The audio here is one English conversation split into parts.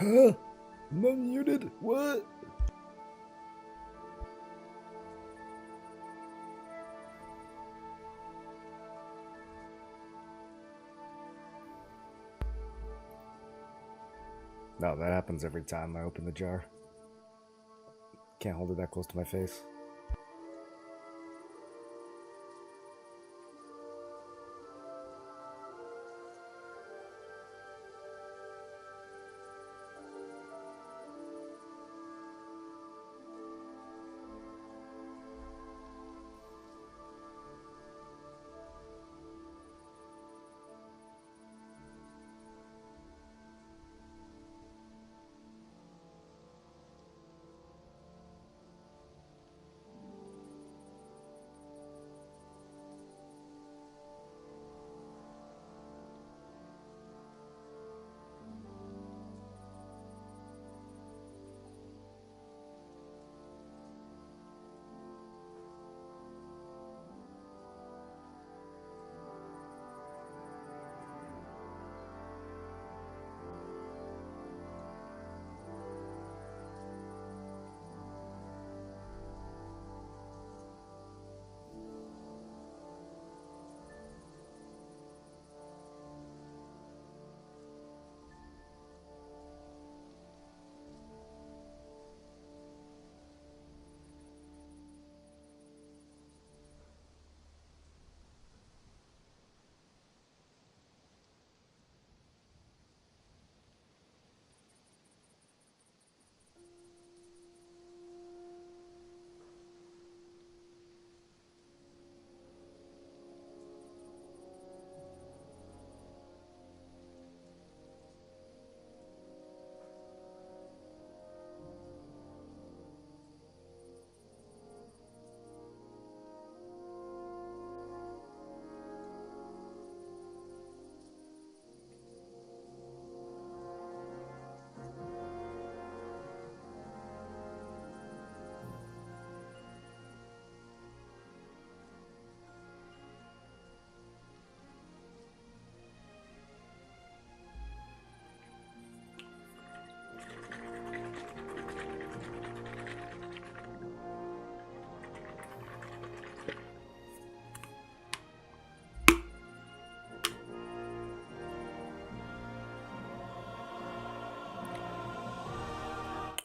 Huh? I'm unmuted? What? No, that happens every time I open the jar. Can't hold it that close to my face.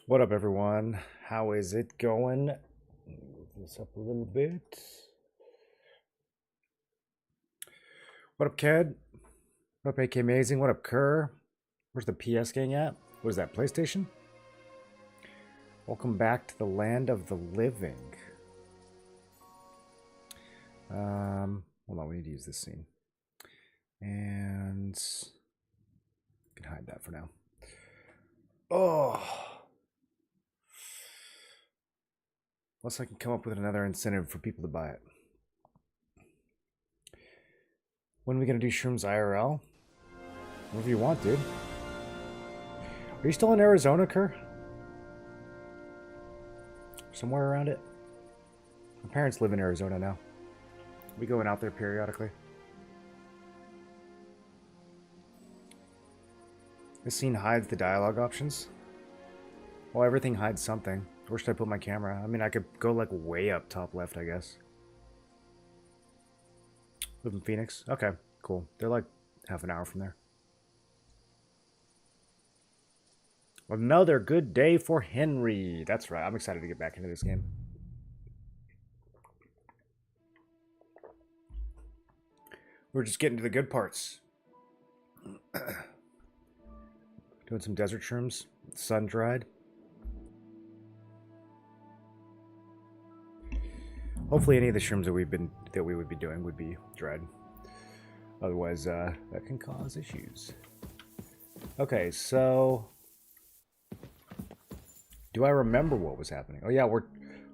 What up, everyone? How is it going? Move this up a little bit. What up, Ked? What up, AK Amazing? What up, Kerr? Where's the PS gang at? What is that, PlayStation? Welcome back to the land of the living. Hold on, we need to use this scene. And you can hide that for now. Oh. Unless I can come up with another incentive for people to buy it. When are we going to do shrooms IRL? Whatever you want, dude. Are you still in Arizona, Kerr? Somewhere around it? My parents live in Arizona now. We going out there periodically. This scene hides the dialogue options. Well, everything hides something. Where should I put my camera? I mean, I could go like way up top left, I guess. Live in Phoenix? Okay, cool. They're like half an hour from there. Another good day for Henry. That's right. I'm excited to get back into this game. We're just getting to the good parts. Doing some desert shrooms. Sun dried. Hopefully any of the shrooms that we would be doing would be dried. Otherwise, that can cause issues. Okay, so do I remember what was happening? Oh yeah, we're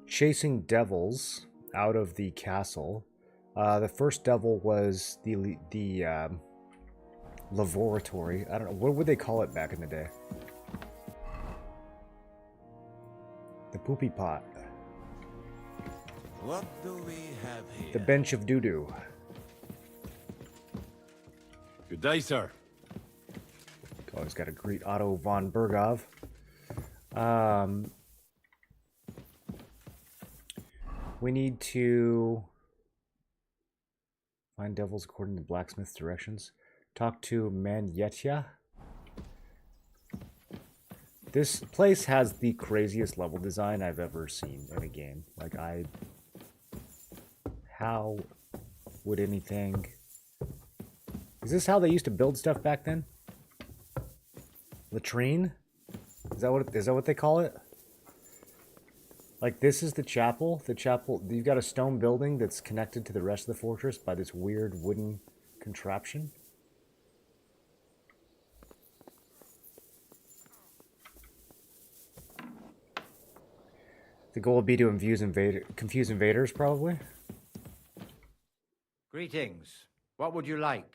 chasing devils out of the castle. The first devil was the laboratory. I don't know, what would they call it back in the day? The poopy pot. What do we have here? The bench of doo-doo. Good day, sir. Always got to greet Otto von Bergov. We need to find devils according to blacksmith's directions. Talk to Manyetya. This place has the craziest level design I've ever seen in a game. Like, how would anything... Is this how they used to build stuff back then? Latrine? Is that what they call it? Like, this is the chapel. The chapel, you've got a stone building that's connected to the rest of the fortress by this weird wooden contraption. The goal would be to confuse invaders, probably. Greetings. What would you like?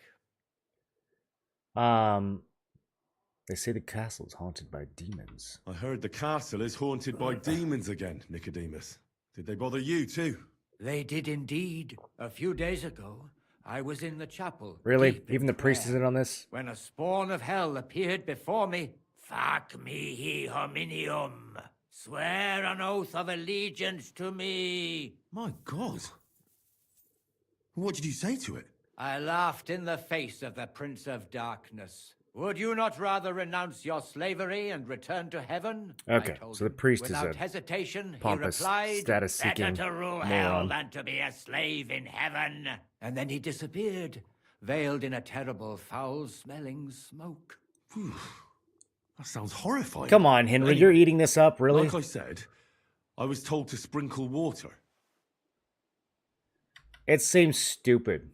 They say the castle is haunted by demons. I heard the castle is haunted by demons again, Nicodemus. Did they bother you too? They did indeed. A few days ago, I was in the chapel. Really? Even the priest is in on this? When a spawn of hell appeared before me. Fac mihi hominium. Swear an oath of allegiance to me. My God. What did you say to it? I laughed in the face of the Prince of Darkness. Would you not rather renounce your slavery and return to heaven? Okay, so the priest is without a hesitation, pompous, he replied, status-seeking better to rule moron. hell than to be a slave in heaven. And then he disappeared, veiled in a terrible, foul-smelling smoke. Whew. That sounds horrifying. Come on, Henry, Anyway, you're eating this up, really? Like I said, I was told to sprinkle water. It seems stupid.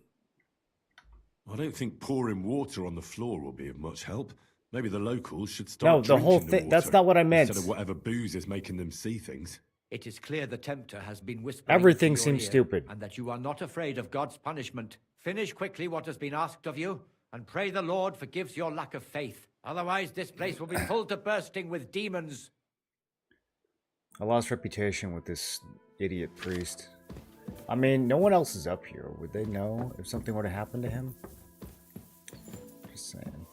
I don't think pouring water on the floor will be of much help. Maybe the locals should No, start the whole drinking the thing, that's water not what I meant. instead of whatever booze is making them see things. It is clear the tempter has been whispering Everything into your seems ear, stupid. and that you are not afraid of God's punishment. Finish quickly what has been asked of you, and pray the Lord forgives your lack of faith. Otherwise, this place will be full to bursting with demons. I lost reputation with this idiot priest. I mean, no one else is up here. Would they know if something were to happen to him? Just saying.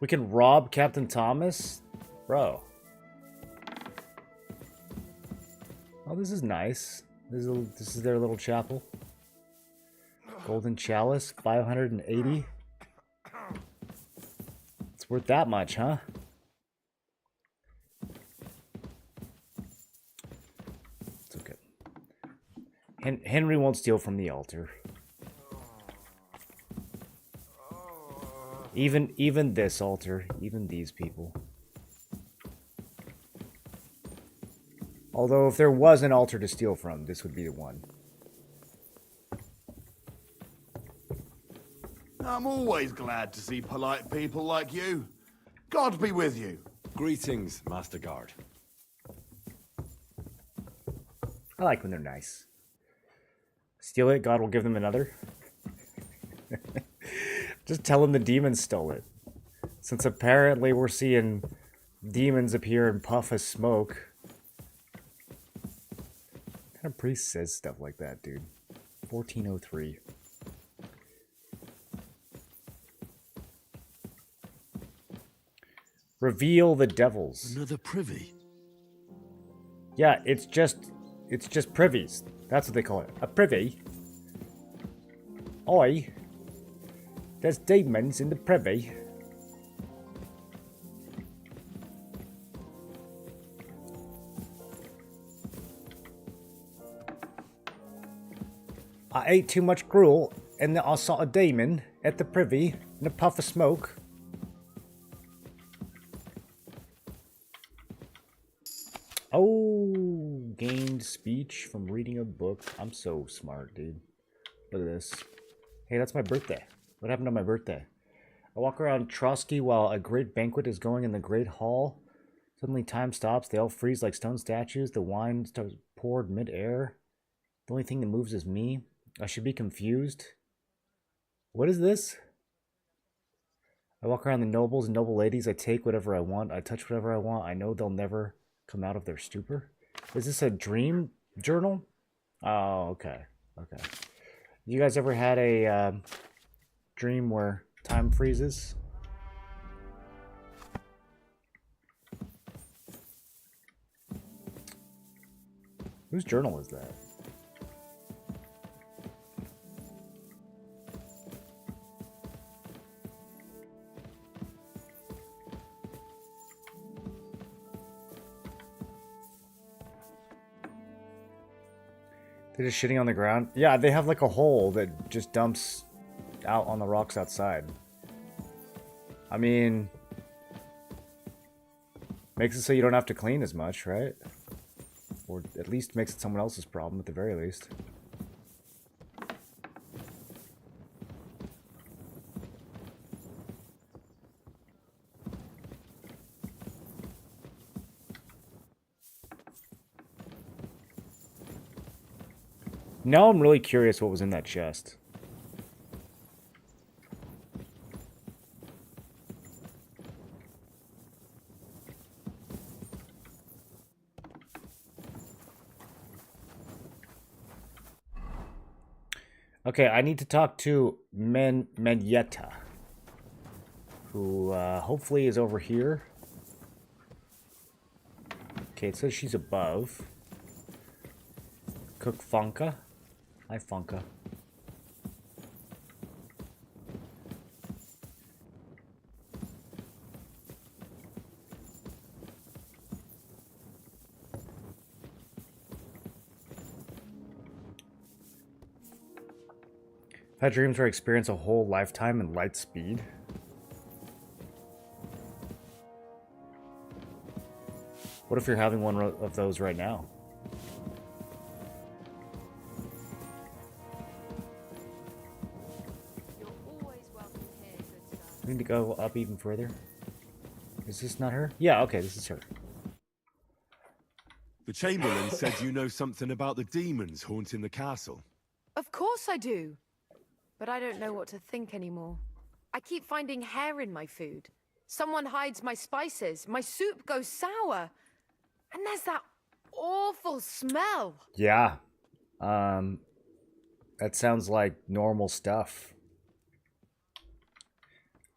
We can rob Captain Thomas? Bro. Oh, this is nice. This is their little chapel. Golden Chalice, 580. It's worth that much, huh? It's okay. Henry won't steal from the altar. Even this altar, even these people. Although if there was an altar to steal from, this would be the one. I'm always glad to see polite people like you. God be with you. Greetings, Master Guard. I like when they're nice. Steal it, God will give them another. Just tell them the demons stole it. Since apparently we're seeing demons appear and puff as smoke. What kind of priest says stuff like that, dude? 1403. Reveal the devils. Another privy. Yeah, it's just privies. That's what they call it. A privy. Oi. There's demons in the privy. I ate too much gruel and then I saw a demon at the privy in a puff of smoke. Oh, gained speech from reading a book. I'm so smart, dude. Look at this. Hey, that's my birthday. What happened on my birthday? I walk around Trosky while a great banquet is going in the great hall. Suddenly time stops. They all freeze like stone statues. The wine starts poured mid-air. The only thing that moves is me. I should be confused. What is this? I walk around the nobles and noble ladies. I take whatever I want. I touch whatever I want. I know they'll never come out of their stupor. Is this a dream journal? Oh, okay. Okay. You guys ever had a dream where time freezes. Whose journal is that? They're just shitting on the ground? Yeah, they have like a hole that just dumps out on the rocks outside. I mean, makes it so you don't have to clean as much, right? Or at least makes it someone else's problem at the very least. Now I'm really curious what was in that chest. Okay, I need to talk to Menyetta, who hopefully is over here. Okay, it says she's above. Cook Funka. Hi, Funka. I've had dreams where I experience a whole lifetime in light speed. What if you're having one of those right now? We need to go up even further. Is this not her? Yeah, okay, this is her. The Chamberlain said you know something about the demons haunting the castle. Of course I do. But I don't know what to think anymore. I keep finding hair in my food. Someone hides my spices. My soup goes sour. And there's that awful smell. Yeah. That sounds like normal stuff.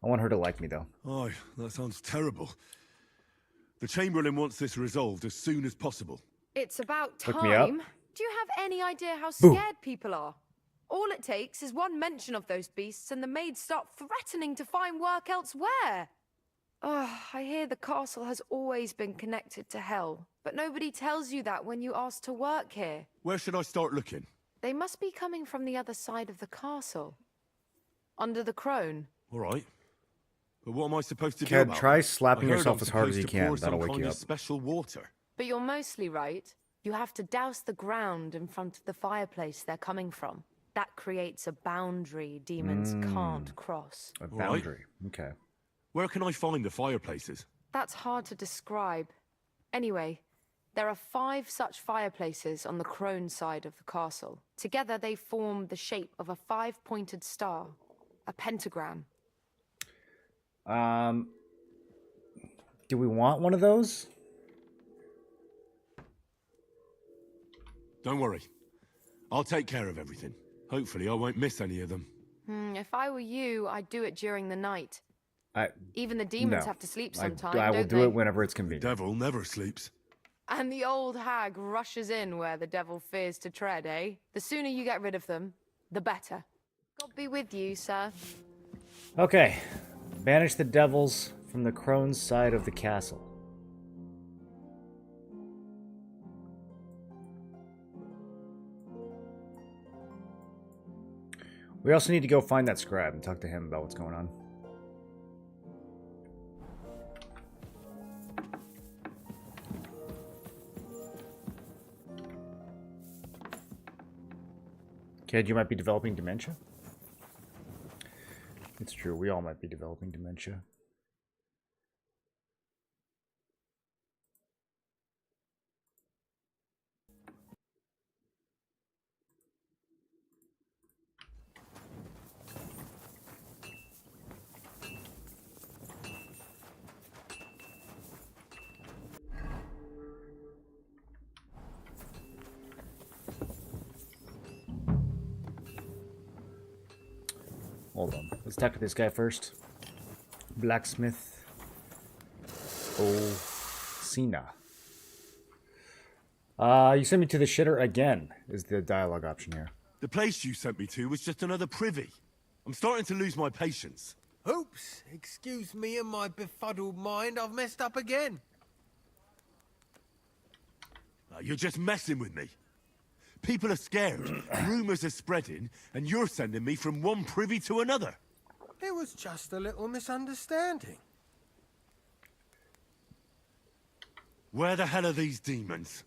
I want her to like me, though. Oh, that sounds terrible. The Chamberlain wants this resolved as soon as possible. It's about Look me up. time. Do you have any idea how Boo. scared people are? All it takes is one mention of those beasts and the maids start threatening to find work elsewhere. Oh, I hear the castle has always been connected to hell, but nobody tells you that when you ask to work here. Where should I start looking? They must be coming from the other side of the castle. Under the crone. All right. But what am I supposed to do Ked, about try it? slapping I heard yourself I'm as hard as supposed you to can. pour That'll some wake kind you of up. special water. But you're mostly right. You have to douse the ground in front of the fireplace they're coming from. That creates a boundary demons can't cross. A boundary. Okay. Where can I find the fireplaces? That's hard to describe. Anyway, there are 5 such fireplaces on the crone side of the castle. Together they form the shape of a 5-pointed star, a pentagram. Do we want one of those? Don't worry. I'll take care of everything. Hopefully I won't miss any of them. If I were you, I'd do it during the night. I Even the demons no. have to sleep I sometime, will don't do they? it whenever it's convenient. Devil never sleeps. And the old hag rushes in where the devil fears to tread, eh? The sooner you get rid of them, the better. God be with you, sir. Okay. Banish the devils from the crone's side of the castle. We also need to go find that scribe and talk to him about what's going on. Kid, you might be developing dementia? It's true, we all might be developing dementia. Hold on. Let's talk to this guy first. Blacksmith. Oh, Cena. You sent me to the shitter again, is the dialogue option here. The place you sent me to was just another privy. I'm starting to lose my patience. Oops, excuse me and my befuddled mind, I've messed up again. You're just messing with me. People are scared, rumours are spreading, and you're sending me from one privy to another. It was just a little misunderstanding. Where the hell are these demons?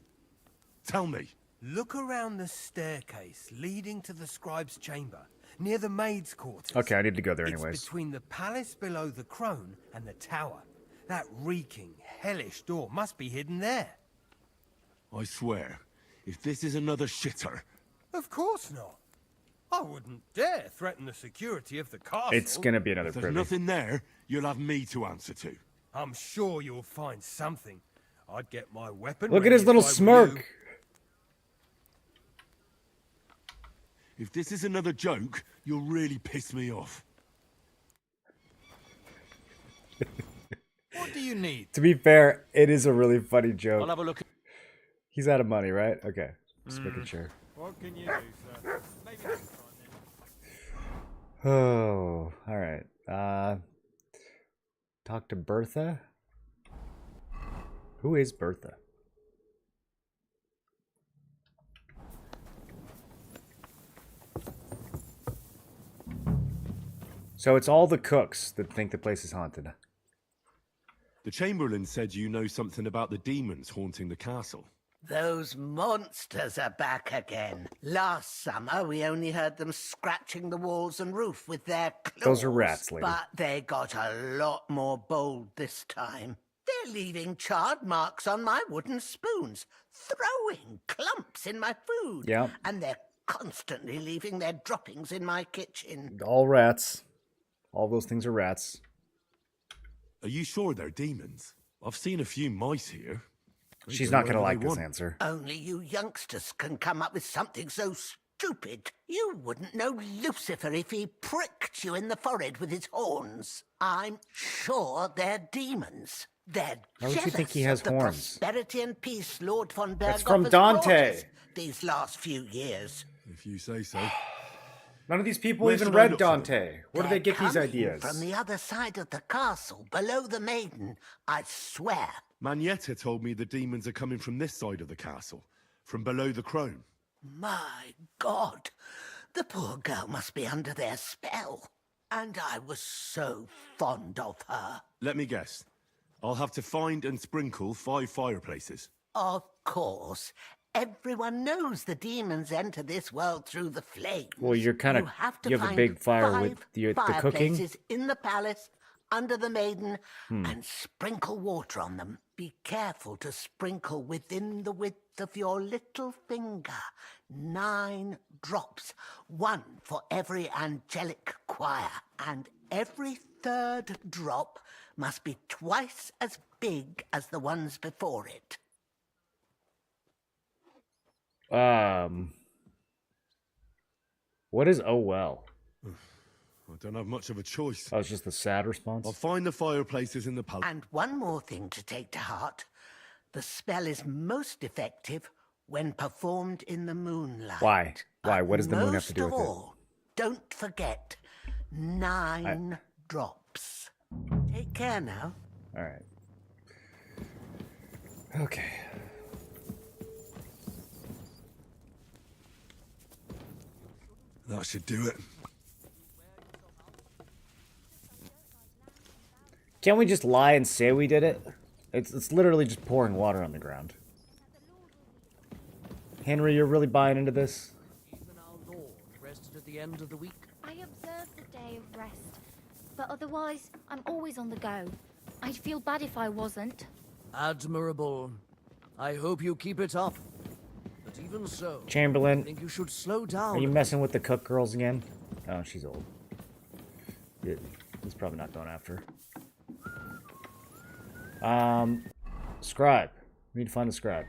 Tell me. Look around the staircase leading to the scribe's chamber, near the maid's quarters. Okay, I need to go there It's anyways. between the palace below the crone and the tower. That reeking, hellish door must be hidden there. I swear, if this is another shitter... Of course not. I wouldn't dare threaten the security of the castle. It's gonna be another If there's privy. nothing there, you'll have me to answer to. I'm sure you'll find something. I'd get my weapon Look at ready his little if I were smirk. you. If this is another joke, you'll really piss me off. What do you need? To be fair, it is a really funny I'll joke. have a look. He's out of money, right? Okay. Just making sure. What can you do, sir? Maybe next time then. Oh, alright. Talk to Bertha? Who is Bertha? So it's all the cooks that think the place is haunted. The Chamberlain said you know something about the demons haunting the castle. Those monsters are back again. Last summer, we only heard them scratching the walls and roof with their claws. Those are rats, lady. But they got a lot more bold this time. They're leaving charred marks on my wooden spoons, throwing clumps in my food. Yep. And they're constantly leaving their droppings in my kitchen. All rats. All those things are rats. Are you sure they're demons? I've seen a few mice here. They She's do not going to whatever like they this want. answer. Only you youngsters can come up with something so stupid. You wouldn't know Lucifer if he pricked you in the forehead with his horns. I'm sure they're demons. They're Why would you jealous think he has of the horns? prosperity and peace Lord von Berghoff That's from has Dante. brought us these last few years. If you say so. None of these people Where even should I read look for them? Dante. Where do They're they get these coming ideas? From the other side of the castle, below the maiden, I swear. Manietta told me the demons are coming from this side of the castle, from below the crone. My God, the poor girl must be under their spell. And I was so fond of her. Let me guess. I'll have to find and sprinkle 5 fireplaces. Of course. Everyone knows the demons enter this world through the flames. Well, you're kind of... have to You have a find big fire with 5 the cooking. fireplaces in the palace, under the maiden, and sprinkle water on them. Be careful to sprinkle within the width of your little finger. 9 drops, 1 for every angelic choir, and every 3rd drop must be twice as big as the ones before it. What is oh well? I don't have much of a choice. Oh, it's just the sad response. I'll find the fireplaces in the palace. And one more thing to take to heart. The spell is most effective when performed in the moonlight. Why? Why? But What does the moon have to do most with of it? all, don't forget, 9 drops. Take care now. All right. Okay. That should do it. Can't we just lie and say we did it? It's literally just pouring water on the ground. Henry, you're really buying into this? Even our Lord rested at the end of the week. I observe the day of rest, but otherwise, I'm always on the go. I'd feel bad if I wasn't. Admirable. I hope you keep it up. But even so, I Chamberlain, think you should slow down. are you messing with the cook girls again? Oh, she's old. Yeah, he's probably not going after her. Scribe. We need to find a scribe.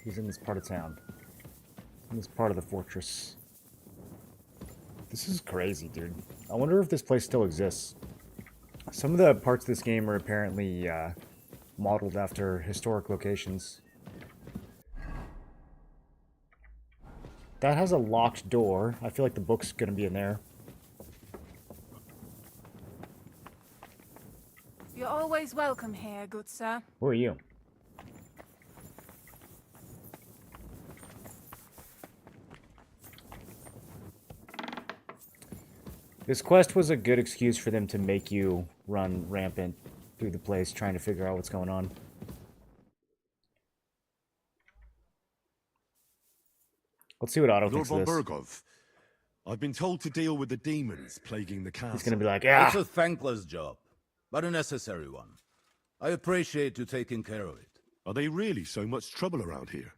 He's in this part of town. In this part of the fortress. This is crazy, dude. I wonder if this place still exists. Some of the parts of this game are apparently modeled after historic locations. That has a locked door. I feel like the book's gonna be in there. You're always welcome here, good sir. Who are you? This quest was a good excuse for them to make you run rampant through the place trying to figure out what's going on. Let's see what Otto Lord thinks von of this. Bergov, I've been told to deal with the demons plaguing the castle. He's gonna be like, yeah. It's a thankless job, but a necessary one. I appreciate you taking care of it. Are they really so much trouble around here?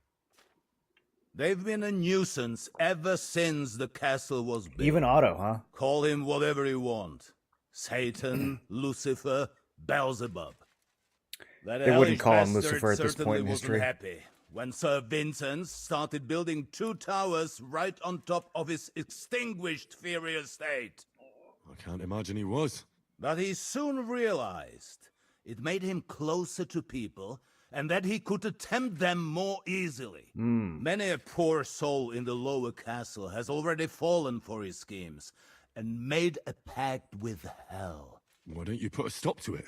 They've been a nuisance ever since the castle was built. Even Otto, huh? Call him whatever you want. Satan, Lucifer, Beelzebub. That They wouldn't hellish call him bastard Lucifer at this certainly point in wasn't history. happy when Sir Vincent started building 2 towers right on top of his extinguished fairy estate. I can't imagine he was. But he soon realized it made him closer to people and that he could attempt them more easily. Many a poor soul in the lower castle has already fallen for his schemes and made a pact with hell. Why don't you put a stop to it?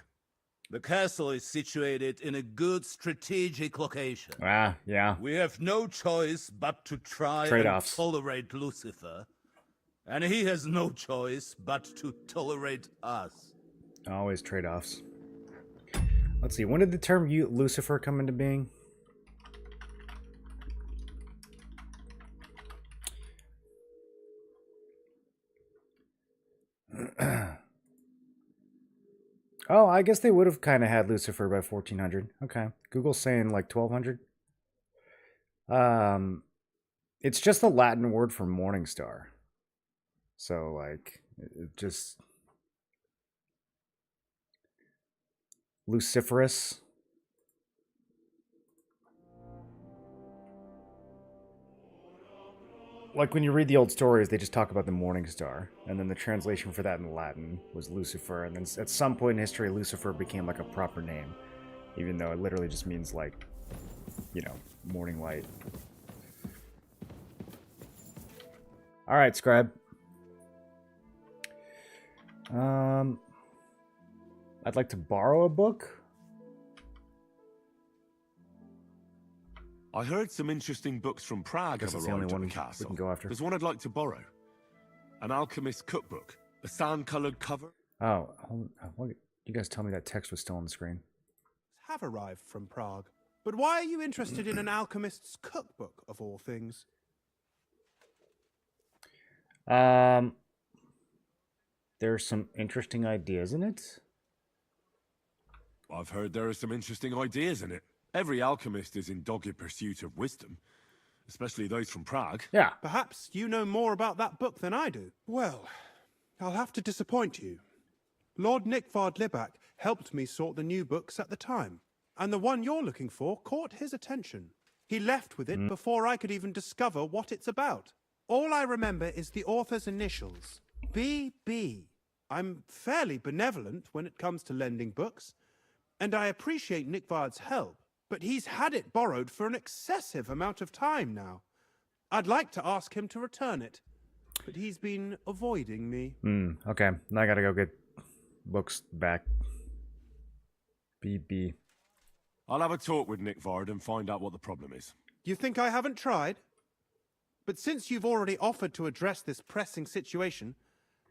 The castle is situated in a good strategic location. Ah, yeah. We have no choice but to try and Trade-offs. tolerate Lucifer. And he has no choice but to tolerate us. Always trade-offs. Let's see, when did the term Lucifer come into being? Oh, I guess they would have kind of had Lucifer by 1400. Okay. Google's saying like 1200. It's just the Latin word for morning star. So like it just Luciferous. Like when you read the old stories, they just talk about the morning star, and then the translation for that in Latin was Lucifer, and then at some point in history, Lucifer became like a proper name, even though it literally just means like, you know, morning light. All right, scribe. I'd like to borrow a book. I heard some interesting books from Prague Guess have that's the only arrived at one the we castle. can go after. There's one I'd like to borrow. An alchemist's cookbook. A sand-coloured cover. Oh, you guys tell me that text was still on the screen. Have arrived from Prague. But why are you interested in an alchemist's cookbook, of all things? There's some interesting ideas in it. I've heard there are some interesting ideas in it. Every alchemist is in dogged pursuit of wisdom, especially those from Prague. Yeah. Perhaps you know more about that book than I do. Well, I'll have to disappoint you. Lord Nickvard Libak helped me sort the new books at the time, and the one you're looking for caught his attention. He left with it before I could even discover what it's about. All I remember is the author's initials, B.B. I'm fairly benevolent when it comes to lending books, and I appreciate Nickvard's help, but he's had it borrowed for an excessive amount of time now. I'd like to ask him to return it, but he's been avoiding me. Okay. Now I gotta go get books back. BB. I'll have a talk with Nickvard and find out what the problem is. You think I haven't tried? But since you've already offered to address this pressing situation,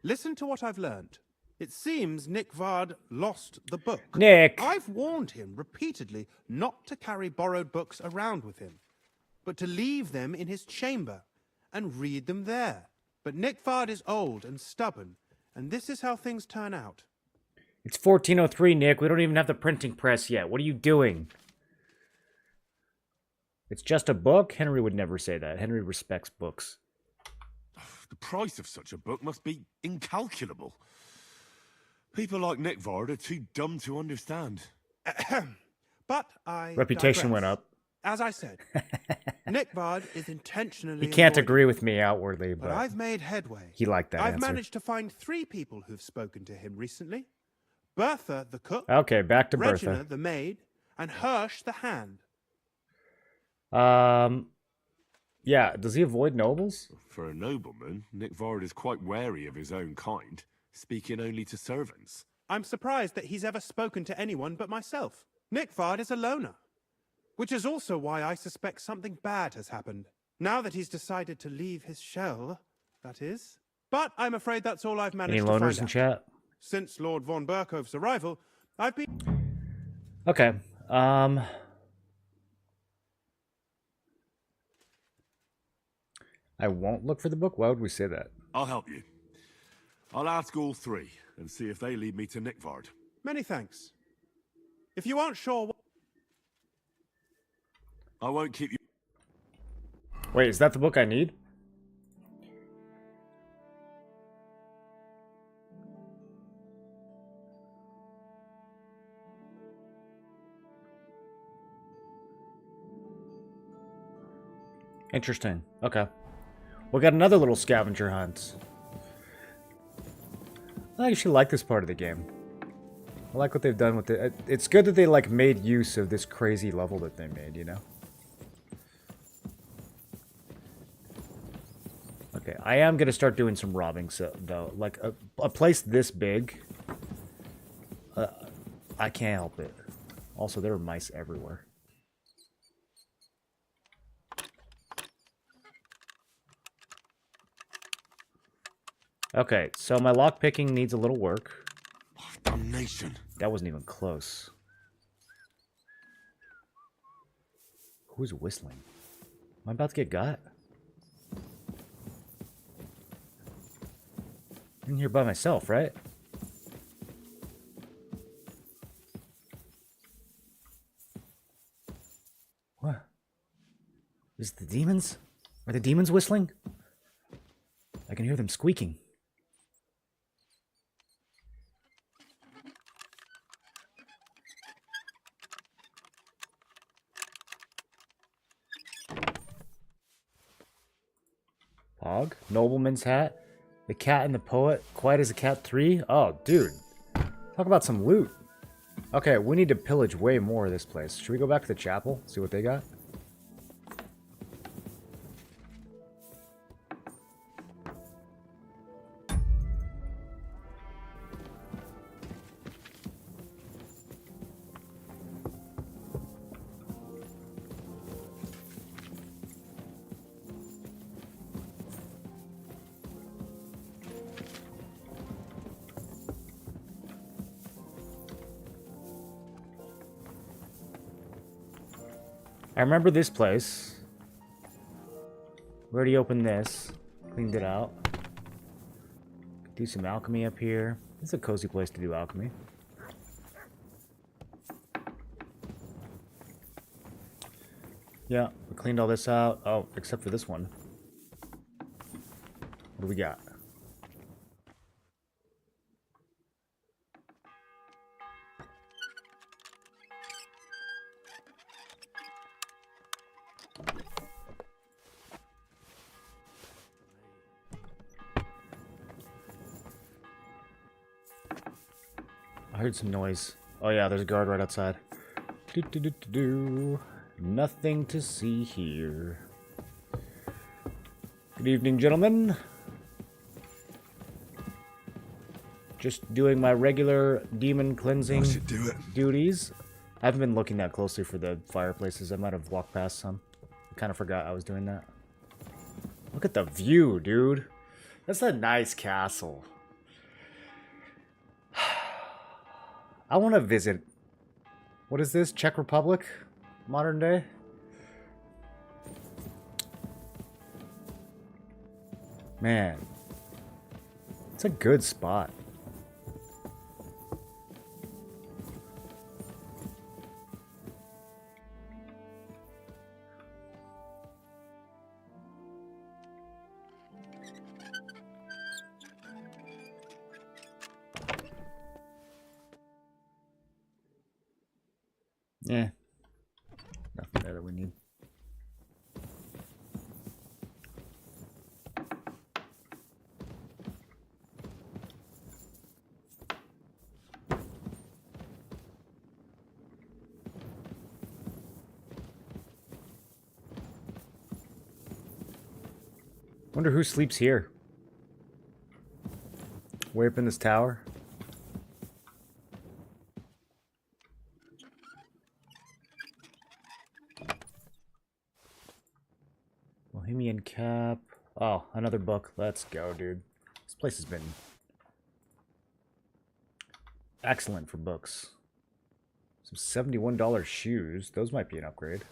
listen to what I've learned. It seems Nickvard lost the book. Nick! I've warned him repeatedly not to carry borrowed books around with him, but to leave them in his chamber and read them there. But Nickvard is old and stubborn, and this is how things turn out. It's 1403, Nick. We don't even have the printing press yet. What are you doing? It's just a book? Henry would never say that. Henry respects books. The price of such a book must be incalculable. People like Nickvard are too dumb to understand. But I Reputation digress. went up. As I said, Nickvard is intentionally... He can't avoiding agree me. with me outwardly, But but I've made headway. he liked that I've answer. managed to find 3 people who've spoken to him recently. Bertha, the cook. Okay, back to Regina, Bertha. the maid. And Hirsch, the hand. Yeah, does he avoid nobles? For a nobleman, Nickvard is quite wary of his own kind, speaking only to servants. I'm surprised that he's ever spoken to anyone but myself. Nickvard is a loner. Which is also why I suspect something bad has happened. Now that he's decided to leave his shell, that is. But I'm afraid that's all I've managed Any to find loners in out. chat? Since Lord von Berkov's arrival, I've been... Okay, I won't look for the book? Why would we say that? I'll help you. I'll ask all 3 and see if they lead me to Nickvard. Many thanks. If you aren't sure... I won't keep you... Wait, is that the book I need? Interesting. Okay. We got another little scavenger hunt. I actually like this part of the game. I like what they've done with it. It's good that they like made use of this crazy level that they made, you know? Okay, I am going to start doing some robbing, so, though. Like, a place this big, I can't help it. Also, there are mice everywhere. Okay, so my lockpicking needs a little work. Damnation. That wasn't even close. Who's whistling? Am I about to get got? I'm in here by myself, right? What? Is it the demons? Are the demons whistling? I can hear them squeaking. Pog? Nobleman's hat? The cat and the poet? Quiet as a cat 3? Oh, dude. Talk about some loot. Okay, we need to pillage way more of this place. Should we go back to the chapel? See what they got? I remember this place. We already opened this. Cleaned it out. Do some alchemy up here. This is a cozy place to do alchemy. Yeah, we cleaned all this out. Oh, except for this one. What do we got? I heard some noise. Oh yeah, there's a guard right outside. Nothing to see here. Good evening, gentlemen. Just doing my regular demon cleansing duties. I haven't been looking that closely for the fireplaces. I might have walked past some. I kind of forgot I was doing that. Look at the view, dude. That's a nice castle. I want to visit. What is this? Czech Republic? Modern day? Man. It's a good spot. Yeah. Nothing there that we need. Wonder who sleeps here. Way up in this tower. Bohemian Cap. Oh, another book. Let's go, dude. This place has been excellent for books. Some $71 shoes. Those might be an upgrade.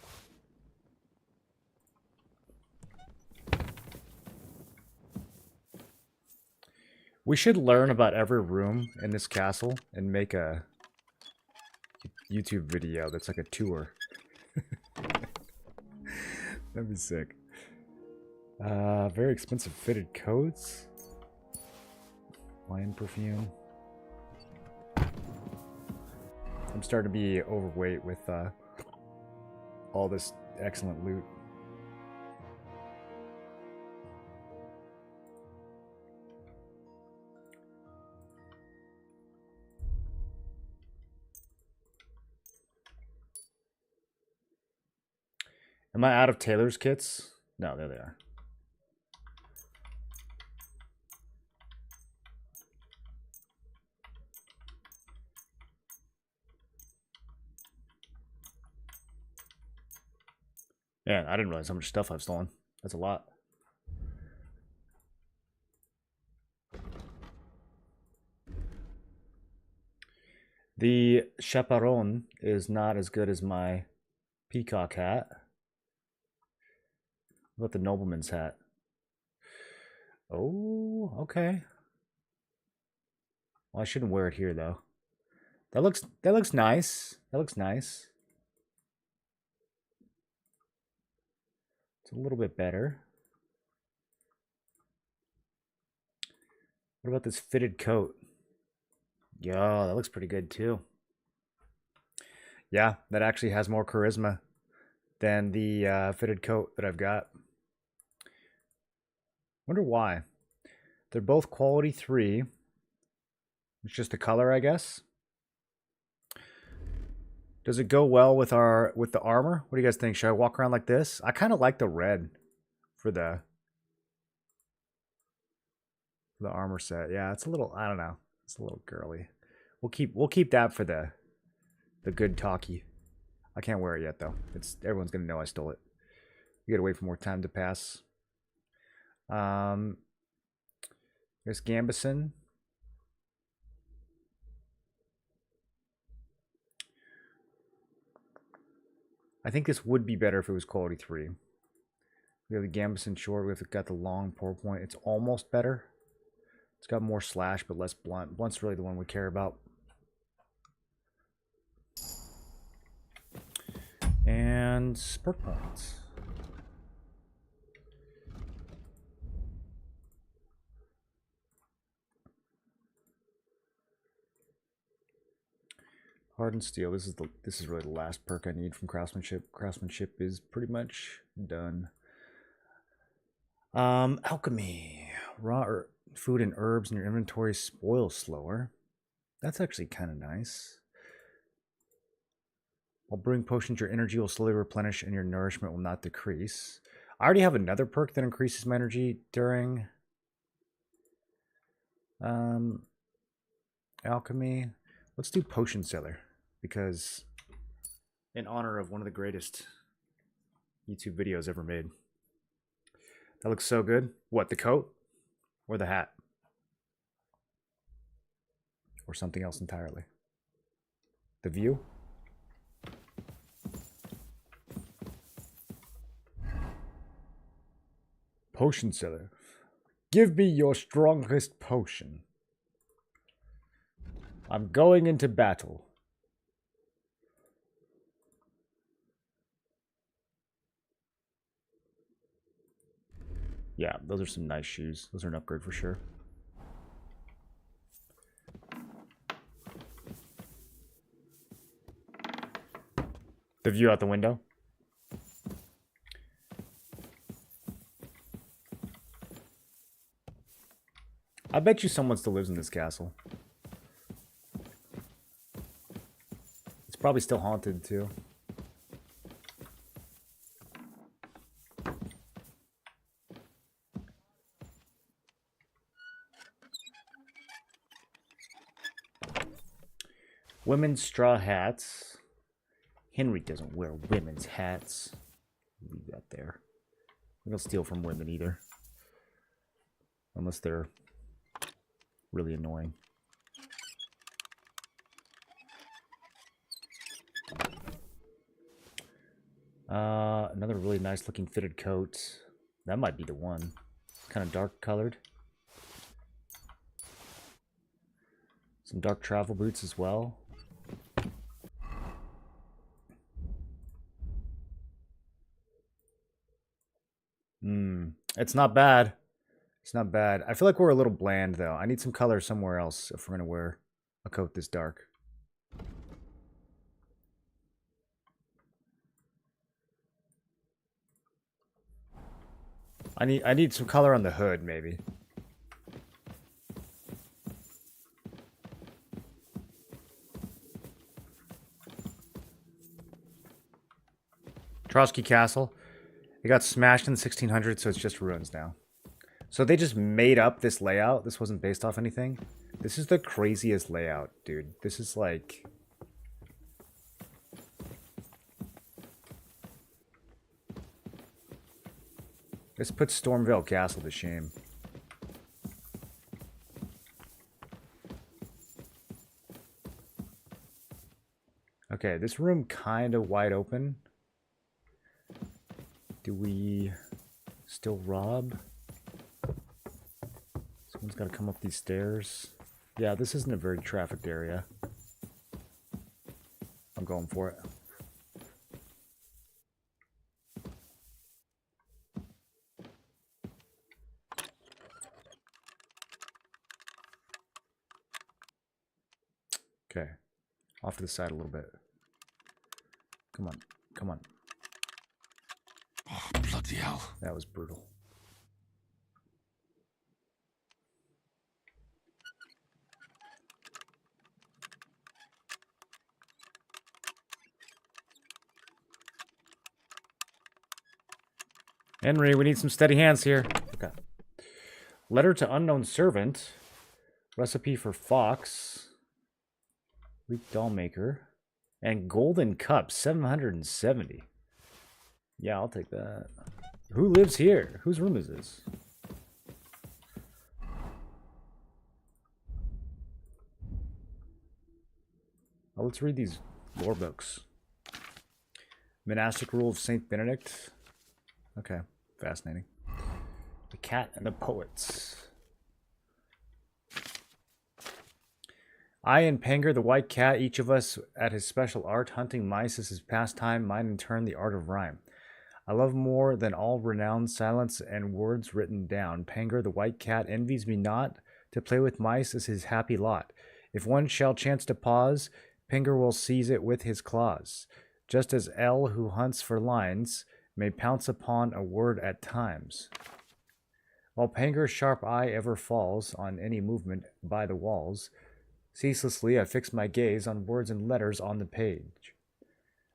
We should learn about every room in this castle and make a YouTube video that's like a tour. That'd be sick. Very expensive fitted coats. Wine perfume. I'm starting to be overweight with all this excellent loot. Am I out of tailor's kits? No, there they are. Man, I didn't realize how much stuff I've stolen. That's a lot. The chaperon is not as good as my peacock hat. What about the nobleman's hat? Oh, okay. Well, I shouldn't wear it here though. That looks nice. That looks nice. It's a little bit better. What about this fitted coat? Yeah, that looks pretty good too. Yeah, that actually has more charisma than the fitted coat that I've got. Wonder why. They're both quality 3. It's just the color, I guess. Does it go well with the armor? What do you guys think? Should I walk around like this? I kind of like the red for the armor set. Yeah, it's a little, I don't know. It's a little girly. We'll keep that for the good talkie. I can't wear it yet though. Everyone's gonna know I stole it. We gotta wait for more time to pass. There's Gambison. I think this would be better if it was quality 3. We have the Gambison short. We've got the long pour point. It's almost better. It's got more slash but less blunt. Blunt's really the one we care about. And perk points. Hardened steel. This is really the last perk I need from craftsmanship. Craftsmanship is pretty much done. Alchemy. Raw food and herbs in your inventory spoil slower. That's actually kind of nice. While brewing potions, your energy will slowly replenish and your nourishment will not decrease. I already have another perk that increases my energy during alchemy. Let's do potion seller, because in honor of one of the greatest YouTube videos ever made. That looks so good. What, the coat or the hat? Or something else entirely? The view? Potion seller. Give me your strongest potion. I'm going into battle. Yeah, those are some nice shoes. Those are an upgrade for sure. The view out the window. I bet you someone still lives in this castle. It's probably still haunted too. Women's straw hats. Henry doesn't wear women's hats. Leave that there. We don't steal from women either. Unless they're really annoying. Another really nice looking fitted coat. That might be the one. Kind of dark colored. Some dark travel boots as well. It's not bad. It's not bad. I feel like we're a little bland though. I need some color somewhere else if we're gonna wear a coat this dark. I need some color on the hood, maybe. Trosky Castle. It got smashed in the 1600s, so it's just ruins now. So they just made up this layout. This wasn't based off anything. This is the craziest layout, dude. This is like... This puts Stormvale Castle to shame. Okay, this room kind of wide open. Do we still rob? Someone's got to come up these stairs. Yeah, this isn't a very trafficked area. I'm going for it. Okay. Off to the side a little bit. Come on. Come on. Oh, bloody hell. That was brutal. Henry, we need some steady hands here. Okay. Letter to unknown servant. Recipe for fox. Greek doll maker. And golden cup, 770. Yeah, I'll take that. Who lives here? Whose room is this? Oh, let's read these lore books. Monastic Rule of Saint Benedict. Okay, fascinating. The Cat and the Poets. I and Panger, the white cat, each of us at his special art, hunting mice is his pastime, mine in turn the art of rhyme. I love more than all renowned silence and words written down. Panger, the white cat, envies me not, to play with mice is his happy lot. If one shall chance to pause, Panger will seize it with his claws. Just as L, who hunts for lines, may pounce upon a word at times. While Panger's sharp eye ever falls on any movement by the walls, ceaselessly I fix my gaze on words and letters on the page.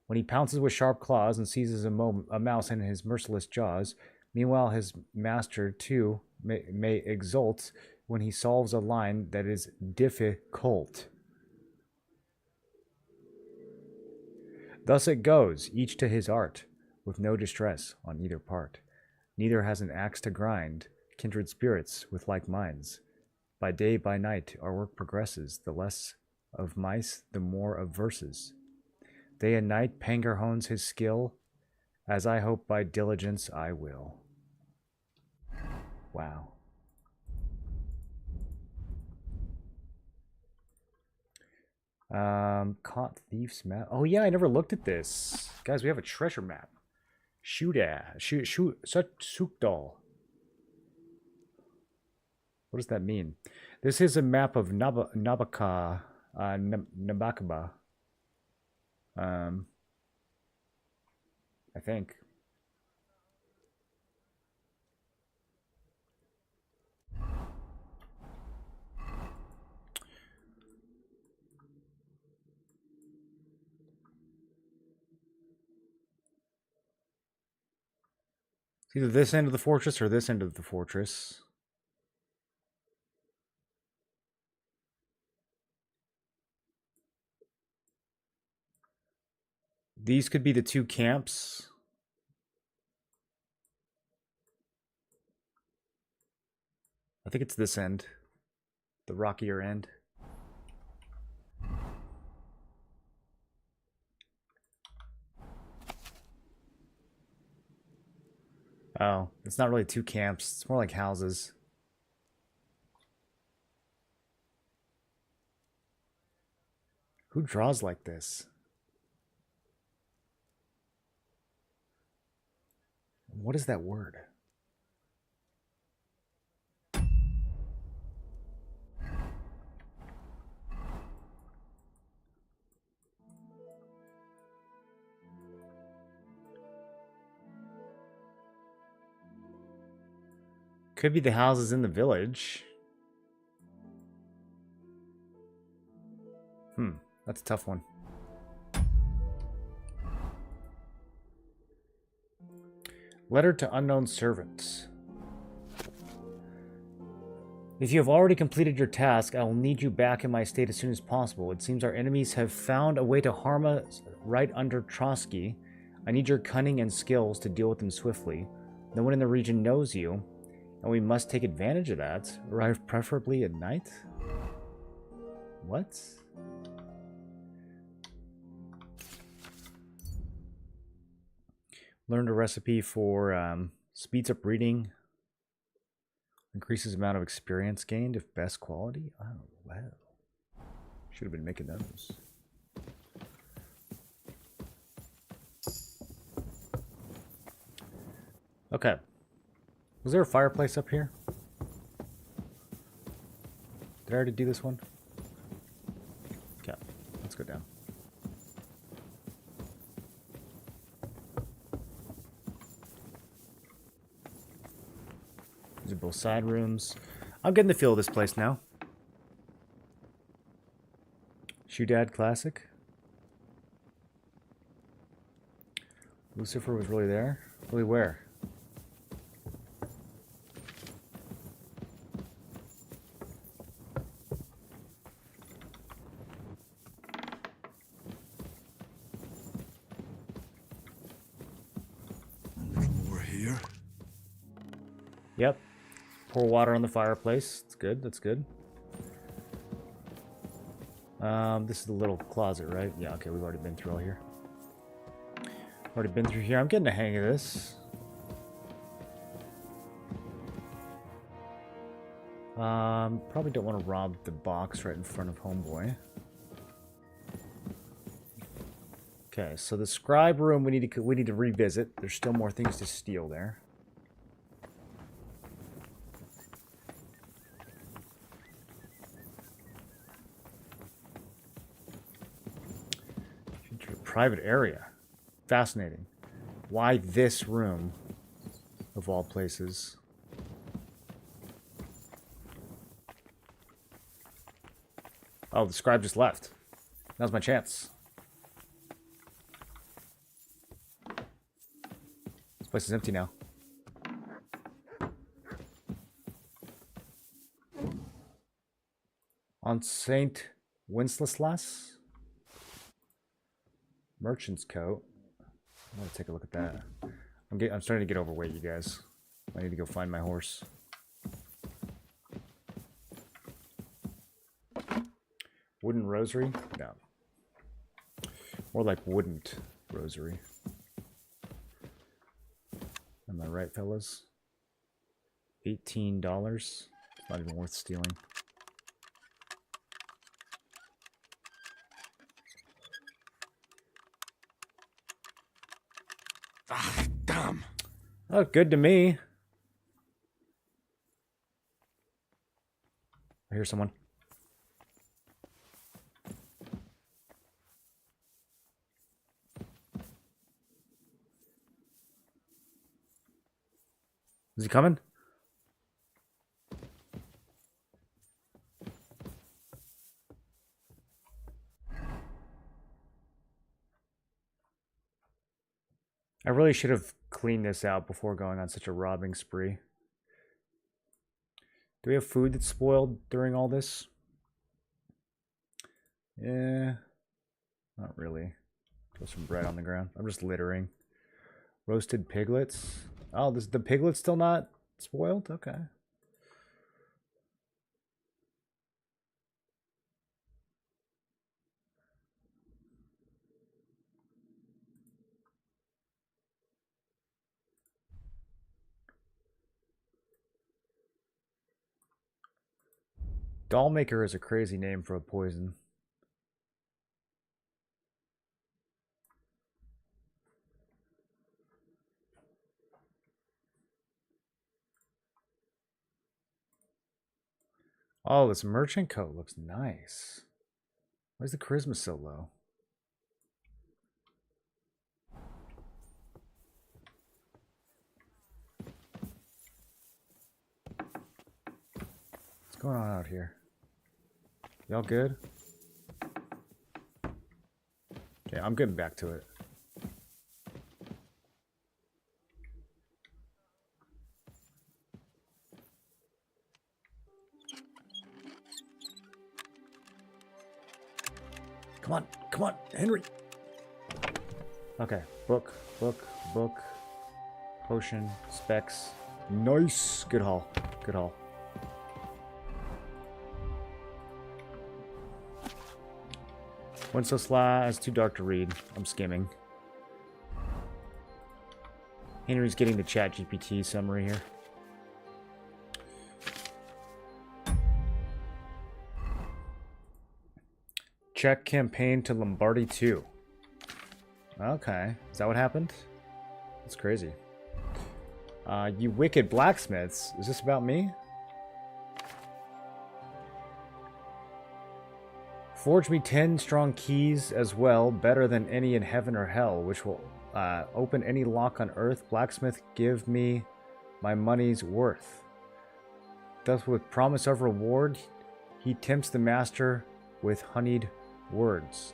When he pounces with sharp claws and seizes a mouse in his merciless jaws, meanwhile his master too may exult when he solves a line that is difficult. Thus it goes, each to his art, with no distress on either part. Neither has an axe to grind, kindred spirits with like minds. By day, by night, our work progresses, the less of mice, the more of verses. Day and night, Panger hones his skill, as I hope by diligence I will. Wow. Caught Thief's map. Oh yeah, I never looked at this. Guys, we have a treasure map. Sukdal. What does that mean? This is a map of Nabokov. I think. It's either this end of the fortress or this end of the fortress. These could be the two camps. I think it's this end. The rockier end. Oh, it's not really two camps. It's more like houses. Who draws like this? What is that word? Could be the houses in the village. That's a tough one. Letter to unknown servants. If you have already completed your task, I will need you back in my state as soon as possible. It seems our enemies have found a way to harm us right under Trosky. I need your cunning and skills to deal with them swiftly. No one in the region knows you, and we must take advantage of that. Arrive preferably at night? What? Learned a recipe for speeds up reading. Increases amount of experience gained if best quality. Oh, wow. Should have been making those. Okay. Was there a fireplace up here? Did I already do this one? Okay. Let's go down. These are both side rooms. I'm getting the feel of this place now. Shoe Dad Classic. Lucifer was really there? Really where? A little more here. Yep. Pour water on the fireplace. That's good. That's good. This is the little closet, right? Yeah, okay, we've already been through all here. Already been through here. I'm getting the hang of this. Probably don't want to rob the box right in front of Homeboy. Okay, so the scribe room we need to revisit. There's still more things to steal there. Private area. Fascinating. Why this room, of all places? Oh, the scribe just left. Now's my chance. This place is empty now. On St. Wenceslas? Merchant's coat. I'm gonna take a look at that. I'm starting to get overweight, you guys. I need to go find my horse. Wooden rosary? No. More like wouldn't rosary. Am I right, fellas? $18. It's not even worth stealing. Ah, damn. Oh, good to me. I hear someone. Is he coming? I really should have cleaned this out before going on such a robbing spree. Do we have food that's spoiled during all this? Yeah, not really. Throw some bread on the ground. I'm just littering. Roasted piglets. Oh, the piglet's still not spoiled? Okay. Dollmaker is a crazy name for a poison. Oh, this merchant coat looks nice. Why is the charisma so low? What's going on out here? Y'all good? Okay, I'm getting back to it. Come on, Henry. Okay, book. Potion, specs. Nice. Good haul. Wenceslas is too dark to read. I'm skimming. Henry's getting the chat GPT summary here. Check campaign to Lombardy 2. Okay. Is that what happened? That's crazy. You wicked blacksmiths. Is this about me? Forge me 10 strong keys as well, better than any in heaven or hell, which will open any lock on earth. Blacksmith, give me my money's worth. Thus, with promise of reward, he tempts the master with honeyed words.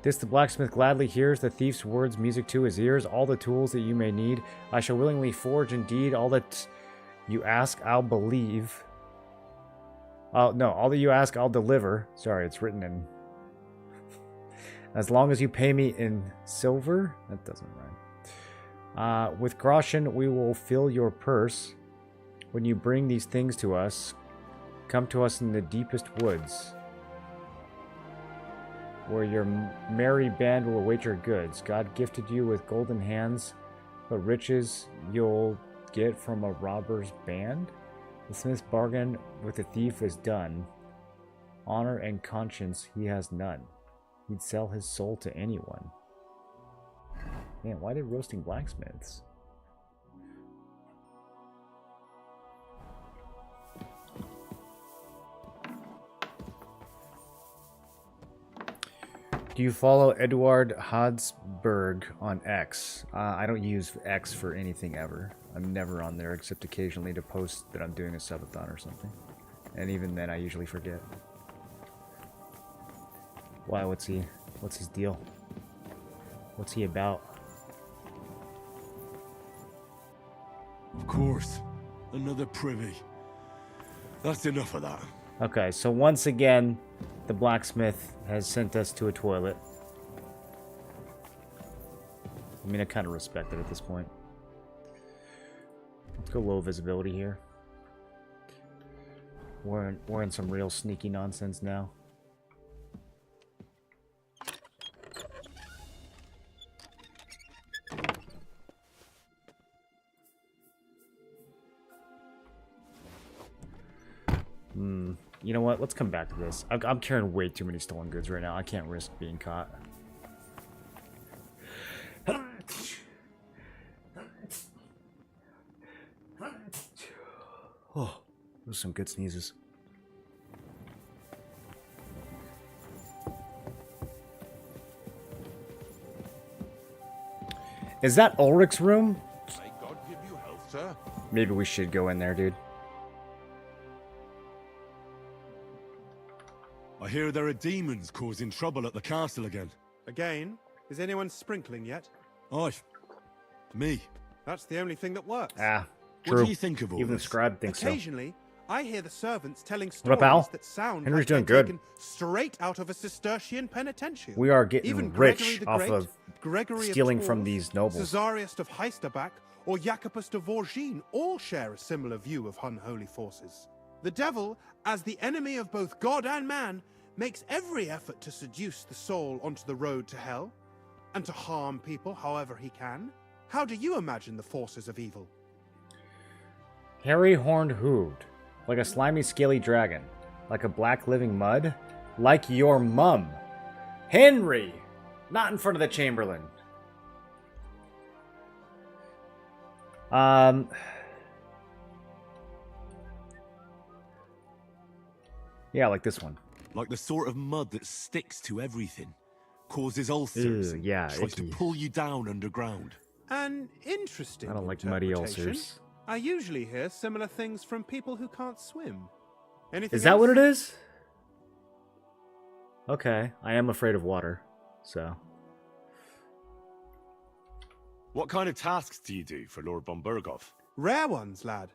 This the blacksmith gladly hears, the thief's words music to his ears. All the tools that you may need, I shall willingly forge indeed. All that you ask, I'll believe. No, all that you ask, I'll deliver. Sorry, it's written in... As long as you pay me in silver? That doesn't rhyme. With groschen, we will fill your purse. When you bring these things to us, come to us in the deepest woods, where your merry band will await your goods. God gifted you with golden hands, but riches you'll get from a robber's band? The smith's bargain with the thief is done. Honor and conscience he has none. He'd sell his soul to anyone. Man, why did roasting blacksmiths? Do you follow Eduard Hadsberg on X? I don't use X for anything ever. I'm never on there except occasionally to post that I'm doing a subathon or something. And even then I usually forget. Why, what's his deal? What's he about? Of course. Another privy. That's enough of that. Okay, so once again, the blacksmith has sent us to a toilet. I mean, I kind of respect it at this point. Let's go low visibility here. We're in some real sneaky nonsense now. You know what? Let's come back to this. I'm carrying way too many stolen goods right now. I can't risk being caught. Oh, those are some good sneezes. Is that Ulrich's room? May God give you health, sir. Maybe we should go in there, dude. I hear there are demons causing trouble at the castle again. Again? Is anyone sprinkling yet? Aye. Me. That's the only thing that works. Ah, What true. do you think of all Even the this? scribe thinks so. Occasionally, I hear the servants telling What up, stories Al? that sound Henry's like doing they're good. taken straight out of a Cistercian penitentiary. We are getting Even Gregory rich the off Great, of Gregory stealing of from Tours, these nobles. Cesarius of Heisterbach, or Jacobus de Vorgine all share a similar view of unholy forces. The devil, as the enemy of both God and man, makes every effort to seduce the soul onto the road to hell, and to harm people however he can. How do you imagine the forces of evil? Hairy horned hooved, like a slimy scaly dragon, like a black living mud, like your mum. Henry! Not in front of the Chamberlain. Yeah, like this one. Like the sort of mud that sticks to everything, causes ulcers, Ew, yeah, tries to icky. pull you down underground. An interesting I don't like muddy interpretation. ulcers. I usually hear similar things from people who can't swim. Anything Is that what it else? is? Okay, I am afraid of water, so. What kind of tasks do you do for Lord von Berghoff? Rare ones, lad.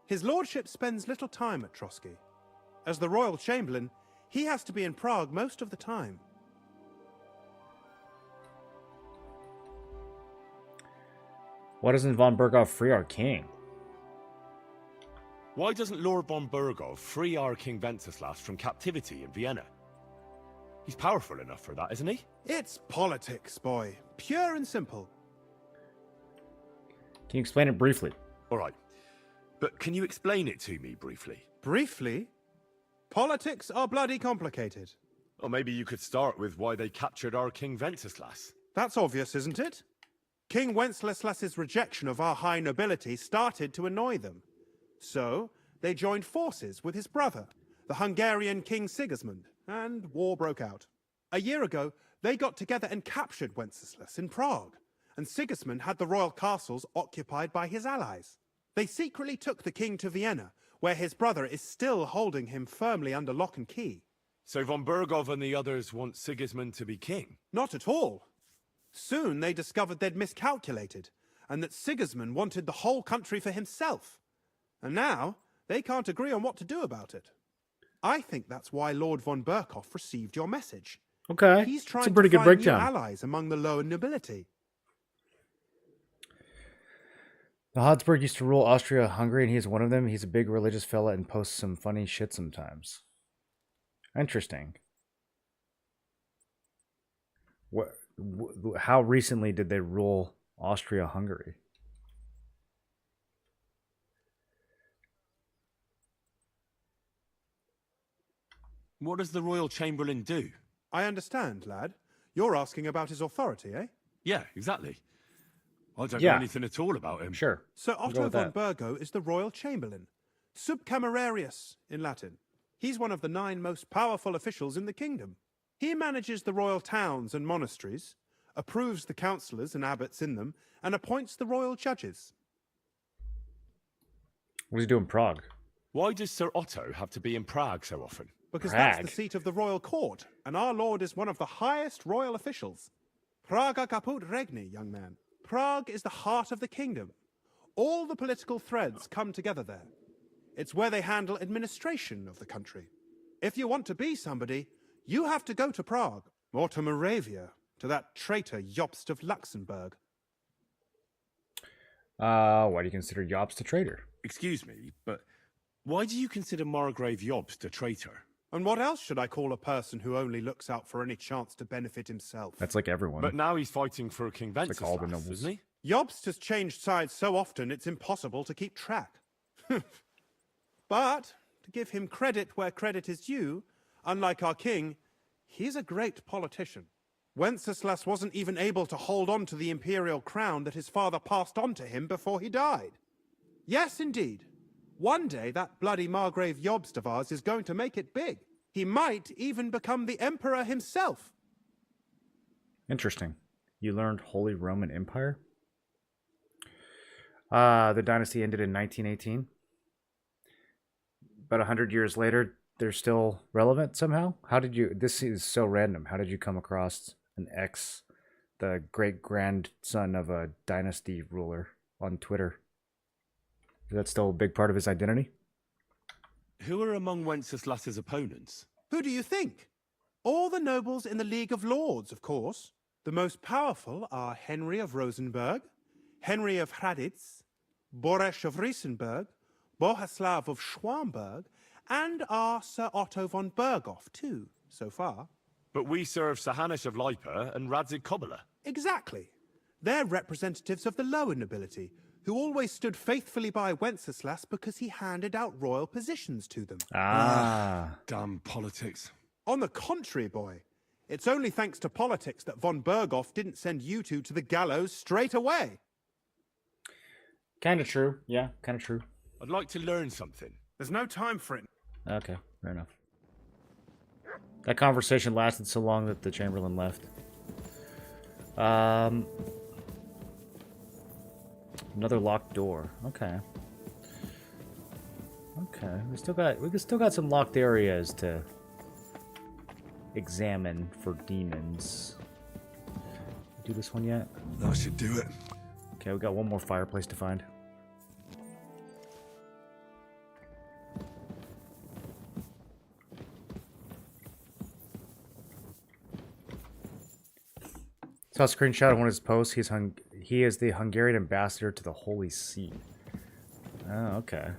His lordship spends little time at Trosky. As the royal chamberlain, he has to be in Prague most of the time. Why doesn't von Berghoff free our king? Why doesn't Lord von Berghoff free our King Wenceslas from captivity in Vienna? He's powerful enough for that, isn't he? It's politics, boy. Pure and simple. Can you explain it briefly? All right. But can you explain it to me briefly? Briefly, politics are bloody complicated. Or maybe you could start with why they captured our King Wenceslas. That's obvious, isn't it? King Wenceslas's rejection of our high nobility started to annoy them. So, they joined forces with his brother, the Hungarian King Sigismund, and war broke out. A year ago, they got together and captured Wenceslas in Prague, and Sigismund had the royal castles occupied by his allies. They secretly took the king to Vienna, where his brother is still holding him firmly under lock and key. So von Berghoff and the others want Sigismund to be king? Not at all. Soon they discovered they'd miscalculated, and that Sigismund wanted the whole country for himself. And now, they can't agree on what to do about it. I think that's why Lord von Berghoff received your message. Okay, He's trying it's a pretty to good find new breakdown. allies among the lower nobility. The Habsburg used to rule Austria-Hungary, and he's one of them. He's a big religious fella and posts some funny shit sometimes. Interesting. How recently did they rule Austria-Hungary? What does the Royal Chamberlain do? I understand, lad. You're asking about his authority, eh? Yeah, exactly. I don't Yeah. know anything at all about him. Sure. Sir We'll go Otto with von that. Burgo is the royal chamberlain, subcamerarius in Latin. He's one of the 9 most powerful officials in the kingdom. He manages the royal towns and monasteries, approves the councillors and abbots in them, and appoints the royal judges. What does he do in Prague? Why does Sir Otto have to be in Prague so often? Because that's Prague? the seat of the royal court, and our lord is one of the highest royal officials. Praga caput regni, young man. Prague is the heart of the kingdom. All the political threads come together there. It's where they handle administration of the country. If you want to be somebody, you have to go to Prague, or to Moravia, to that traitor Jobst of Luxembourg. Why do you consider Jobst a traitor? Excuse me, but why do you consider Margrave Jobst a traitor? And what else should I call a person who only looks out for any chance to benefit himself? That's like everyone. But now he's fighting for King like all the Wenceslas, nobles. isn't he? Jobst has changed sides so often it's impossible to keep track. But, to give him credit where credit is due, unlike our king, he's a great politician. Wenceslas wasn't even able to hold on to the imperial crown that his father passed on to him before he died. Yes, indeed. One day that bloody Margrave Jobst of ours is going to make it big. He might even become the emperor himself. Interesting. You learned Holy Roman Empire? The dynasty ended in 1918. But 100 years later, they're still relevant somehow? How did you... This is so random. How did you come across an ex, the great-grandson of a dynasty ruler on Twitter? Is that still a big part of his identity? Who are among Wenceslas's opponents? Who do you think? All the nobles in the League of Lords, of course. The most powerful are Henry of Rosenberg, Henry of Hraditz, Boresh of Riesenberg, Bohuslav of Schwamberg, and our Sir Otto von Berghoff, too, so far. But we serve Sir Hanush of Lipa and Radzig Kobyla. Exactly. They're representatives of the lower nobility, who always stood faithfully by Wenceslas because he handed out royal positions to them. Damn politics. On the contrary, boy. It's only thanks to politics that von Berghoff didn't send you two to the gallows straight away. Kind of true. Yeah, kind of true. I'd like to learn something. There's no time for it. Okay, fair enough. That conversation lasted so long that the Chamberlain left. Another locked door. Okay. Okay, we still got some locked areas to examine for demons. Do this one yet? I should do it. Okay, we got one more fireplace to find. Saw a screenshot of one of his posts. He is the Hungarian ambassador to the Holy See. Oh, okay.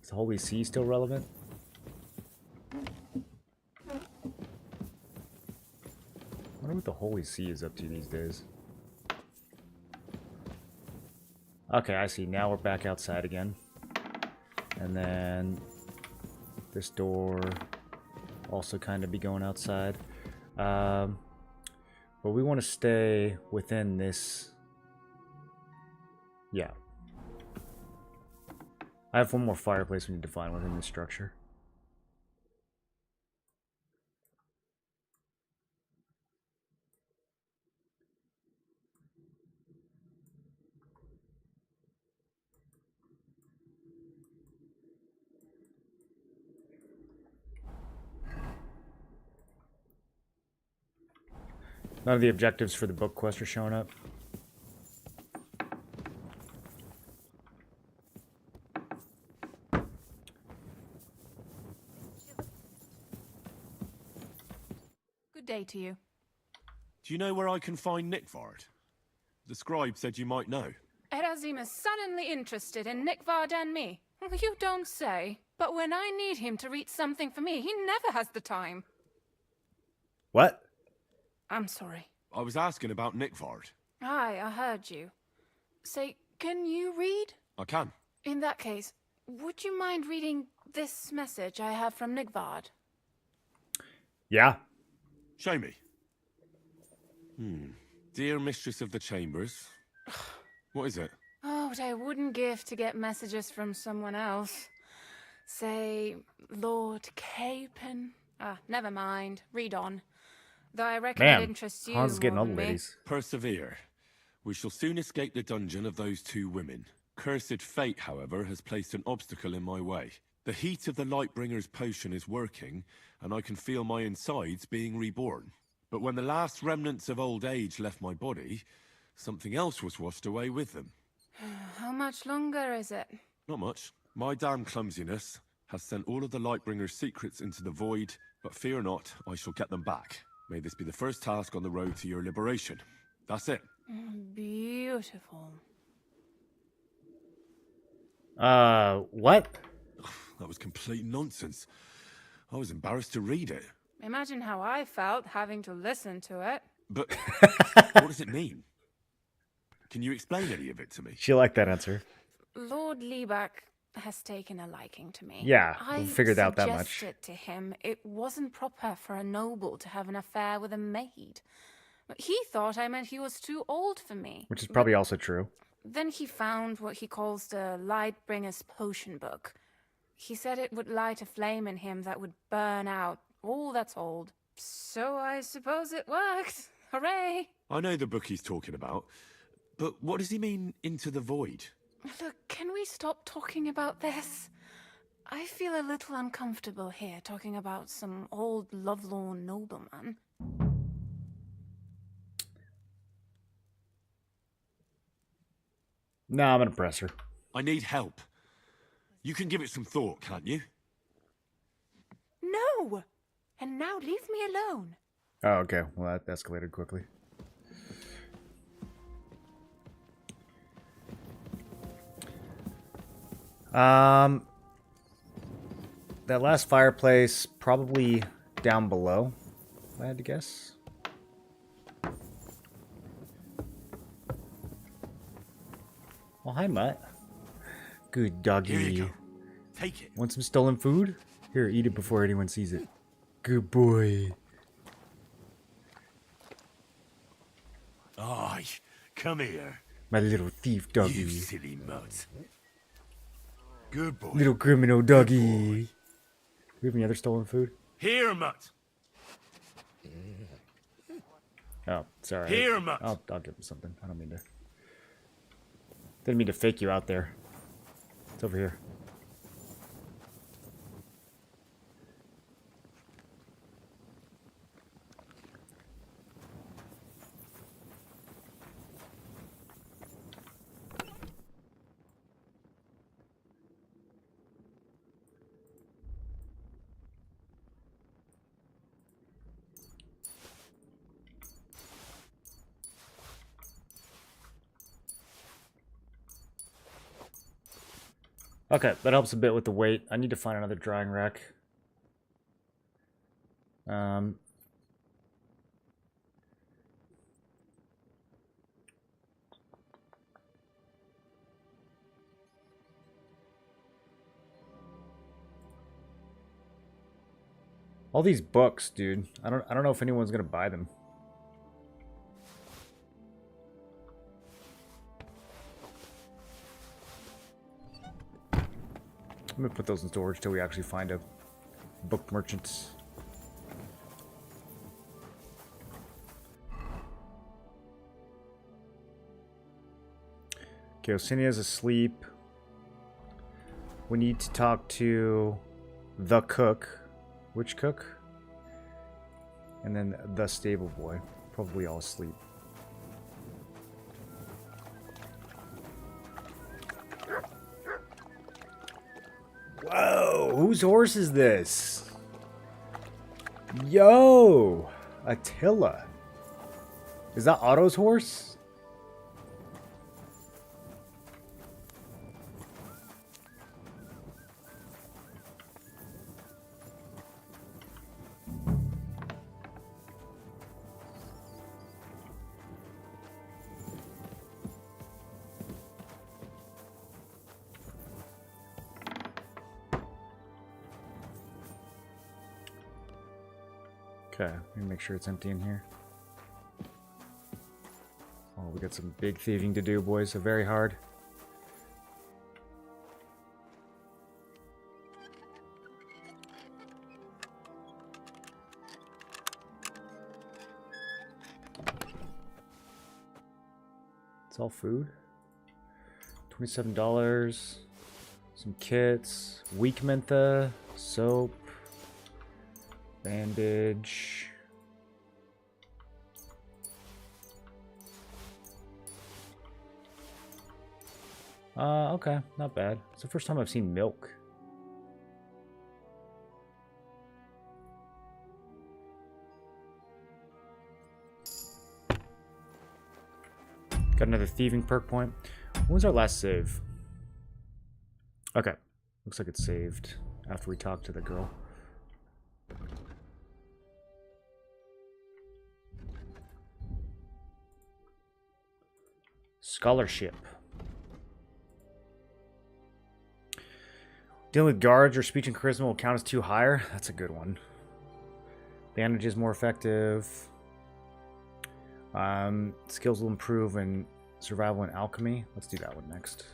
Is the Holy See still relevant? I wonder what the Holy See is up to these days. Okay, I see. Now we're back outside again. And then this door also kind of be going outside. But we want to stay within this. Yeah. I have one more fireplace we need to find within this structure. None of the objectives for the book quest are showing up. Good day to you. Do you know where I can find Nykvard? The scribe said you might know. Erazim is suddenly interested in Nykvard and me. You don't say. But when I need him to read something for me, he never has the time. What? I'm sorry. I was asking about Nykvard. Aye, I heard you. Say, can you read? I can. In that case, would you mind reading this message I have from Nykvard? Yeah. Show me. Dear Mistress of the Chambers. What is it? Oh, what I wouldn't give to get messages from someone else. Say, Lord Capen. Never mind. Read on. Though I reckon it interests you. Hans getting more all than the me. ladies. Persevere. We shall soon escape the dungeon of those two women. Cursed fate, however, has placed an obstacle in my way. The heat of the Lightbringer's potion is working, and I can feel my insides being reborn. But when the last remnants of old age left my body, something else was washed away with them. How much longer is it? Not much. My damn clumsiness has sent all of the Lightbringer's secrets into the void, but fear not, I shall get them back. May this be the first task on the road to your liberation. That's it. Beautiful. What? That was complete nonsense. I was embarrassed to read it. Imagine how I felt having to listen to it. But what does it mean? Can you explain any of it to me? She liked that answer. Lord Liebach has taken a liking to me. Yeah, we figured out that much. I suggested to him it wasn't proper for a noble to have an affair with a maid. He thought I meant he was too old for me. Which is probably also true. Then he found what he calls the Lightbringer's potion book. He said it would light a flame in him that would burn out all that's old. So I suppose it worked. Hooray! I know the book he's talking about, but what does he mean, into the void? Look, can we stop talking about this? I feel a little uncomfortable here talking about some old lovelorn nobleman. No, I'm gonna press her. I need help. You can give it some thought, can't you? No! And now leave me alone. Oh, okay. Well, that escalated quickly. That last fireplace, probably down below, if I had to guess. Well, hi, Mutt. Good doggy. Here you go. Take it. Want some stolen food? Here, eat it before anyone sees it. Good boy. Aye, come here. My little thief doggy. You silly mutt. Good boy. Little criminal doggy. Do we have any other stolen food? Here, mutt. Oh, sorry. Here, mutt. I'll give him something. I don't mean to. Didn't mean to fake you out there. It's over here. Okay, that helps a bit with the weight. I need to find another drying rack. All these books, dude. I don't know if anyone's gonna buy them. I'm gonna put those in storage till we actually find a book merchant. Okay, Osinia's asleep. We need to talk to the cook. Which cook? And then the stable boy. Probably all asleep. Whoa, whose horse is this? Yo, Attila. Is that Otto's horse? Okay, let me make sure it's empty in here. Oh, we got some big thieving to do, boys. So very hard. It's all food. $27. Some kits. Weak mentha. Soap. Bandage. Okay, not bad. It's the first time I've seen milk. Got another thieving perk point. When was our last save? Okay, looks like it's saved after we talked to the girl. Scholarship. Dealing with guards or speech and charisma will count as 2 higher. That's a good one. Bandage is more effective. Skills will improve in survival and alchemy. Let's do that one next.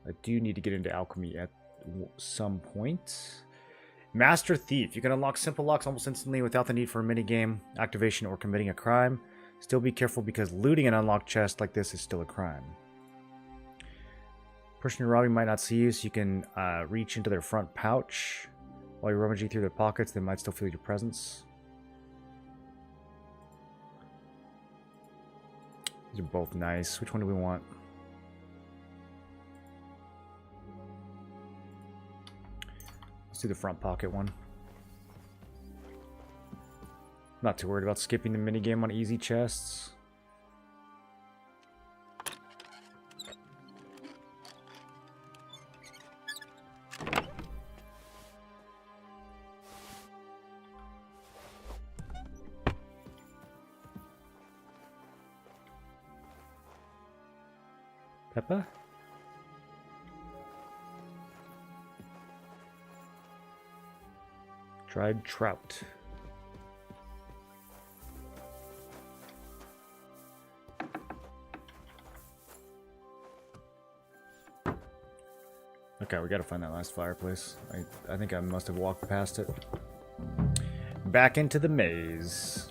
I do need to get into alchemy at some point. Master Thief. You can unlock simple locks almost instantly without the need for a minigame, activation, or committing a crime. Still be careful because looting an unlocked chest like this is still a crime. Person you're robbing might not see you, so you can reach into their front pouch. While you're rummaging through their pockets, they might still feel your presence. These are both nice. Which one do we want? do the front pocket one. Not too worried about skipping the minigame on easy chests. Peppa? Dried trout. Okay, we gotta find that last fireplace. I think I must have walked past it. Back into the maze.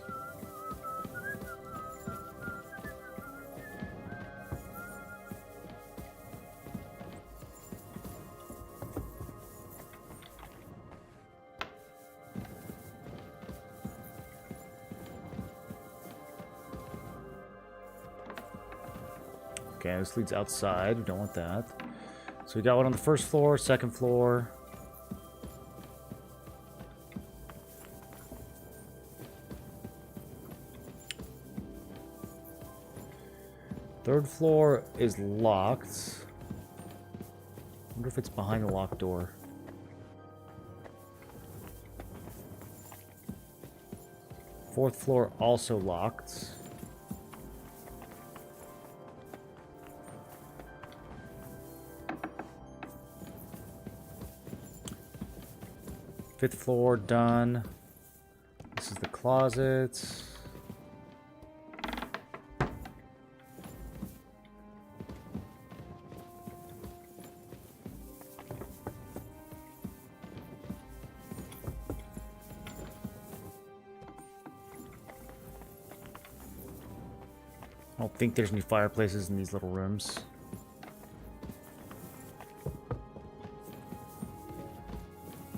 Okay, this leads outside. We don't want that. So we got one on the first floor, second floor. Third floor is locked. Wonder if it's behind the locked door. Fourth floor also locked. Fifth floor done. This is the closet. I don't think there's any fireplaces in these little rooms.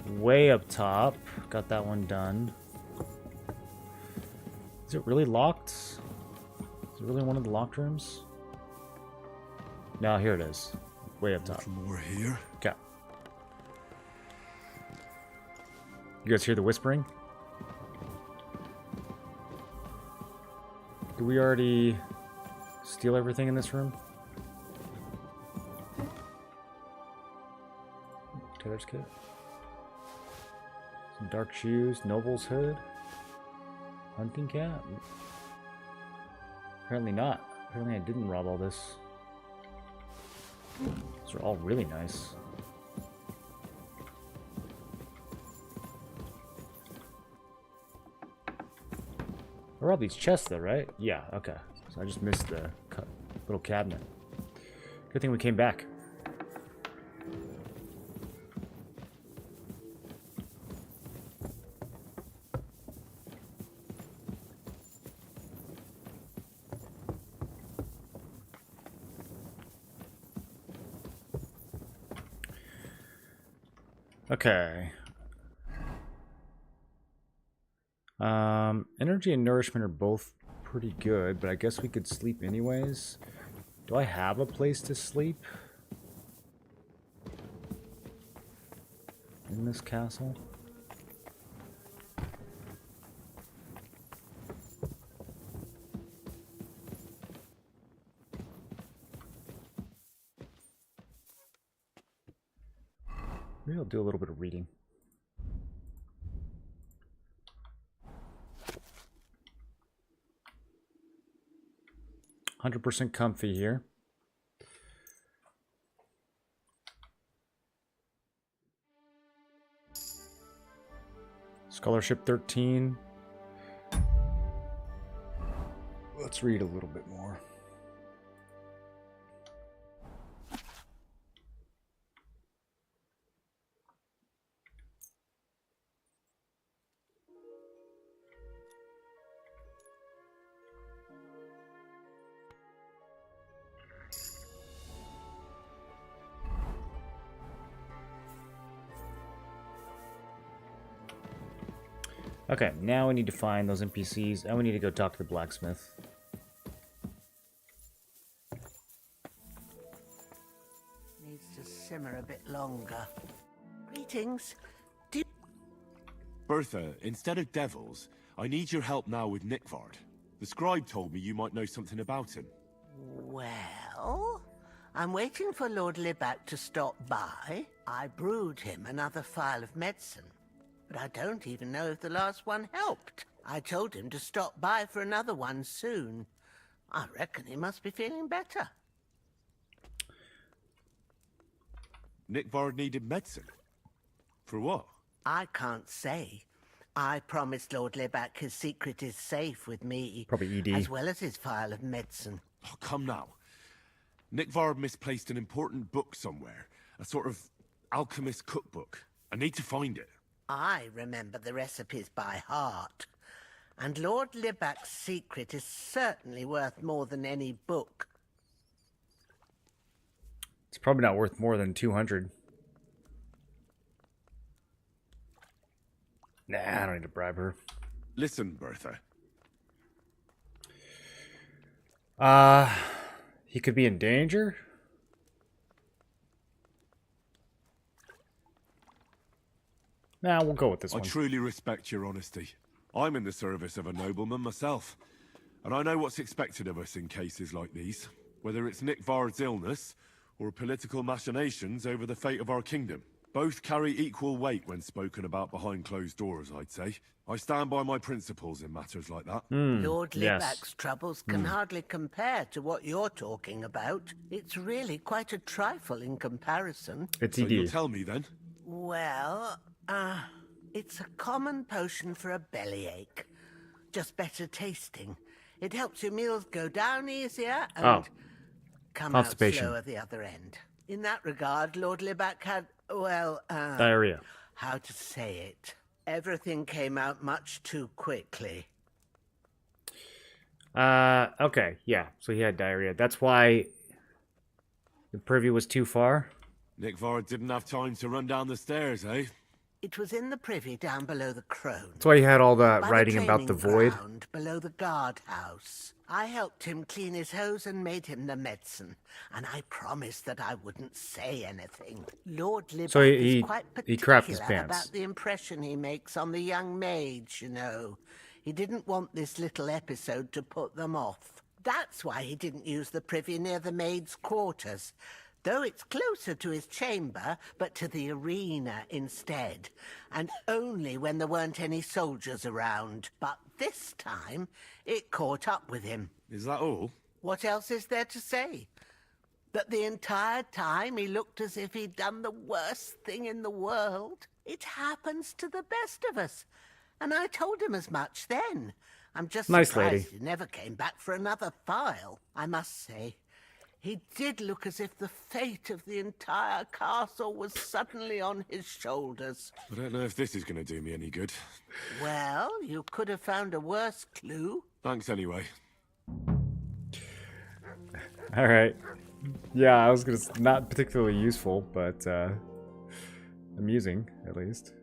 Way up top. Got that one done. Is it really locked? Is it really one of the locked rooms? No, here it is. Way up top. More here. Okay. You guys hear the whispering? Did we already steal everything in this room? Taylor's kit. Some dark shoes, noble's hood, hunting cap. Apparently not. Apparently I didn't rob all this. These are all really nice. I robbed these chests though, right? Yeah, okay. So I just missed the little cabinet. Good thing we came back. Okay. Energy and nourishment are both pretty good, but I guess we could sleep anyways. Do I have a place to sleep in this castle? Maybe I'll do a little bit of reading. %, comfy here. Scholarship 13. Let's read a little bit more. Okay, now we need to find those NPCs, and we need to go talk to the blacksmith. Needs to simmer a bit longer. Greetings. Bertha, instead of devils, I need your help now with Nykvard. The scribe told me you might know something about him. Well, I'm waiting for Lord Libak to stop by. I brewed him another phial of medicine, but I don't even know if the last one helped. I told him to stop by for another one soon. I reckon he must be feeling better. Nykvard needed medicine? For what? I can't say. I promised Lord Libak his secret is safe with me. Probably ED. As well as his phial of medicine. Oh, come now. Nykvard misplaced an important book somewhere. A sort of alchemist cookbook. I need to find it. I remember the recipes by heart. And Lord Libak's secret is certainly worth more than any book. It's probably not worth more than 200. Nah, I don't need to bribe her. Listen, Bertha. He could be in danger? Nah, we'll go with this I one. truly respect your honesty. I'm in the service of a nobleman myself, and I know what's expected of us in cases like these, whether it's Nykvard's illness or political machinations over the fate of our kingdom. Both carry equal weight when spoken about behind closed doors, I'd say. I stand by my principles in matters like that. Lord yes. Libak's troubles can hardly compare to what you're talking about. It's really quite a trifle in comparison. It's So you'll ED. tell me then? Well, it's a common potion for a bellyache. Just better tasting. It helps your meals go down easier and come out Constipation. slower the other end. In that regard, Lord Libak had, well, Diarrhea. how to say it? Everything came out much too quickly. Okay, yeah. So he had diarrhea. That's why the privy was too far. Nykvard didn't have time to run down the stairs, eh? It was in the privy down below the crone. That's why he had all that By writing about the training void. ground below the guardhouse. I helped him clean his hose and made him the medicine, and I promised that I wouldn't say anything. Lord Libak So he is quite he crapped his particular pants. about the impression he makes on the young maids, you know. He didn't want this little episode to put them off. That's why he didn't use the privy near the maids' quarters. Though it's closer to his chamber, but to the arena instead. And only when there weren't any soldiers around. But this time, it caught up with him. Is that all? What else is there to say? That the entire time he looked as if he'd done the worst thing in the world. It happens to the best of us. And I told him as much then. I'm just Nice surprised lady. he never came back for another file, I must say. He did look as if the fate of the entire castle was suddenly on his shoulders. I don't know if this is going to do me any good. Well, you could have found a worse clue. Thanks anyway. All right. Yeah, I was gonna not particularly useful, but amusing at least.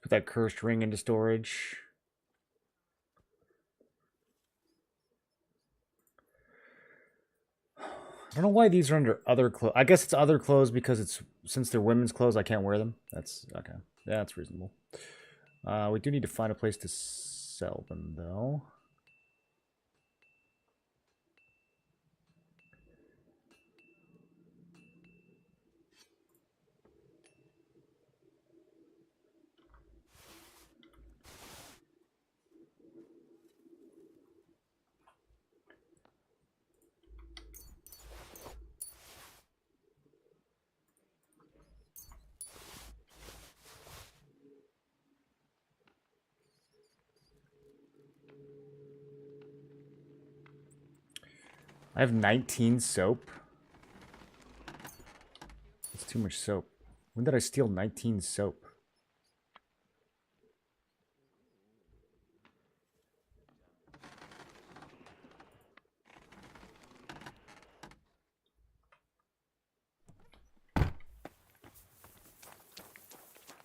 Put that cursed ring into storage. I don't know why these are under other clothes. I guess it's other clothes because it's since they're women's clothes, I can't wear them. That's okay. Yeah, that's reasonable. We do need to find a place to sell them though. I have 19 soap. too much soap. When did I steal 19 soap?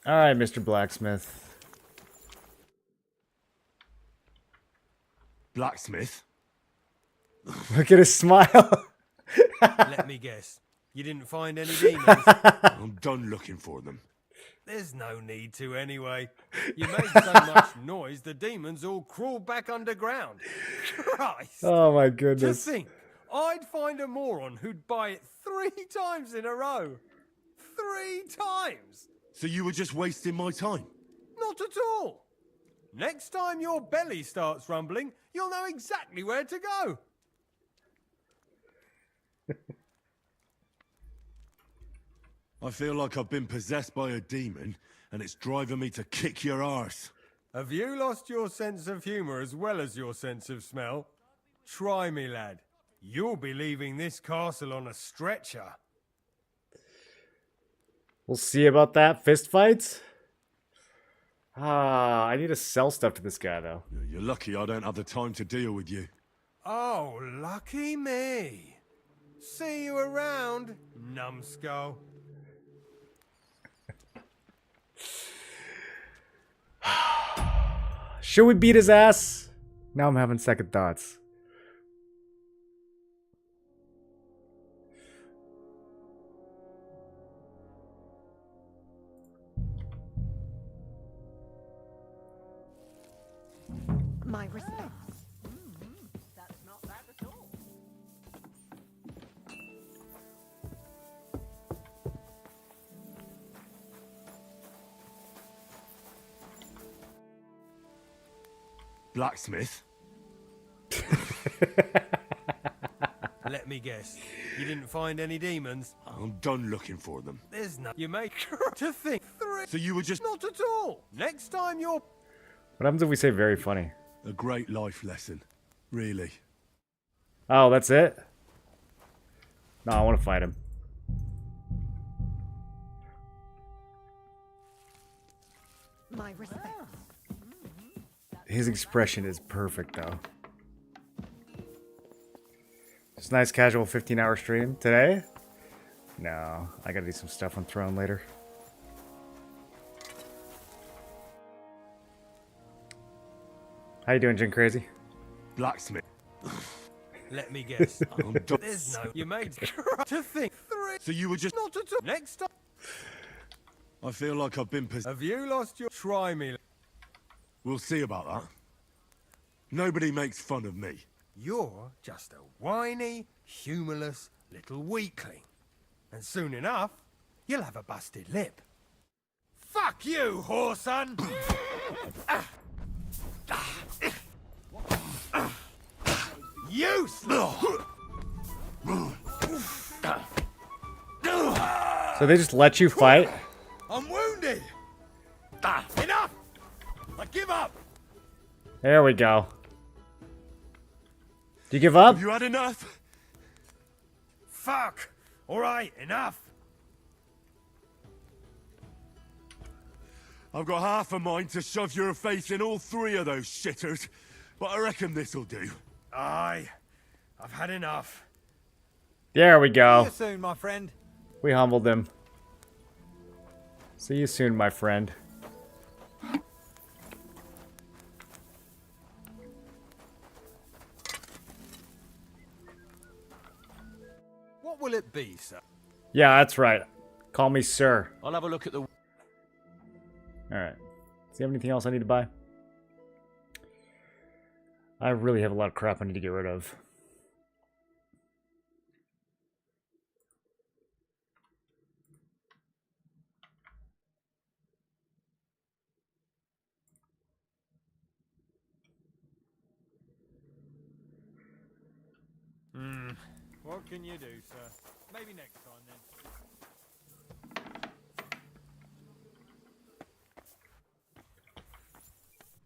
All right, Mr. Blacksmith. Blacksmith? Look at his smile. Let me guess. You didn't find any demons? I'm done looking for them. There's no need to anyway. You made so much noise, the demons all crawled back underground. Christ! Oh my To goodness. think, I'd find a moron who'd buy it 3 times in a row. 3 times! So you were just wasting my time? Not at all. Next time your belly starts rumbling, you'll know exactly where to go. I feel like I've been possessed by a demon, and it's driving me to kick your arse. Have you lost your sense of humour as well as your sense of smell? Try me, lad. You'll be leaving this castle on a stretcher. We'll see about that. Fist fights? Ah, I need to sell stuff to this guy, though. You're lucky I don't have the time to deal with you. Oh, lucky me. See you around, numbskull. Should we beat his ass? Now I'm having second thoughts. My respects. That's not bad at all. Blacksmith? Let me guess. You didn't find any demons? I'm done looking for them. There's no... You make to think. 3... So you were just... Not at all. Next time you're... What happens if we say very funny? A great life lesson. Really. Oh, that's it? No, I want to fight him. My respects. His expression is perfect, though. Just nice casual 15-hour stream today? No, I gotta do some stuff on Throne later. How you doing, Jin Crazy? Blacksmith. Let me guess. I'm done. There's no... You made to think. 3... So you were just... Not at all. Next time... I feel like I've been possessed. Have you lost your... Try me. We'll see about that. Nobody makes fun of me. You're just a whiny, humourless little weakling. And soon enough, you'll have a busted lip. Fuck you, whoreson! Useless! So they just let you fight? I'm wounded! Enough! I give up! There we go. Do you give up? Have you had enough? Fuck! Alright, enough! I've got half a mind to shove your face in all 3 of those shitters, but I reckon this'll do. Aye, I've had enough. There we go. See you soon, my friend. We humbled him. See you soon, my friend. What will it be, sir? Yeah, that's right. Call me sir. I'll have a look at the... Alright. Does he have anything else I need to buy? I really have a lot of crap I need to get rid of. What can you do, sir? Maybe next time, then.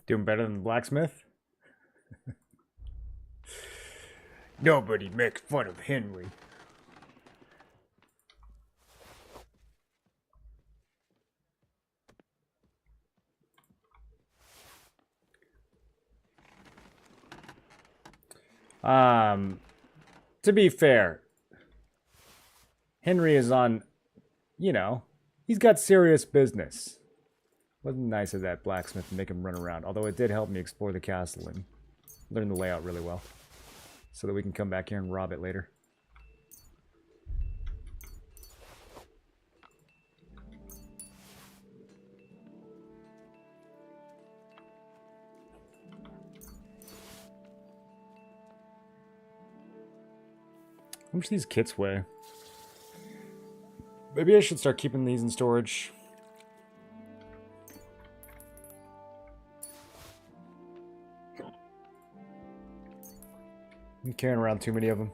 Doing better than the blacksmith? Nobody makes fun of Henry. To be fair, Henry is on, you know, he's got serious business. Wasn't nice of that blacksmith to make him run around, although it did help me explore the castle and learn the layout really well, so that we can come back here and rob it later. How much do these kits weigh? Maybe I should start keeping these in storage. I'm carrying around too many of them.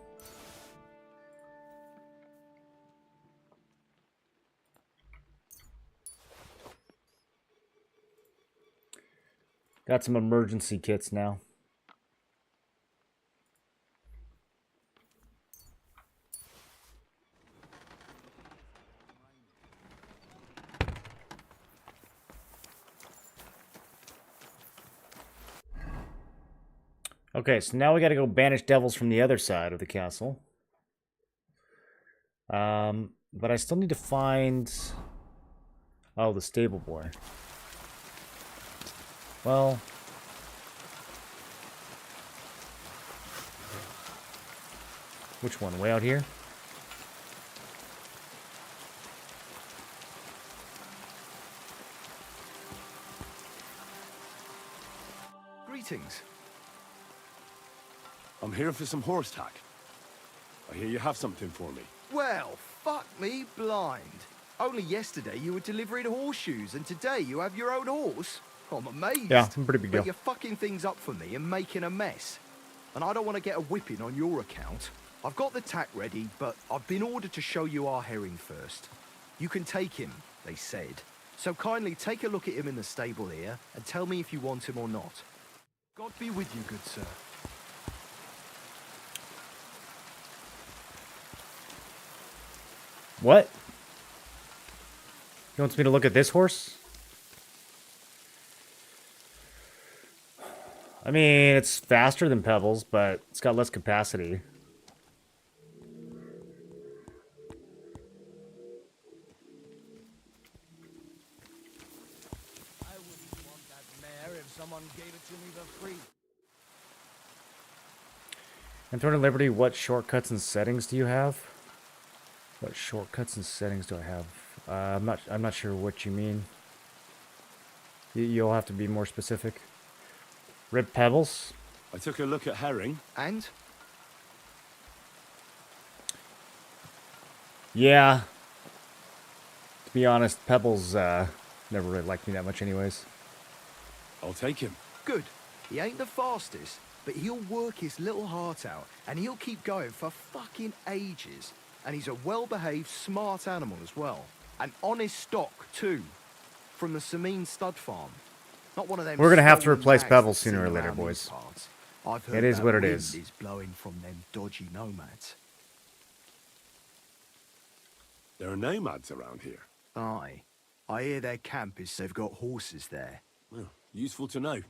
Got some emergency kits now. Okay, so now we gotta go banish devils from the other side of the castle. But I still need to find... Oh, the stable boy. Well... Which one? Way out here? Greetings. I'm here for some horse tack. I hear you have something for me. Well, fuck me blind. Only yesterday you were delivering horseshoes, and today you have your own horse? I'm amazed. Yeah, I'm pretty big deal. But you're fucking things up for me and making a mess. And I don't want to get a whipping on your account. I've got the tack ready, but I've been ordered to show you our herring first. You can take him, they said. So kindly take a look at him in the stable here, and tell me if you want him or not. God be with you, good sir. What? He wants me to look at this horse? I mean, it's faster than Pebbles, but it's got less capacity. I wouldn't want that mare if someone gave it to me for free. And Throne of Liberty, what shortcuts and settings do you have? What shortcuts and settings do I have? I'm not sure what you mean. You'll have to be more specific. Rib Pebbles? I took a look at herring. And? Yeah. To be honest, Pebbles never really liked me that much anyways. I'll take him. Good. He ain't the fastest, but he'll work his little heart out, and he'll keep going for fucking ages. And he's a well-behaved, smart animal as well. An honest stock, too. From the Sameen stud farm. Not one of them. We're gonna have to stolen replace nags Pebbles that's sooner or seen later, around boys. these parts. I've heard It is that what it wind is. blowing from them dodgy nomads. There are nomads around here. Aye. I hear their camp is they've got horses there. Well, useful to know.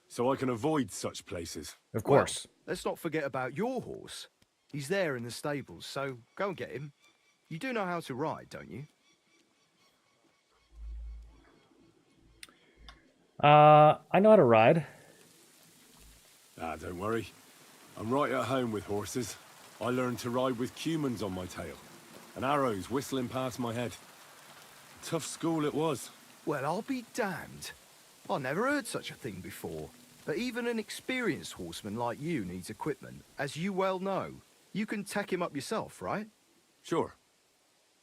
So I can avoid such places. Of course. Well, let's not forget about your horse. He's there in the stables, so go and get him. You do know how to ride, don't you? I know how to ride. Ah, don't worry. I'm right at home with horses. I learned to ride with cumans on my tail, and arrows whistling past my head. Tough school it was. Well, I'll be damned. I never heard such a thing before. But even an experienced horseman like you needs equipment, as you well know. You can tack him up yourself, right? Sure.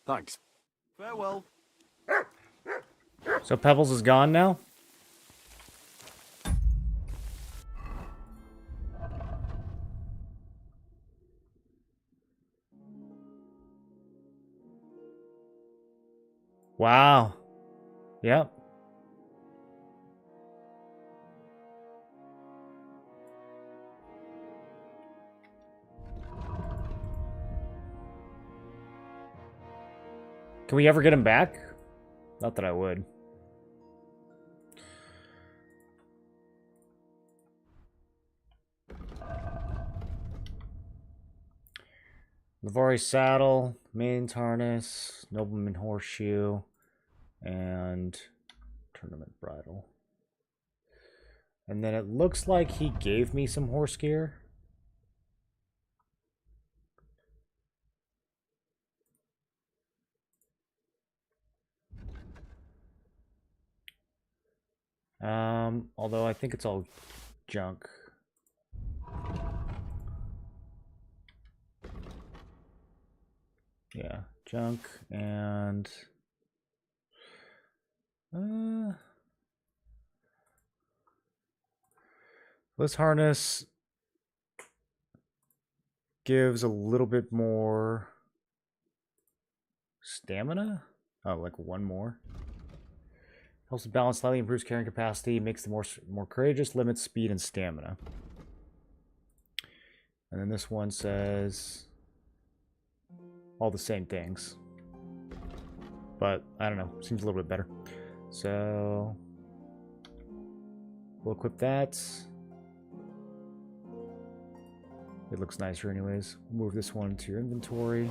Thanks. Farewell. So Pebbles is gone now? Wow. Yep. Can we ever get him back? Not that I would. Lavari saddle, mains harness, nobleman horseshoe, and tournament bridle. And then it looks like he gave me some horse gear. Although I think it's all junk. Yeah, junk and this harness gives a little bit more stamina. Oh, like one more. Helps the balance slightly, improves carrying capacity, makes the more courageous, limits speed and stamina. And then this one says all the same things. But I don't know, seems a little bit better. So we'll equip that. It looks nicer anyways. Move this one to your inventory.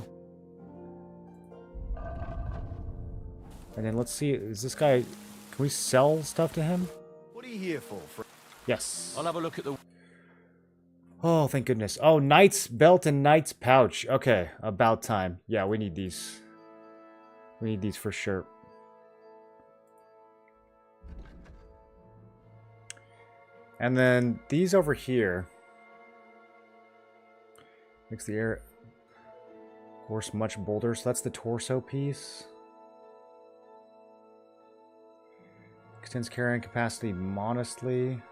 And then let's see, is this guy, can we sell stuff to him? What are you here for? Yes. I'll have a look at the... Oh, thank goodness. Oh, knight's belt and knight's pouch. Okay, about time. Yeah, we need these. We need these for sure. And then these over here. Makes the air horse much bolder. So that's the torso piece. Extends carrying capacity modestly.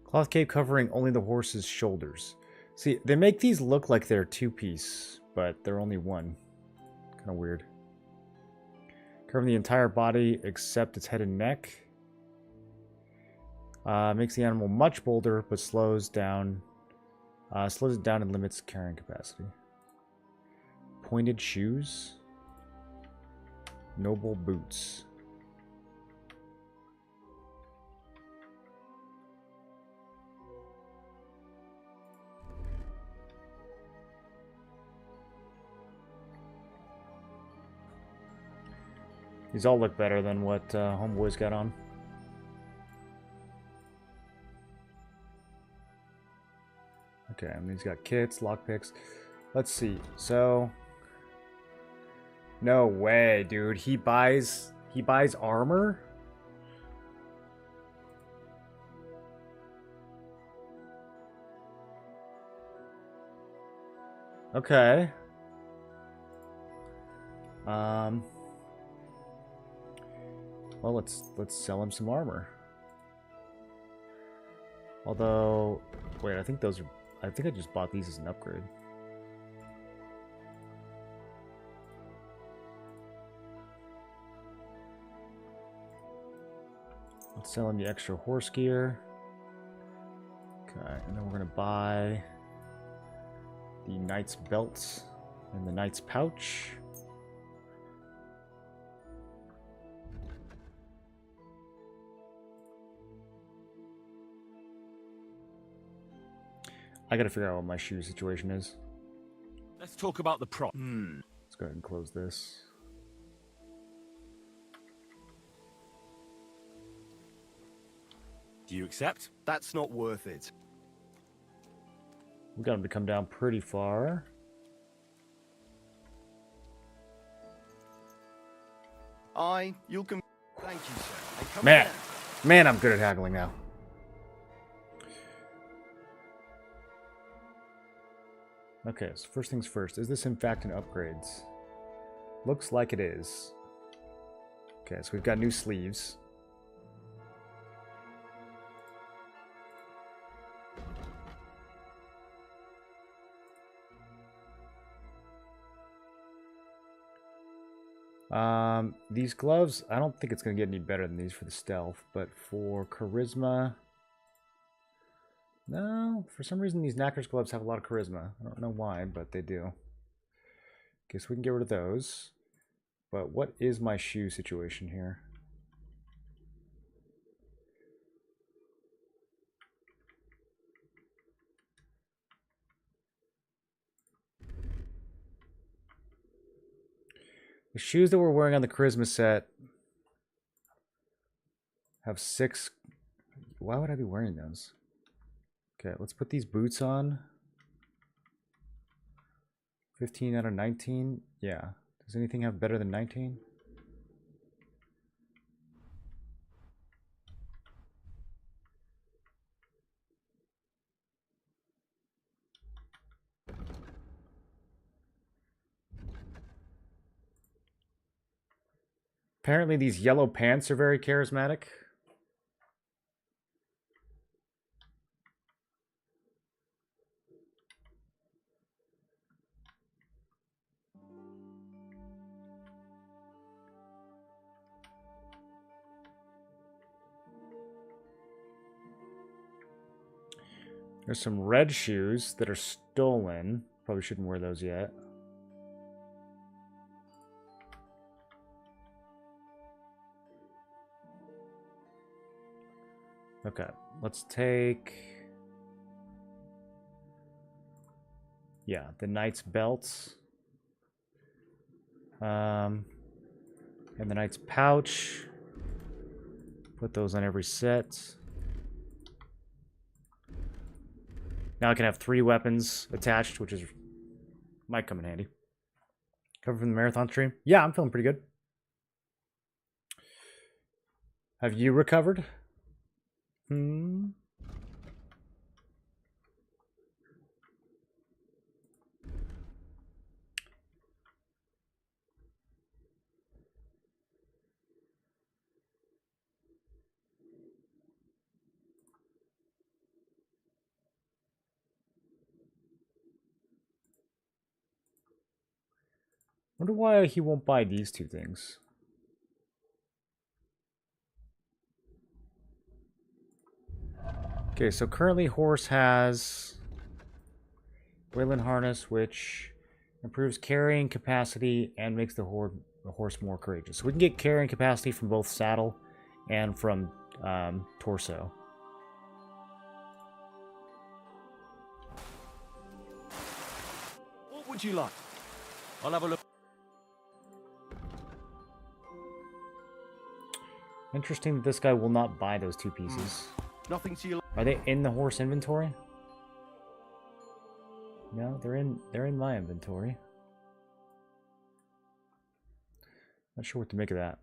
Cloth cape covering only the horse's shoulders. See, they make these look like they're two-piece, but they're only one. Kind of weird. Covering the entire body except its head and neck. Makes the animal much bolder, but slows it down and limits carrying capacity. Pointed shoes. Noble boots. These all look better than what Homeboy's got on. Okay, and he's got kits, lockpicks. Let's see. So, no way, dude. He buys armor? Okay. Well, let's sell him some armor. Although, wait, I think I just bought these as an upgrade. Let's sell him the extra horse gear. Okay, and then we're gonna buy the knight's belt and the knight's pouch. I gotta figure out what my shoe situation is. Let's talk about the prop. Let's go ahead and close this. Do you accept? That's not worth it. We got him to come down pretty far. You'll come. Thank you, sir. Come Man, I'm good at haggling now. Okay, so first things first. Is this in fact an upgrades? Looks like it is. Okay, so we've got new sleeves. These gloves, I don't think it's going to get any better than these for the stealth, but for charisma, No, for some reason these knacker's gloves have a lot of charisma. I don't know why, but they do. Guess we can get rid of those. But what is my shoe situation here? The shoes that we're wearing on the charisma set have 6. Why would I be wearing those? Okay, let's put these boots on. 15 out of 19. Yeah. Does anything have better than 19? Apparently these yellow pants are very charismatic. There's some red shoes that are stolen. Probably shouldn't wear those yet. Okay, let's take... Yeah, the knight's belts. And the knight's pouch. Put those on every set. Now I can have 3 weapons attached, which is might come in handy. Cover from the marathon stream? Yeah, I'm feeling pretty good. Have you recovered? Wonder why he won't buy these 2 things. Okay, so currently horse has Wayland harness, which improves carrying capacity and makes the horse more courageous. So we can get carrying capacity from both saddle and from torso. What would you like? I'll have a look. Interesting that this guy will not buy those 2 pieces. Nothing to you. Are they in the horse inventory? No, they're in my inventory. Not sure what to make of that.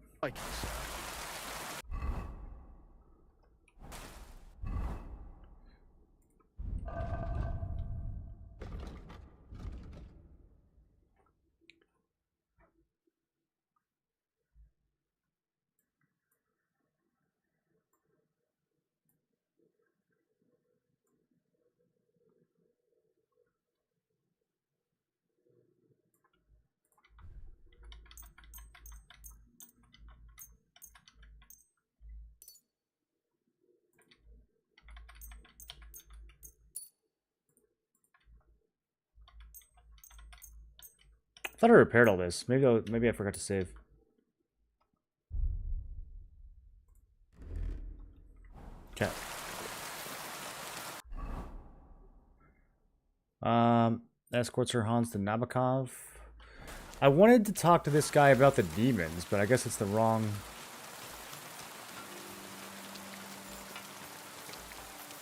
I thought I repaired all this. Maybe I forgot to save. Okay. Escorts her Hans to Nabokov. I wanted to talk to this guy about the demons, but I guess it's the wrong...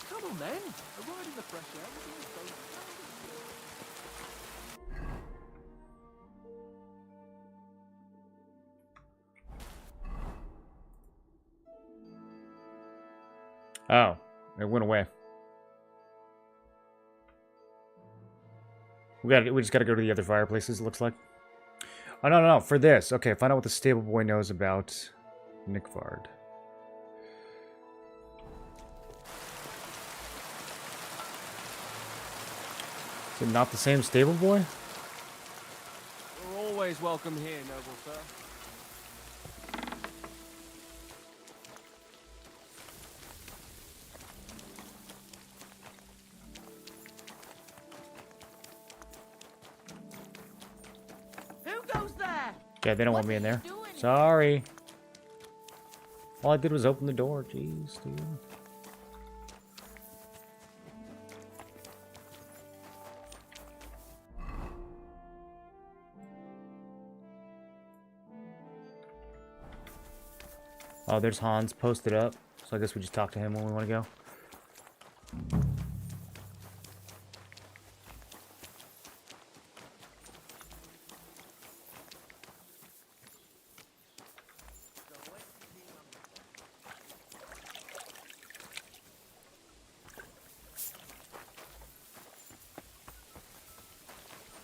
Come on then, a ride in the fresh air. Oh, it went away. We just gotta go to the other fireplaces, it looks like. Oh, no, for this. Okay, find out what the stable boy knows about Nickfard. Is it not the same stable boy? We're always welcome here, noble sir. Yeah, they don't want me in there. Sorry. All I did was open the door. Jeez, dude. Oh, there's Hans posted up. So I guess we just talk to him when we want to go.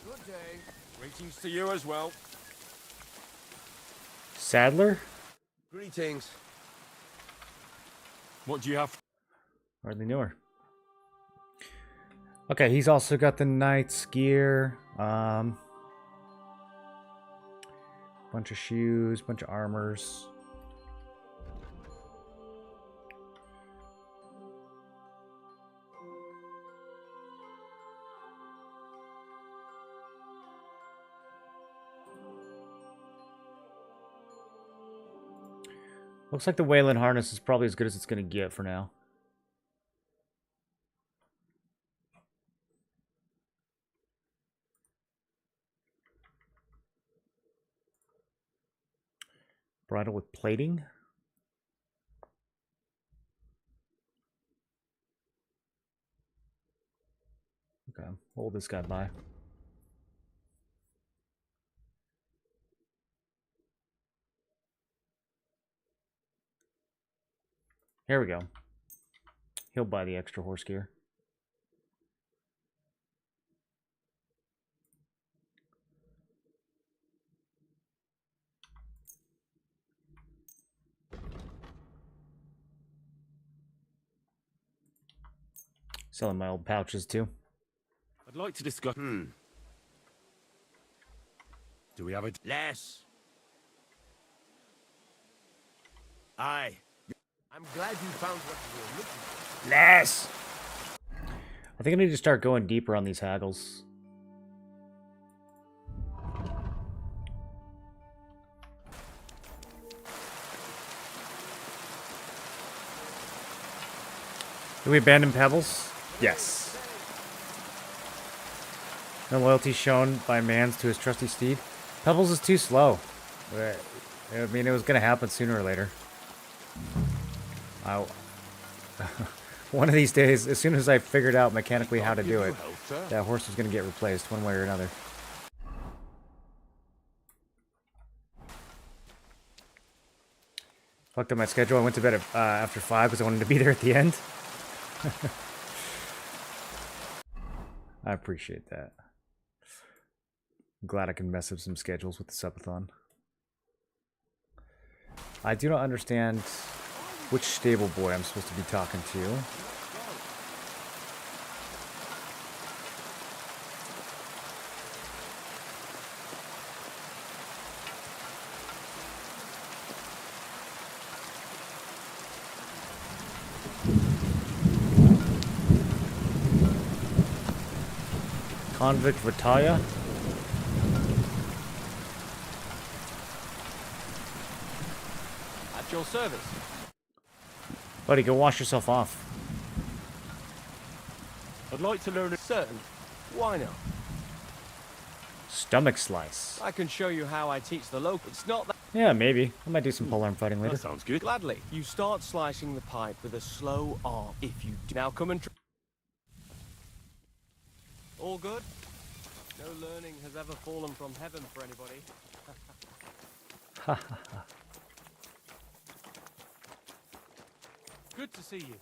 Good day. Greetings to you as well. Sadler? Greetings. What do you have? Hardly knew her. Okay, he's also got the knight's gear. Bunch of shoes, bunch of armors. Looks like the Wayland harness is probably as good as it's going to get for now. Bridle with plating. Okay, hold this guy by. Here we go. He'll buy the extra horse gear. Selling my old pouches too. I'd like to discuss. Do we have a Less. Aye. I'm glad you found what you were looking for. Less. I think I need to start going deeper on these haggles. Do we abandon Pebbles? Yes. No loyalty shown by Mans to his trusty steed. Pebbles is too slow. I mean, it was going to happen sooner or later. One of these days, as soon as I figured out mechanically how to do it, that horse was going to get replaced one way or another. Fucked up my schedule. I went to bed at, after 5 because I wanted to be there at the end. I appreciate that. I'm glad I can mess up some schedules with the subathon. I do not understand which stable boy I'm supposed to be talking to. Convict Vitaya? At your service. Buddy, go wash yourself off. I'd like to learn. Certain. Why not? Stomach slice. I can show you how I teach the local. It's not that. Yeah, maybe. I might do some polearm fighting later. That sounds good. Gladly. You start slicing the pipe with a slow arm. If you do. Now come and. All good? No learning has ever fallen from heaven for anybody. Ha ha ha. Good to see you.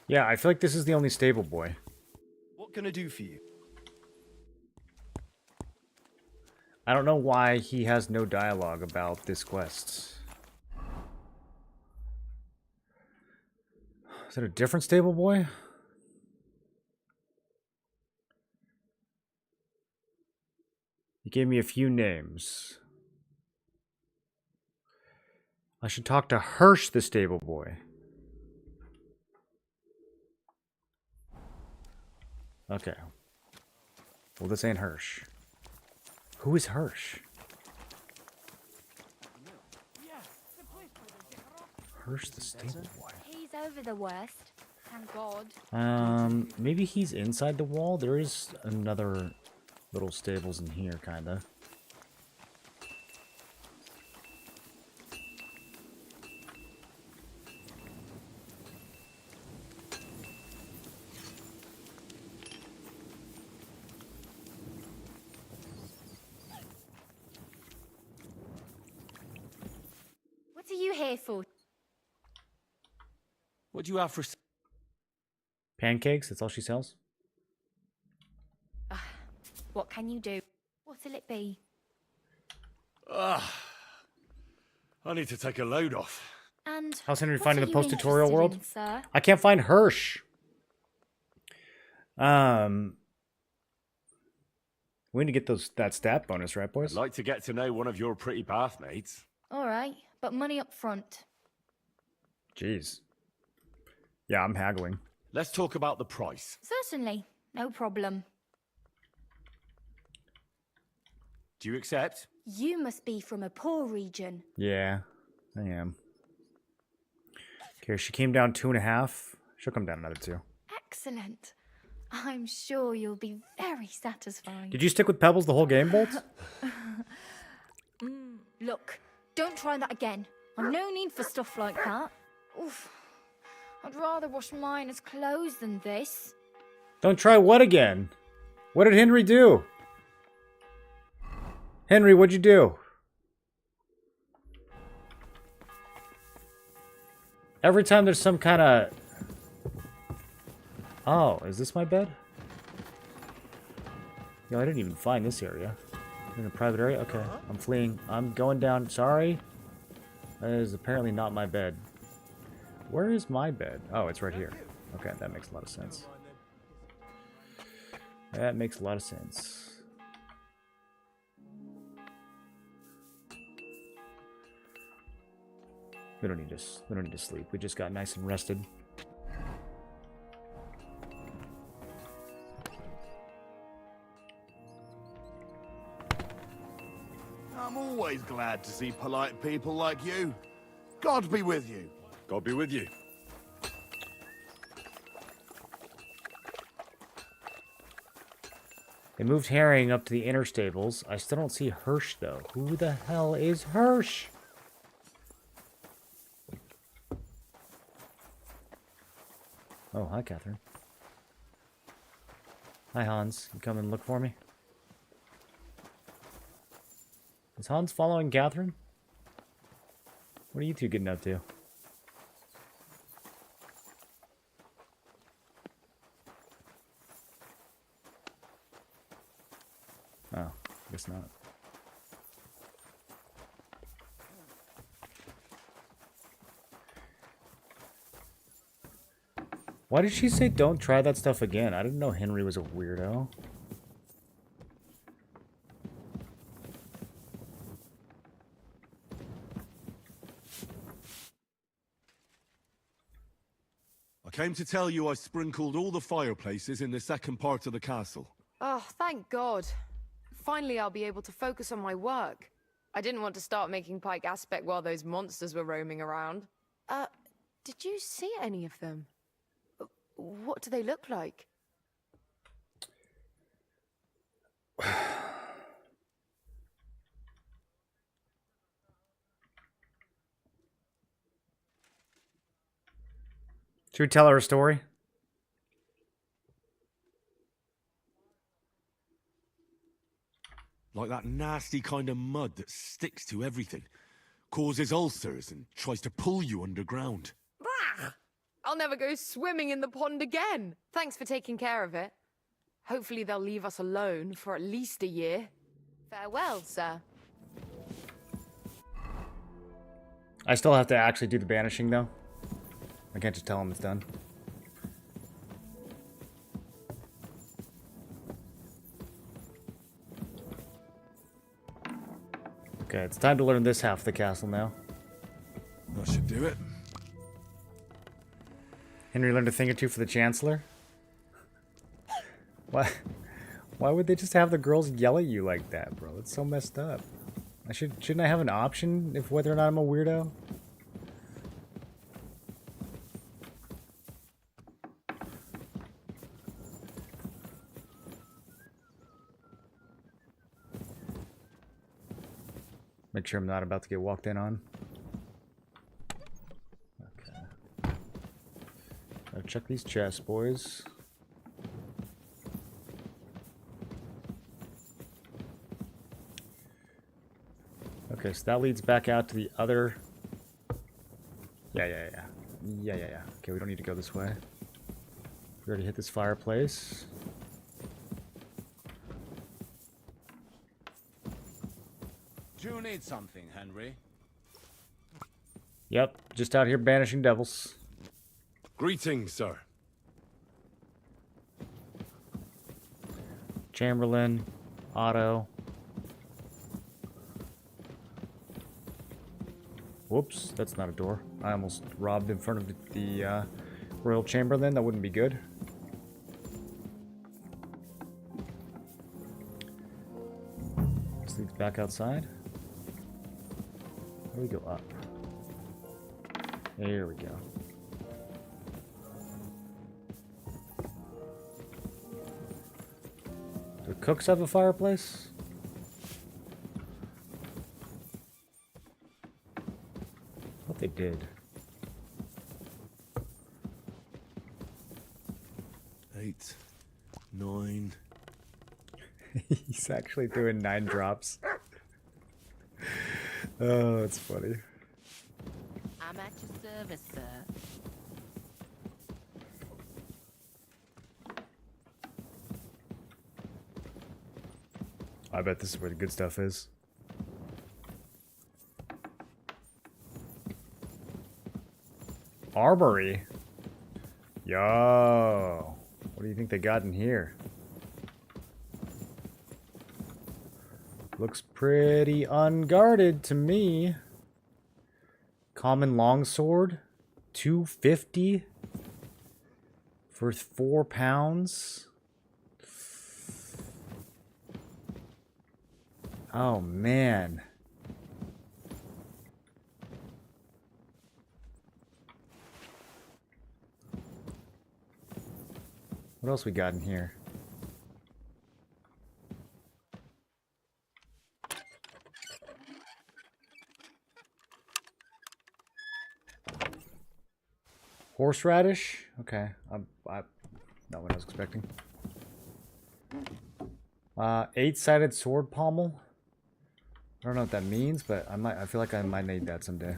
Yeah, I feel like this is the only stable boy. What can I do for you? I don't know why he has no dialogue about this quest. Is it a different stable boy? He gave me a few names. I should talk to Hirsch, the stable boy. Okay. Well, this ain't Hirsch. Who is Hirsch? Hirsch the stable boy. He's over the worst. Thank God. Maybe he's inside the wall? There is another little stables in here, kinda. What are you here for? What do you have for... Pancakes? That's all she sells? What can you do? What'll it be? I need to take a load off. And How's Henry what finding are the you post-tutorial interested world? in, sir? I can't find Hirsch. We need to get that stat bonus, right, boys? I'd like to get to know one of your pretty bathmates. All right, but money up front. Jeez. Yeah, I'm haggling. Let's talk about the price. Certainly, no problem. Do you accept? You must be from a poor region. Yeah, I am. Okay, she came down 2.5. She'll come down another 2. Excellent. I'm sure you'll be very satisfied. Did you stick with pebbles the whole game, Bolt? Look, don't try that again. I've no need for stuff like that. Oof. I'd rather wash mine as clothes than this. Don't try what again? What did Henry do? Henry, what'd you do? Every time there's some kind of... Oh, is this my bed? Yo, I didn't even find this area. In a private area? Okay, I'm fleeing. I'm going down. Sorry. That is apparently not my bed. Where is my bed? Oh, it's right here. Okay, that makes a lot of sense. That makes a lot of sense. We don't need to sleep. We just got nice and rested. I'm always glad to see polite people like you. God be with you. God be with you. They moved Herring up to the inner stables. I still don't see Hirsch, though. Who the hell is Hirsch? Oh, hi, Catherine. Hi, Hans. You come and look for me? Is Hans following Catherine? What are you two getting up to? Oh, guess not. Why did she say don't try that stuff again? I didn't know Henry was a weirdo. I came to tell you I sprinkled all the fireplaces in the second part of the castle. Oh, thank God. Finally, I'll be able to focus on my work. I didn't want to start making Pike Aspect while those monsters were roaming around. Did you see any of them? What do they look like? Should we tell her a story? Like that nasty kind of mud that sticks to everything. Causes ulcers and tries to pull you underground. I'll never go swimming in the pond again. Thanks for taking care of it. Hopefully they'll leave us alone for at least a year. Farewell, sir. I still have to actually do the banishing, though. I can't just tell him it's done. Okay, it's time to learn this half of the castle now. That should do it. Henry learned a thing or two for the Chancellor. Why? Why would they just have the girls yell at you like that, bro? It's so messed up. Shouldn't I have an option if whether or not I'm a weirdo? Make sure I'm not about to get walked in on. Okay. Gotta check these chests, boys. Okay, so that leads back out to the other... Yeah. Okay, we don't need to go this way. We already hit this fireplace. Do you need something, Henry? Yep, just out here banishing devils. Greetings, sir. Chamberlain, Otto. Whoops, that's not a door. I almost robbed in front of the Royal Chamberlain. That wouldn't be good. This leads back outside. How do we go up? There we go. Do the cooks have a fireplace? I thought they did. 8, 9. He's actually doing 9 drops. Oh, that's funny. I'm at your service, sir. I bet this is where the good stuff is. Armory? Yo. What do you think they got in here? Looks pretty unguarded to me. Common longsword, $250 for 4 pounds. Oh man. What else we got in here? Horseradish? Okay. Not what I was expecting. 8-sided sword pommel. I don't know what that means, but I feel like I might need that someday.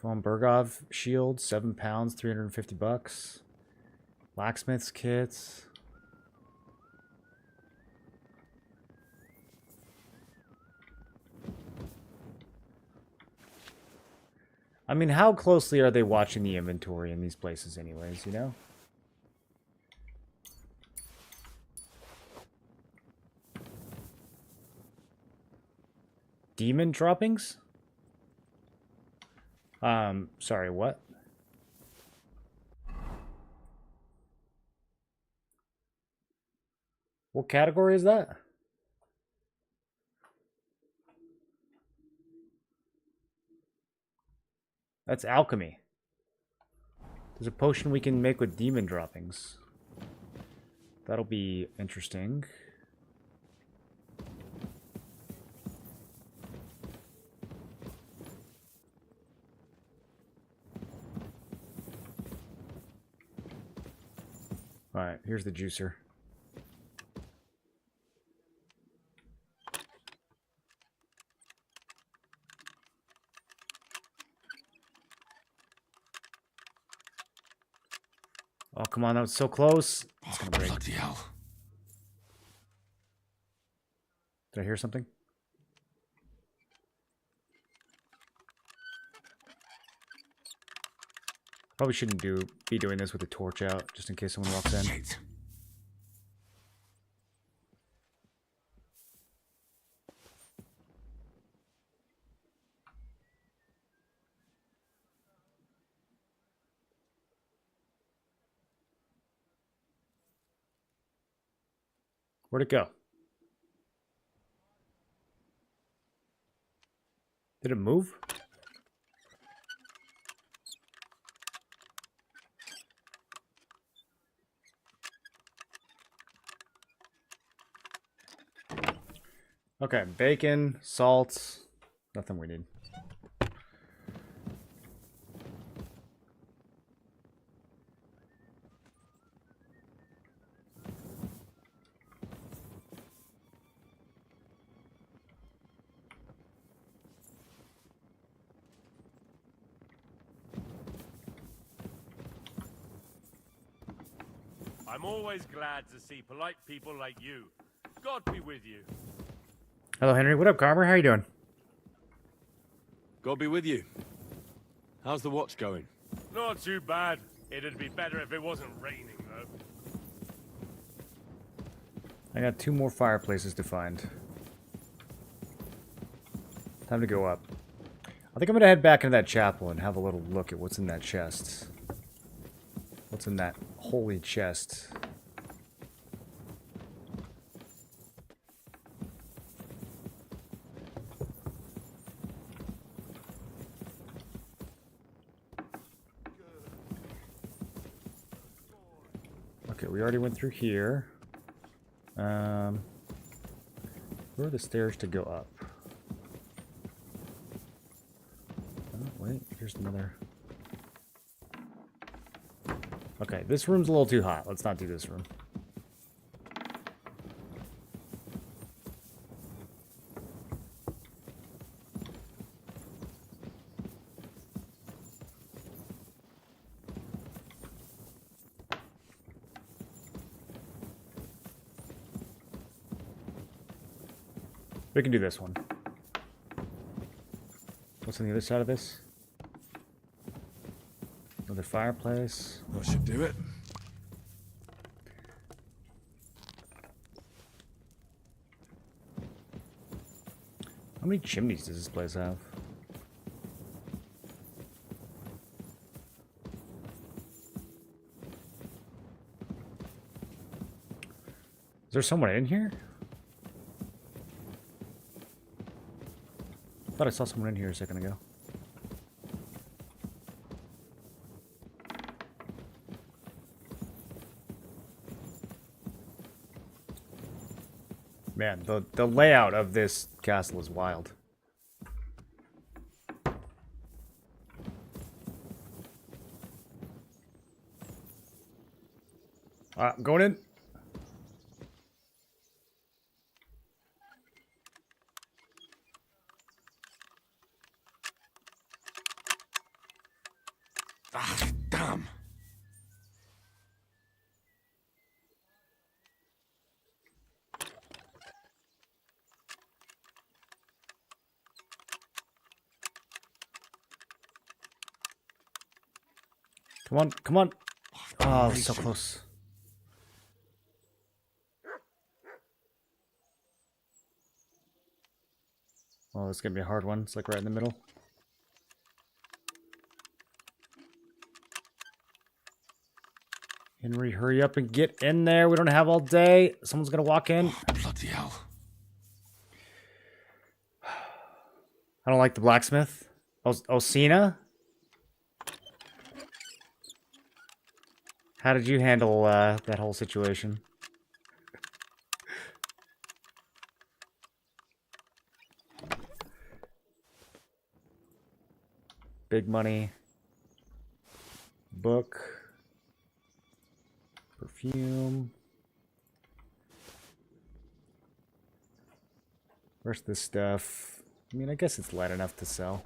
Von Bergov shield, 7 pounds, $350. Blacksmith's kits. I mean, how closely are they watching the inventory in these places anyways, you know? Demon droppings? Sorry, what? What category is that? That's alchemy. There's a potion we can make with demon droppings. That'll be interesting. Alright, here's the juicer. Oh, come on, that was so close. It's gonna break. Bloody hell. Did I hear something? Probably shouldn't be doing this with the torch out, just in case someone walks in. Shit. Where'd it go? Did it move? Okay, bacon, salt, nothing we need. I'm always glad to see polite people like you. God be with you. Hello, Henry. What up, Carver? How you doing? God be with you. How's the watch going? Not too bad. It'd be better if it wasn't raining, though. I got 2 more fireplaces to find. Time to go up. I think I'm gonna head back into that chapel and have a little look at what's in that chest. What's in that holy chest? Okay, we already went through here. Where are the stairs to go up? Oh, wait, here's another. Okay, this room's a little too hot. Let's not do this room. We can do this one. What's on the other side of this? Another fireplace. That should do it. How many chimneys does this place have? Is there someone in here? I thought I saw someone in here a second ago. Man, the layout of this castle is wild. I'm going in. Ah, damn. Come on, come on. Oh, so close. Oh, it's gonna be a hard one. It's like right in the middle. Henry, hurry up and get in there. We don't have all day. Someone's gonna walk in. Oh, bloody hell. I don't like the blacksmith. Osina? How did you handle that whole situation? Big money. Book. Perfume. Where's this stuff? I mean, I guess it's light enough to sell.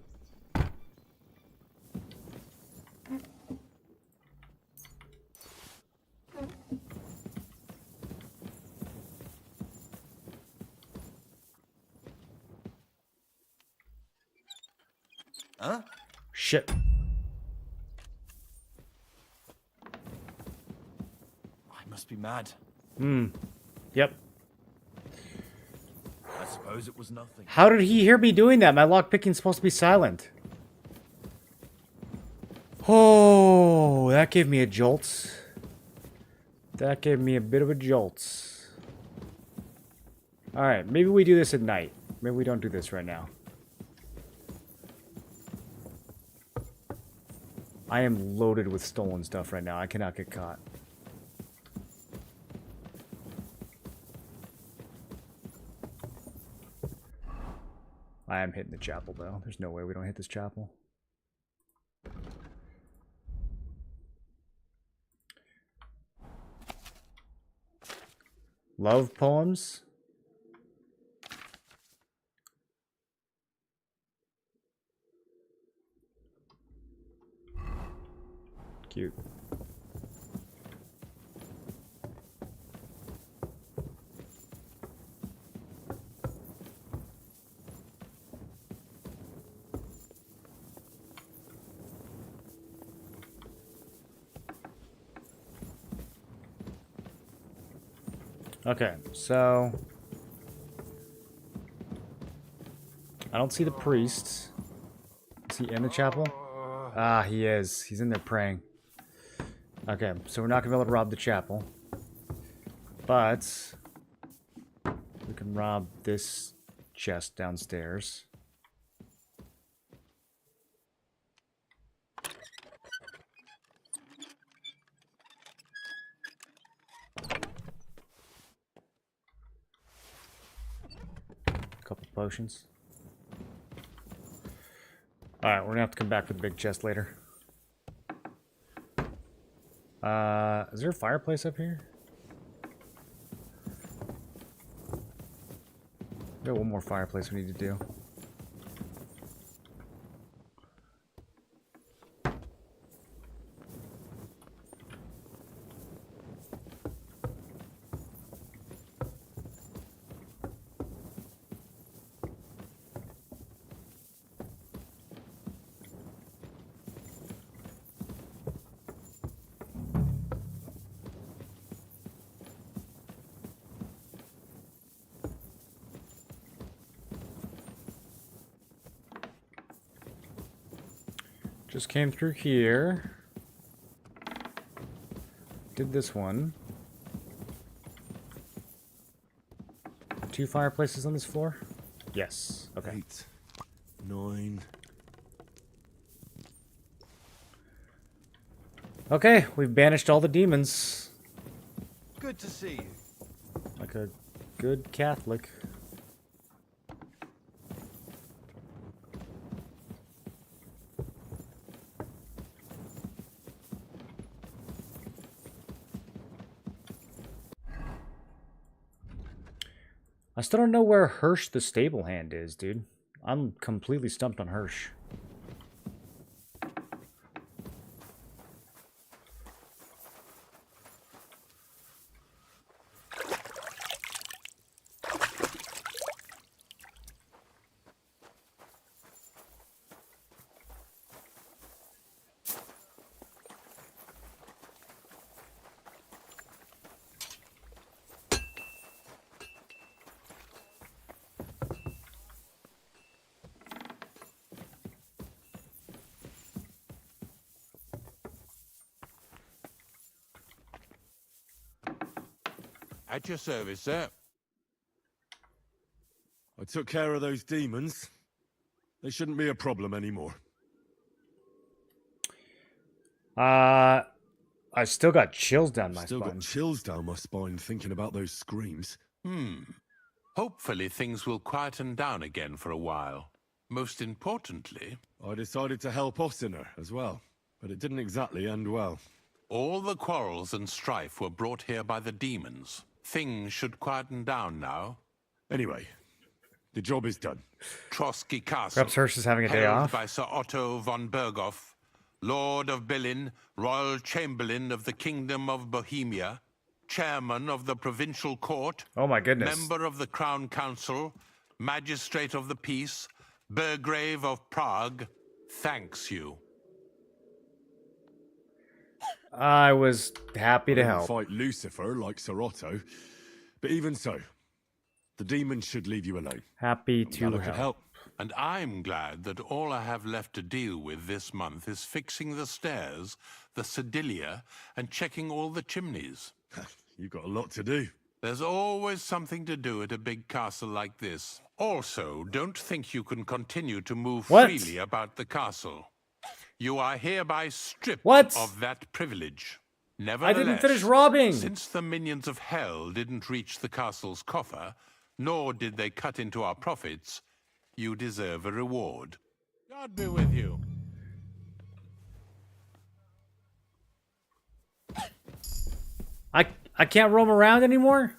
Huh? Shit. I must be mad. Yep. I suppose it was nothing. How did he hear me doing that? My lockpicking's supposed to be silent. Oh, that gave me a jolt. That gave me a bit of a jolt. Alright, maybe we do this at night. Maybe we don't do this right now. I am loaded with stolen stuff right now. I cannot get caught. I am hitting the chapel, though. There's no way we don't hit this chapel. Love poems? Cute. Okay, so I don't see the priest. Is he in the chapel? Ah, he is. He's in there praying. Okay, so we're not gonna be able to rob the chapel. But we can rob this chest downstairs. Couple potions. Alright, we're gonna have to come back for the big chest later. Is there a fireplace up here? We got one more fireplace we need to do. Just came through here. Did this one. 2 fireplaces on this floor? Yes. Okay. 8, 9. Okay, we've banished all the demons. Good to see you. Like a good Catholic. I still don't know where Hirsch the stable hand is, dude. I'm completely stumped on Hirsch. At your service, sir. I took care of those demons. They shouldn't be a problem anymore. I still got chills down my Still spine. got chills down my spine thinking about those screams. Hopefully things will quieten down again for a while. Most importantly, I decided to help Ossiner as well, but it didn't exactly end well. all the quarrels and strife were brought here by the demons. Things should quieten down now. Anyway, the job is done. Trosky Castle. Perhaps Hirsch is having a day held off. by Sir Otto von Berghoff, Lord of Billin, Royal Chamberlain of the Kingdom of Bohemia, Chairman of the Provincial Court. Oh my goodness. Member of the Crown Council, Magistrate of the Peace, Burgrave of Prague, thanks you. I was happy to I didn't help. fight Lucifer like Sir Otto, but even so, the demons should leave you alone. Happy to Glad I could help. And I'm glad that all I have left to deal with this month is fixing the stairs, the sedilia, and checking all the chimneys. You've got a lot to do. There's always something to do at a big castle like this. Also, don't think you can continue to move freely about the castle. You are hereby stripped of that privilege. Nevertheless, I didn't finish robbing. Since the minions of hell didn't reach the castle's coffer, nor did they cut into our profits, you deserve a reward. God be with you. I can't roam around anymore?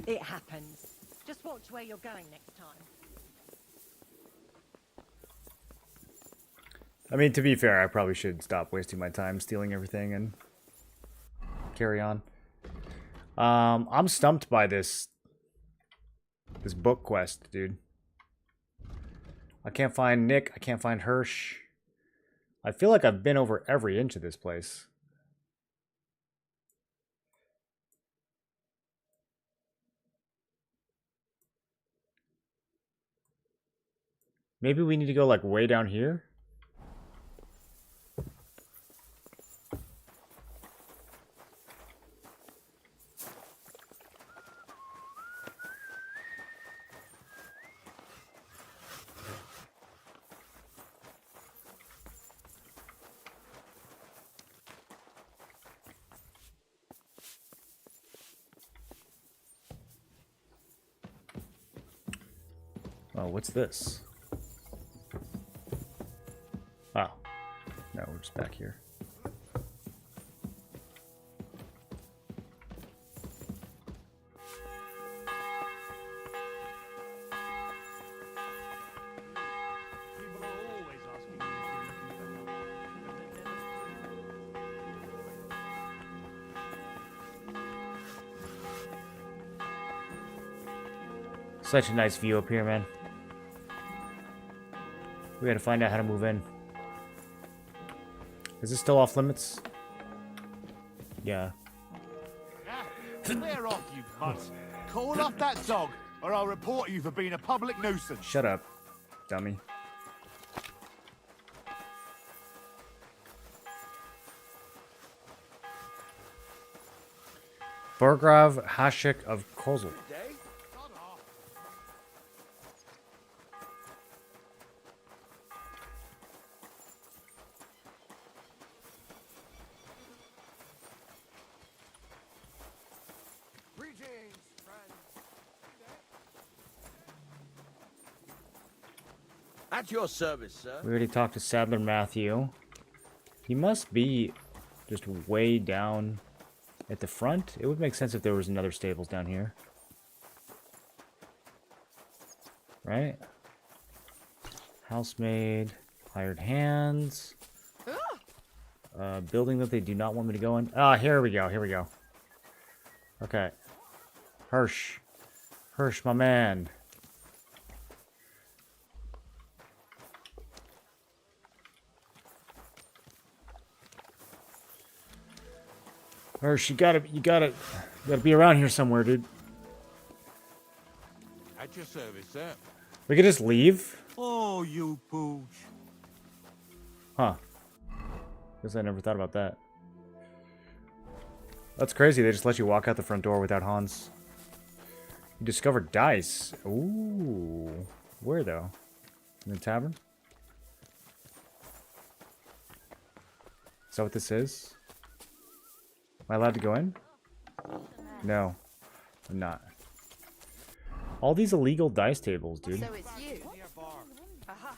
It happens. Just watch where you're going next time. I mean, to be fair, I probably should stop wasting my time stealing everything and carry on. I'm stumped by this book quest, dude. I can't find Nick. I can't find Hirsch. I feel like I've been over every inch of this place. Maybe we need to go like way down here? Oh, what's this? Oh. No, we're just back here. Such a nice view up here, man. We gotta find out how to move in. Is this still off limits? Yeah. Clear off, you mutt. Call off that dog, or I'll report you for being a public nuisance. Shut up, dummy. Borgrov Hashik of Kozel. At your service, sir. We already talked to Sadler Matthew. He must be just way down at the front. It would make sense if there was another stables down here. Right? Housemaid. Hired hands. Building that they do not want me to go in. Ah, here we go. Here we go. Okay. Hirsch. Hirsch, my man. Hirsch, you gotta be around here somewhere, dude. At your service, sir. We could just leave? Oh, you pooch. Huh. Guess I never thought about that. That's crazy, they just let you walk out the front door without Hans. You discovered dice. Ooh. Where, though? In the tavern? Is that what this is? Am I allowed to go in? No, I'm not. All these illegal dice tables, dude. So it's you. Aha.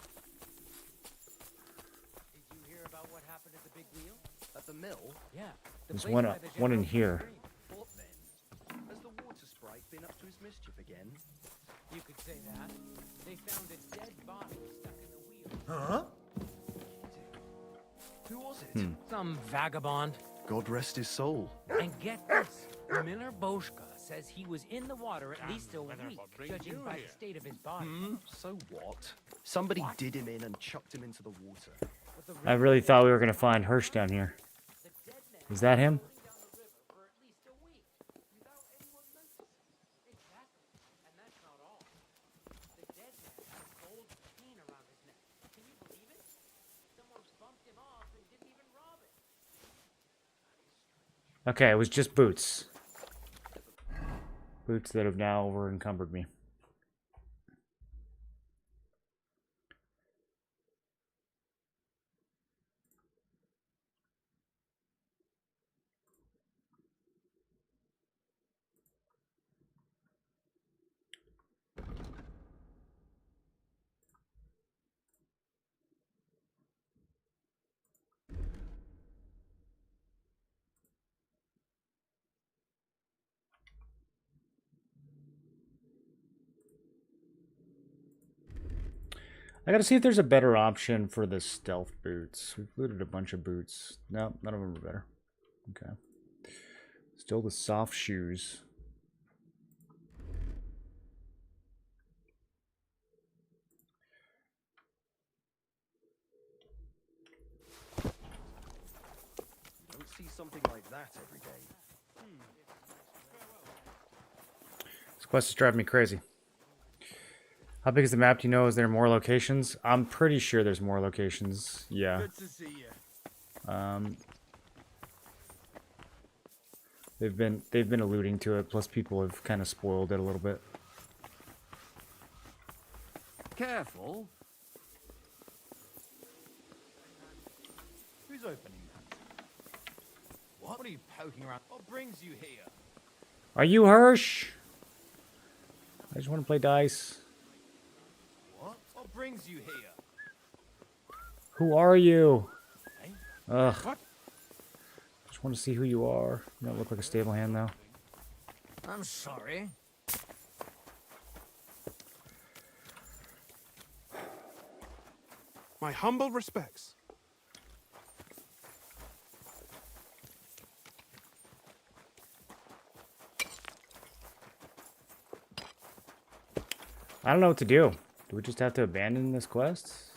Did you hear about what happened at the big wheel? At the mill? Yeah. There's one in here. Has the water sprite been up to his mischief again? You could say that. They found a dead body stuck in the wheel. Huh? Who was it? Some vagabond. God rest his soul. And get this, Miller Boschka says he was in the water at least a week, judging by the state of his body. So what? Somebody did him in and chucked him into the water. I really thought we were gonna find Hirsch down here. Is that him? Okay, it was just boots. Boots that have now over-encumbered me. I gotta see if there's a better option for the stealth boots. We've looted a bunch of boots. No, none of them are better. Okay. Still the soft shoes. Don't see something like that every day. This quest is driving me crazy. How big is the map? Do you know? Is there more locations? I'm pretty sure there's more locations. Yeah. Good to see you. They've been alluding to it. Plus, people have kind of spoiled it a little bit. Careful. Who's opening that? What are you poking around? What brings you here? Are you Hirsch? I just want to play dice. What brings you here? Who are you? Ugh. What? Just want to see who you are. You don't look like a stable hand, though. I'm sorry. My humble respects. I don't know what to do. Do we just have to abandon this quest?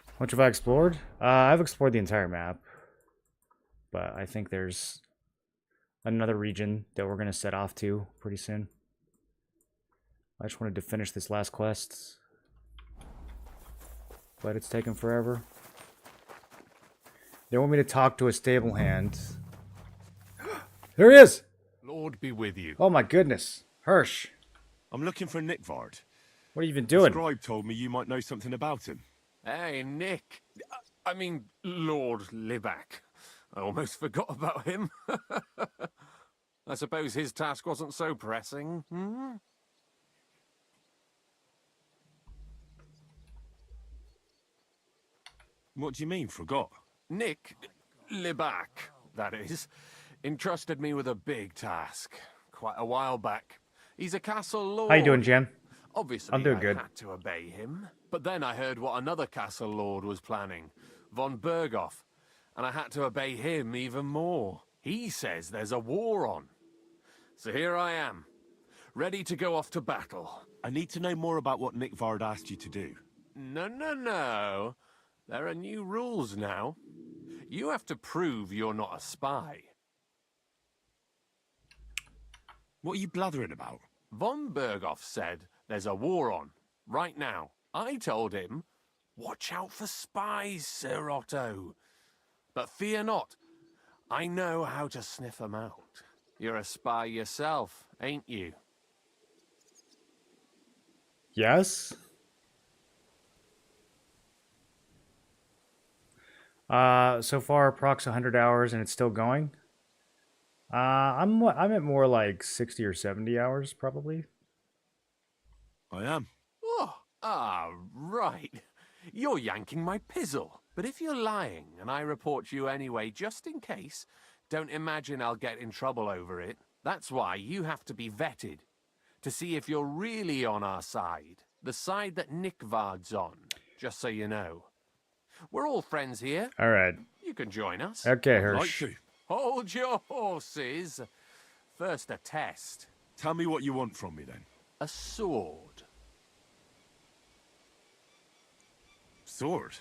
How much have I explored? I've explored the entire map. But I think there's another region that we're going to set off to pretty soon. I just wanted to finish this last quest. But it's taken forever. They want me to talk to a stable hand. There he is! Lord be with you. Oh my goodness. Hirsch. I'm looking for Nickvard. What have you been doing? The scribe told me you might know something about him. Hey, Nick. I mean, Lord Libak. I almost forgot about him. I suppose his task wasn't so pressing. Hmm? What do you mean, forgot? Nick Libak, that is, entrusted me with a big task quite a while back. He's a castle lord. How you doing, Jen? Obviously, I'm doing I good. had to obey him. But then I heard what another castle lord was planning, von Berghoff, and I had to obey him even more. He says there's a war on. So here I am, ready to go off to battle. I need to know more about what Nickvard asked you to do. No. There are new rules now. You have to prove you're not a spy. What are you blathering about? Von Berghoff said there's a war on, right now. I told him, watch out for spies, Sir Otto. But fear not, I know how to sniff them out. You're a spy yourself, ain't you? Yes? So far, approx 100 hours and it's still going. I'm at more like 60 or 70 hours, probably. I am. Right. You're yanking my pizzle. But if you're lying and I report you anyway, just in case, don't imagine I'll get in trouble over it. That's why you have to be vetted, to see if you're really on our side. The side that Nickvard's on, just so you know. We're all friends here. All right. You can join us. Okay, I'd Hirsch. like to. Hold your horses. First, a test. Tell me what you want from me, then. A sword. Sword?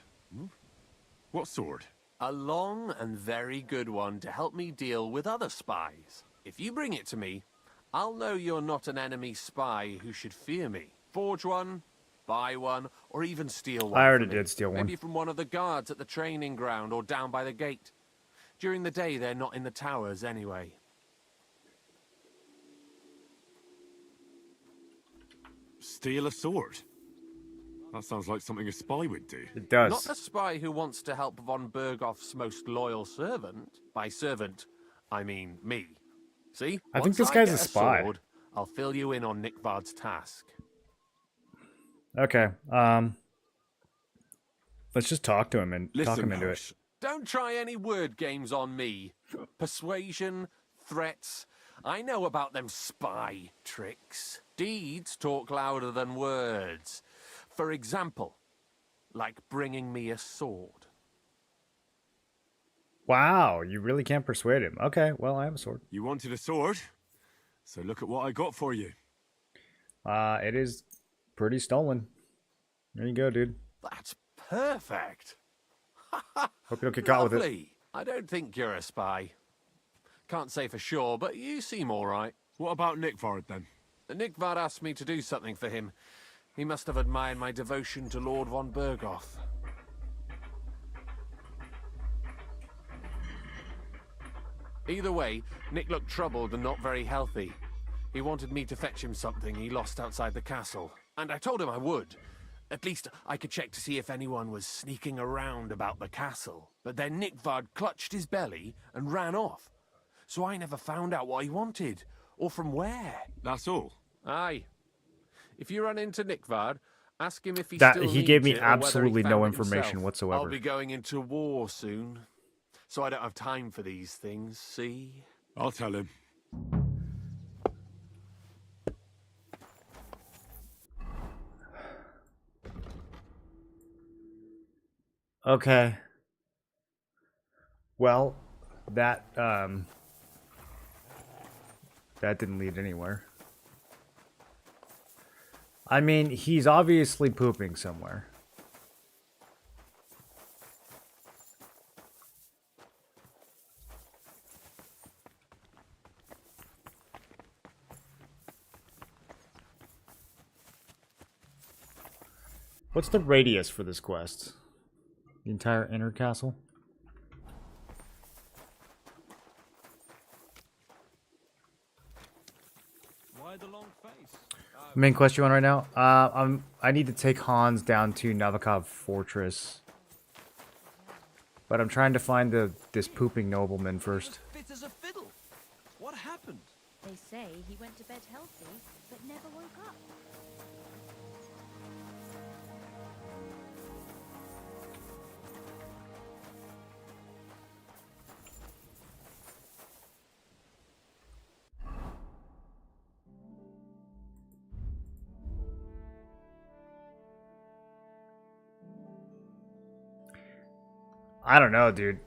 What sword? A long and very good one to help me deal with other spies. If you bring it to me, I'll know you're not an enemy spy who should fear me. Forge one, buy one, or even steal one. I already from me. did steal one. Maybe from one of the guards at the training ground or down by the gate. During the day, they're not in the towers anyway. Steal a sword? That sounds like something a spy would do. It does. Not a spy who wants to help von Bergoff's most loyal servant. By servant, I mean me. See? I think Once this guy's get a spy. Sword, I'll fill you in on Nickvard's task. Okay. Let's just talk to him and talk him into it. Don't try any word games on me. Persuasion, threats. I know about them spy tricks. Deeds talk louder than words. For example, like bringing me a sword. Wow, you really can't persuade him. Okay, well, I have a sword. You wanted a sword? So look at what I got for you. It is pretty stolen. There you go, dude. That's perfect. Hope you don't get caught with it. Lovely. I don't think you're a spy. Can't say for sure, but you seem all right. What about Nickvard, then? Nickvard asked me to do something for him. He must have admired my devotion to Lord von Bergoff. Either way, Nick looked troubled and not very healthy. He wanted me to fetch him something he lost outside the castle, and I told him I would. At least I could check to see if anyone was sneaking around about the castle. But then Nickvard clutched his belly and ran off. So I never found out what he wanted, or from where. That's all? Aye. If you run into Nickvard, ask him if he That still he gave me needs it or whether he absolutely found no it information himself. whatsoever. I'll be going into war soon, so I don't have time for these things, see? I'll tell him. Okay. Well, that didn't lead anywhere. I mean, he's obviously pooping somewhere. What's the radius for this quest? The entire inner castle? Why the long face? Main quest you on right now? I need to take Hans down to Nabokov Fortress. But I'm trying to find this pooping nobleman first. Fit as a fiddle. What happened? They say he went to bed healthy, but never woke up. I don't know, dude.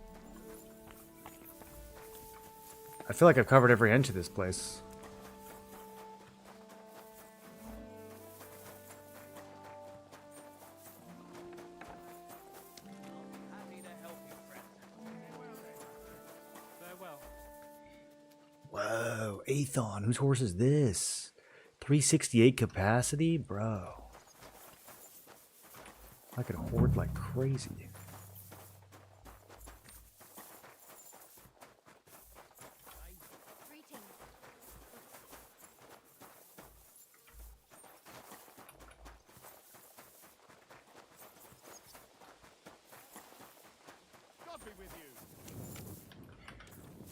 I feel like I've covered every inch of this place. Whoa, Aethon, whose horse is this? 368 capacity? Bro. I could hoard like crazy.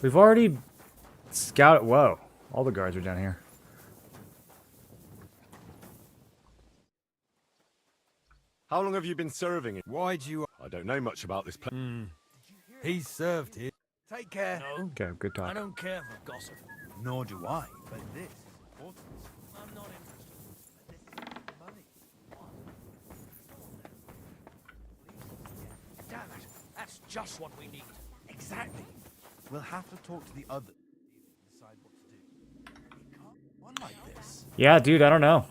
We've already scouted. Whoa, all the guards are down here. How long have you been serving? Why'd you... I don't know much about this place. He's served here. Take care. No, Okay, good talk. I don't care for gossip. Nor do I, but this is important. I'm not interested. Damn it! That's just what we need. Exactly. We'll have to talk to the others and decide what to do. We can't run like this. Yeah, dude, I don't know.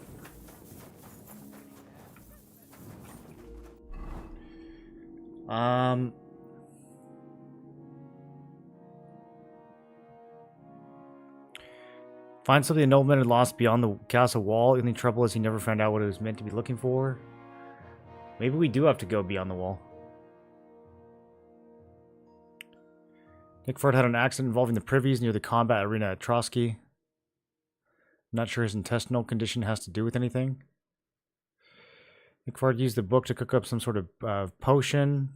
Find something a nobleman had lost beyond the castle wall. The only trouble is he never found out what it was meant to be looking for. Maybe we do have to go beyond the wall. Nickford had an accident involving the privies near the combat arena at Trosky. Not sure his intestinal condition has to do with anything. Nickford used the book to cook up some sort of potion.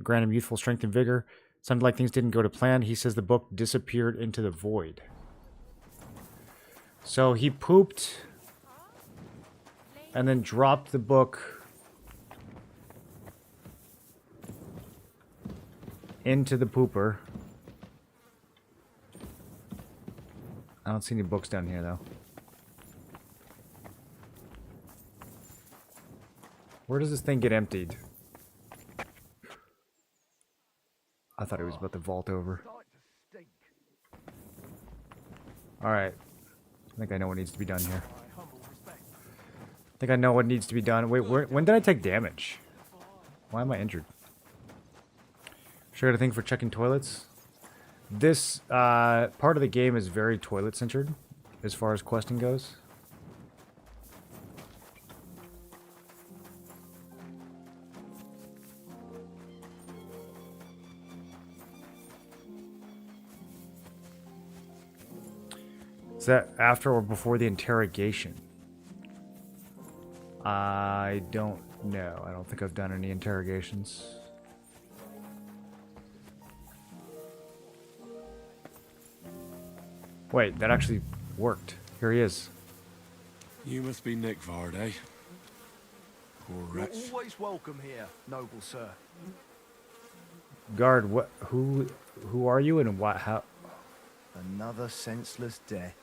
Grant him youthful strength and vigor. Sounded like things didn't go to plan. He says the book disappeared into the void. So he pooped and then dropped the book into the pooper. I don't see any books down here, though. Where does this thing get emptied? I thought it was about to vault over. Alright. I think I know what needs to be done here. I think I know what needs to be done. Wait, when did I take damage? Why am I injured? Sure, got a thing for checking toilets. This part of the game is very toilet-centered as far as questing goes. Is that after or before the interrogation? I don't know. I don't think I've done any interrogations. Wait, that actually worked. Here he is. You must be Nickford, eh? Poor wretch. You're always welcome here, noble sir. Guard, what? Who are you and what? How? Another senseless death.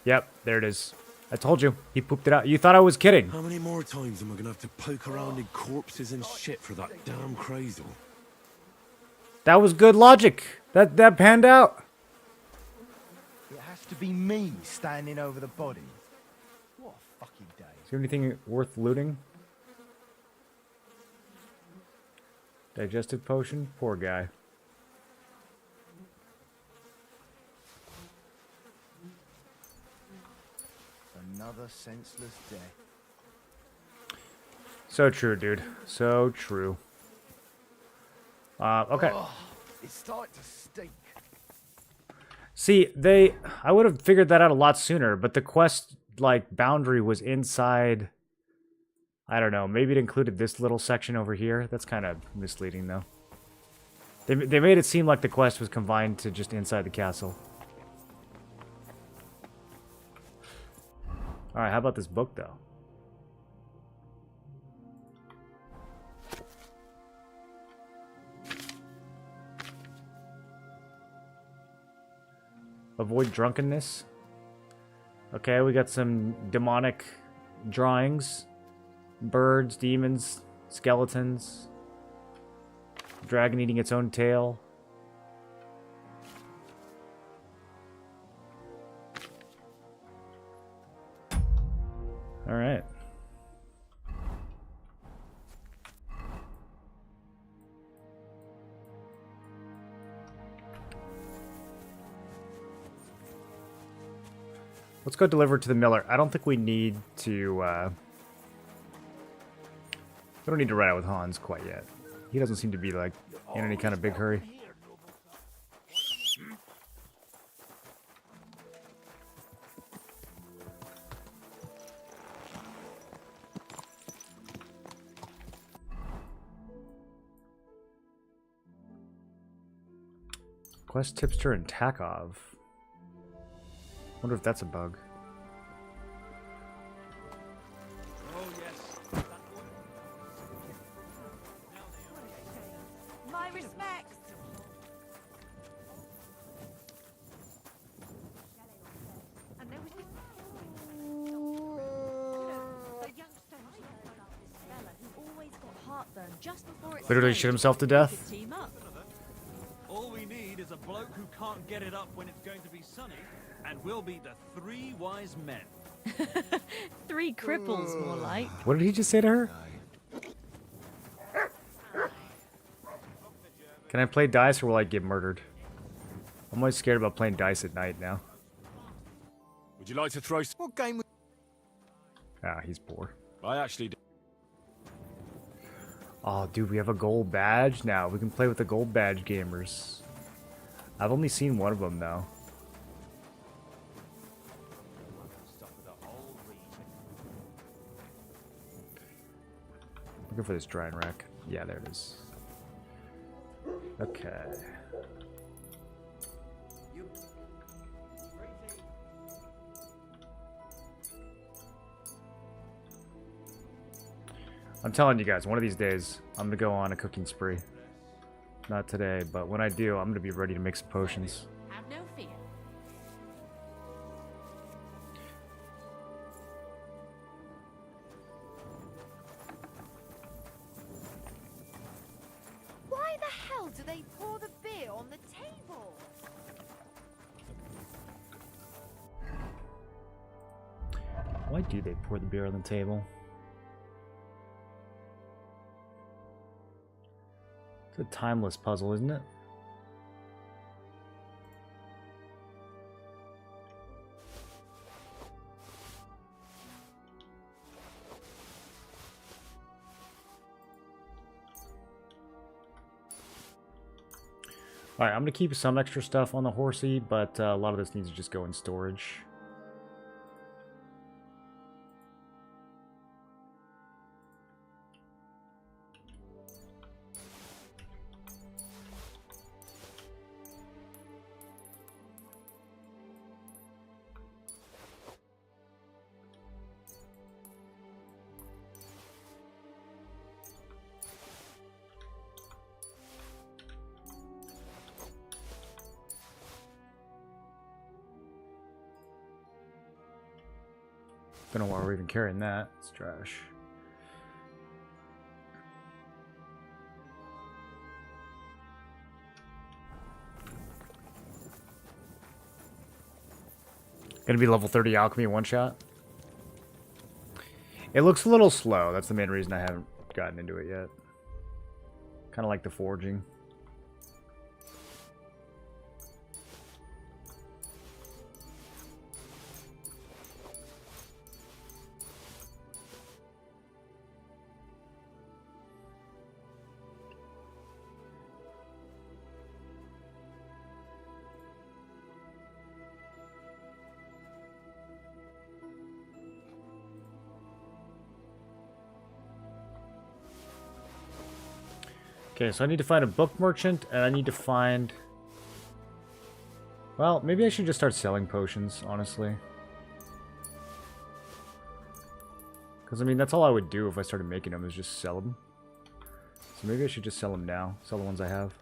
Yep, there it is. I told you. He pooped it out. You thought I was kidding. How many more times am I gonna have to poke around in corpses and shit for that damn cradle? That was good logic. That panned out. It has to be me standing over the body. What a fucking day. Is there anything worth looting? Digestive potion? Poor guy. Another senseless death. So true, dude. So true. Okay. Oh, it's starting to stink. See, I would have figured that out a lot sooner, but the quest, like, boundary was inside, I don't know, maybe it included this little section over here. That's kind of misleading, though. They made it seem like the quest was confined to just inside the castle. Alright, how about this book, though? Avoid drunkenness. Okay, we got some demonic drawings. Birds, demons, skeletons. Dragon eating its own tail. Alright. Let's go deliver it to the miller. I don't think we need to, we don't need to ride out with Hans quite yet. He doesn't seem to be, like, in any kind of big hurry. Quest tipster and Takov. Wonder if that's a bug. Oh, yes. My respects. Literally shit himself to death. All we need is a bloke who can't get it up when it's going to be sunny, and we'll be the three wise men. Three cripples, more like. What did he just say to her? Can I play dice or will I get murdered? I'm always scared about playing dice at night now. Would you like to throw? What game? Ah, he's poor. I actually do. Oh, dude, we have a gold badge now. We can play with the gold badge gamers. I've only seen one of them, though. Looking for this drying rack. Yeah, there it is. Okay. I'm telling you guys, one of these days, I'm gonna go on a cooking spree. Not today, but when I do, I'm gonna be ready to make some potions. Have no fear. Why the hell do they pour the beer on the table? Why do they pour the beer on the table? It's a timeless puzzle, isn't it? Alright, I'm going to keep some extra stuff on the horsey, but a lot of this needs to just go in storage. Don't know why we're even carrying that. It's trash. Gonna be level 30 alchemy one shot. It looks a little slow. That's the main reason I haven't gotten into it yet. Kind of like the forging. Okay, so I need to find a book merchant, and I need to find... Well, maybe I should just start selling potions, honestly. Because, I mean, that's all I would do if I started making them, is just sell them. So maybe I should just sell them now. Sell the ones I have.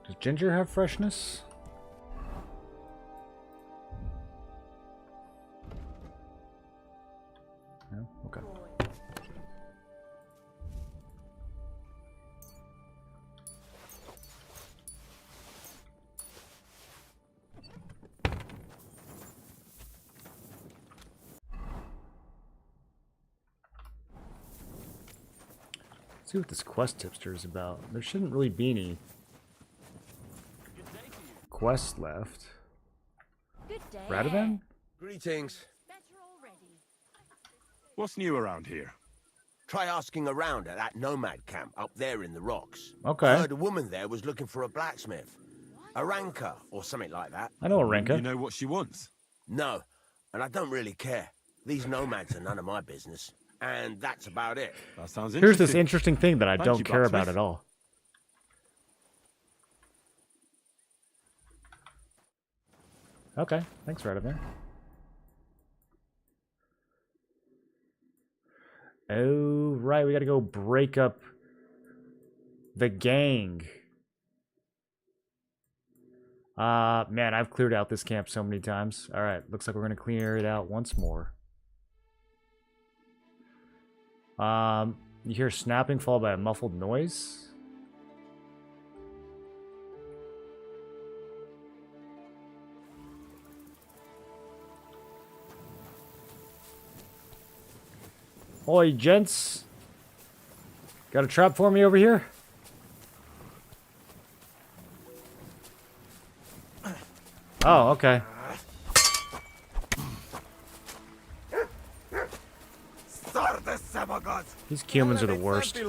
Does ginger have freshness? No? Okay. Let's see what this quest tipster is about. There shouldn't really be any quest left. Radovan? Greetings. What's new around here? Try asking around at that nomad camp up there in the rocks. Okay. I heard a woman there was looking for a blacksmith. A ranker or something like that. I know a ranker. You know what she wants? No, and I don't really care. These nomads are none of my business. And that's about it. That sounds interesting. Here's this interesting thing that I Thank don't you, care about blacksmith. at all. Okay, thanks, Radovan. Oh, right, we gotta go break up the gang. Man, I've cleared out this camp so many times. Alright, looks like we're gonna clear it out once more. You hear snapping followed by a muffled noise. Oi, gents. Got a trap for me over here? Oh, okay. These humans are the worst. These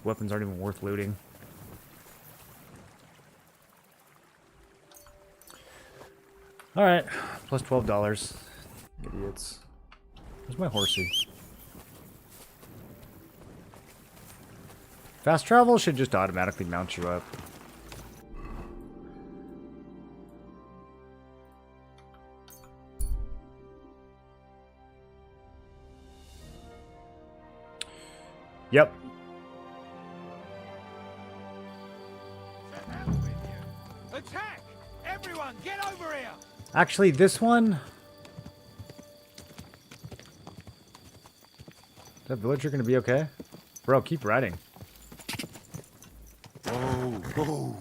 weapons aren't even worth looting. Alright, plus $12. Idiots. Where's my horsey? Fast travel should just automatically mount you up. Yep. Attack! Everyone, get over here! Actually, this one... Is that villager gonna be okay? Bro, keep riding. Oh, oh.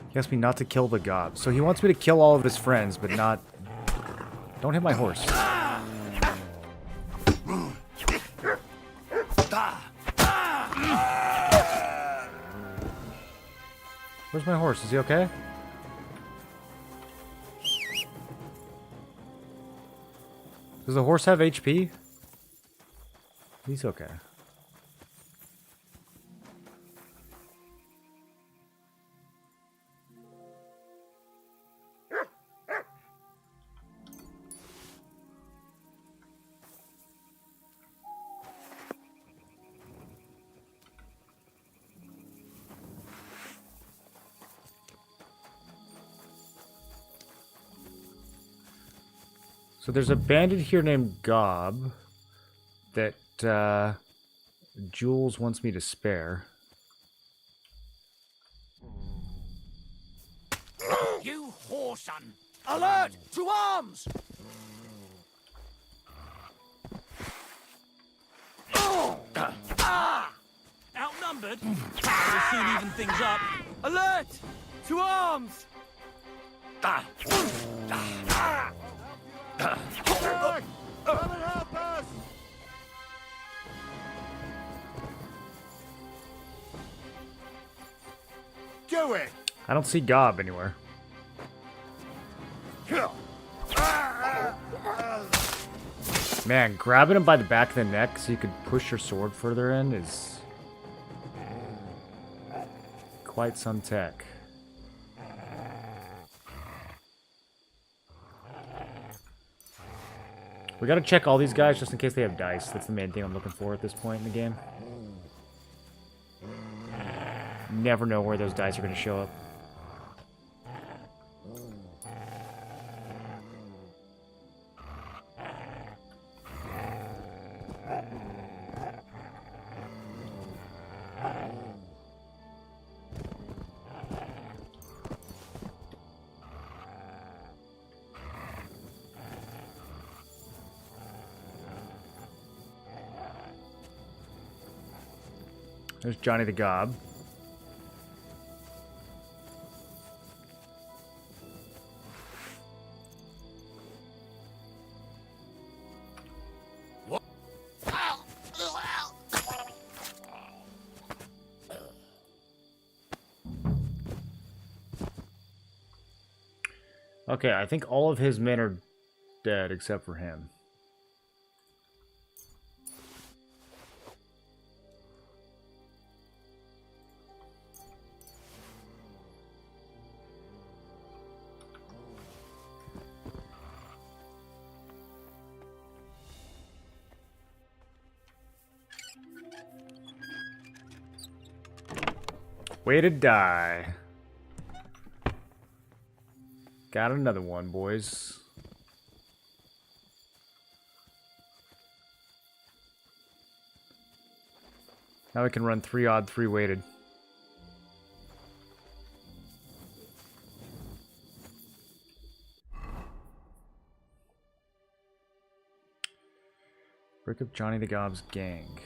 He asked me not to kill the gob. So he wants me to kill all of his friends, but not... Don't hit my horse. Where's my horse? Is he okay? Does the horse have HP? He's okay. So there's a bandit here named Gob that Jules wants me to spare. You whoreson! Alert! To arms! Outnumbered? We'll soon even things up. Alert! To arms! Come and help us! Do it! I don't see Gob anywhere. Man, grabbing him by the back of the neck so you could push your sword further in is quite some tech. We gotta check all these guys just in case they have dice. That's the main thing I'm looking for at this point in the game. Never know where those dice are gonna show up. There's Johnny the Gob. Okay, I think all of his men are dead except for him. Way to die. Got another one, boys. Now we can run 3 odd, 3 weighted. Break up Johnny the Gob's gang.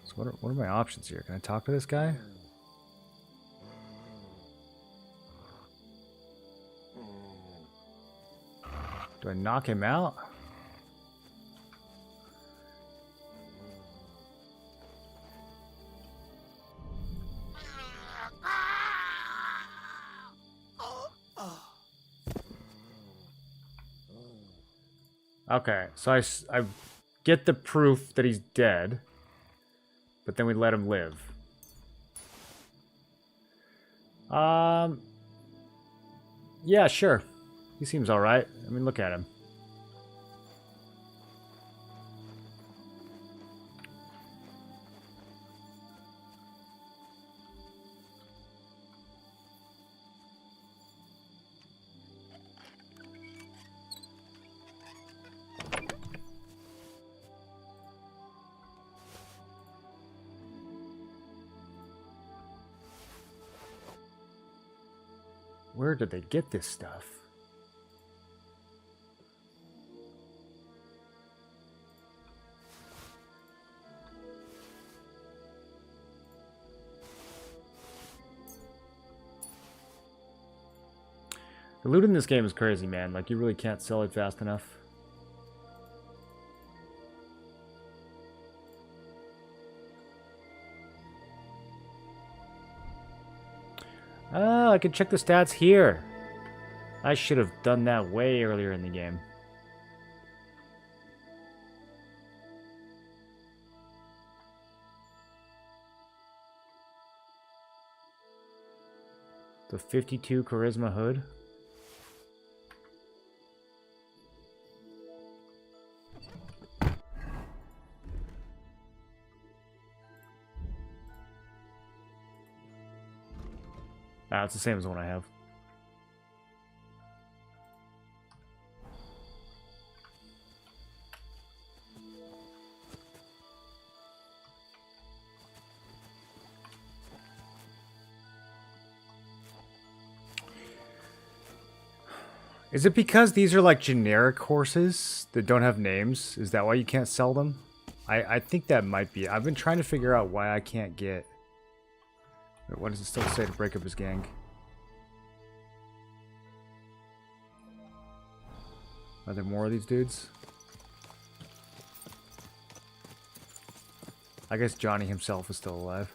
So what are my options here? Can I talk to this guy? Do I knock him out? Okay, so I get the proof that he's dead, but then we let him live. Yeah, sure. He seems alright. I mean, look at him. Where did they get this stuff? The loot in this game is crazy, man. Like, you really can't sell it fast enough. Oh, I can check the stats here. I should have done that way earlier in the game. The 52 charisma hood. Ah, it's the same as the one I have. Is it because these are like generic horses that don't have names? Is that why you can't sell them? I think that might be. I've been trying to figure out why I can't get... Wait, what does it still say to break up his gang? Are there more of these dudes? I guess Johnny himself is still alive.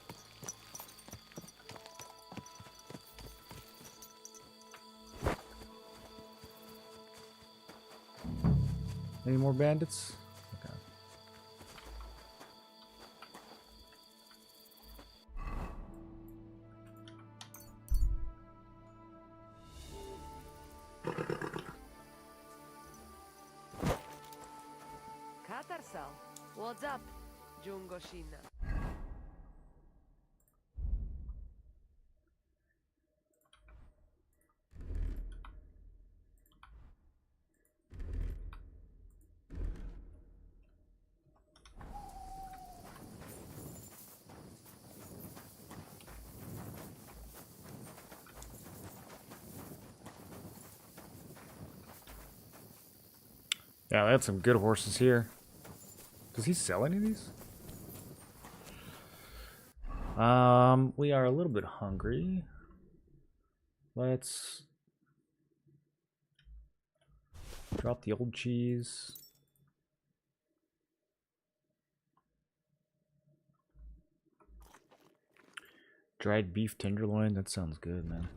Any more bandits? Okay. Katarsal, what's up, Jungoshina? Yeah, they had some good horses here. Does he sell any of these? We are a little bit hungry. Let's drop the old cheese. Dried beef tenderloin, that sounds good, man.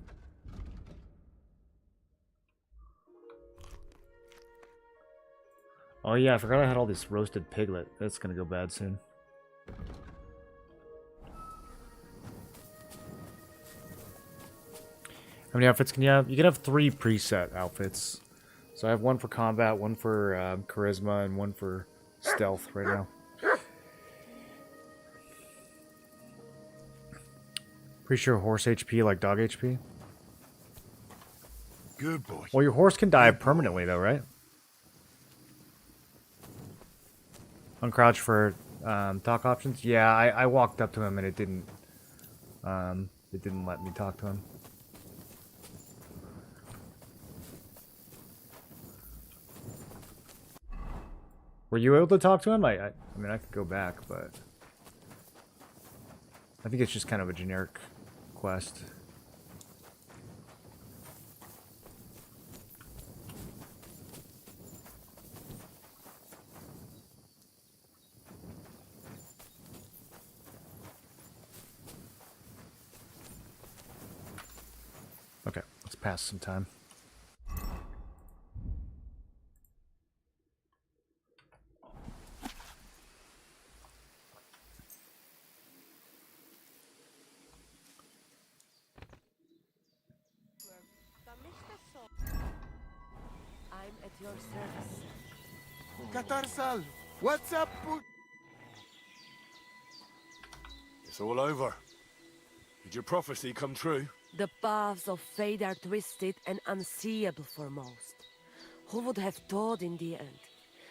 Oh yeah, I forgot I had all this roasted piglet. That's gonna go bad soon. How many outfits can you have? You can have 3 preset outfits. So I have one for combat, one for charisma, and one for stealth right now. Pretty sure horse HP like dog HP. Good boy. Well, your horse can die permanently though, right? Uncrouch for talk options. Yeah, I walked up to him and it didn't let me talk to him. Were you able to talk to him? I mean, I could go back, but I think it's just kind of a generic quest. Okay, let's pass some time. I'm at your service. Katarsal, what's up? It's all over. Did your prophecy come true? The paths of fate are twisted and unseeable for most. Who would have thought in the end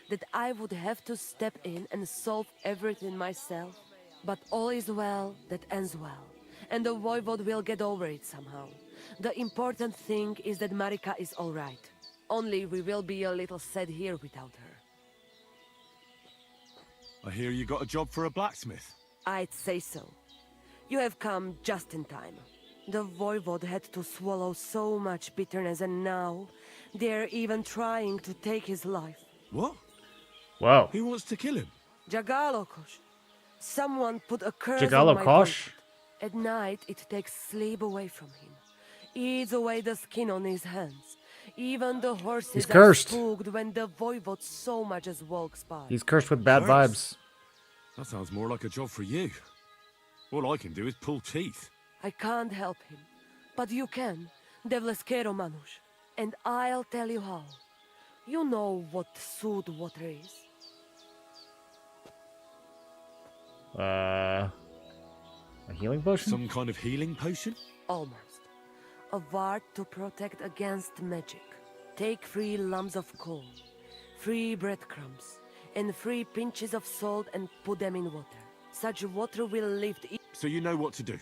that I would have to step in and solve everything myself? But all is well that ends well, and the voivode will get over it somehow. The important thing is that Marika is all right. Only we will be a little sad here without her. I hear you got a job for a blacksmith. I'd say so. You have come just in time. The voivode had to swallow so much bitterness, and now they're even trying to take his life. What? Wow. Who wants to kill him? Jagalokosh. Someone put a curse on my voivode. At night, it takes sleep away from him. Eats away the skin on his hands. Even the horses are spooked when the voivode so much as walks by. He's cursed with bad vibes. That sounds more like a job for you. All I can do is pull teeth. I can't help him, but you can, Devleskero Manush. And I'll tell you how. You know what sooth water is? A healing potion? Some kind of healing potion? Almost. A ward to protect against magic. Take 3 lumps of coal, 3 breadcrumbs, and 3 pinches of salt and put them in water. Such water will lift... So you know what to do.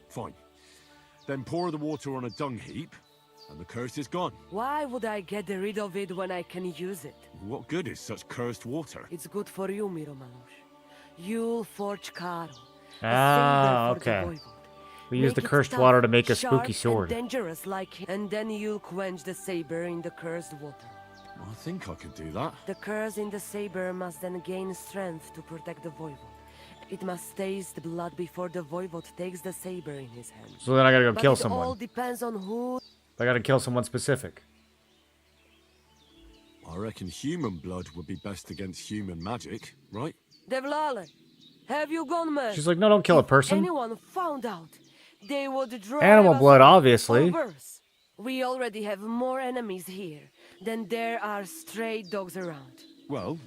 Fine. Then pour the water on a dung heap, and the curse is gone. Why would I get rid of it when I can use it? What good is such cursed water? It's good for you, Miromanush. You'll forge Karo. Okay. We use the cursed water to make a spooky sword. And dangerous like him. And then you'll quench the saber in the cursed water. I think I could do that. The curse in the saber must then gain strength to protect the voivode. It must taste blood before the voivode takes the saber in his hand. So then I gotta go kill It someone. all depends on who... I gotta kill someone specific. I reckon human blood would be best against human magic, right? Devlale, have you gone mad? She's like, no, don't kill a person. If anyone found out, they would drive Animal us blood, out. obviously. Or worse, we already have more enemies here than there are stray dogs around. Well,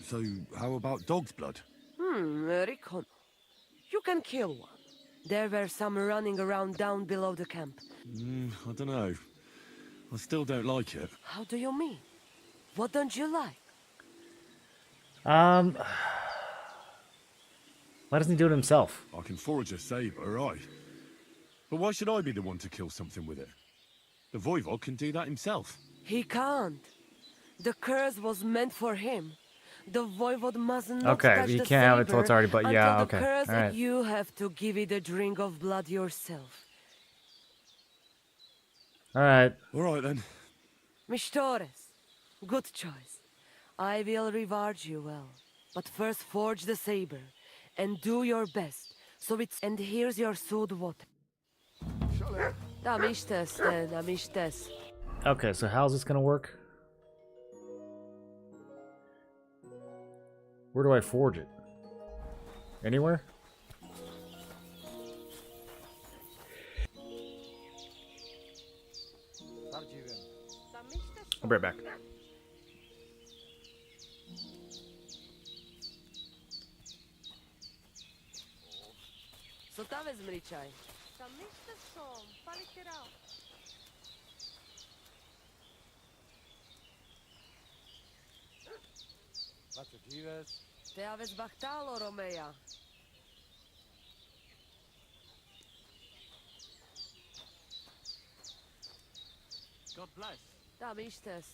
so how about dog's blood? Rikon. You can kill one. There were some running around down below the camp. I don't know. I still don't like it. How do you mean? What don't you like? Why doesn't he do it himself? I can forge a saber, aye. But why should I be the one to kill something with it? The voivode can do that himself. He can't. The curse was meant for him. The voivode must not Okay, touch you the can't have it till saber it's already, but yeah, until the okay. curse, Alright. You have to give it a drink of blood yourself. Alright. Alright then. Mishtores, good choice. I will reward you well. But first forge the saber, and do your best, so it's... And here's your sooth water. Damishtes. Okay, so how's this gonna work? Where do I forge it? Anywhere? I'll be right back. So tam vezmi čaj. Te aveți bactalo, Romea. God bless. Tam ištes.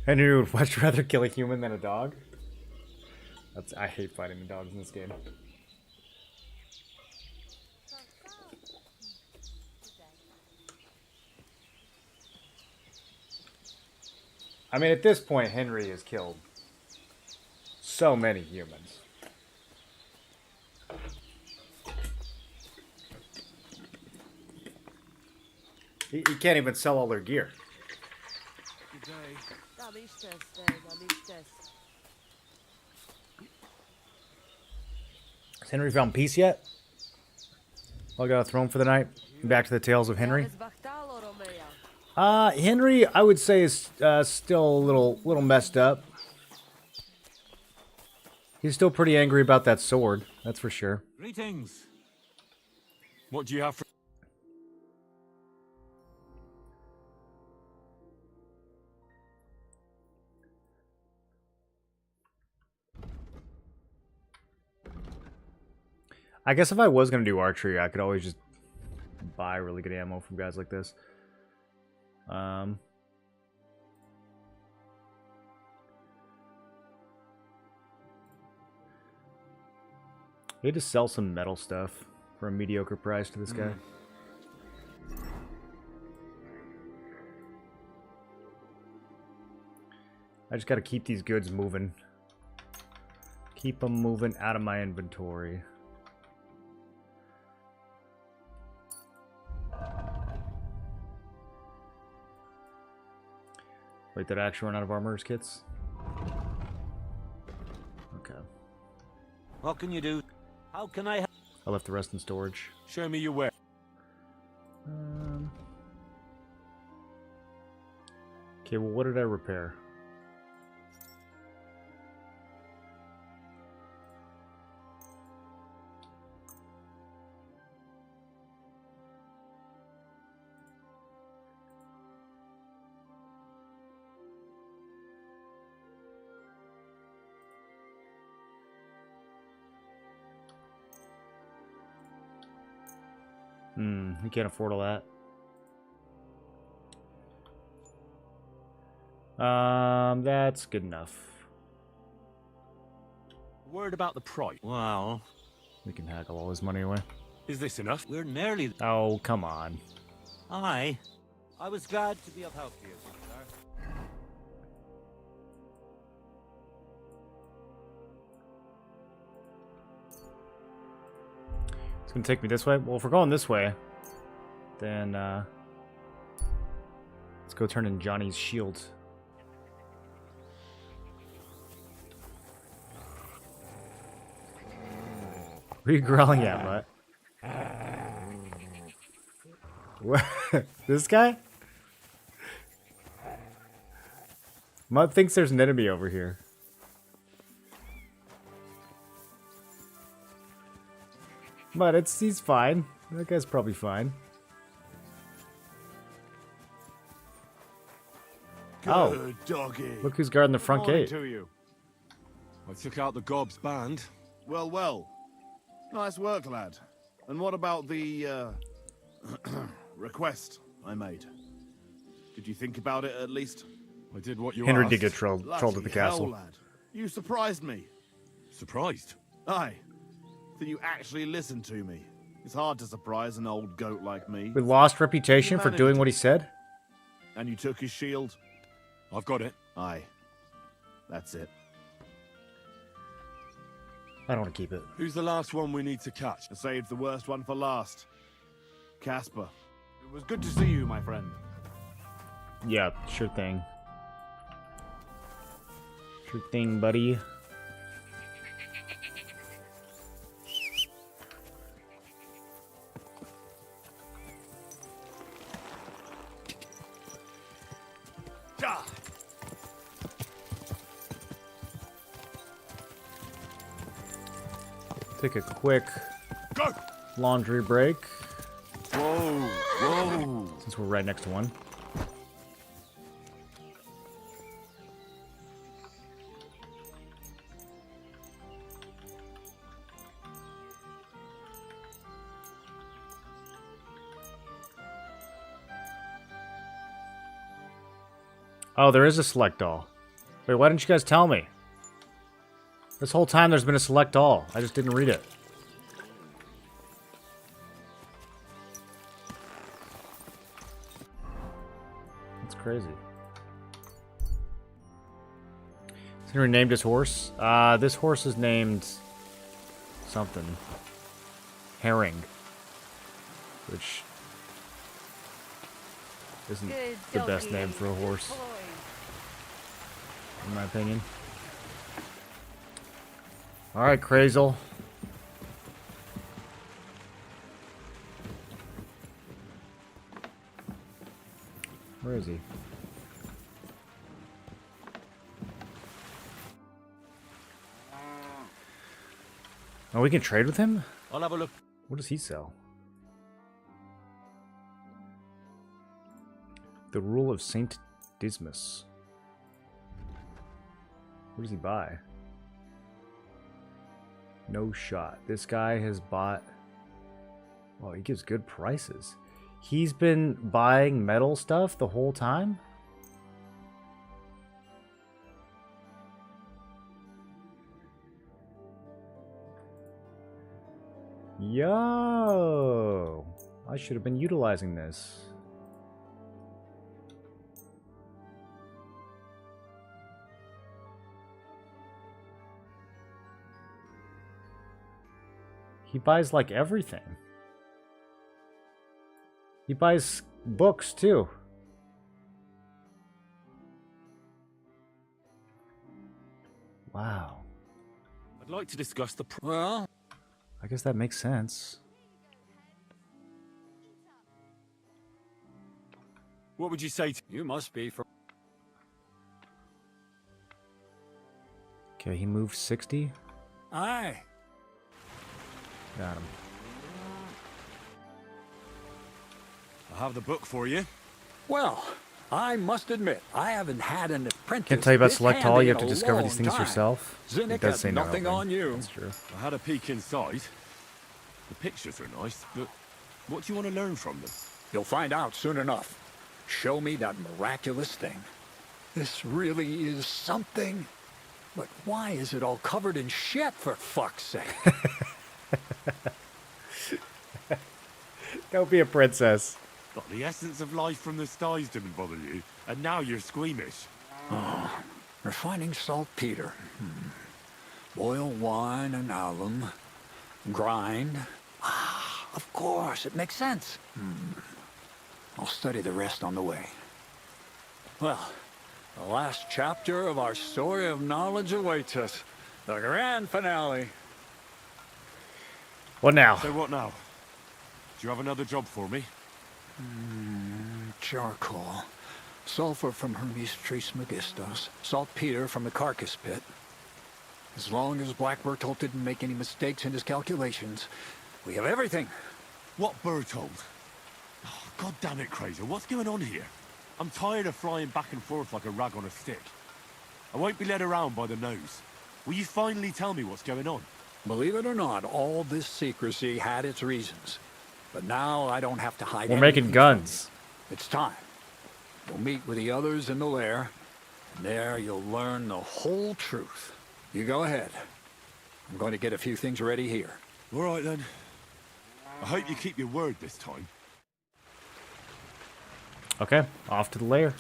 Henry would much rather kill a human than a dog. I hate fighting the dogs in this game. I mean, at this point, Henry has killed so many humans. He can't even sell all their gear. Has Henry found peace yet? I got a throne for the night. Back to the tales of Henry. Henry, I would say, is still a little messed up. He's still pretty angry about that sword, that's for sure. Greetings. What do you have for... I guess if I was going to do archery, I could always just buy really good ammo from guys like this. Need to sell some metal stuff for a mediocre price to this guy. I just got to keep these goods moving. Keep them moving out of my inventory. Wait, did I actually run out of armorers kits? Okay. What can you do? How can I help? I left the rest in storage. Show me your way. Okay, well, what did I repair? You can't afford all that. That's good enough. Word about the price. Well, We can haggle all his money away. Is this enough? we're nearly... Oh, come on. I was glad to be of help to you, sir. It's gonna take me this way. Well, if we're going this way, then let's go turn in Johnny's shield. What are you growling at, mutt? What? This guy? Mutt thinks there's an enemy over here. But he's fine. That guy's probably fine. Good doggy. Look who's guarding the front gate. To you. I took out the gob's band. Well, well. Nice work, lad. And what about the request I made? Did you think about it at least? I did what you Henry asked. did get trolled at the Bloody castle. hell, lad. You surprised me. Surprised? Aye. That you actually listened to me. It's hard to surprise an old goat like me. We lost reputation for doing what he said? And you took his shield? I've got it. Aye. That's it. I don't want to keep it. Who's the last one we need to catch? I saved the worst one for last. Casper. It was good to see you, my friend. Yeah, sure thing. Sure thing, buddy. Take a quick laundry break. Whoa, whoa. Since we're right next to one. Oh, there is a select all. Wait, why didn't you guys tell me? This whole time there's been a select all. I just didn't read it. That's crazy. Is he renamed his horse? This horse is named something. Herring. Which isn't the best name for a horse, in my opinion. Alright, Crazel. Where is he? Oh, we can trade with him? I'll have a look. What does he sell? The Rule of Saint Dismas. What does he buy? No shot. This guy has bought... Oh, he gives good prices. He's been buying metal stuff the whole time? Yo! I should have been utilizing this. He buys like everything. He buys books too. Wow. I'd like to discuss the... Well, I guess that makes sense. What would you say to... You must be from... Okay, he moved 60. Aye. Got him. I have the book for you. Well, I must admit, I haven't had an apprentice. Can't tell you about this Select All, handy you have in to a discover long these things time. yourself. Zinnik It does has say no nothing helping. on you. That's true. I had a peek inside. The pictures are nice, but what do you want to learn from them? You'll find out soon enough. Show me that miraculous thing. This really is something. But why is it all covered in shit, for fuck's sake? Don't be a princess. Got the essence of life from the skies didn't bother you, and now you're squeamish. Oh, refining saltpeter. Boil wine and alum. Grind. Ah, of course, it makes sense. I'll study the rest on the way. Well, the last chapter of our story of knowledge awaits us. The grand finale. What now? So what now? Do you have another job for me? Charcoal. Sulfur from Hermes Trismegistos. Saltpeter from the carcass pit. As long as Black Bertolt didn't make any mistakes in his calculations, we have everything. What Bertolt? Oh, God damn it, Crazer, what's going on here? I'm tired of flying back and forth like a rag on a stick. I won't be led around by the nose. Will you finally tell me what's going on? Believe it or not, all this secrecy had its reasons. But now I don't have to hide We're anything making guns. It's time. We'll meet with the others in the lair, and there you'll learn the whole truth. You go ahead. I'm going to get a few things ready here. All right, then. I hope you keep your word this time. Okay, off to the lair.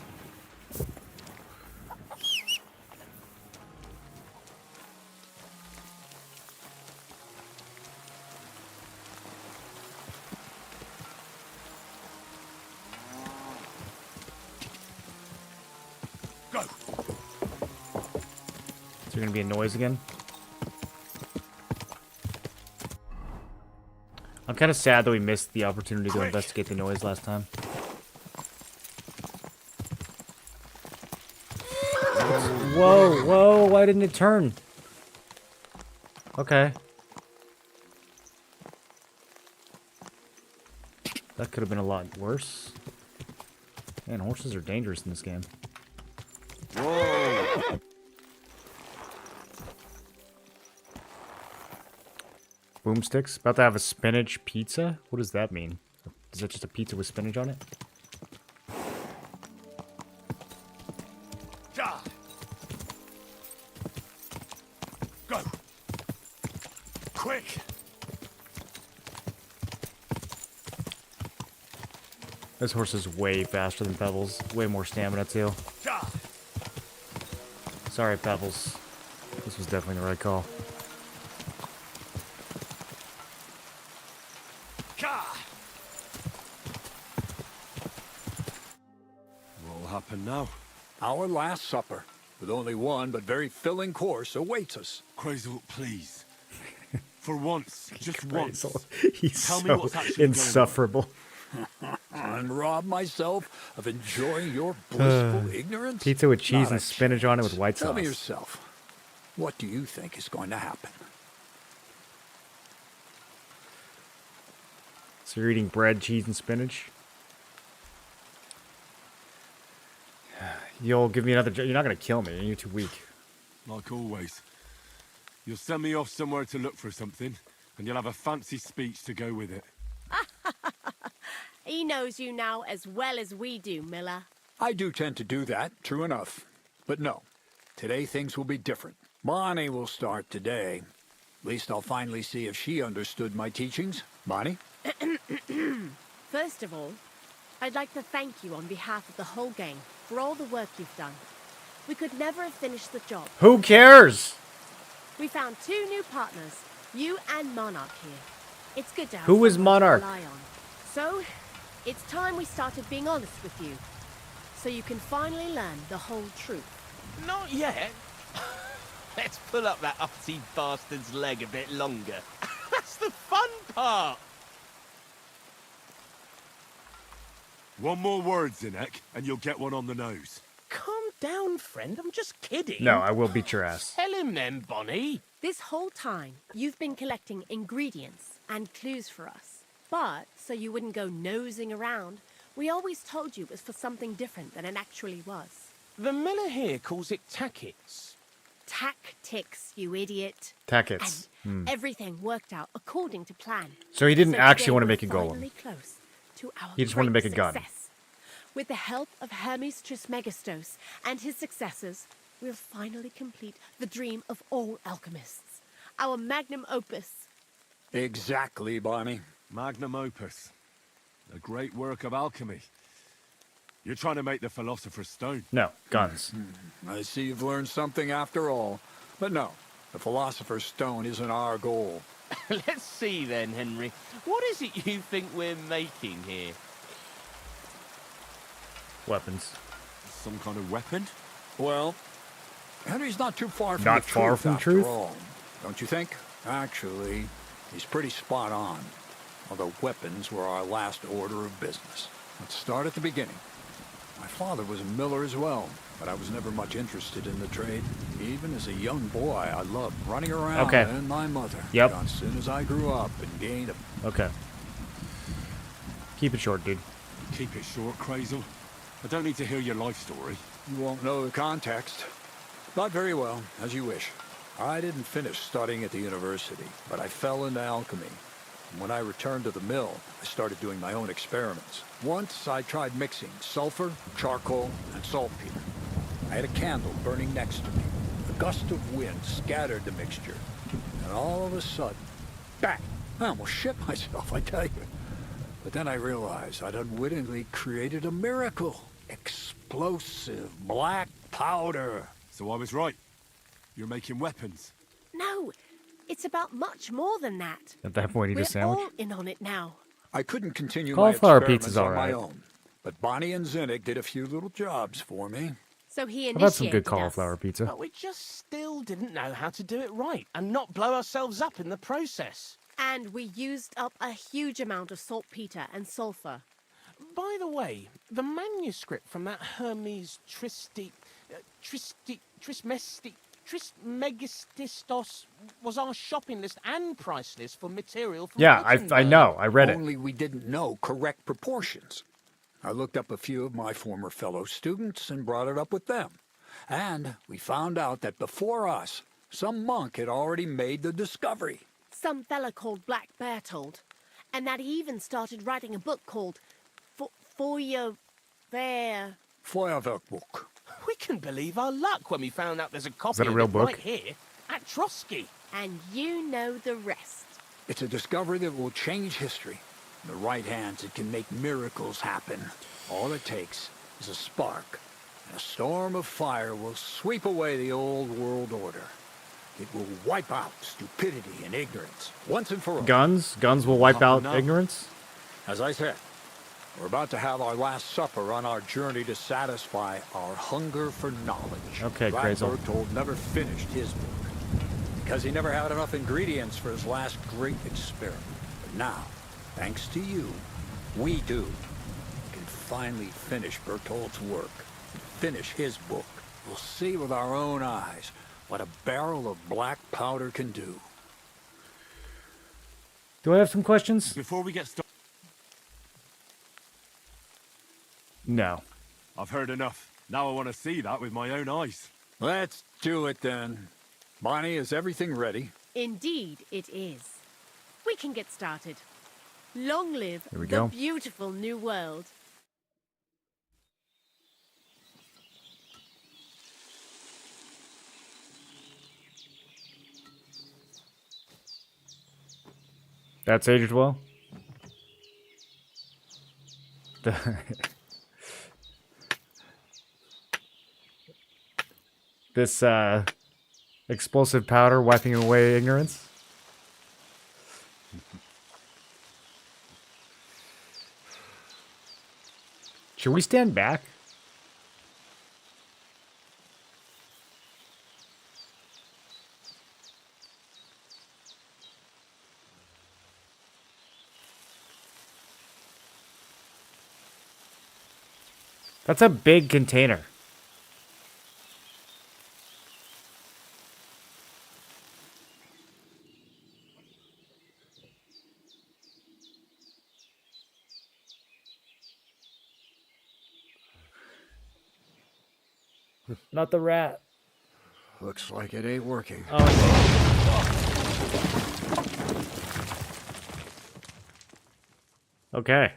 Go. Is there gonna be a noise again? I'm kind of sad that we missed the opportunity to investigate the noise last time. Whoa, whoa, why didn't it turn? Okay. That could have been a lot worse. Man, horses are dangerous in this game. Whoa! Boomsticks? About to have a spinach pizza? What does that mean? Is that just a pizza with spinach on it? Go! Quick! This horse is way faster than Pebbles. Way more stamina, too. Sorry, Pebbles. This was definitely the right call. What'll happen now? Our last supper, with only one but very filling course, awaits us. Crazel, please. For once, just once. He's Tell me so what's actually insufferable. And rob myself of enjoying your blissful ignorance? Pizza with cheese Not and a spinach on it with chance. white Tell me sauce. yourself, what do you think is going to happen? So you're eating bread, cheese, and spinach? You'll give me another... You're not going to kill me. You're too weak. Like always. You'll send me off somewhere to look for something, and you'll have a fancy speech to go with it. He knows you now as well as we do, Miller. I do tend to do that, true enough. But no, today things will be different. Bonnie will start today. At least I'll finally see if she understood my teachings. Bonnie? First of all, I'd like to thank you on behalf of the whole gang for all the work you've done. We could never have finished the job. Who cares? We found 2 new partners, you and Monarch here. It's good to have Who is someone to Monarch? rely on. So, it's time we started being honest with you, so you can finally learn the whole truth. Not yet. Let's pull up that uppity bastard's leg a bit longer. That's the fun part. One more word, Zinek, and you'll get one on the nose. Calm down, friend. I'm just kidding. No, I will beat your ass. Tell him then, Bonnie. This whole time, you've been collecting ingredients and clues for us. But, so you wouldn't go nosing around, we always told you it was for something different than it actually was. The miller here calls it tackets. Tactics, you idiot. Tackets. And everything worked out according to plan. So he didn't actually today want to we're make a golem. finally close to our He just wanted to great make a gun. success. With the help of Hermes Trismegistos and his successors, we'll finally complete the dream of all alchemists. Our magnum opus. Exactly, Bonnie. Magnum opus. A great work of alchemy. You're trying to make the Philosopher's Stone. No, guns. I see you've learned something after all. But no, the Philosopher's Stone isn't our goal. Let's see then, Henry. What is it you think we're making here? Weapons. Some kind of weapon? Well, Henry's not too far from Not the far truth from after truth? all. Don't you think? Actually, he's pretty spot on. Although weapons were our last order of business. Let's start at the beginning. My father was a miller as well, but I was never much interested in the trade. Even as a young boy, I loved running around Okay. and my mother. Yep. But as soon as I grew up and gained a... Okay. Keep it short, dude. Keep it short, Crazel. I don't need to hear your life story. You won't know the context. Not very well, as you wish. I didn't finish studying at the university, but I fell into alchemy. And when I returned to the mill, I started doing my own experiments. Once I tried mixing sulfur, charcoal, and saltpeter. I had a candle burning next to me. A gust of wind scattered the mixture. And all of a sudden, bang! I almost shit myself, I tell you. But then I realized I'd unwittingly created a miracle. Explosive black powder. So I was right. You're making weapons. No, it's about much more than that. At that point, eat We're a sandwich. all in on it now. I couldn't continue Cauliflower my pizza's experiments on alright. my own. But Bonnie and Zinnik did a few little jobs for me. So he How initiated about some good us. cauliflower pizza? But we just still didn't know how to do it right and not blow ourselves up in the process. And we used up a huge amount of saltpeter and sulfur. By the way, the manuscript from that Hermes Trismesti Trismegistos was our shopping list and price list for material from Yeah, I know. I read it. Only we didn't know correct proportions. I looked up a few of my former fellow students and brought it up with them. And we found out that before us, some monk had already made the discovery. Some fella called Black Bertold. And that he even started writing a book called Feuerwerkbuch. We couldn't believe our luck when we found out there's a copy that a of real it book? right here at Trosky. And you know the rest. It's a discovery that will change history. In the right hands, it can make miracles happen. All it takes is a spark, and a storm of fire will sweep away the old world order. It will wipe out stupidity and ignorance, once and for all. Guns? Guns will wipe out ignorance? As I said, we're about to have our last supper on our journey to satisfy our hunger for knowledge. Okay, Black Grazel. Bertold never finished his book, because he never had enough ingredients for his last great experiment. But now, thanks to you, we do. We can finally finish Bertold's work, and finish his book. We'll see with our own eyes what a barrel of black powder can do. Do I have some questions? Before we get started... No. I've heard enough. Now I want to see that with my own eyes. Let's do it then. Bonnie, is everything ready? Indeed it is. We can get started. Long live Here we the go. beautiful new world. That's aged well. This explosive powder wiping away ignorance. Should we stand back? That's a big container. Not the rat. Looks like it ain't working. Okay.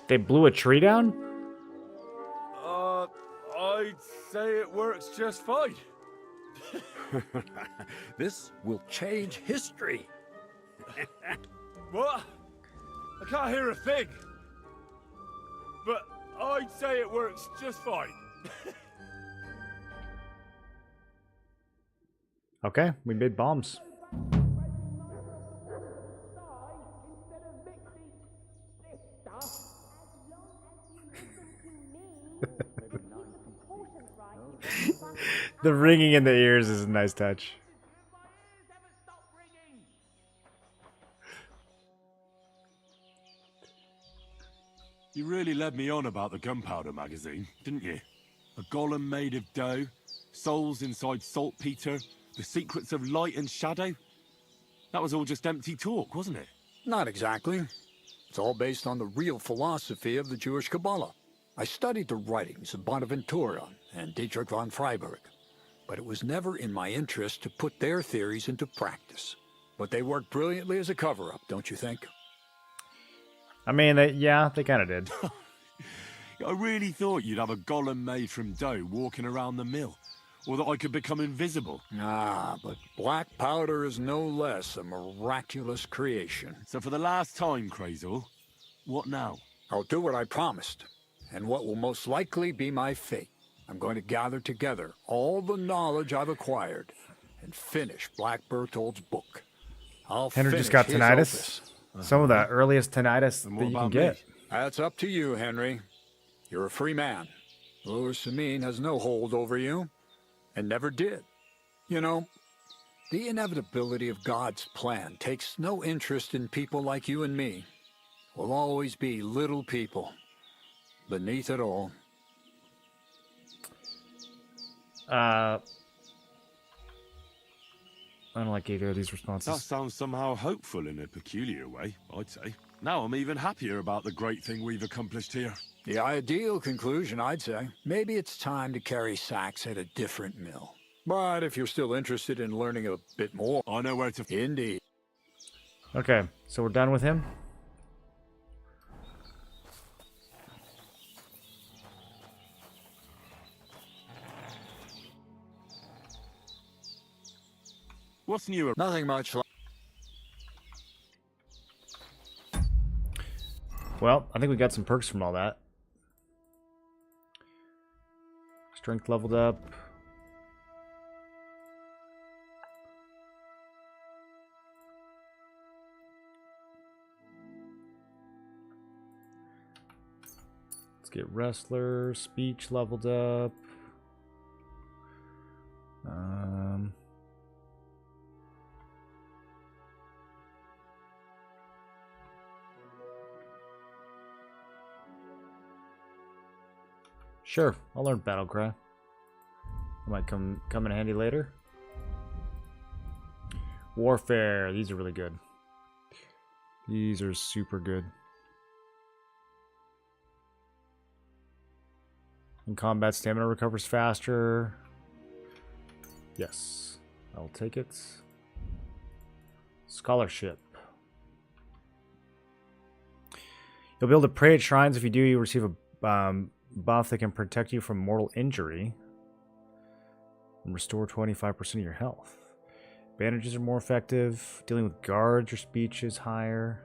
They blew a tree down? I'd say it works just fine. This will change history. What? I can't hear a thing. But I'd say it works just fine. Okay, we made bombs. The ringing in the ears is a nice touch. You really led me on about the gunpowder magazine, didn't you? A golem made of dough, souls inside saltpeter, the secrets of light and shadow. That was all just empty talk, wasn't it? Not exactly. It's all based on the real philosophy of the Jewish Kabbalah. I studied the writings of Bonaventura and Dietrich von Freiberg, but it was never in my interest to put their theories into practice. But they worked brilliantly as a cover-up, don't you think? I mean, yeah, they kind of did. I really thought you'd have a golem made from dough walking around the mill, or that I could become invisible. Ah, but black powder is no less a miraculous creation. So for the last time, Crazel, what now? I'll do what I promised, and what will most likely be my fate. I'm going to gather together all the knowledge I've acquired and finish Black Bertold's book. Henry just got tinnitus. Some of the earliest tinnitus that you can get. That's up to you, Henry. You're a free man. Lord Samin has no hold over you, and never did. You know, The inevitability of God's plan takes no interest in people like you and me. We'll always be little people, beneath it all. I don't like either of these responses. That sounds somehow hopeful in a peculiar way, I'd say. Now I'm even happier about the great thing we've accomplished here. The ideal conclusion, I'd say. Maybe it's time to carry sacks at a different mill. But if you're still interested in learning a bit more, I know where to... Indeed. Okay, so we're done with him. What's new? Nothing much. Well, I think we got some perks from all that. Strength leveled up. Let's get wrestler, speech leveled up. Sure, I'll learn battle cry. It might come in handy later. Warfare, these are really good. These are super good. In combat, stamina recovers faster. Yes, I'll take it. Scholarship. You'll be able to pray at shrines. If you do, you receive a buff that can protect you from mortal injury and restore 25% of your health. Bandages are more effective. Dealing with guards, your speech is higher.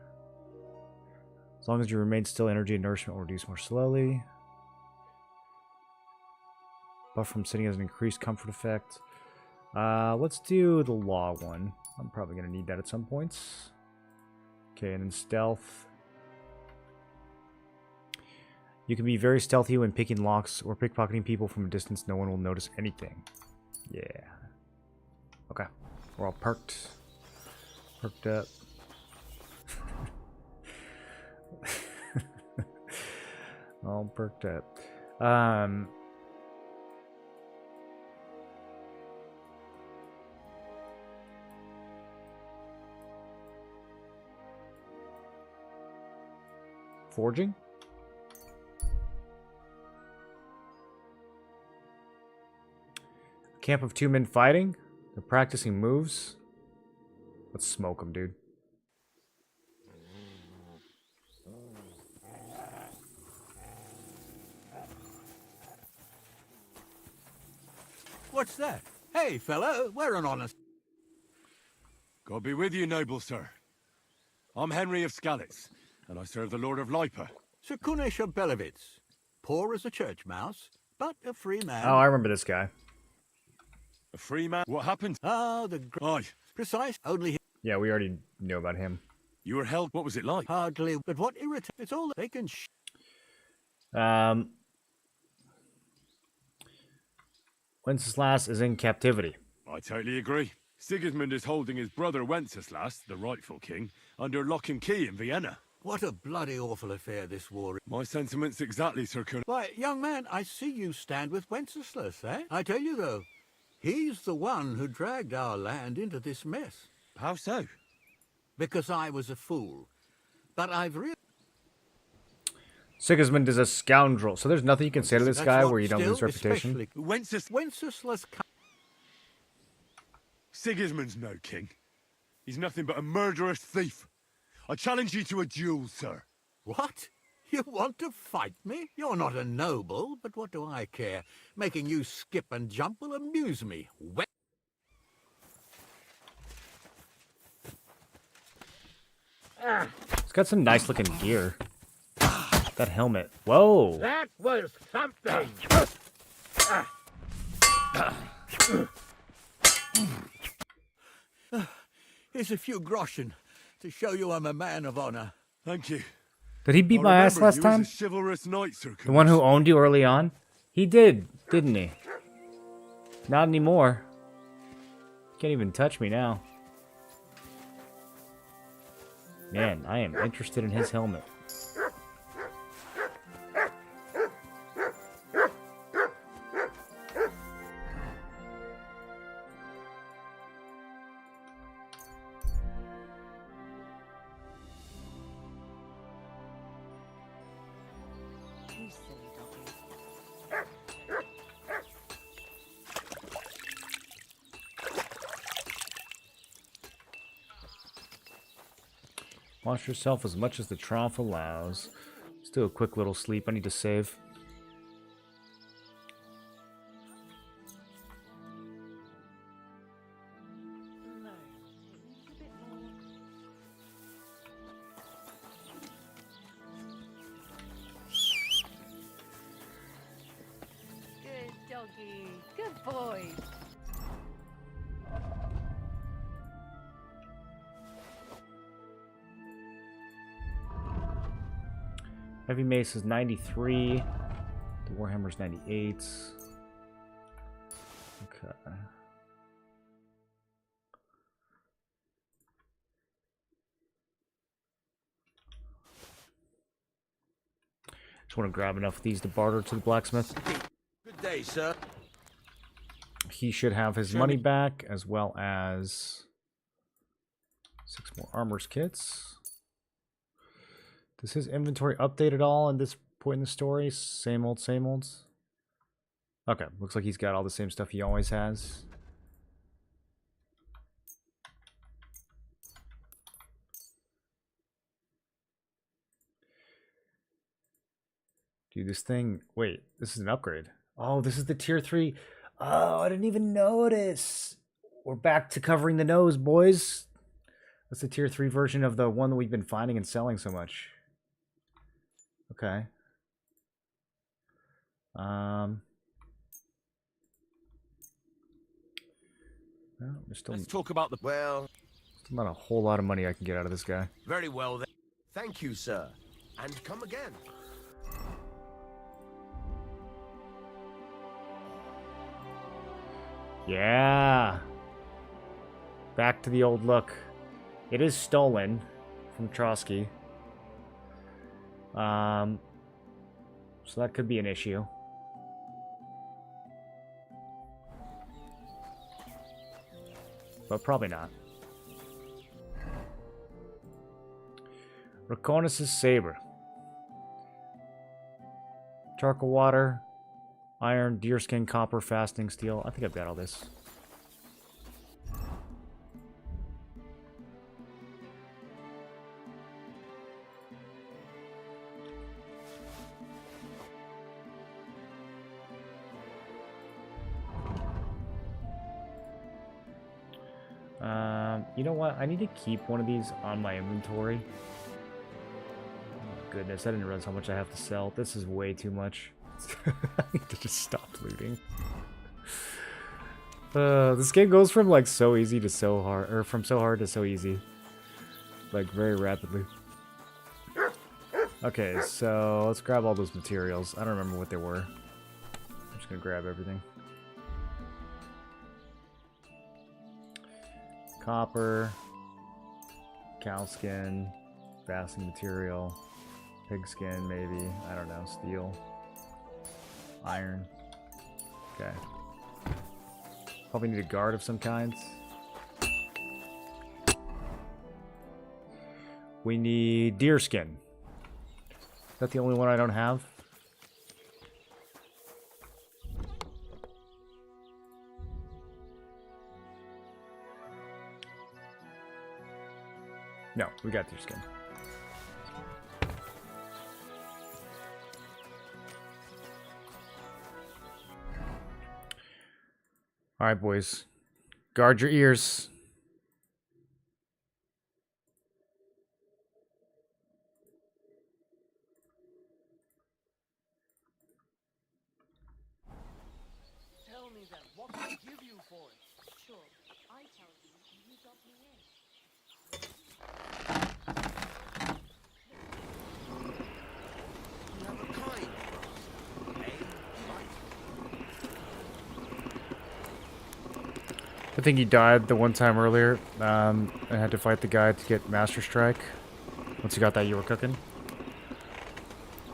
As long as you remain still, energy and nourishment will reduce more slowly. Buff from sitting has an increased comfort effect. Let's do the law one. I'm probably going to need that at some points. Okay, and then stealth. You can be very stealthy when picking locks or pickpocketing people from a distance. No one will notice anything. Yeah. Okay. We're all perked. Perked up. All perked up. Forging? Camp of 2 men fighting. They're practicing moves. Let's smoke them, dude. What's that? Hey, fella, we're an honest... God be with you, noble sir. I'm Henry of Skalitz, and I serve the Lord of Lipa. Sir Kunesh of Belevitz. Poor as a church mouse, but a free man. Oh, I remember this guy. A free man? What happened? Ah, the... Aye. Precise, only... Yeah, we already know about him. You were held... What was it like? Hardly, but what irritates... It's all they can... Wenceslas is in captivity. I totally agree. Sigismund is holding his brother Wenceslas, the rightful king, under lock and key in Vienna. What a bloody awful affair this war is. My sentiments exactly, Sir Kunesh. Why, young man, I see you stand with Wenceslas, eh? I tell you, though, he's the one who dragged our land into this mess. How so? Because I was a fool. But I've really... Sigismund is a scoundrel, so there's nothing you can say to this guy where you don't lose reputation. Wenceslas... Sigismund's no king. He's nothing but a murderous thief. I challenge you to a duel, sir. What? You want to fight me? You're not a noble, but what do I care? Making you skip and jump will amuse me. He's got some nice looking gear. That helmet. Whoa. That was something. Here's a few groschen to show you I'm a man of honor. Thank you. Did he beat my ass last time? Chivalrous knight, Sir The one who owned you early on? He did, didn't he? Not anymore. Can't even touch me now. Man, I am interested in his helmet. Wash yourself as much as the trough allows. Let's do a quick little sleep. I need to save. Good doggy. Good boy. Heavy mace is 93. The warhammer's 98. Okay. Just want to grab enough of these to barter to the blacksmith. Good day, sir. He should have his money back, as well as 6 more armor's kits. Does his inventory update at all at this point in the story? Same old, same olds? Okay, looks like he's got all the same stuff he always has. Dude, this thing... Wait, this is an upgrade. Oh, this is the tier 3. Oh, I didn't even notice. We're back to covering the nose, boys. That's the tier 3 version of the one that we've been finding and selling so much. Okay. Well, there's still... Let's talk about the... Well... Still not a whole lot of money I can get out of this guy. Very well, then. Thank you, sir. And come again. Yeah. Back to the old look. It is stolen from Trosky. So that could be an issue. But probably not. Rakonis' saber. Charcoal water, iron, deerskin, copper, fasting, steel. I think I've got all this. You know what? I need to keep one of these on my inventory. Oh, goodness, I didn't realize how much I have to sell. This is way too much. I need to just stop looting. This game goes from like so easy to so hard, or from so hard to so easy. Like very rapidly. Okay, so let's grab all those materials. I don't remember what they were. I'm just gonna grab everything. Copper, cow skin, fasting material, pig skin maybe, I don't know, steel, iron. Okay. Probably need a guard of some kind. We need deer skin. Is that the only one I don't have? No, we got deer skin. All right, boys. Guard your ears. Tell me then, what can I give you for it? Sure, I tell you, you got me in. think he died the one time earlier. And had to fight the guy to get Master Strike. Once you got that, you were cooking.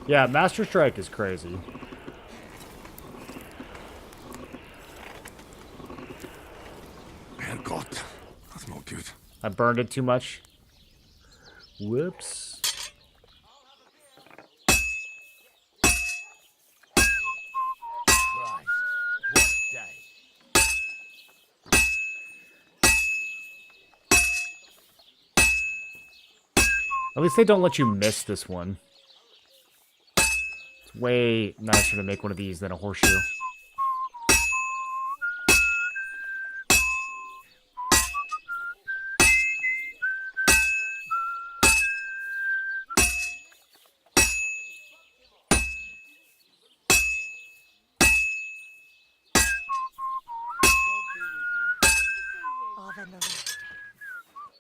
Yeah, Master Strike is crazy. Herrgott, that's not good. I burned it too much. Whoops. At least they don't let you miss this one. It's way nicer to make one of these than a horseshoe.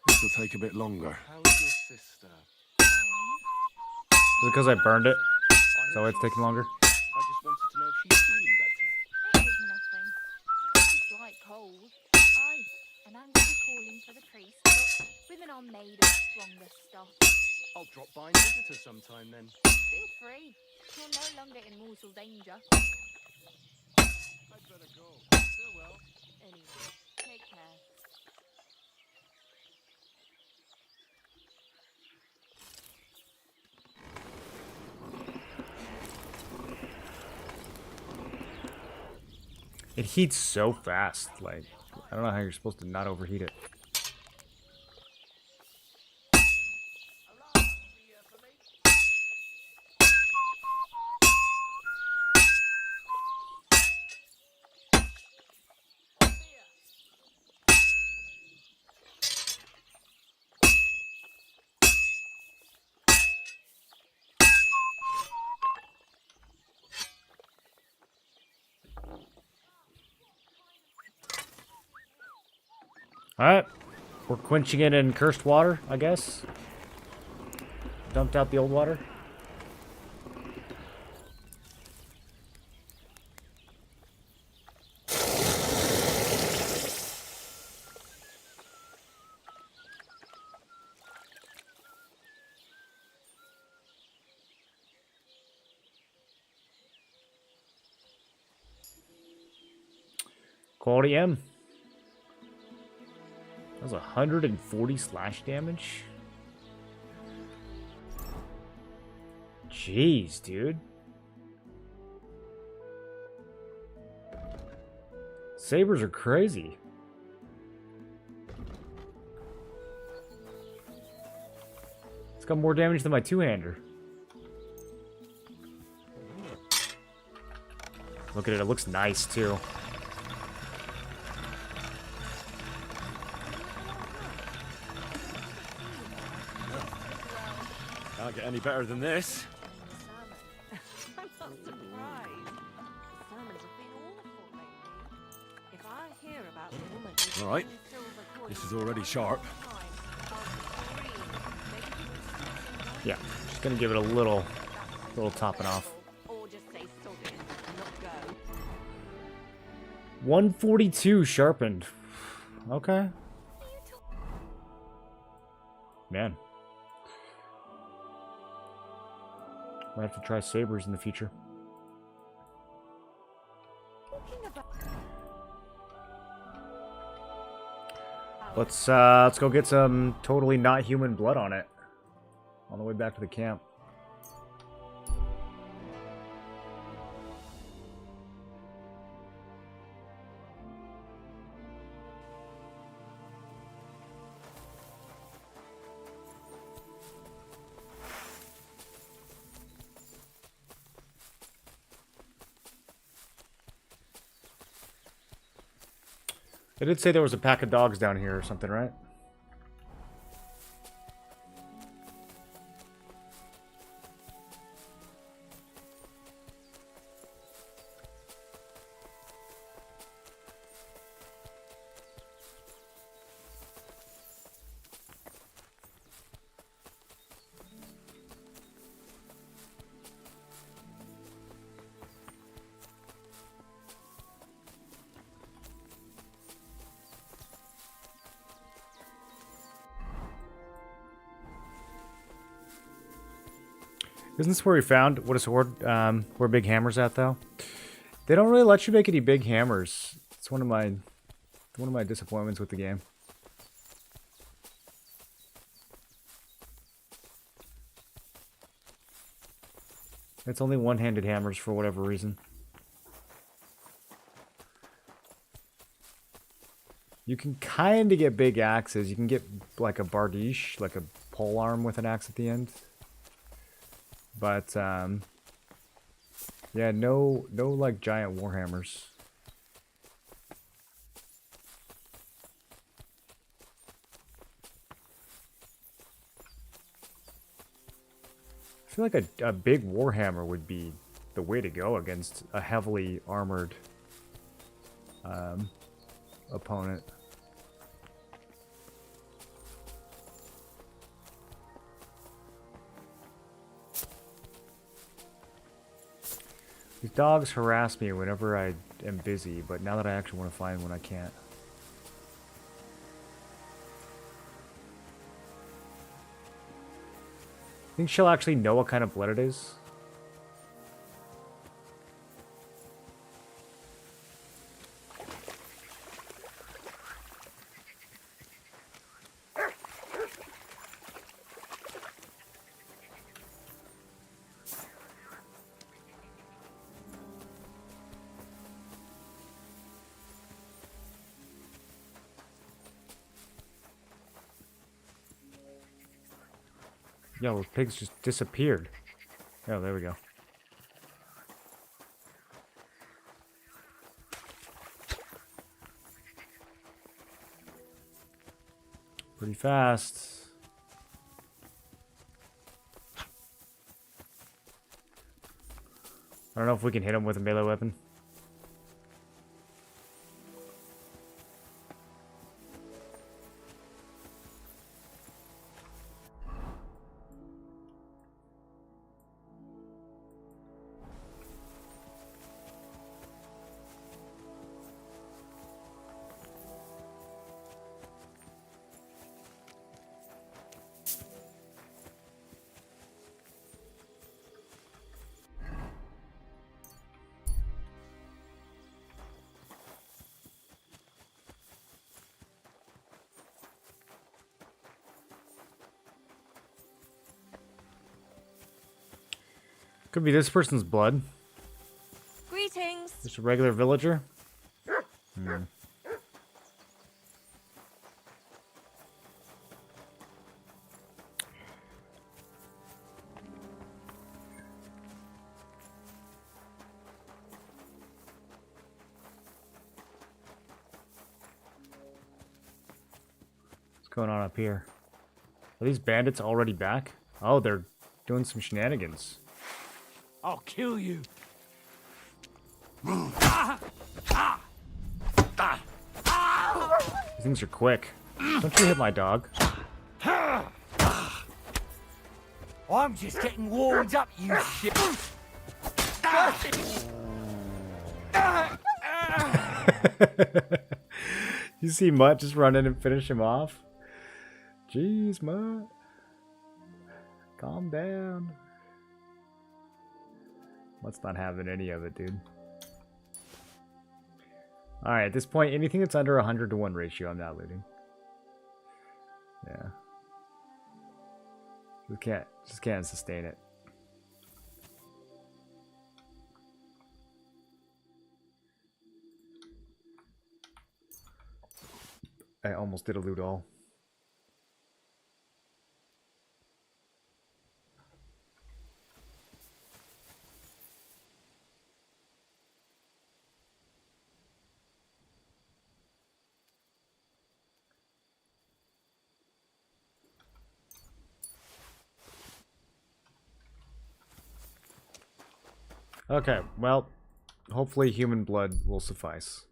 This will take a bit longer. How's your sister? Is it because I burned it? Is that why it's taking longer? I just wanted to know if she's feeling better. It was nothing. Just like cold. Aye, and I'm going to be calling for the priest, but women are made of stronger stuff. I'll drop by and visit her sometime then. Feel free. You're no longer in mortal danger. I'd better go. Farewell. Anyway, take care. It heats so fast. Like, I don't know how you're supposed to not overheat it. Alright. We're quenching it in cursed water, I guess. Dumped out the old water. Quality M. That was 140 slash damage. Jeez, dude. Sabers are crazy. It's got more damage than my two-hander. Look at it, it looks nice too. Can't get any better than this. I'm not surprised. Sermons have been awful lately. If I hear about the woman who All right, this is already sharp. Yeah, just gonna give it a little topping off. or just say sod it and not go. 142 sharpened. Okay. Man. Might have to try sabers in the future. Let's go get some totally not human blood on it. On the way back to the camp. They did say there was a pack of dogs down here or something, right? Isn't this where we found what a sword? Where big hammer's at, though? They don't really let you make any big hammers. It's one of my disappointments with the game. It's only one-handed hammers for whatever reason. You can kind of get big axes. You can get like a bardiche, like a pole arm with an axe at the end. But yeah, no like giant warhammers. I feel like a big warhammer would be the way to go against a heavily armored opponent. These dogs harass me whenever I am busy, but now that I actually want to find one, I can't. Think she'll actually know what kind of blood it is? Yo, those pigs just disappeared. Oh, there we go. Pretty fast. I don't know if we can hit him with a melee weapon. Could be this person's blood. Greetings. Just a regular villager. Hmm. What's going on up here? Are these bandits already back? Oh, they're doing some shenanigans. I'll kill you. These things are quick. Don't you hit my dog. I'm just getting warmed up, you shit. You see Mutt just run in and finish him off? Jeez, Mutt. Calm down. Mutt's not having any of it, dude. Alright, at this point, anything that's under 100-to-1 ratio, I'm not looting. Yeah. Just can't sustain it. I almost did a loot all. Okay, well, hopefully human blood will suffice.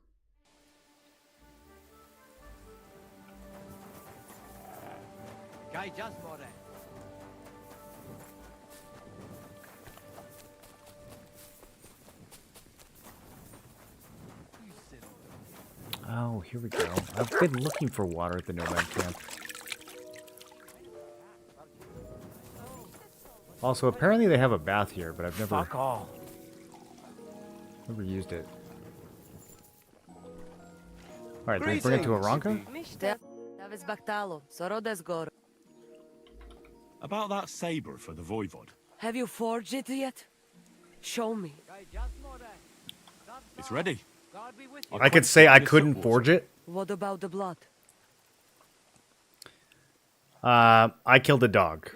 Oh, here we go. I've been looking for water at the nomad camp. Also, apparently they have a bath here, but I've never used it. Alright, did we bring it to Aranka? About that saber for the voivod. Have you forged it yet? Show me. It's ready. I could say I couldn't forge it. What about the blood? I killed a dog.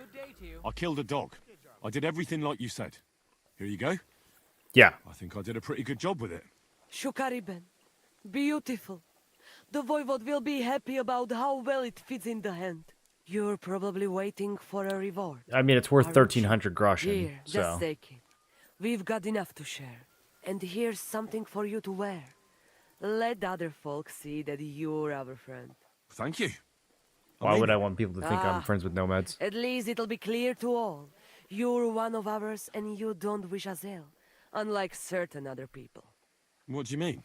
I killed a dog. I did everything like you said. Here you go. Yeah. I think I did a pretty good job with it. Shukariben. Beautiful. The voivod will be happy about how well it fits in the hand. You're probably waiting for a reward. I mean, it's worth 1,300 groschen, Here, so... just take it. We've got enough to share. And here's something for you to wear. Let other folks see that you're our friend. Thank you. Why would I want people to think I'm friends with nomads? At least it'll be clear to all. You're one of ours and you don't wish us ill. Unlike certain other people. What do you mean?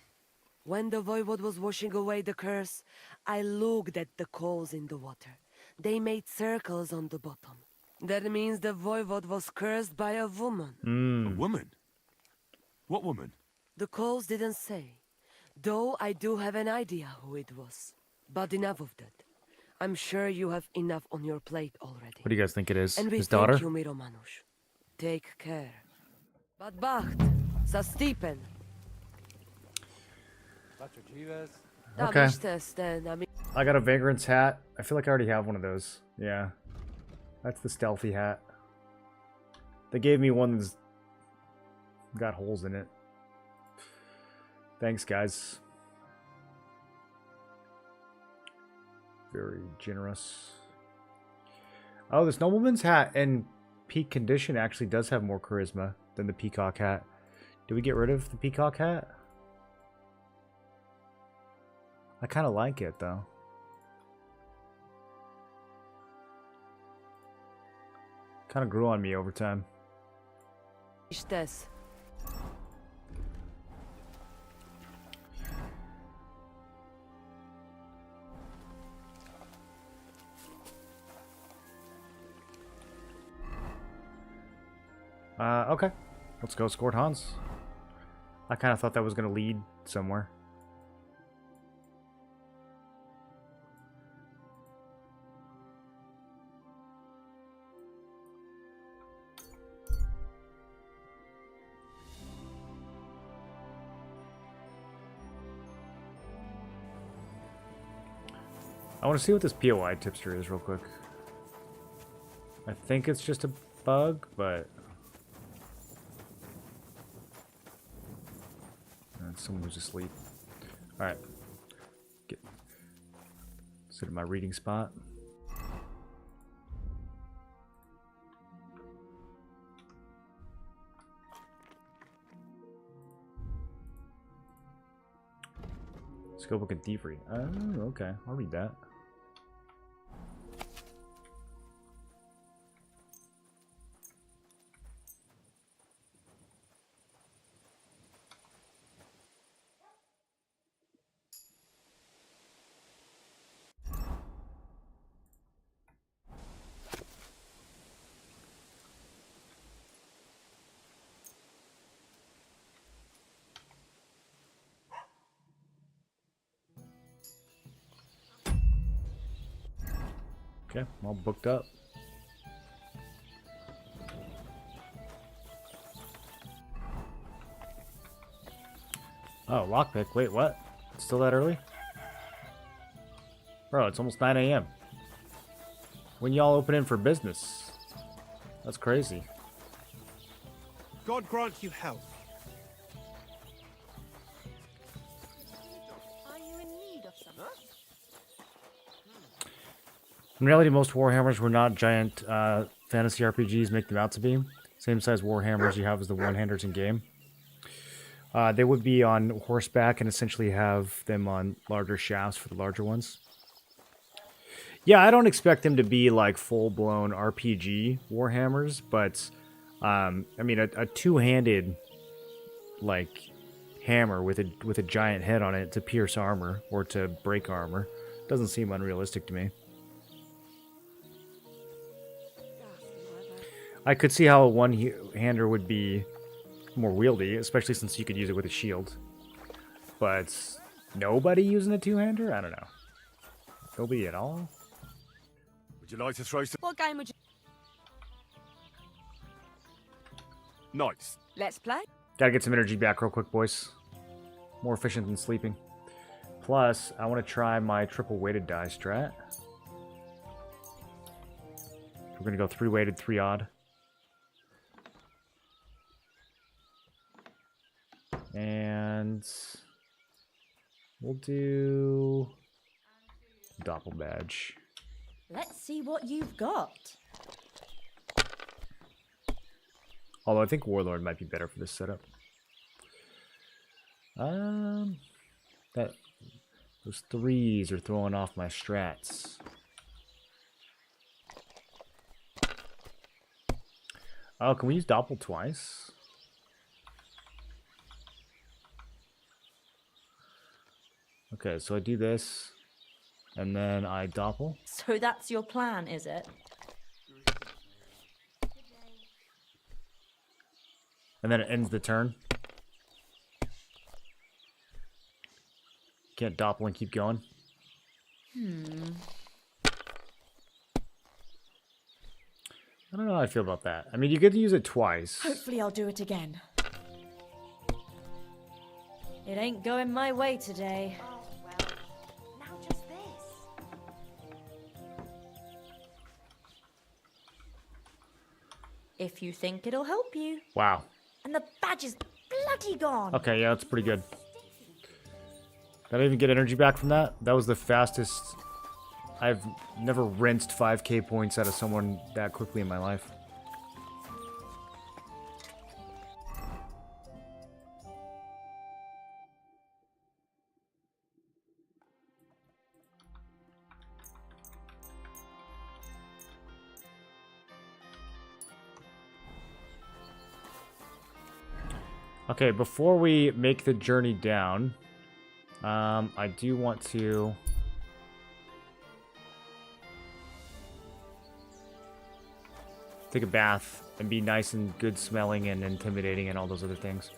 When the voivod was washing away the curse, I looked at the coals in the water. They made circles on the bottom. That means the voivod was cursed by a woman. A woman? What woman? The coals didn't say. Though I do have an idea who it was. But enough of that. I'm sure you have enough on your plate already. What do you guys think it is? And we His daughter? thank you, Miromanush. Take care. But Bacht, sa Stipen. Okay. I got a Vagrant's hat. I feel like I already have one of those. Yeah. That's the stealthy hat. They gave me one that's got holes in it. Thanks, guys. Very generous. Oh, this nobleman's hat in peak condition actually does have more charisma than the peacock hat. Do we get rid of the peacock hat? I kind of like it, though. Kind of grew on me over time. Okay. Let's go escort Hans. I kind of thought that was going to lead somewhere. I want to see what this POI tipster is real quick. I think it's just a bug, but... someone was asleep. Alright. Sit in my reading spot. Skill book and thievery. Oh, okay. I'll read that. Okay, I'm all booked up. Oh, lockpick. Wait, what? It's still that early? Bro, it's almost 9 a.m. When y'all open in for business? That's crazy. God grant you health. Are you in need of something? In reality, most Warhammers were not giant fantasy RPGs make them out to be. Same size Warhammers you have as the one-handers in game. They would be on horseback and essentially have them on larger shafts for the larger ones. Yeah, I don't expect them to be like full-blown RPG Warhammers, but I mean a two-handed like hammer with a giant head on it to pierce armor or to break armor doesn't seem unrealistic to me. I could see how a one-hander would be more wieldy, especially since you could use it with a shield. But nobody using a two-hander? I don't know. Nobody at all? Would you like to throw some... What game would you... Nice. Let's play? Gotta get some energy back real quick, boys. More efficient than sleeping. Plus, I want to try my triple weighted die strat. We're gonna go 3 weighted, 3 odd. And we'll do Doppel badge. Let's see what you've got. Although I think Warlord might be better for this setup. Those 3s are throwing off my strats. Oh, can we use Doppel twice? Okay, so I do this, and then I Doppel. So that's your plan, is it? And then it ends the turn. Can't Doppel and keep going. I don't know how I feel about that. I mean, you get to use it twice. Hopefully I'll do it again. It ain't going my way today. Oh, well, now just this. If you think it'll help you. Wow. And the badge is bloody gone. Okay, yeah, that's pretty good. Did I even get energy back from that? That was the fastest. I've never rinsed 5k points out of someone that quickly in my life. Okay, before we make the journey down, I do want to take a bath and be nice and good smelling and intimidating and all those other things.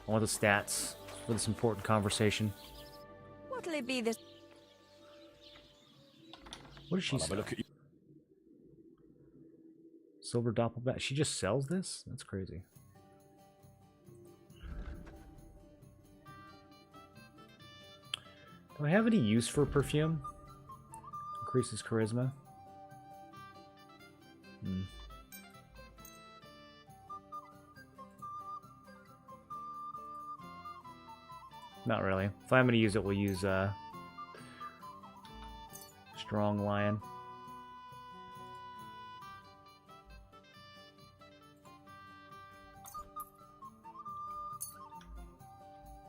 I want the stats for this important conversation. What'll it be this... What does she sell? Silver doppelback. She just sells this? That's crazy. Do I have any use for perfume? Increases charisma. Not really. If I'm going to use it, we'll use Strong Lion.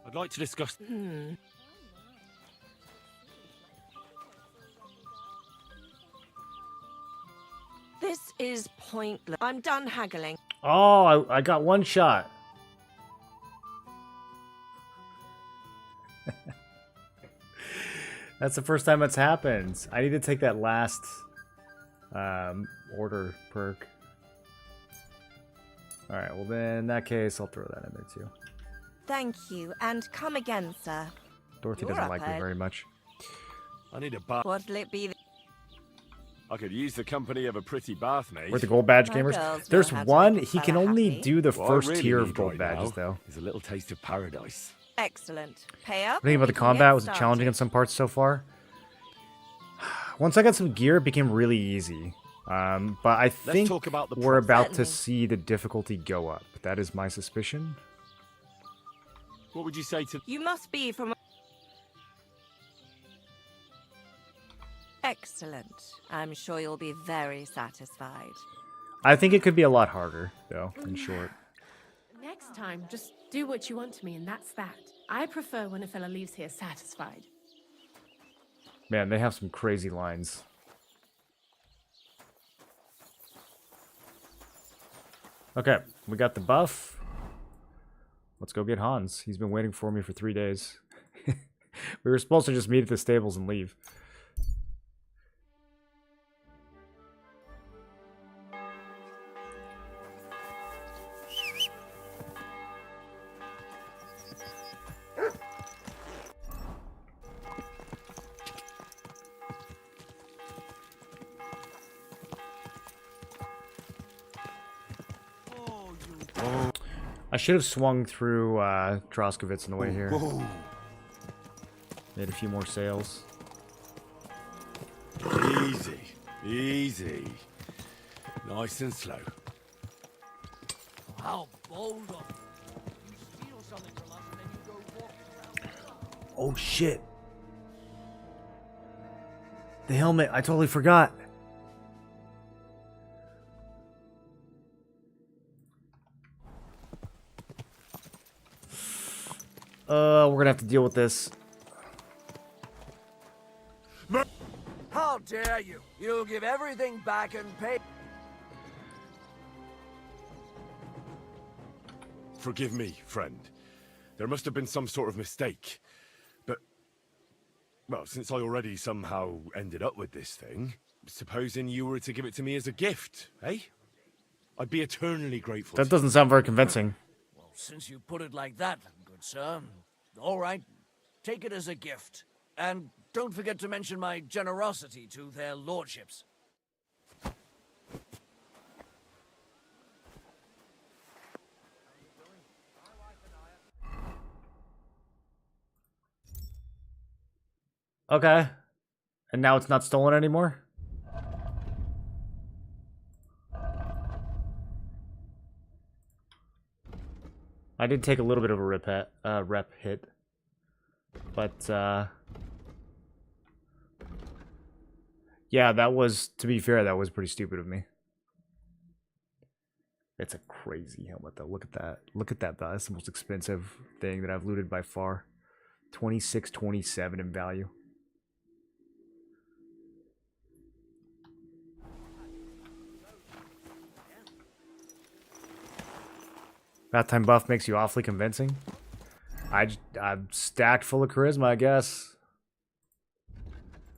I'd like to discuss... This is pointless. I'm done haggling. Oh, I got one shot. That's the first time it's happened. I need to take that last order perk. Alright, well then in that case, I'll throw that in there too. Thank you, and come again, sir. Dorothy You're doesn't up, like me Ed. very much. I need a bath. What'll it be? I could use the company of a pretty bath maid. We're the gold badge My gamers. girls know There's how to one, make a he can fella only happy. do the What I first really tier of need gold right badges now though. is a little taste of paradise. Excellent. Pay up. What do you think about the and we can combat? get Was it challenging in started. some parts so far? Once I got some gear, it became really easy. But I think talk about the we're about to Certainly. see the difficulty go up. That is my suspicion. What would you say to... You must be from... Excellent. I'm sure you'll be very satisfied. I think it could be a lot harder, though, in short. Next time, just do what you want to me, and that's that. I prefer when a fella leaves here satisfied. Man, they have some crazy lines. Okay, we got the buff. Let's go get Hans. He's been waiting for me for 3 days. We were supposed to just meet at the stables and leave. I should have swung through Troskovitz on the way here. Whoa. Made a few more sales. Easy, easy. Nice and slow. How bold of you. You steal something from us and then you go walking around. Oh shit. The helmet, I totally forgot. We're gonna have to deal with this. How dare you! You'll give everything back and pay. Forgive me, friend. There must have been some sort of mistake. But, well, since I already somehow ended up with this thing, supposing you were to give it to me as a gift, eh? I'd be eternally grateful. That doesn't sound very convincing. Well, since you put it like that, good sir, all right, take it as a gift. And don't forget to mention my generosity to their lordships. Okay. And now it's not stolen anymore? I did take a little bit of a rep hit. But, yeah, that was, to be fair, that was pretty stupid of me. It's a crazy helmet, though. Look at that. Look at that. That's the most expensive thing that I've looted by far. $26.27 in value. That time buff makes you awfully convincing. I'm stacked full of charisma, I guess.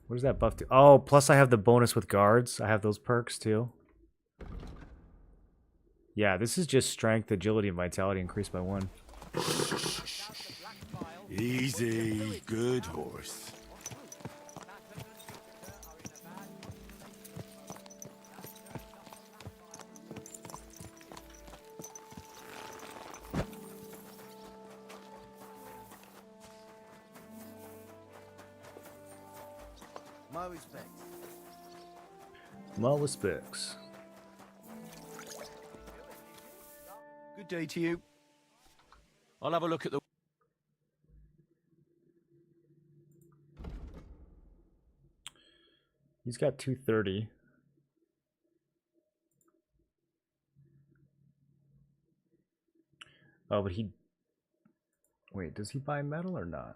What does that buff do? Oh, plus I have the bonus with guards. I have those perks too. Yeah, this is just strength, agility, and vitality increased by 1. Easy, good horse. My respects. My respects. Good day to you. I'll have a look at the... He's got 230. Oh, but he... Wait, does he buy metal or not?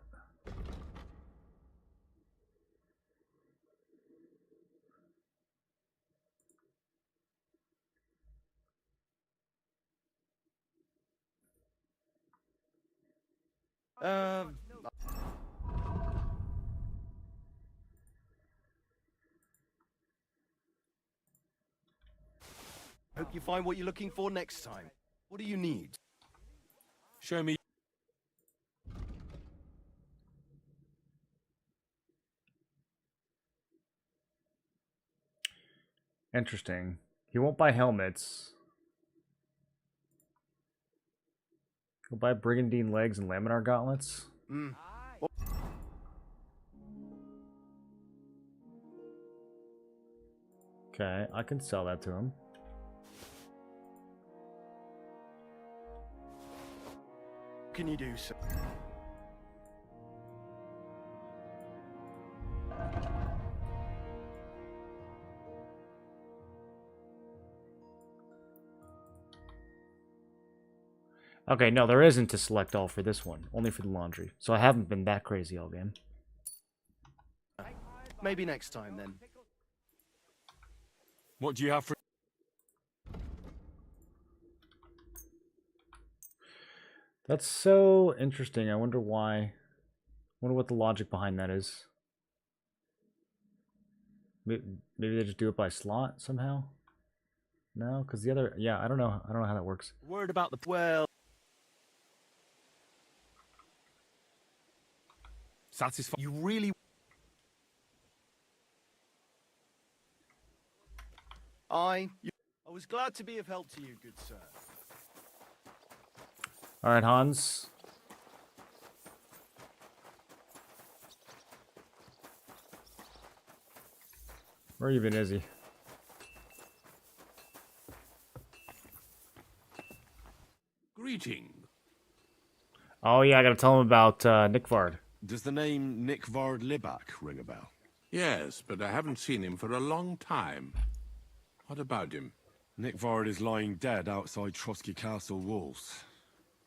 Hope you find what you're looking for next time. What do you need? Show me. Interesting. He won't buy helmets. He'll buy brigandine legs and laminar gauntlets. Okay, I can sell that to him. What can you do, sir? Okay, no, there isn't to select all for this one. Only for the laundry. So I haven't been that crazy all game. Maybe next time, then. What do you have for... That's so interesting. I wonder why. I wonder what the logic behind that is. Maybe they just do it by slot somehow? No, because the other... Yeah, I don't know. I don't know how that works. Word about the... Well... Satisfied. You really... I was glad to be of help to you, good sir. Alright, Hans. Where even is he? Greeting. Oh yeah, I gotta tell him about Nickvard. Does the name Nickvard Libak ring a bell? Yes, but I haven't seen him for a long time. What about him? Nickvard is lying dead outside Trosky Castle walls,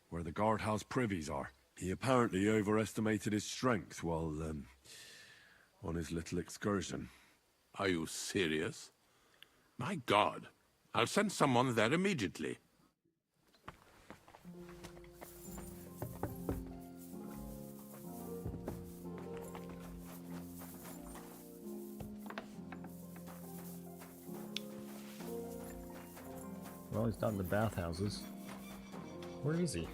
where the guardhouse privies are. He apparently overestimated his strength while, on his little excursion. Are you serious? My God. I'll send someone there immediately. Well, he's not in the bathhouses. Where is he?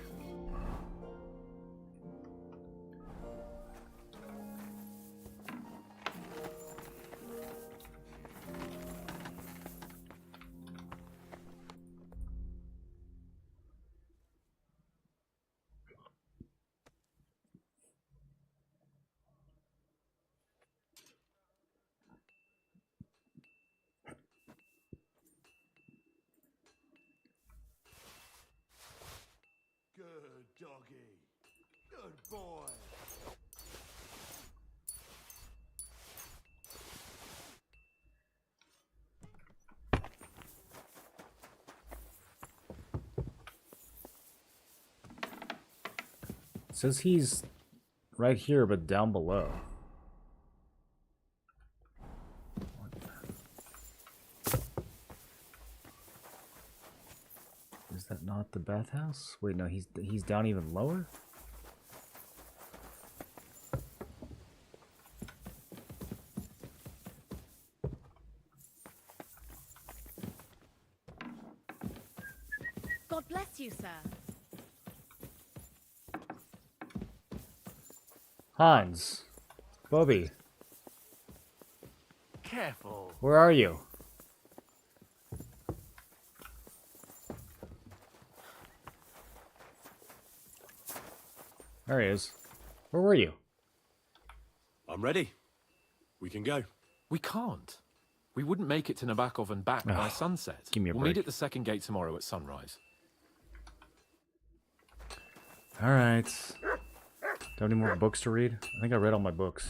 Good doggy. Good boy. It says he's right here, but down below. Is that not the bathhouse? Wait, no, he's down even lower? God bless you, sir. Hans. Bobby. Careful. Where are you? There he is. Where were you? I'm ready. We can go. We can't. We wouldn't make it to Nabokov and back by sunset. Give me a We'll break. meet at the second gate tomorrow at sunrise. Alright. Do I have any more books to read? I think I read all my books.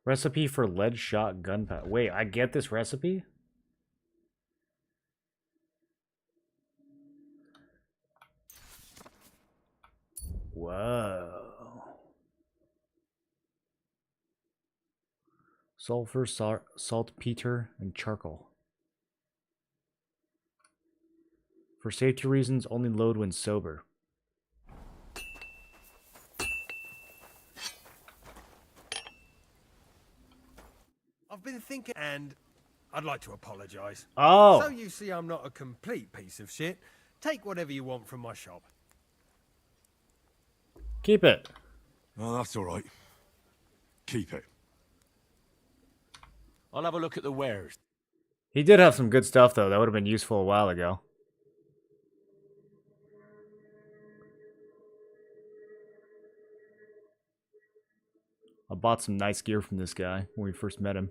Recipe for lead shot gunpowder. Wait, I get this recipe? Whoa. Sulfur, saltpeter, and charcoal. For safety reasons, only load when sober. I've been thinking, and I'd like to apologise. Oh. So you see I'm not a complete piece of shit. Take whatever you want from my shop. Keep it. Oh, that's all right. Keep it. I'll have a look at the wares. He did have some good stuff, though. That would have been useful a while ago. I bought some nice gear from this guy when we first met him.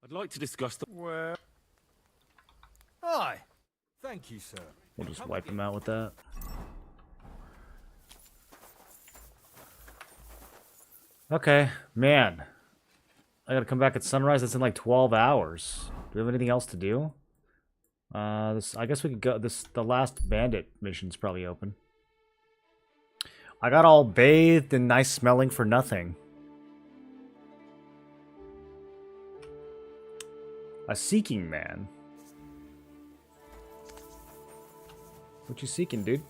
I'd like to discuss the... Well... Aye. Thank you, sir. We'll just wipe him out with that. Okay, man. I gotta come back at sunrise. That's in like 12 hours. Do we have anything else to do? I guess we could go. The last bandit mission's probably open. I got all bathed and nice smelling for nothing. A seeking man. What you seeking, dude?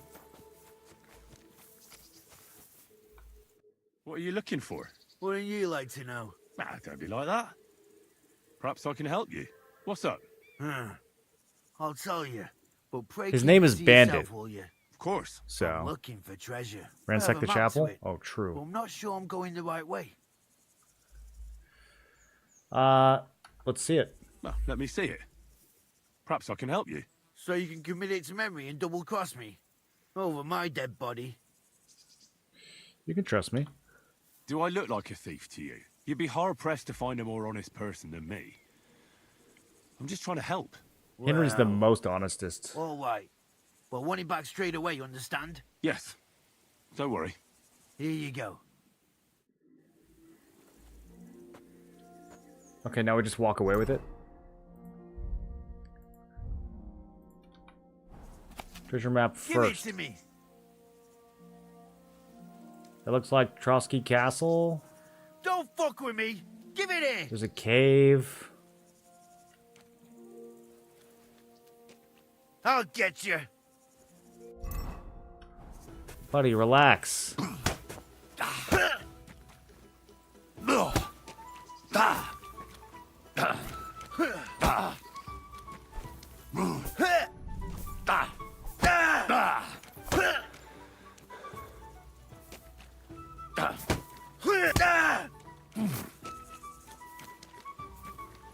What are you looking for? Wouldn't you like to know? Ah, don't be like that. Perhaps I can help you. What's up? I'll tell you, but pray His keep name it is to Bandit. yourself, will you? Of course. So, I'm looking for treasure. ransack I have the a map to chapel? it, Oh, but true. I'm not sure I'm going the right way. Let's see it. Well, let me see it. Perhaps I can help you. So you can commit it to memory and double-cross me? Over my dead body? You can trust me. Do I look like a thief to you? You'd be hard-pressed to find a more honest person than me. I'm just trying to help. Henry's the most honestest. All right. Well, want it back straight away, you understand? Yes. Don't worry. Here you go. Okay, now we just walk away with it. Treasure map first. Give it to me. It looks like Trosky Castle. Don't fuck with me. Give it here. There's a cave. I'll get you. Buddy, relax.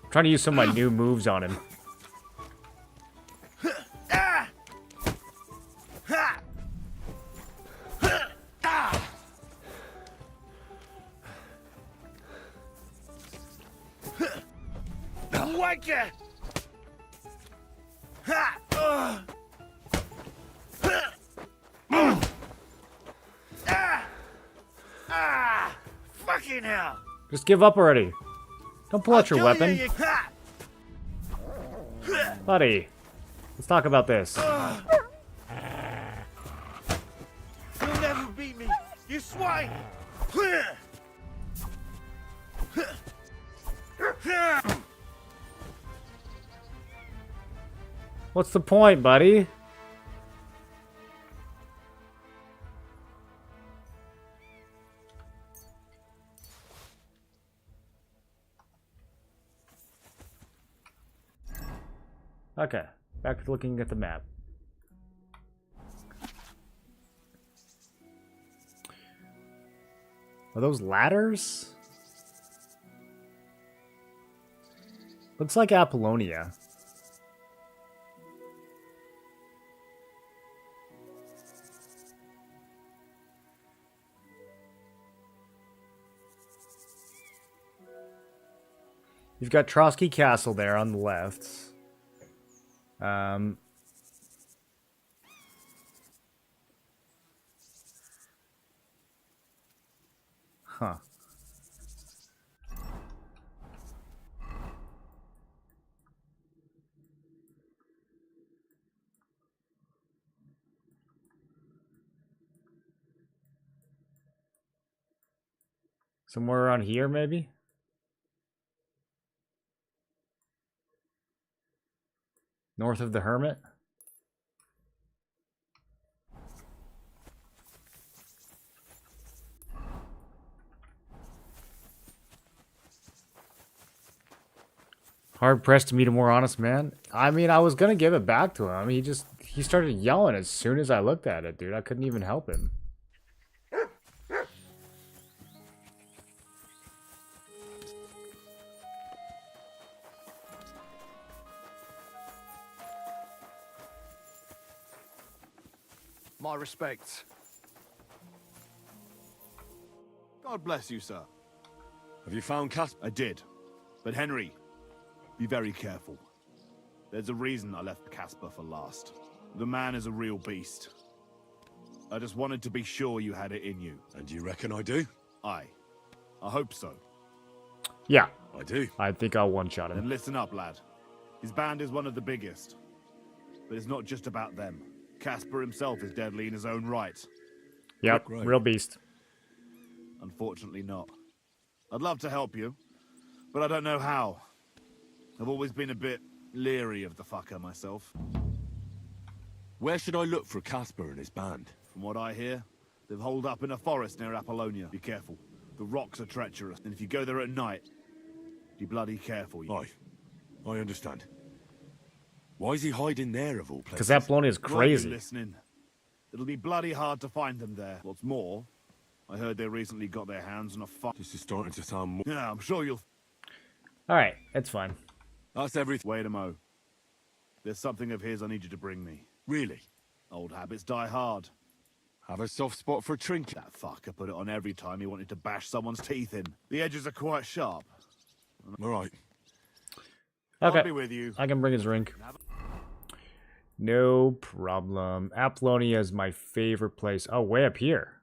I'm trying to use some of my new moves on him. Wanker! Fucking hell! Just give up already. Don't pull out your weapon. Buddy, let's talk about this. You'll never beat me, you swine! What's the point, buddy? Okay, back to looking at the map. Are those ladders? Looks like Apollonia. You've got Trosky Castle there on the left. Huh. Somewhere around here, maybe? North of the Hermit? Hard pressed to meet a more honest man. I mean, I was gonna give it back to him. He started yelling as soon as I looked at it, dude. I couldn't even help him. My respects. God bless you, sir. Have you found Casper? I did. But Henry, be very careful. There's a reason I left Casper for last. The man is a real beast. I just wanted to be sure you had it in you. And you reckon I do? I hope so. Yeah. I do. I think I'll one-shot him. Then listen up, lad. His band is one of the biggest. But it's not just about them. Casper himself is deadly in his own right. Yep, real beast. Unfortunately not. I'd love to help you, but I don't know how. I've always been a bit leery of the fucker myself. Where should I look for Casper and his band? From what I hear, they've holed up in a forest near Apollonia. Be careful. The rocks are treacherous, and if you go there at night, be bloody careful. Aye, I understand. Why is he hiding there of all places? Because that Apollonia is Weren't you crazy. listening? It'll be bloody hard to find them there. What's more, I heard they recently got their hands on a This is starting to sound more... Yeah, I'm sure you'll... Alright, it's fine. That's everything. Wait a mo. There's something of his I need you to bring me. Really? Old habits die hard. Have a soft spot for a trinket. That fucker put it on every time he wanted to bash someone's teeth in. The edges are quite sharp. All right. Okay. I'll be with you. I can bring his ring. No problem. Apollonia is my favorite place. Oh, way up here.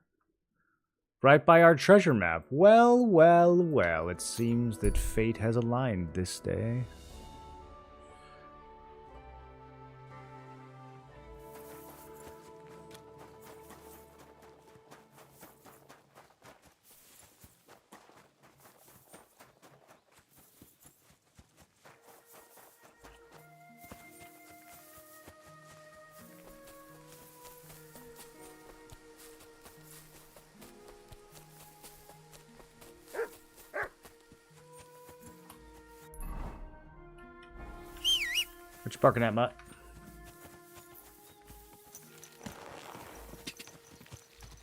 Right by our treasure map. Well, well, well. It seems that fate has aligned this day. What you barking at, Mutt?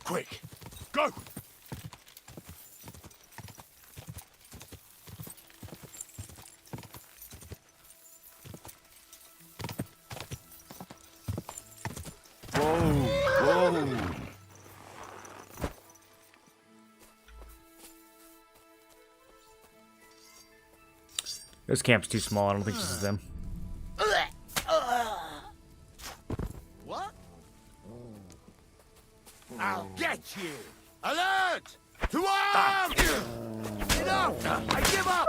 Quick, go! Whoa! This camp's too small. I don't think this is them. What? I'll get you! Alert! To arms! Enough! I give up!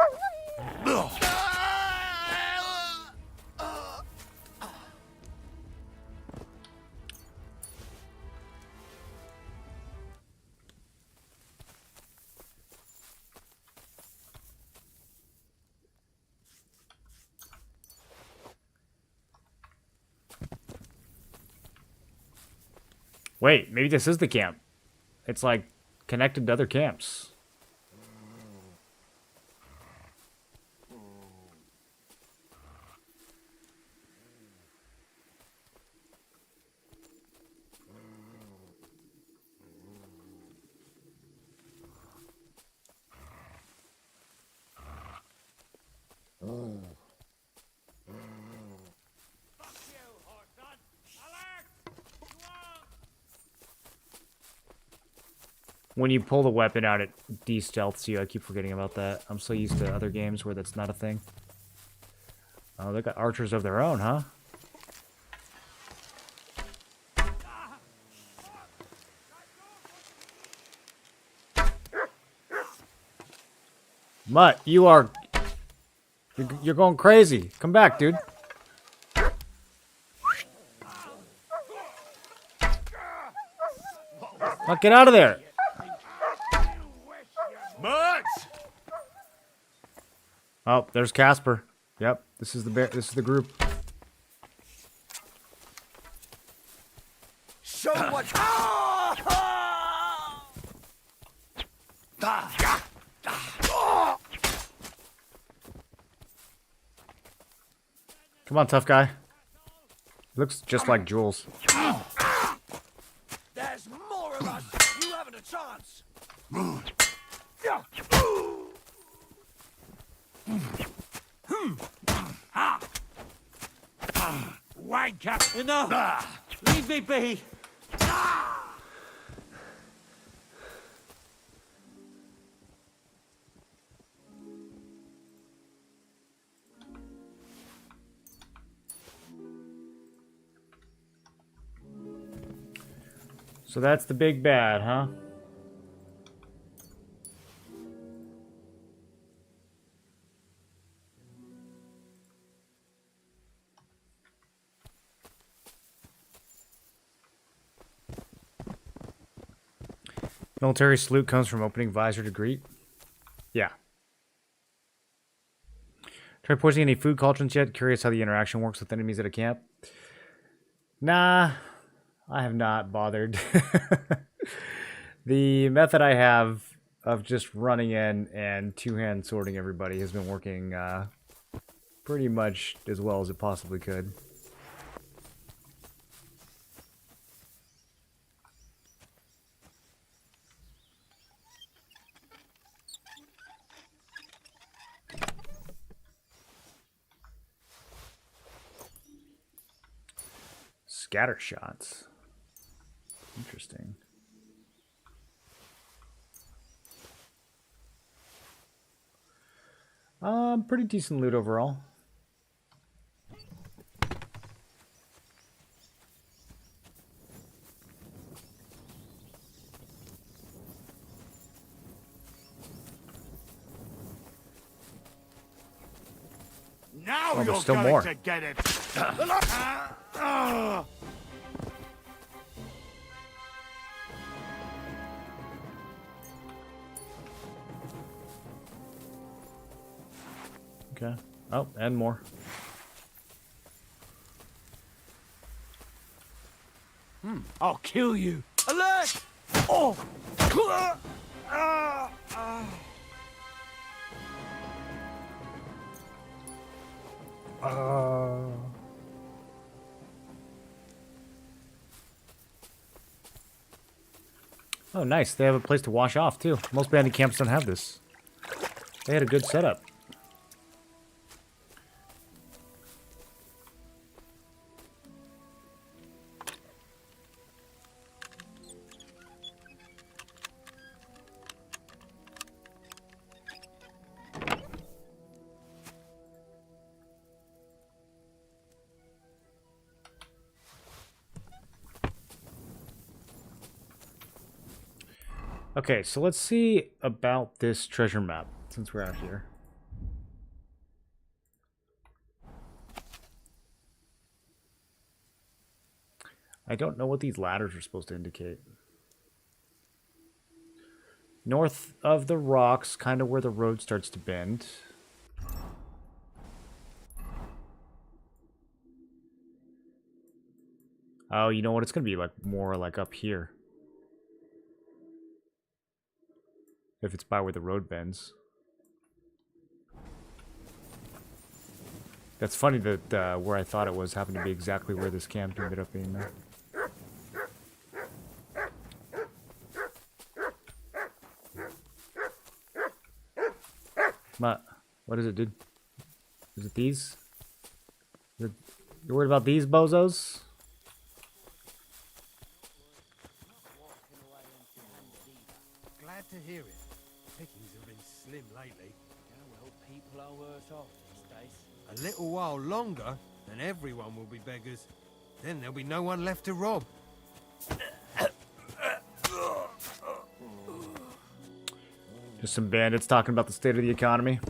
Wait, maybe this is the camp. It's like connected to other camps. When you pull the weapon out, it de-stealths you. I keep forgetting about that. I'm so used to other games where that's not a thing. Oh, they got archers of their own, huh? Mutt, you are... You're going crazy. Come back, dude. Mutt, get out of there. Mutt! Oh, there's Casper. Yep, this is the group. Show what... Come on, tough guy. Looks just like Jules. There's more of us! You haven't a chance! Wanker! Enough! Leave me be! So that's the big bad, huh? Military salute comes from opening visor to greet. Yeah. Try poisoning any food cauldrons yet? Curious how the interaction works with enemies at a camp? Nah, I have not bothered. The method I have of just running in and two-hand sorting everybody has been working pretty much as well as it possibly could. Scatter shots. Interesting. Pretty decent loot overall. Now there's you're still going more. to get it. Okay. Oh, and more. I'll kill you. Alert! Oh! Oh, nice. They have a place to wash off, too. Most bandit camps don't have this. They had a good setup. Okay, so let's see about this treasure map, since we're out here. I don't know what these ladders are supposed to indicate. North of the rocks, kind of where the road starts to bend. Oh, you know what? It's going to be like more like up here. If it's by where the road bends. That's funny that where I thought it was happened to be exactly where this camp ended up being there. What is it, dude? Is it these? You're worried about these bozos? Glad to hear it. Pickings have been slim lately. Yeah, well, people are worse off these days. A little while longer, and everyone will be beggars. Then there'll be no one left to rob. Just some bandits talking about the state of the economy.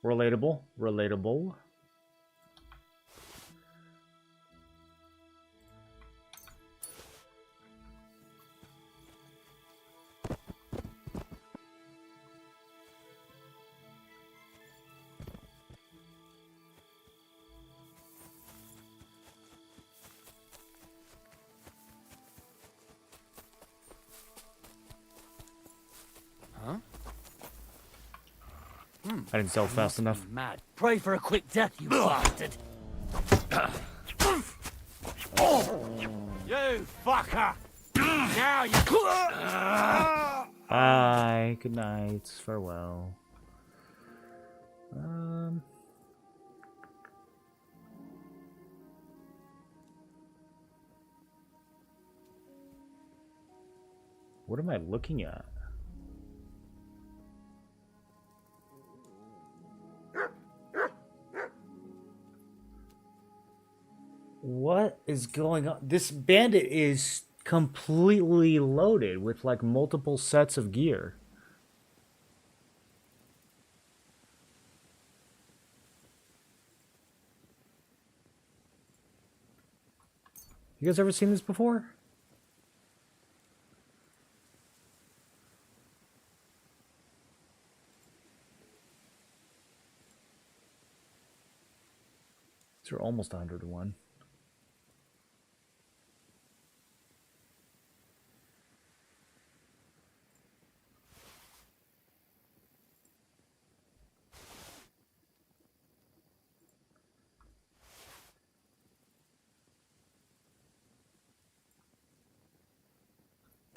Relatable. Relatable. I didn't sell fast enough. Mad. Pray for a quick death, you bastard. You fucker! Now you. Bye. Good night. Farewell. What am I looking at? What is going on? This bandit is completely loaded with like multiple sets of gear. You guys ever seen this before? These are almost 100 to 1.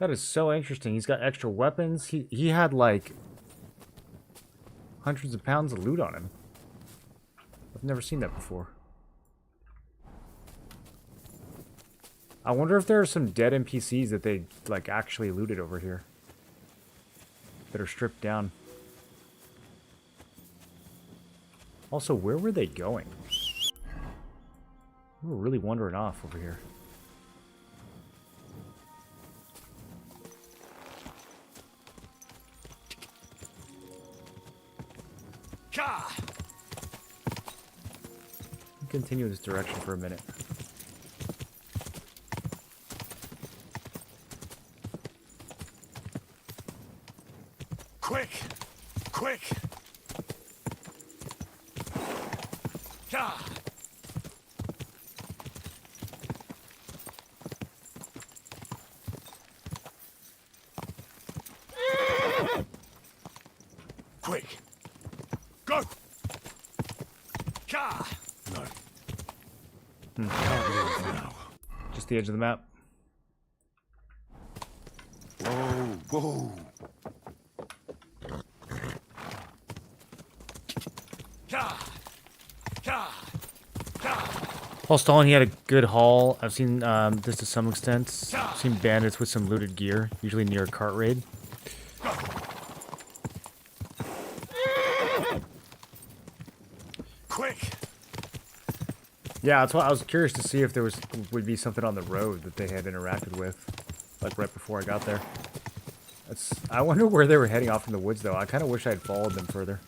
That is so interesting. He's got extra weapons. He had like hundreds of pounds of loot on him. I've never seen that before. I wonder if there are some dead NPCs that they like actually looted over here. That are stripped down. Also, where were they going? We're really wandering off over here. Continue this direction for a minute. Quick! Quick! Gah! Quick! Go! Gah! No. Just the edge of the map. Whoa, whoa. Paul Stalin, he had a good haul. I've seen this to some extent. I've seen bandits with some looted gear, usually near a cart raid. Quick! Yeah, that's why I was curious to see if there would be something on the road that they had interacted with, like right before I got there. I wonder where they were heading off in the woods, though. I kind of wish I'd followed them further.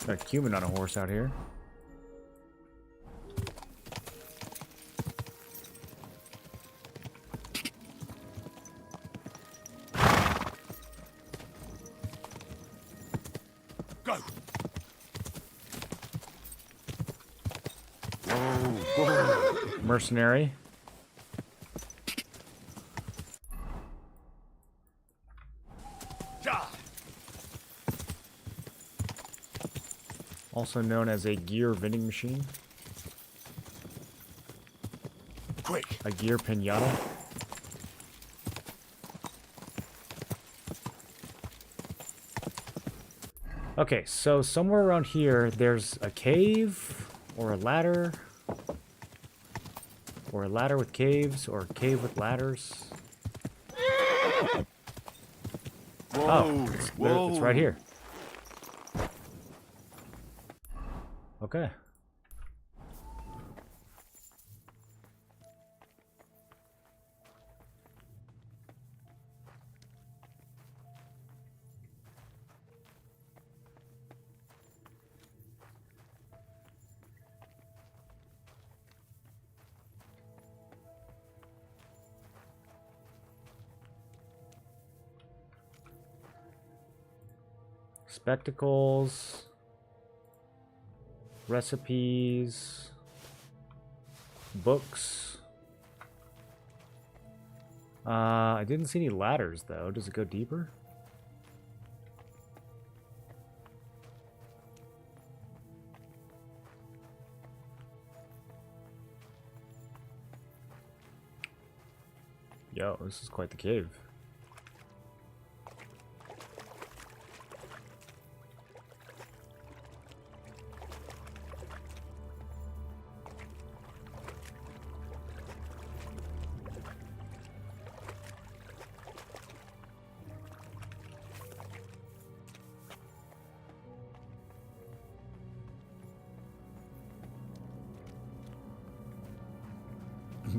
Got a cumin on a horse out here. Go! Whoa. Mercenary. Also known as a gear vending machine. Quick! A gear pinata. Okay, so somewhere around here, there's a cave, or a ladder, or a ladder with caves, or a cave with ladders. Whoa, oh, it's right here. Okay. Spectacles. Recipes. Books. I didn't see any ladders, though. Does it go deeper? Yo, this is quite the cave.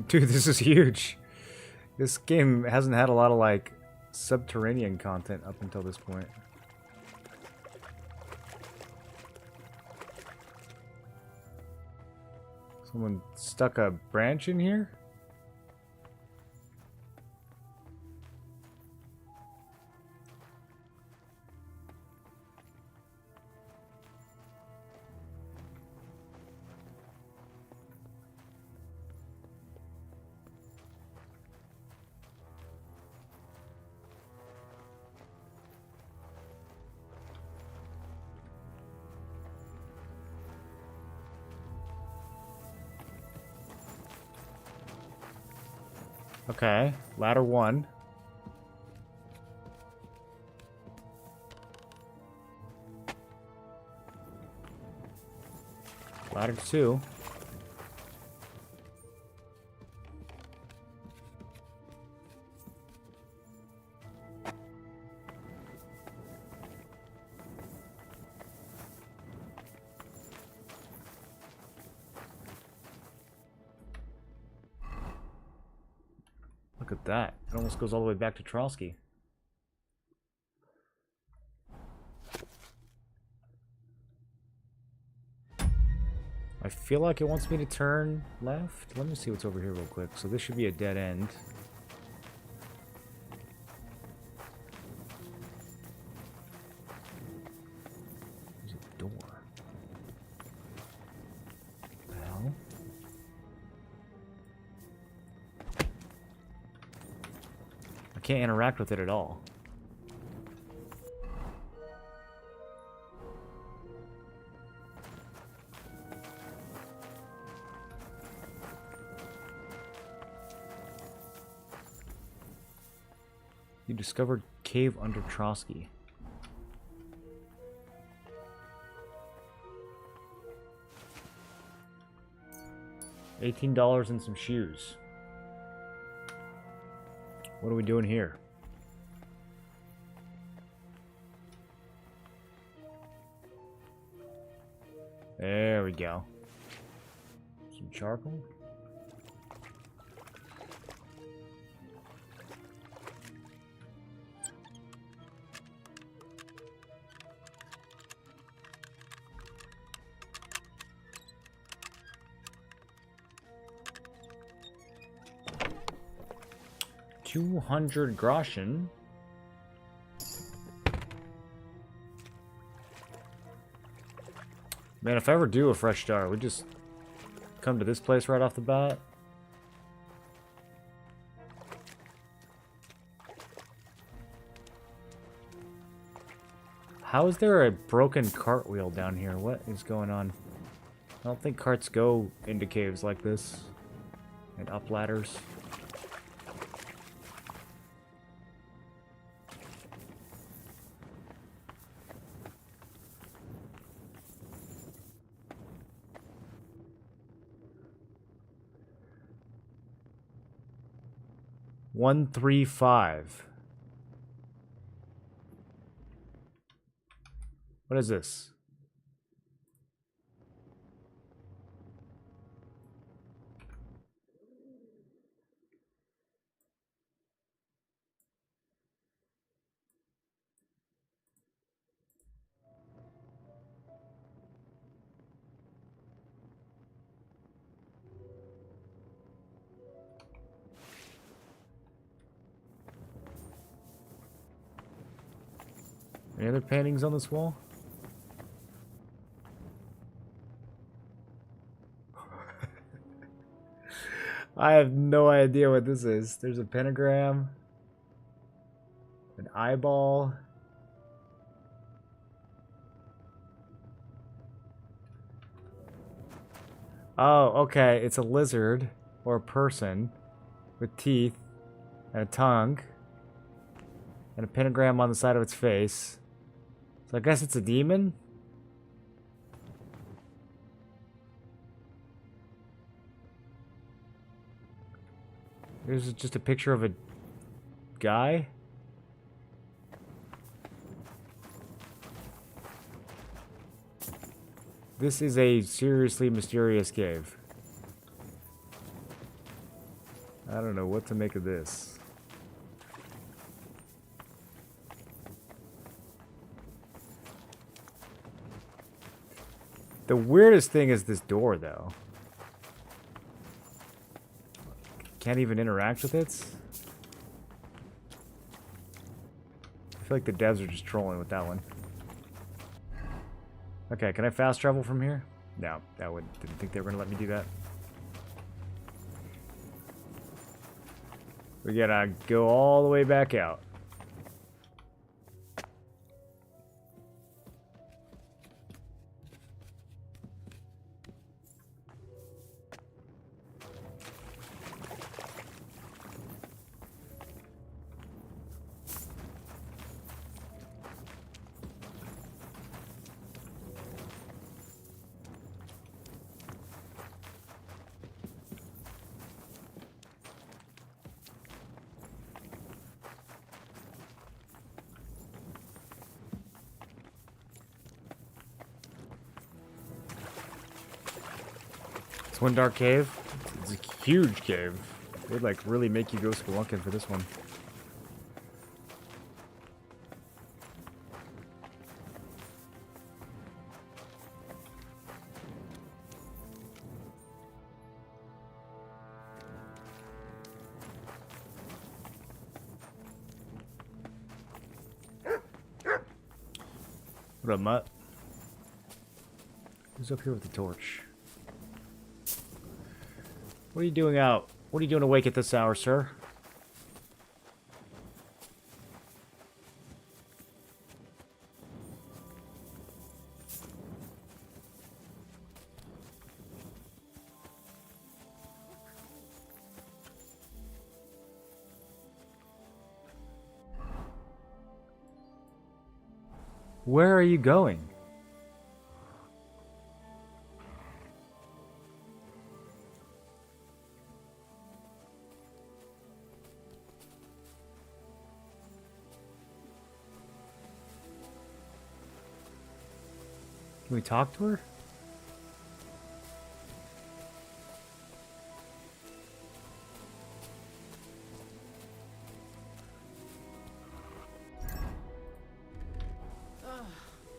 Dude, this is huge. This game hasn't had a lot of, like, subterranean content up until this point. Someone stuck a branch in here? Okay, ladder 1. Ladder 2. Look at that. It almost goes all the way back to Trosky. I feel like it wants me to turn left. Let me see what's over here real quick. So this should be a dead end. There's a door. What the hell? I can't interact with it at all. You discovered cave under Trosky. $18 and some shoes. What are we doing here? There we go. Some charcoal. $200 groschen. Man, if I ever do a fresh start, we just come to this place right off the bat. How is there a broken cartwheel down here? What is going on? I don't think carts go into caves like this. And up ladders. $135. What is this? Any other paintings on this wall? I have no idea what this is. There's a pentagram. An eyeball. Oh, okay. It's a lizard or a person with teeth and a tongue and a pentagram on the side of its face. So I guess it's a demon? Here's just a picture of a guy. This is a seriously mysterious cave. I don't know what to make of this. The weirdest thing is this door, though. Can't even interact with it. I feel like the devs are just trolling with that one. Okay, can I fast travel from here? No, didn't think they were gonna let me do that. We gotta go all the way back out. Twin Dark Cave? It's a huge cave. They'd like really make you go spelunking for this one. What up, Mutt? Who's up here with the torch? What are you doing out? What are you doing awake at this hour, sir? Where are you going? Can we talk to her?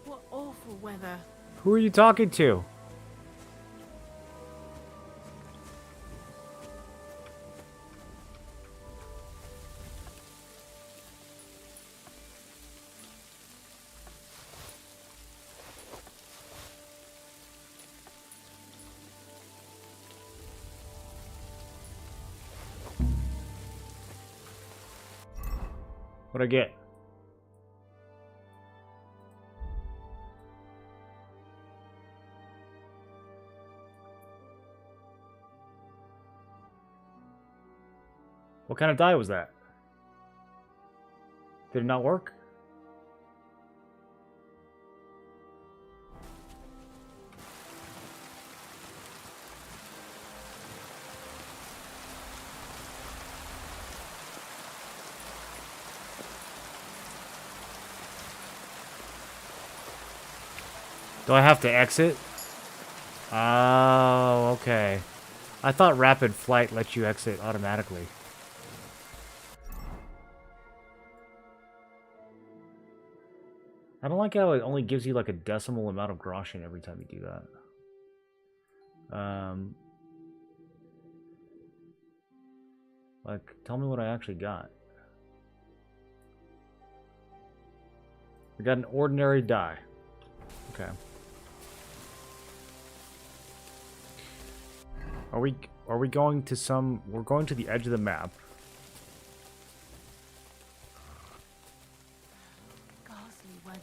What awful weather. Who are you talking to? What'd I get? What kind of die was that? Did it not work? Do I have to exit? Oh, okay. I thought rapid flight let you exit automatically. I don't like how it only gives you like a decimal amount of groschen every time you do that. Like, tell me what I actually got. I got an ordinary die. Okay. Are we going to some... We're going to the edge of the map. Ghastly weather.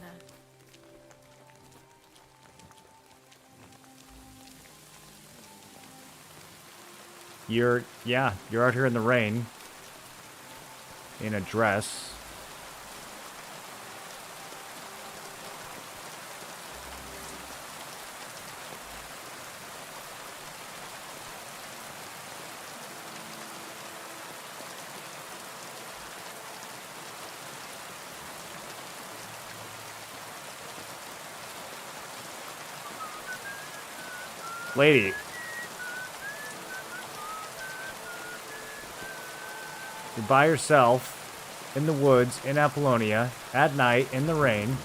You're out here in the rain. In a dress. Lady. You're by yourself in the woods in Apollonia at night in the rain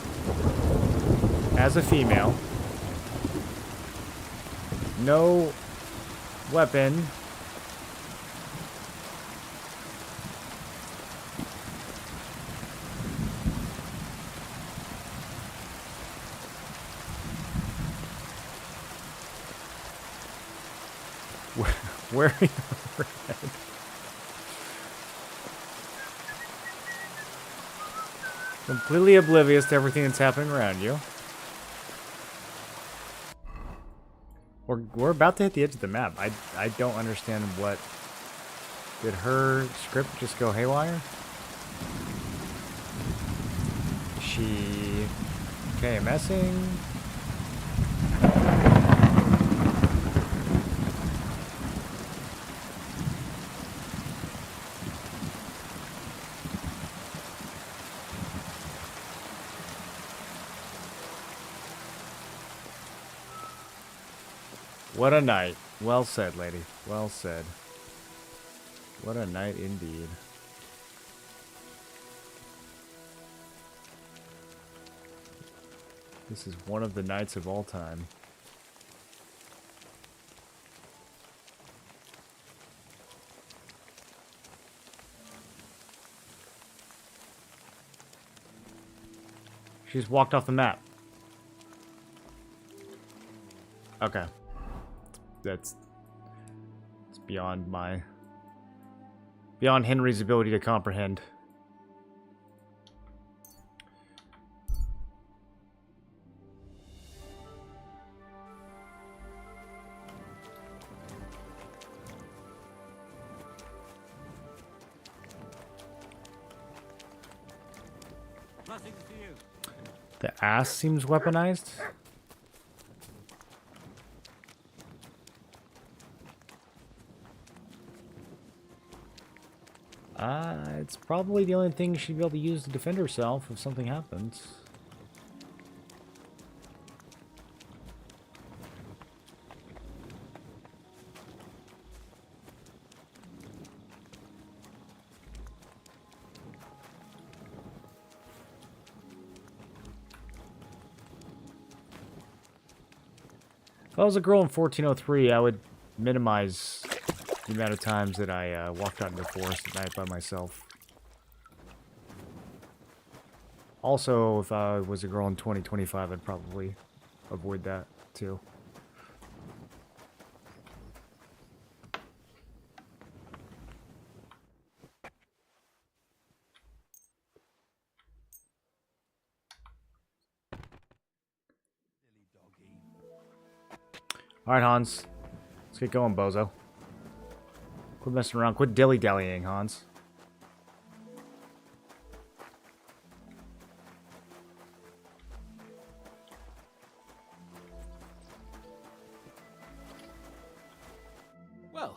as a female. No weapon. Wearing a red. Completely oblivious to everything that's happening around you. We're about to hit the edge of the map. I don't understand what... Did her script just go haywire? Is she... KMSing? What a night. Well said, lady. Well said. What a night indeed. This is one of the nights of all time. She's walked off the map. Okay. It's beyond Henry's ability to comprehend. Blessings to you. The ass seems weaponized. It's probably the only thing she'd be able to use to defend herself if something happens. If I was a girl in 1403, I would minimize the amount of times that I walked out into the forest at night by myself. Also, if I was a girl in 2025, I'd probably avoid that too. Alright, Hans. Let's get going, bozo. Quit messing around. Quit dilly-dallying, Hans. Well,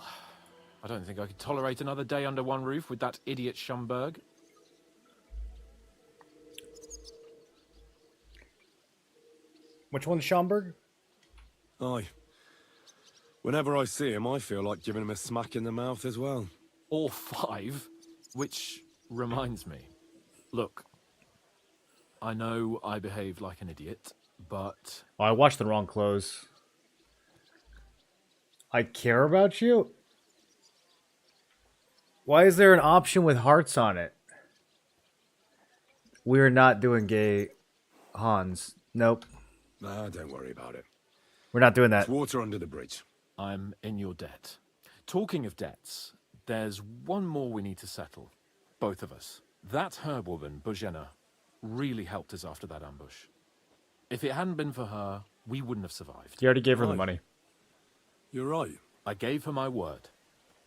I don't think I could tolerate another day under one roof with that idiot Schumberg. Which one's Schomburg? Aye. Whenever I see him, I feel like giving him a smack in the mouth as well. Or 5, which reminds me. Look, I know I behaved like an idiot, but... Oh, I watched the wrong clothes. I care about you? Why is there an option with hearts on it? We're not doing gay Hans. Nope. Nah, don't worry about it. We're not doing that. It's water under the bridge. I'm in your debt. Talking of debts, there's one more we need to settle. Both of us. That herbwoman, Bojena, really helped us after that ambush. If it hadn't been for her, we wouldn't have survived. You already gave her the money. You're right. I gave her my word.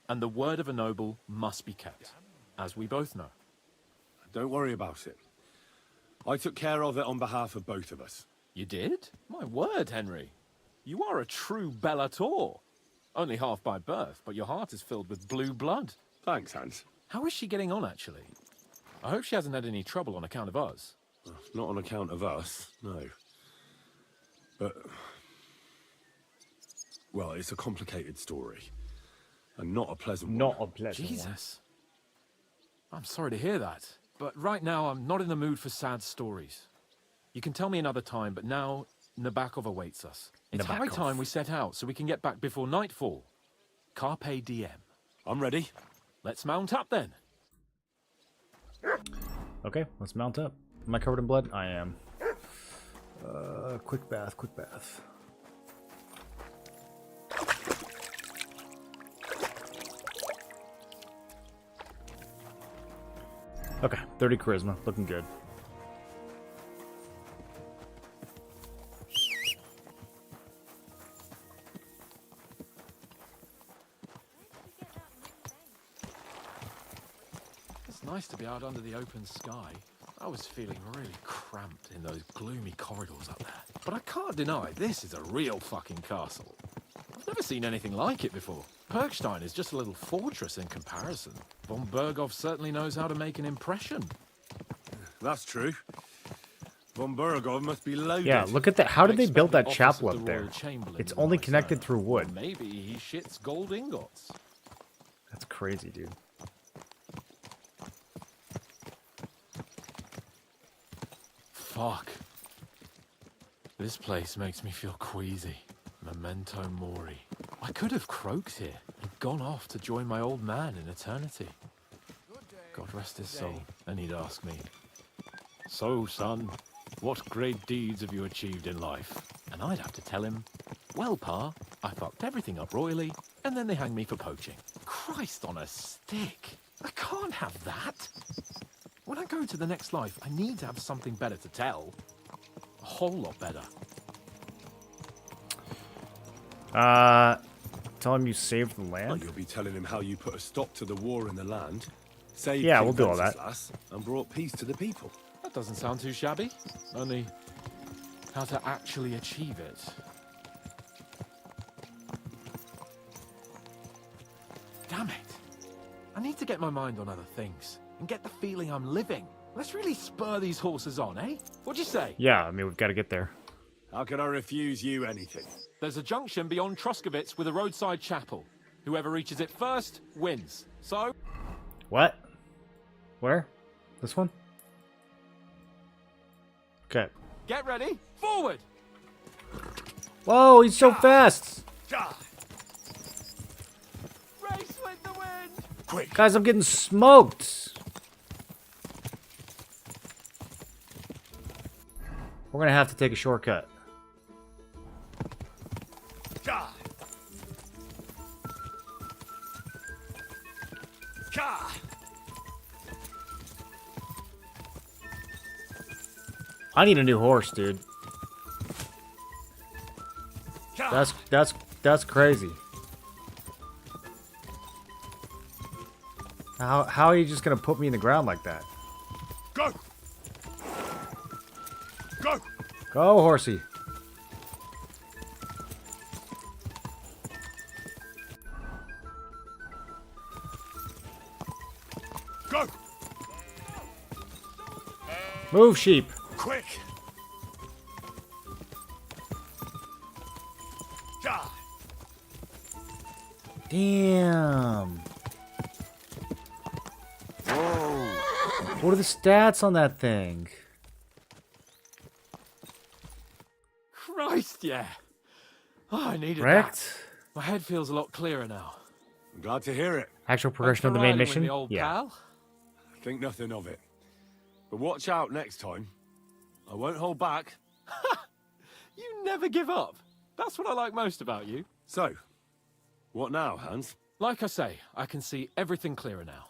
And the word of a noble must be kept, as we both know. Don't worry about it. I took care of it on behalf of both of us. You did? My word, Henry. You are a true Bellator. Only half by birth, but your heart is filled with blue blood. Thanks, Hans. How is she getting on, actually? I hope she hasn't had any trouble on account of us. Not on account of us, no. But... well, it's a complicated story. And not a pleasant one. Not a pleasant one. Jesus. I'm sorry to hear that. But right now, I'm not in the mood for sad stories. You can tell me another time, but now Nabokov awaits us. It's high time we set out so we can get back before nightfall. Carpe diem. I'm ready. Let's mount up then. Okay, let's mount up. Am I covered in blood? I am. Quick bath, quick bath. Okay, 30 charisma, looking good. It's nice to be out under the open sky. I was feeling really cramped in those gloomy corridors up there. But I can't deny, this is a real fucking castle. I've never seen anything like it before. Perkstein is just a little fortress in comparison. Von Berghoff certainly knows how to make an impression. That's true. Von Burgov must be loaded. Yeah, look at that. How did they build that Office chapel of up the there? Royal Chamberlain It's in only my connected surname. through wood. Or maybe he shits gold ingots. That's crazy, dude. Fuck. This place makes me feel queasy. Memento mori. I could have croaked here and gone off to join my old man in eternity. God rest his soul. And he'd ask me, "So, son, what great deeds have you achieved in life?" And I'd have to tell him, "Well, Pa, I fucked everything up royally, and then they hanged me for poaching." Christ on a stick. I can't have that. When I go to the next life, I need to have something better to tell. A whole lot better. Tell him you saved the Well, land? you'll be telling him how you put a stop to the war in the land, saved Yeah, King we'll do all that. Wenceslas, and brought peace to the people. That doesn't sound too shabby. Only, how to actually achieve it. Damn it. I need to get my mind on other things and get the feeling I'm living. Let's really spur these horses on, eh? What'd you say? Yeah, I mean, we've got to get there. How can I refuse you anything? There's a junction beyond Troskowitz with a roadside chapel. Whoever reaches it first wins. So... What? Where? This one? Okay. Get ready. Forward! Whoa, he's so fast! Race with the wind! Quick! Guys, I'm getting smoked! We're gonna have to take a shortcut. I need a new horse, dude. That's crazy. How are you just gonna put me in the ground like that? Go! Go! Go, horsey. Go! Move, sheep. Quick! Damn. Whoa. What are the stats on that thing? Christ, yeah. Oh, I needed Wrecked? that. My head feels a lot clearer now. I'm glad to hear it. Actual progression of the main mission? Yeah. Pal. Think nothing of it. But watch out next time. I won't hold back. You never give up. That's what I like most about you. So, what now, Hans? Like I say, I can see everything clearer now.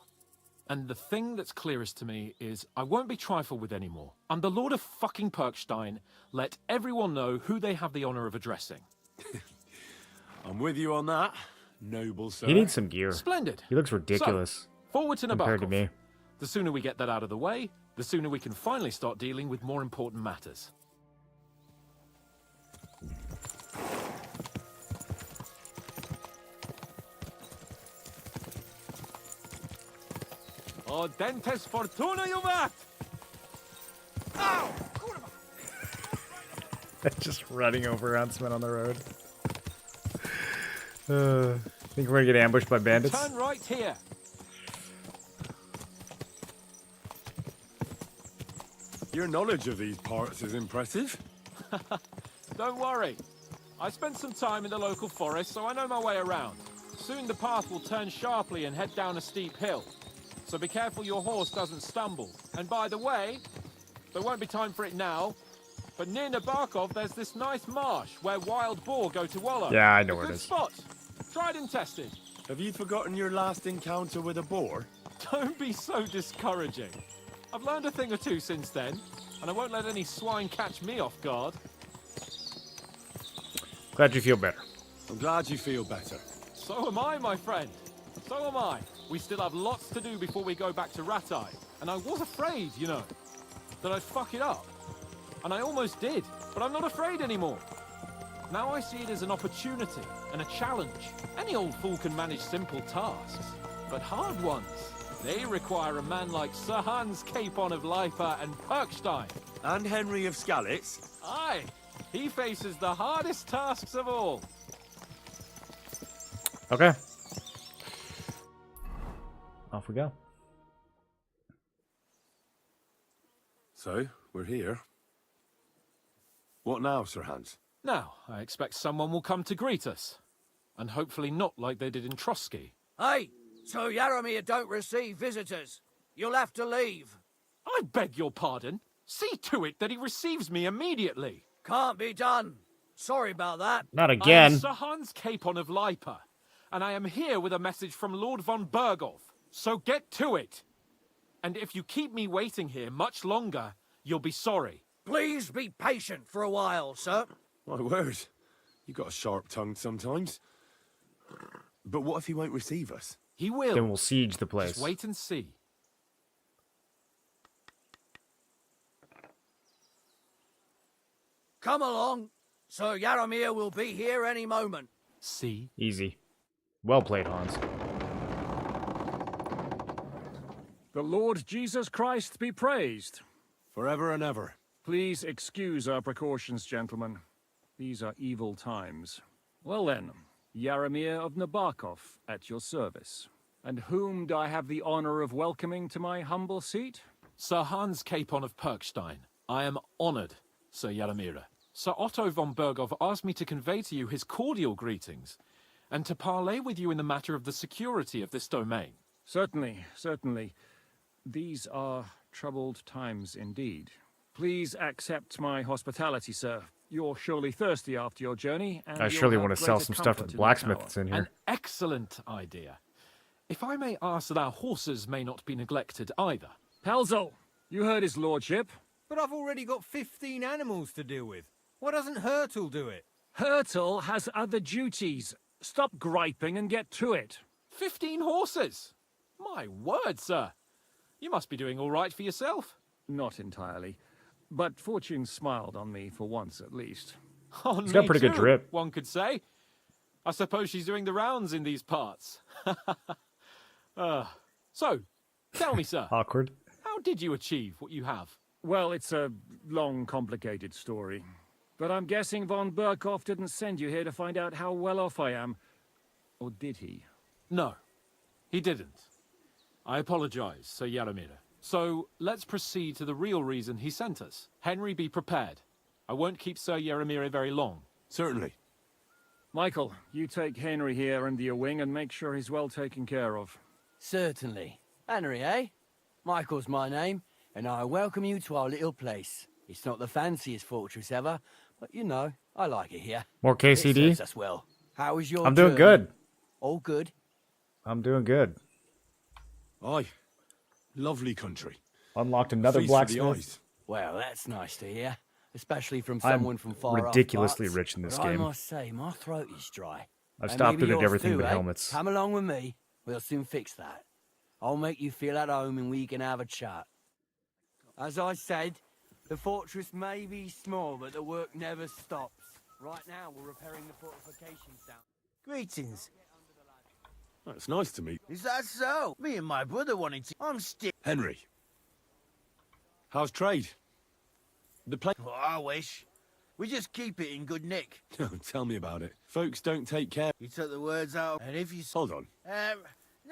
And the thing that's clearest to me is I won't be trifled with anymore. I'm the Lord of fucking Perkstein. Let everyone know who they have the honor of addressing. I'm with you on that, noble sir. He needs some gear. Splendid. He looks ridiculous. So, forward to compared to Nabokov. me. The sooner we get that out of the way, the sooner we can finally start dealing with more important matters. Oh, dentes fortuna juvat! Ow! Just running over huntsmen on the road. Think we're gonna get ambushed by bandits? Turn right here. Your knowledge of these parts is impressive. Don't worry. I spent some time in the local forest, so I know my way around. Soon the path will turn sharply and head down a steep hill. So be careful your horse doesn't stumble. And by the way, there won't be time for it now, but near Nabokov there's this nice marsh where wild boar go to wallow. Yeah, I know A where it good is. spot. Tried and tested. Have you forgotten your last encounter with a boar? Don't be so discouraging. I've learned a thing or two since then, and I won't let any swine catch me off guard. Glad you feel better. I'm glad you feel better. So am I, my friend. So am I. We still have lots to do before we go back to Ratai. And I was afraid, you know, that I'd fuck it up. And I almost did, but I'm not afraid anymore. Now I see it as an opportunity and a challenge. Any old fool can manage simple tasks, but hard ones, they require a man like Sir Hans Capon of Leipa and Perkstein. And Henry of Skalitz? Aye, he faces the hardest tasks of all. Okay. Off we go. So, we're here. What now, Sir Hans? Now, I expect someone will come to greet us. And hopefully not like they did in Trosky. Hey, so Yaramir don't receive visitors. You'll have to leave. I beg your pardon. See to it that he receives me immediately. Can't be done. Sorry about that. Not I again. am Sir Hans Capon of Lipa, and I am here with a message from Lord von Berghoff. So get to it. And if you keep me waiting here much longer, you'll be sorry. Please be patient for a while, sir. My word. You got a sharp tongue sometimes. But what if he won't receive us? He will. Then we'll siege the place. Just wait and see. Come along. Sir Yaramir will be here any moment. See? Easy. Well played, Hans. The Lord Jesus Christ be praised. Forever and ever. Please excuse our precautions, gentlemen. These are evil times. Well then, Yaramir of Nabokov, at your service. And whom do I have the honor of welcoming to my humble seat? Sir Hans Capon of Perkstein. I am honored, Sir Yaramir. Sir Otto von Berghoff asked me to convey to you his cordial greetings, and to parley with you in the matter of the security of this domain. Certainly, certainly. These are troubled times indeed. Please accept my hospitality, sir. You're surely thirsty after your journey, and I surely want to sell some stuff to the blacksmith that's in here. An excellent idea. If I may ask that our horses may not be neglected either. Pelzel, you heard his lordship. But I've already got 15 animals to deal with. Why doesn't Hurtle do it? Hurtle has other duties. Stop griping and get to it. 15 horses? My word, sir. You must be doing all right for yourself. Not entirely. But fortune smiled on me for once at least. On He's got me pretty good too, drip. one could say. I suppose she's doing the rounds in these parts. So, tell me, sir. Awkward. How did you achieve what you have? Well, it's a long, complicated story. But I'm guessing von Berghoff didn't send you here to find out how well off I am. Or did he? No, he didn't. I apologize, Sir Yaramir. So, let's proceed to the real reason he sent us. Henry, be prepared. I won't keep Sir Yaramir very long. Certainly. Michael, you take Henry here under your wing and make sure he's well taken care of. Certainly. Henry, eh? Michael's my name, and I welcome you to our little place. It's not the fanciest fortress ever, but you know, I like it here. More KCD? It serves us well. How was your I'm doing journey? good. All good? I'm doing good. Aye. Lovely country. Unlocked another Feast for the blacksmith. eyes. Well, that's nice to hear. Especially from I'm someone from far ridiculously off parts. rich in this But I game. must say, my throat is dry. I've And stopped maybe doing yours everything too, but eh? helmets. Come along with me. We'll soon fix that. I'll make you feel at home and we can have a chat. As I said, the fortress may be small, but the work never stops. Right now, we're repairing the fortifications down. Greetings. It's nice to meet. Is that so? Me and my brother wanted to... I'm still... Henry. How's trade? The place. Oh, I wish. We just keep it in good nick. Tell me about it. Folks don't take care. You took the words out, and if you... Hold on.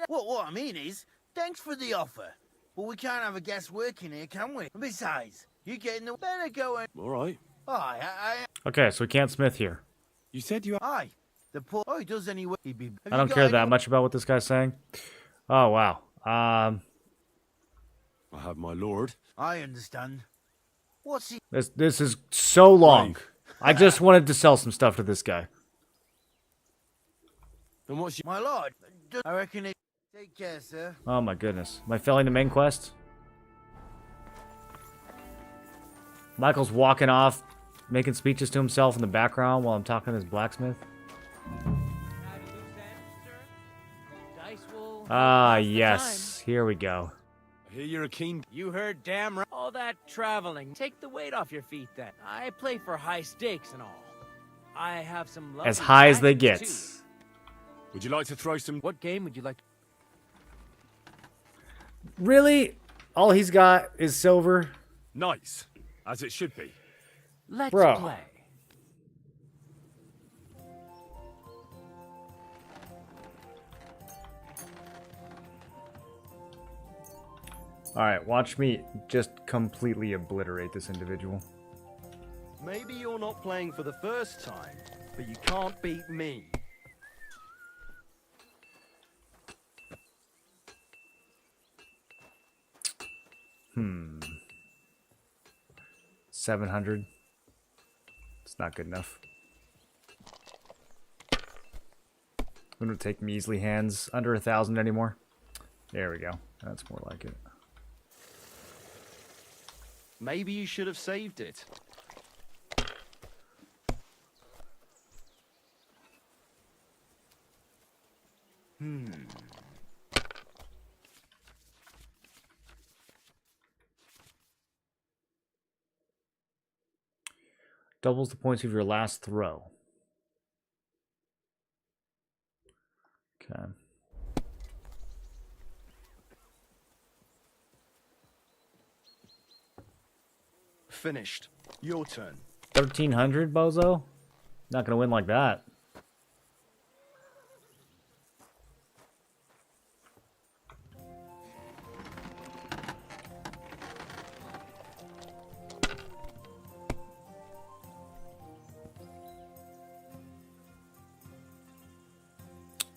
What I mean is, thanks for the offer. But we can't have a guest working here, can we? And besides, you getting the... Better go and... All right. Aye, Okay, so we can't smith here. You said you... Aye. The poor... Oh, he does anyway. I don't care that much about what this guy's saying. Oh, wow. I have my lord. I understand. What's he... This is so long. I just wanted to sell some stuff to this guy. And what's My lord, I reckon it... Take care, sir. Oh my goodness. Am I failing the main quest? Michael's walking off, making speeches to himself in the background while I'm talking to his blacksmith. Ah, yes. Here we go. I hear you're a keen... You heard damn right. All that traveling. Take the weight off your feet then. I play for high stakes and all. I have some lovely As high as they get. tactics, too. Would you like to throw some... What game would you like to... Really? All he's got is silver? Nice. As it should be. Let's Bro. play. Alright, watch me just completely obliterate this individual. Maybe you're not playing for the first time, but you can't beat me. 700. It's not good enough. I'm gonna take measly hands. Under 1,000 anymore. There we go. That's more like it. Maybe you should have saved it. Doubles the points of your last throw. Okay. Finished. Your turn. 1,300, bozo? Not gonna win like that.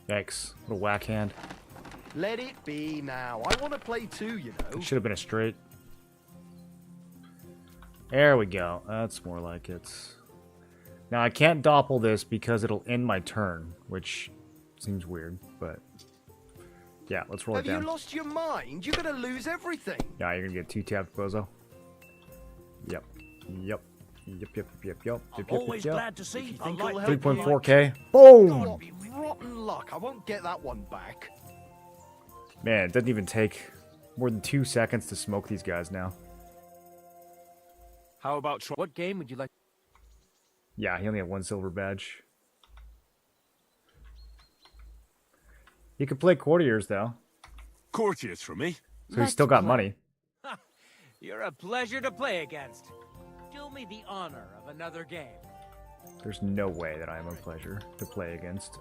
Yikes. What a whack hand. Let it be now. I want to play too, you know. It should have been a straight. There we go. That's more like it. Now, I can't doppel this because it'll end my turn, which seems weird, but... Yeah, let's roll it down. Have you lost your mind? You're going to lose everything. Yeah, you're going to get 2 tapped, bozo. Yep. Yep. Yep. Always glad to see. I like 3.4k. Boom! Oh, rotten luck. I won't get that one back. Man, it doesn't even take more than 2 seconds to smoke these guys now. How about what game would you like? Yeah, he only had 1 silver badge. He could play courtiers, though. Courtiers for me. So he's still got money. You're a pleasure to play against. Do me the honor of another game. There's no way that I'm a pleasure to play against.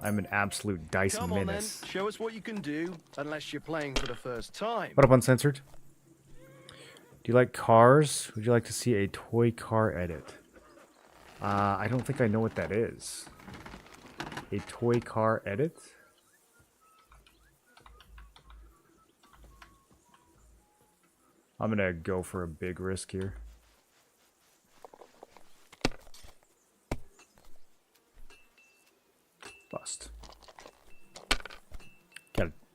I'm an absolute dice Come on, menace. then. Show us what you can do, unless you're playing for the first time. What up, Uncensored? Do you like cars? Would you like to see a toy car edit? I don't think I know what that is. A toy car edit? I'm gonna go for a big risk here. Bust.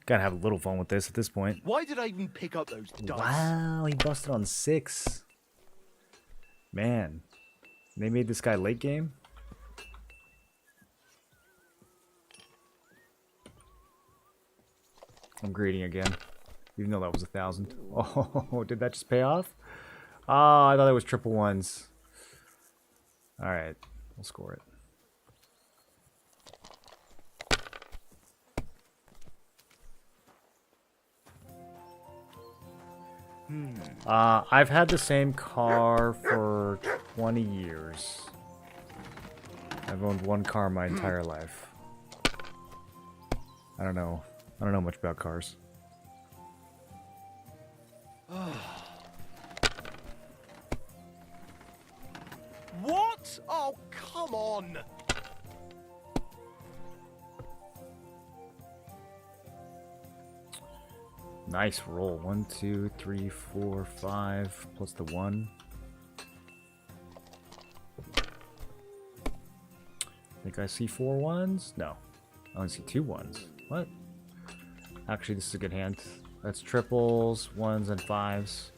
Gotta have a little fun with this at this point. Why did I even pick up those dice? Wow, he busted on 6. Man, they made this guy late game. I'm greeting again, even though that was 1,000. Oh, did that just pay off? Oh, I thought it was triple ones. All right, we'll score it. I've had the same car for 20 years. I've owned 1 car my entire life. I don't know much about cars. What? Oh, come on! Nice roll. 1, 2, 3, 4, 5, plus the 1. Think I see 4 ones? No. I only see 2 ones. What? Actually, this is a good hand. That's triples, 1s, and 5s.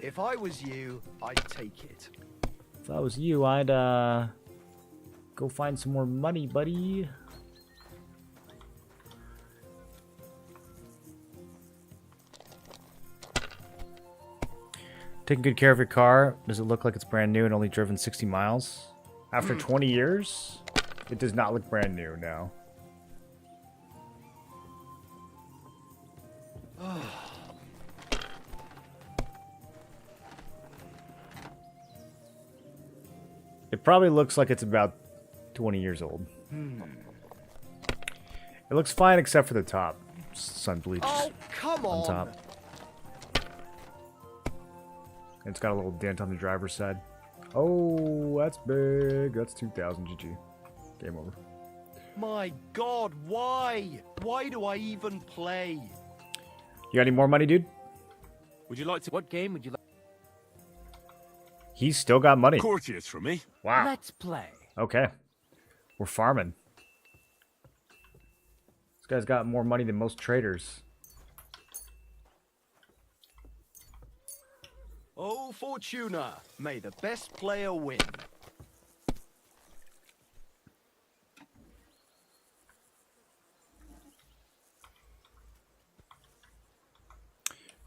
If I was you, I'd take it. If I was you, I'd go find some more money, buddy. Taking good care of your car. Does it look like it's brand new and only driven 60 miles? After 20 years, it does not look brand new now. It probably looks like it's about 20 years old. It looks fine except for the top. Sun bleached. Oh, come on on. top. It's got a little dent on the driver's side. Oh, that's big. That's 2,000 GG. Game over. My God, why? Why do I even play? You got any more money, dude? Would you like to... What game would you like? He's still got money. Courtiers for me. Wow. Let's play. Okay. We're farming. This guy's got more money than most traders. Oh, Fortuna, may the best player win.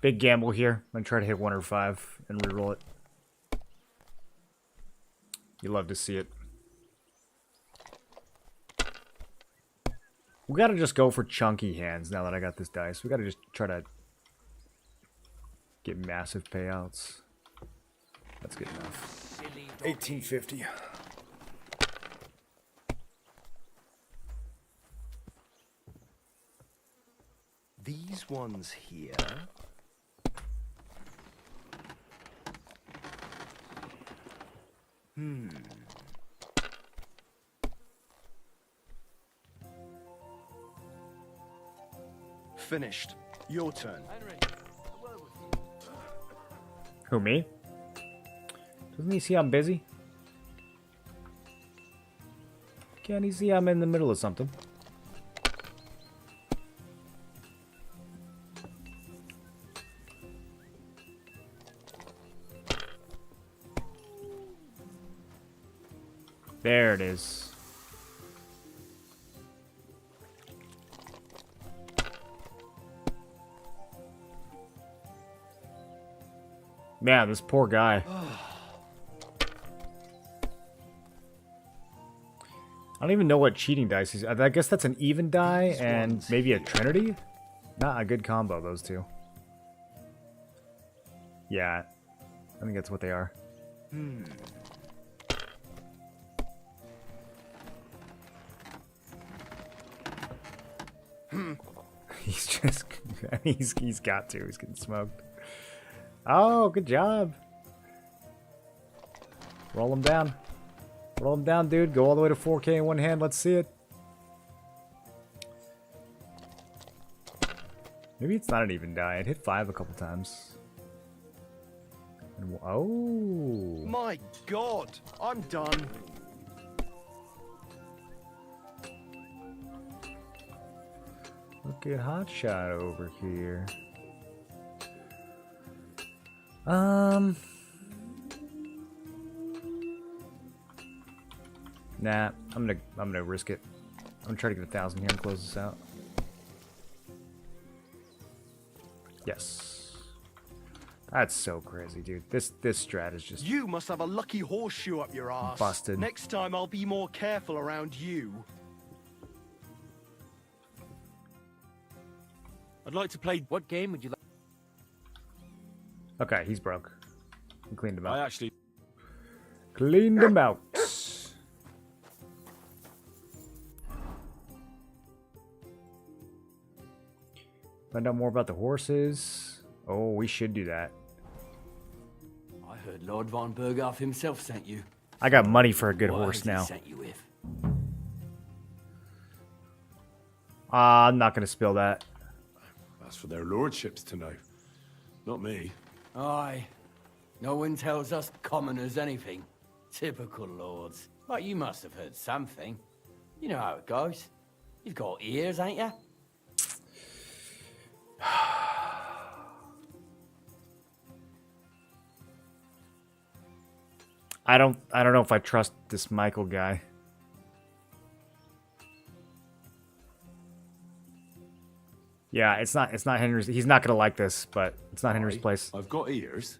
Big gamble here. I'm going to try to hit 1 or 5 and reroll it. You love to see it. We got to just go for chunky hands now that I got this dice. We got to just try to get massive payouts. That's good enough. 1850. These ones here. Finished. Your turn. Who, me? Doesn't he see I'm busy? Can't he see I'm in the middle of something? There it is. Man, this poor guy. I don't even know what cheating dice is. I guess that's an even die and maybe a trinity? Not a good combo, those two. Yeah, I think that's what they are. He's just... he's got to. He's getting smoked. Oh, good job. Roll him down. Roll him down, dude. Go all the way to 4K in one hand. Let's see it. Maybe it's not an even die. It hit 5 a couple times. And, oh. My God, I'm done. Look at Hotshot over here. Nah, I'm gonna risk it. I'm gonna try to get 1,000 here and close this out. Yes. That's so crazy, dude. This strat is just... You must have a lucky horseshoe up your ass. Busted. Next time I'll be more careful around you. I'd like to play... What game would you like? Okay, he's broke. We cleaned him out. I actually... Cleaned him out. Find out more about the horses. Oh, we should do that. I heard Lord von Berghoff himself sent you. I got money for a good What horse has he now. sent you with? I'm not gonna spill that. That's for their lordships to know. Not me. Aye. No one tells us commoners anything. Typical lords. But you must have heard something. You know how it goes. You've got ears, ain't you? I don't know if I trust this Michael guy. Yeah, it's not Henry's. He's not gonna like this, but it's not Henry's place. I've got ears,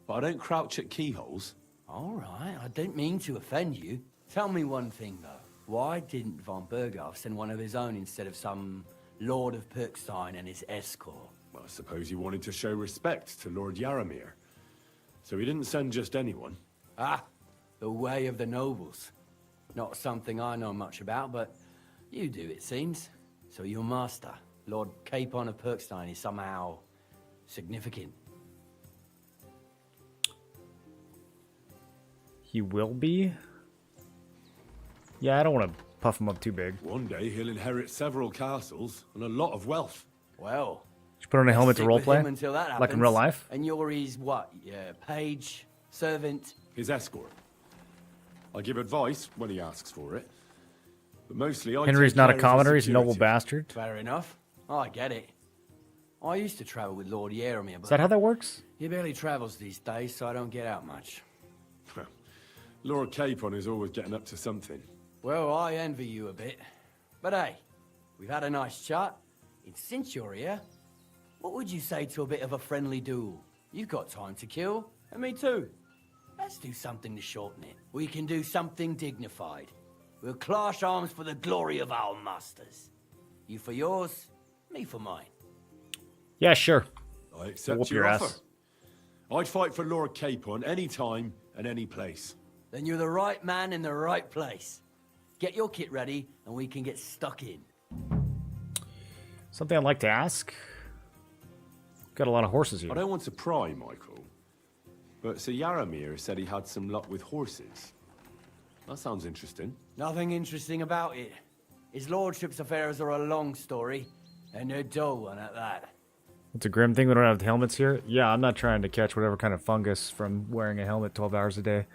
but I don't crouch at keyholes. All right, I didn't mean to offend you. Tell me one thing, though. Why didn't von Berghoff send one of his own instead of some Lord of Perkstein and his escort? Well, I suppose he wanted to show respect to Lord Yaramir. So he didn't send just anyone. Ah, The way of the nobles. Not something I know much about, but you do, it seems. So your master, Lord Capon of Perkstein, is somehow significant. He will be? Yeah, I don't want to puff him up too big. One day he'll inherit several castles and a lot of wealth. Well, Just put on a helmet to stick with roleplay? him until that Like in happens. real life? And you're his what? Yeah, page, servant. His escort. I give advice when he asks for it. But mostly I Henry's take not a care of his commoner, he's a noble security. bastard. Fair enough. I get it. I used to travel with Lord Jeremy, but Is that how that works? he barely travels these days, so I don't get out much. Lord Capon is always getting up to something. Well, I envy you a bit. But hey, we've had a nice chat. And since you're here, what would you say to a bit of a friendly duel? You've got time to kill, and me too. Let's do something to shorten it. We can do something dignified. We'll clash arms for the glory of our masters. You for yours, me for mine. Yeah, sure. I accept Whoop your your offer. ass. I'd fight for Lord Capon any time and any place. Then you're the right man in the right place. Get your kit ready, and we can get stuck in. Something I'd like to ask. Got a lot of horses here. I don't want to pry, Michael, but Sir Yaramir said he had some luck with horses. That sounds interesting. Nothing interesting about it. His lordship's affairs are a long story, and a dull one at that. It's a grim thing we don't have helmets here. Yeah, I'm not trying to catch whatever kind of fungus from wearing a helmet 12 hours a day.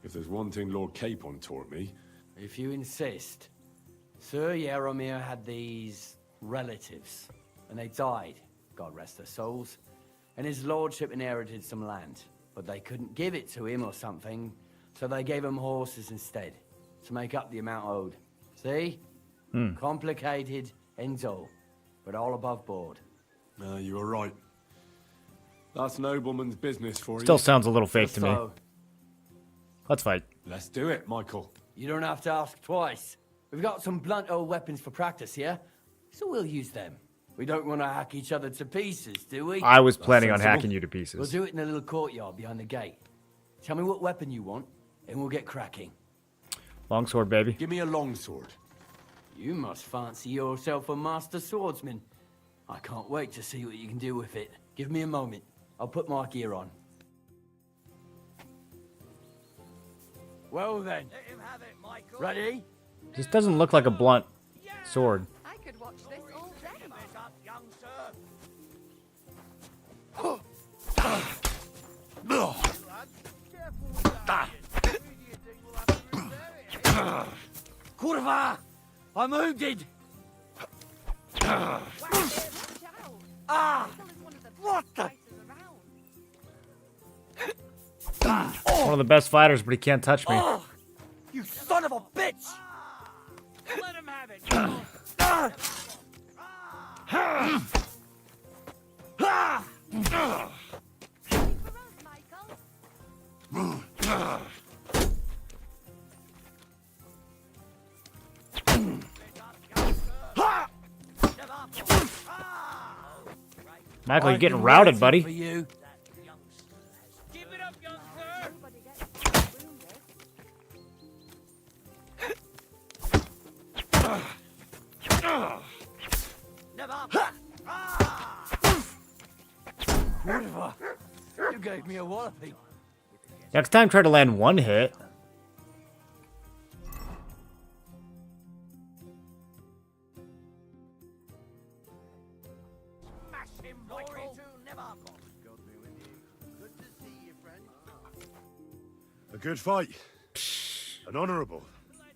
If there's one thing Lord Capon taught me... If you insist. Sir Yaramir had these relatives, and they died, God rest their souls, and his lordship inherited some land, but they couldn't give it to him or something, so they gave him horses instead, to make up the amount owed. See? Complicated and dull, but all above board. You were right. That's nobleman's business for you. Still sounds a little fake to me. So, Let's fight. Let's do it, Michael. you don't have to ask twice. We've got some blunt old weapons for practice here, so we'll use them. We don't want to hack each other to pieces, do we? I was planning on hacking you to pieces. We'll do it in the little courtyard behind the gate. Tell me what weapon you want, and we'll get cracking. Longsword, baby. Give me a longsword. You must fancy yourself a master swordsman. I can't wait to see what you can do with it. Give me a moment. I'll put my gear on. Well then. Let him have it, Michael. Ready? This doesn't look like a blunt sword. I could watch this all day. Pick this up, young sir. Kurva! I'm wounded! Ah! What the? One of the best fighters, but he can't touch me. Oh, you son of a bitch! Let him have it. Michael, you're getting routed, buddy. For you. Give it up, young sir. Kurva! You gave me a walloping. Next time, try to land one hit. Smash him, Michael. A good fight. An honourable.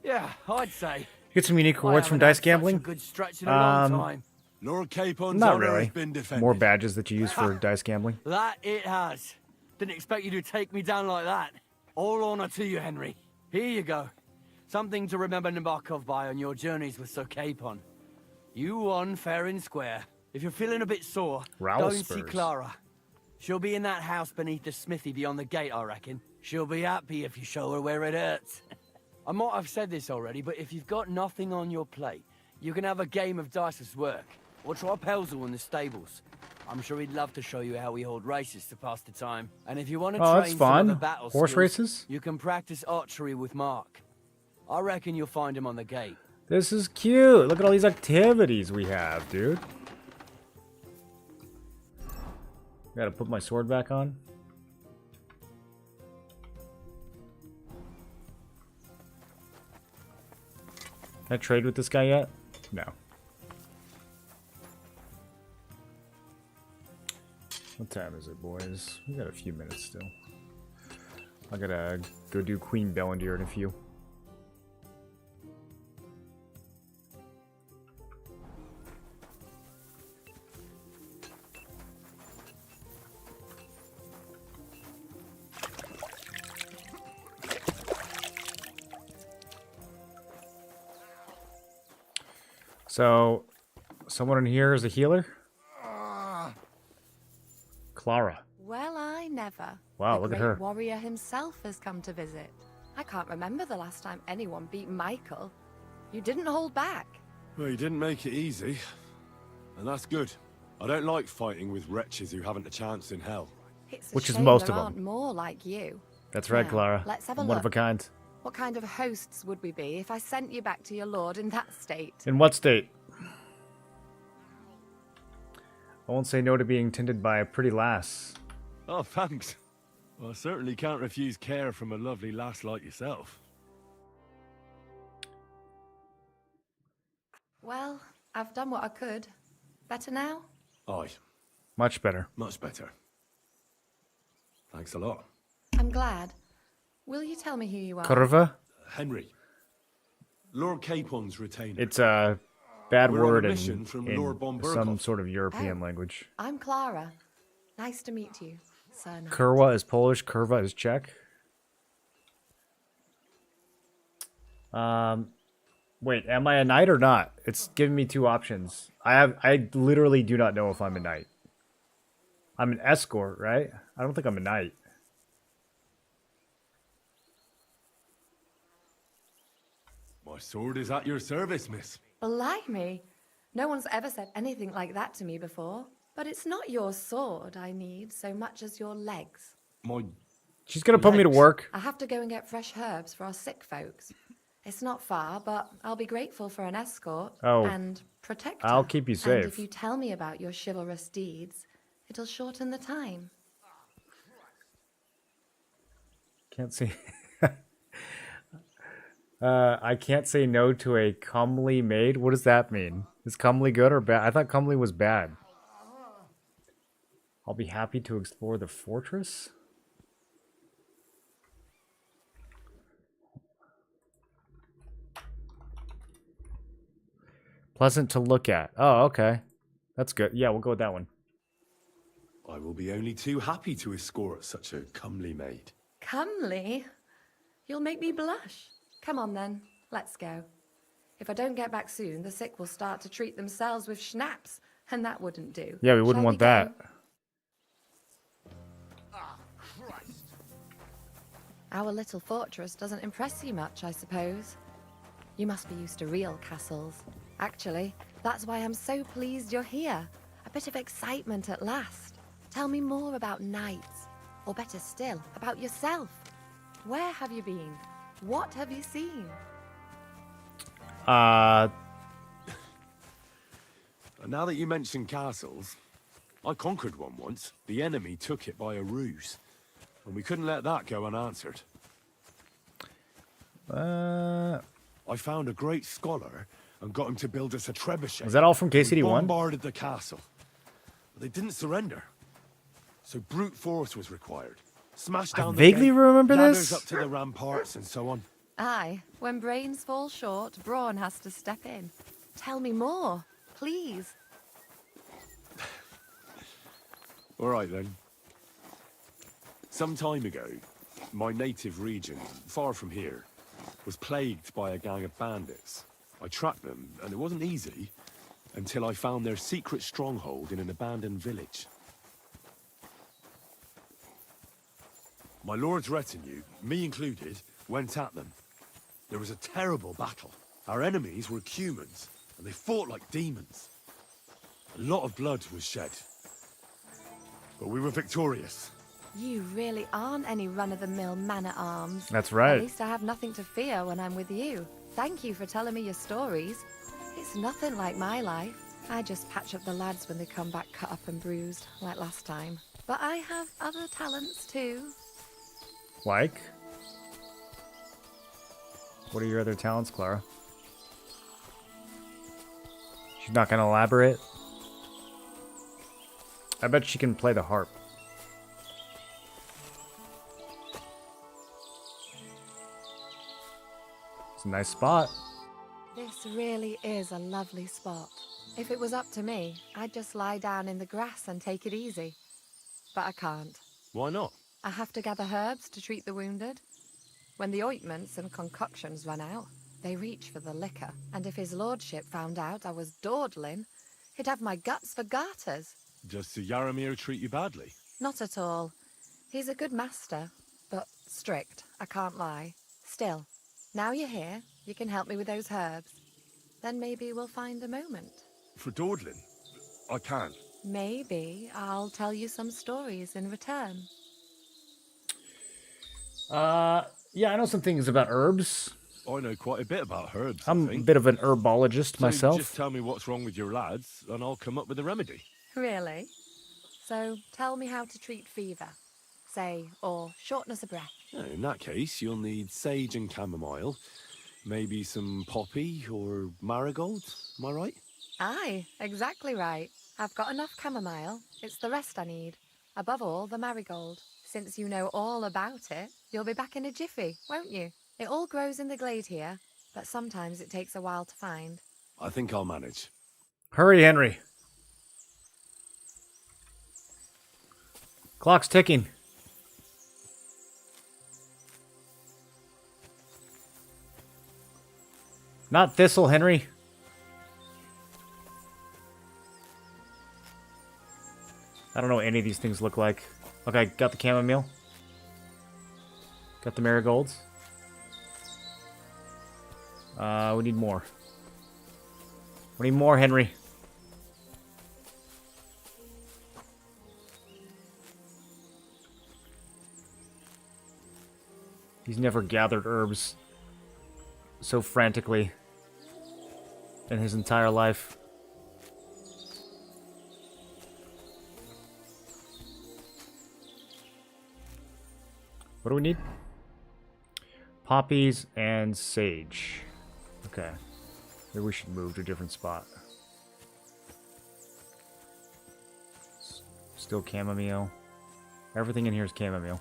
Yeah, I'd say. Get some unique I rewards from haven't had dice such a gambling. good stretch in a long time. Lord Capon's Not honour really. has been defended. More badges that you use for dice gambling. That it has. Didn't expect you to take me down like that. All honor to you, Henry. Here you go. Something to remember Nabokov by on your journeys with Sir Capon. You won fair and square. If you're feeling a bit sore, Rowell go and see spurs. Clara. She'll be in that house beneath the smithy beyond the gate, I reckon. She'll be happy if you show her where it hurts. I might have said this already, but if you've got nothing on your plate, you can have a game of dice as work. Or try Pelzel in the stables. I'm sure he'd love to show you how we hold races to pass the time. And if you want to Oh, that's train some fun. of the battle Horse skills, races? you can practice archery with Mark. I reckon you'll find him on the gate. This is cute. Look at all these activities we have, dude. Gotta put my sword back on. Can I trade with this guy yet? No. What time is it, boys? We got a few minutes still. I gotta go do Queen Bellendeer in a few. So, someone in here is a healer? Clara. Well, I never. Wow, The look at great her. warrior himself has come to visit. I can't remember the last time anyone beat Michael. You didn't hold back. Well, you didn't make it easy. And that's good. I don't like fighting with wretches who haven't a chance in hell. It's a Which is shame most there of aren't them. more like you. That's right, Now, Clara. let's have a I'm one look. of a kind. What kind of hosts would we be if I sent you back to your lord in that state? In what state? I won't say no to being tended by a pretty lass. Oh, thanks. Well, I certainly can't refuse care from a lovely lass like yourself. Well, I've done what I could. Better now? Aye. Much better. Much better. Thanks a lot. I'm glad. Will you tell me who you are? Curva? Henry. Lord Capon's retainer. It's a bad We're on a word mission in, from in Lord von some Burkhoff. sort of European Oh. language. I'm Clara. Nice to meet you, Sir Knight. Kurwa is Polish, Kurva is Czech. Wait, am I a knight or not? It's giving me two options. I literally do not know if I'm a knight. I'm an escort, right? I don't think I'm a knight. My sword is at your service, miss. Blimey. No one's ever said anything like that to me before. But it's not your sword I need so much as your legs. My... She's gonna put me to work. I have to go and get fresh herbs for our sick folks. It's not far, but I'll be grateful for an escort Oh. and protector. I'll keep you And safe. if you tell me about your chivalrous deeds, it'll shorten the time. Can't say. I can't say no to a comely maid. What does that mean? Is comely good or bad? I thought comely was bad. I'll be happy to explore the fortress. Pleasant to look at. Oh, okay. That's good. Yeah, we'll go with that one. I will be only too happy to escort such a comely maid. Comely? You'll make me blush. Come on then, let's go. If I don't get back soon, the sick will start to treat themselves with schnapps, and that wouldn't do. Yeah, we wouldn't Shall want go? that. Our little fortress doesn't impress you much, I suppose. You must be used to real castles. Actually, that's why I'm so pleased you're here. A bit of excitement at last. Tell me more about knights, or better still, about yourself. Where have you been? What have you seen? And now that you mention castles, I conquered one once. The enemy took it by a ruse. And we couldn't let that go unanswered. I found a great scholar and got him to build us a trebuchet. Is that all from We KCD1? bombarded the castle. But they didn't surrender. So brute force was required. Smashed I down the vaguely gate, remember ladders this. up to the ramparts and so on. Aye, when brains fall short, brawn has to step in. Tell me more, please. All right then. Some time ago, my native region, far from here, was plagued by a gang of bandits. I tracked them, and it wasn't easy, until I found their secret stronghold in an abandoned village. My lord's retinue, me included, went at them. There was a terrible battle. Our enemies were humans, and they fought like demons. A lot of blood was shed. But we were victorious. You really aren't any run-of-the-mill man-at-arms. That's right. At least I have nothing to fear when I'm with you. Thank you for telling me your stories. It's nothing like my life. I just patch up the lads when they come back cut up and bruised, like last time. But I have other talents too. Like? What are your other talents, Clara? She's not gonna elaborate? I bet she can play the harp. It's a nice spot. This really is a lovely spot. If it was up to me, I'd just lie down in the grass and take it easy. But I can't. Why not? I have to gather herbs to treat the wounded. When the ointments and concoctions run out, they reach for the liquor. And if his lordship found out I was dawdling, he'd have my guts for garters. Does Sir Yaramir treat you badly? Not at all. He's a good master, but strict, I can't lie. Still, now you're here, you can help me with those herbs. Then maybe we'll find a moment. For dawdling? I can. Maybe I'll tell you some stories in return. Yeah, I know some things about herbs. I know quite a bit about herbs. I'm a bit of an herbologist So myself. just tell me what's wrong with your lads, and I'll come up with a remedy. Really? So tell me how to treat fever, say, or shortness of breath. In that case, you'll need sage and chamomile, maybe some poppy or marigold. Am I right? Aye, exactly right. I've got enough chamomile. It's the rest I need. Above all, the marigold. Since you know all about it, you'll be back in a jiffy, won't you? It all grows in the glade here, but sometimes it takes a while to find. I think I'll manage. Hurry, Henry. Clock's ticking. Not thistle, Henry. I don't know what any of these things look like. Okay, got the chamomile. Got the marigolds. We need more. We need more, Henry. He's never gathered herbs so frantically in his entire life. What do we need? Poppies and sage. Okay. Maybe we should move to a different spot. Still chamomile. Everything in here is chamomile.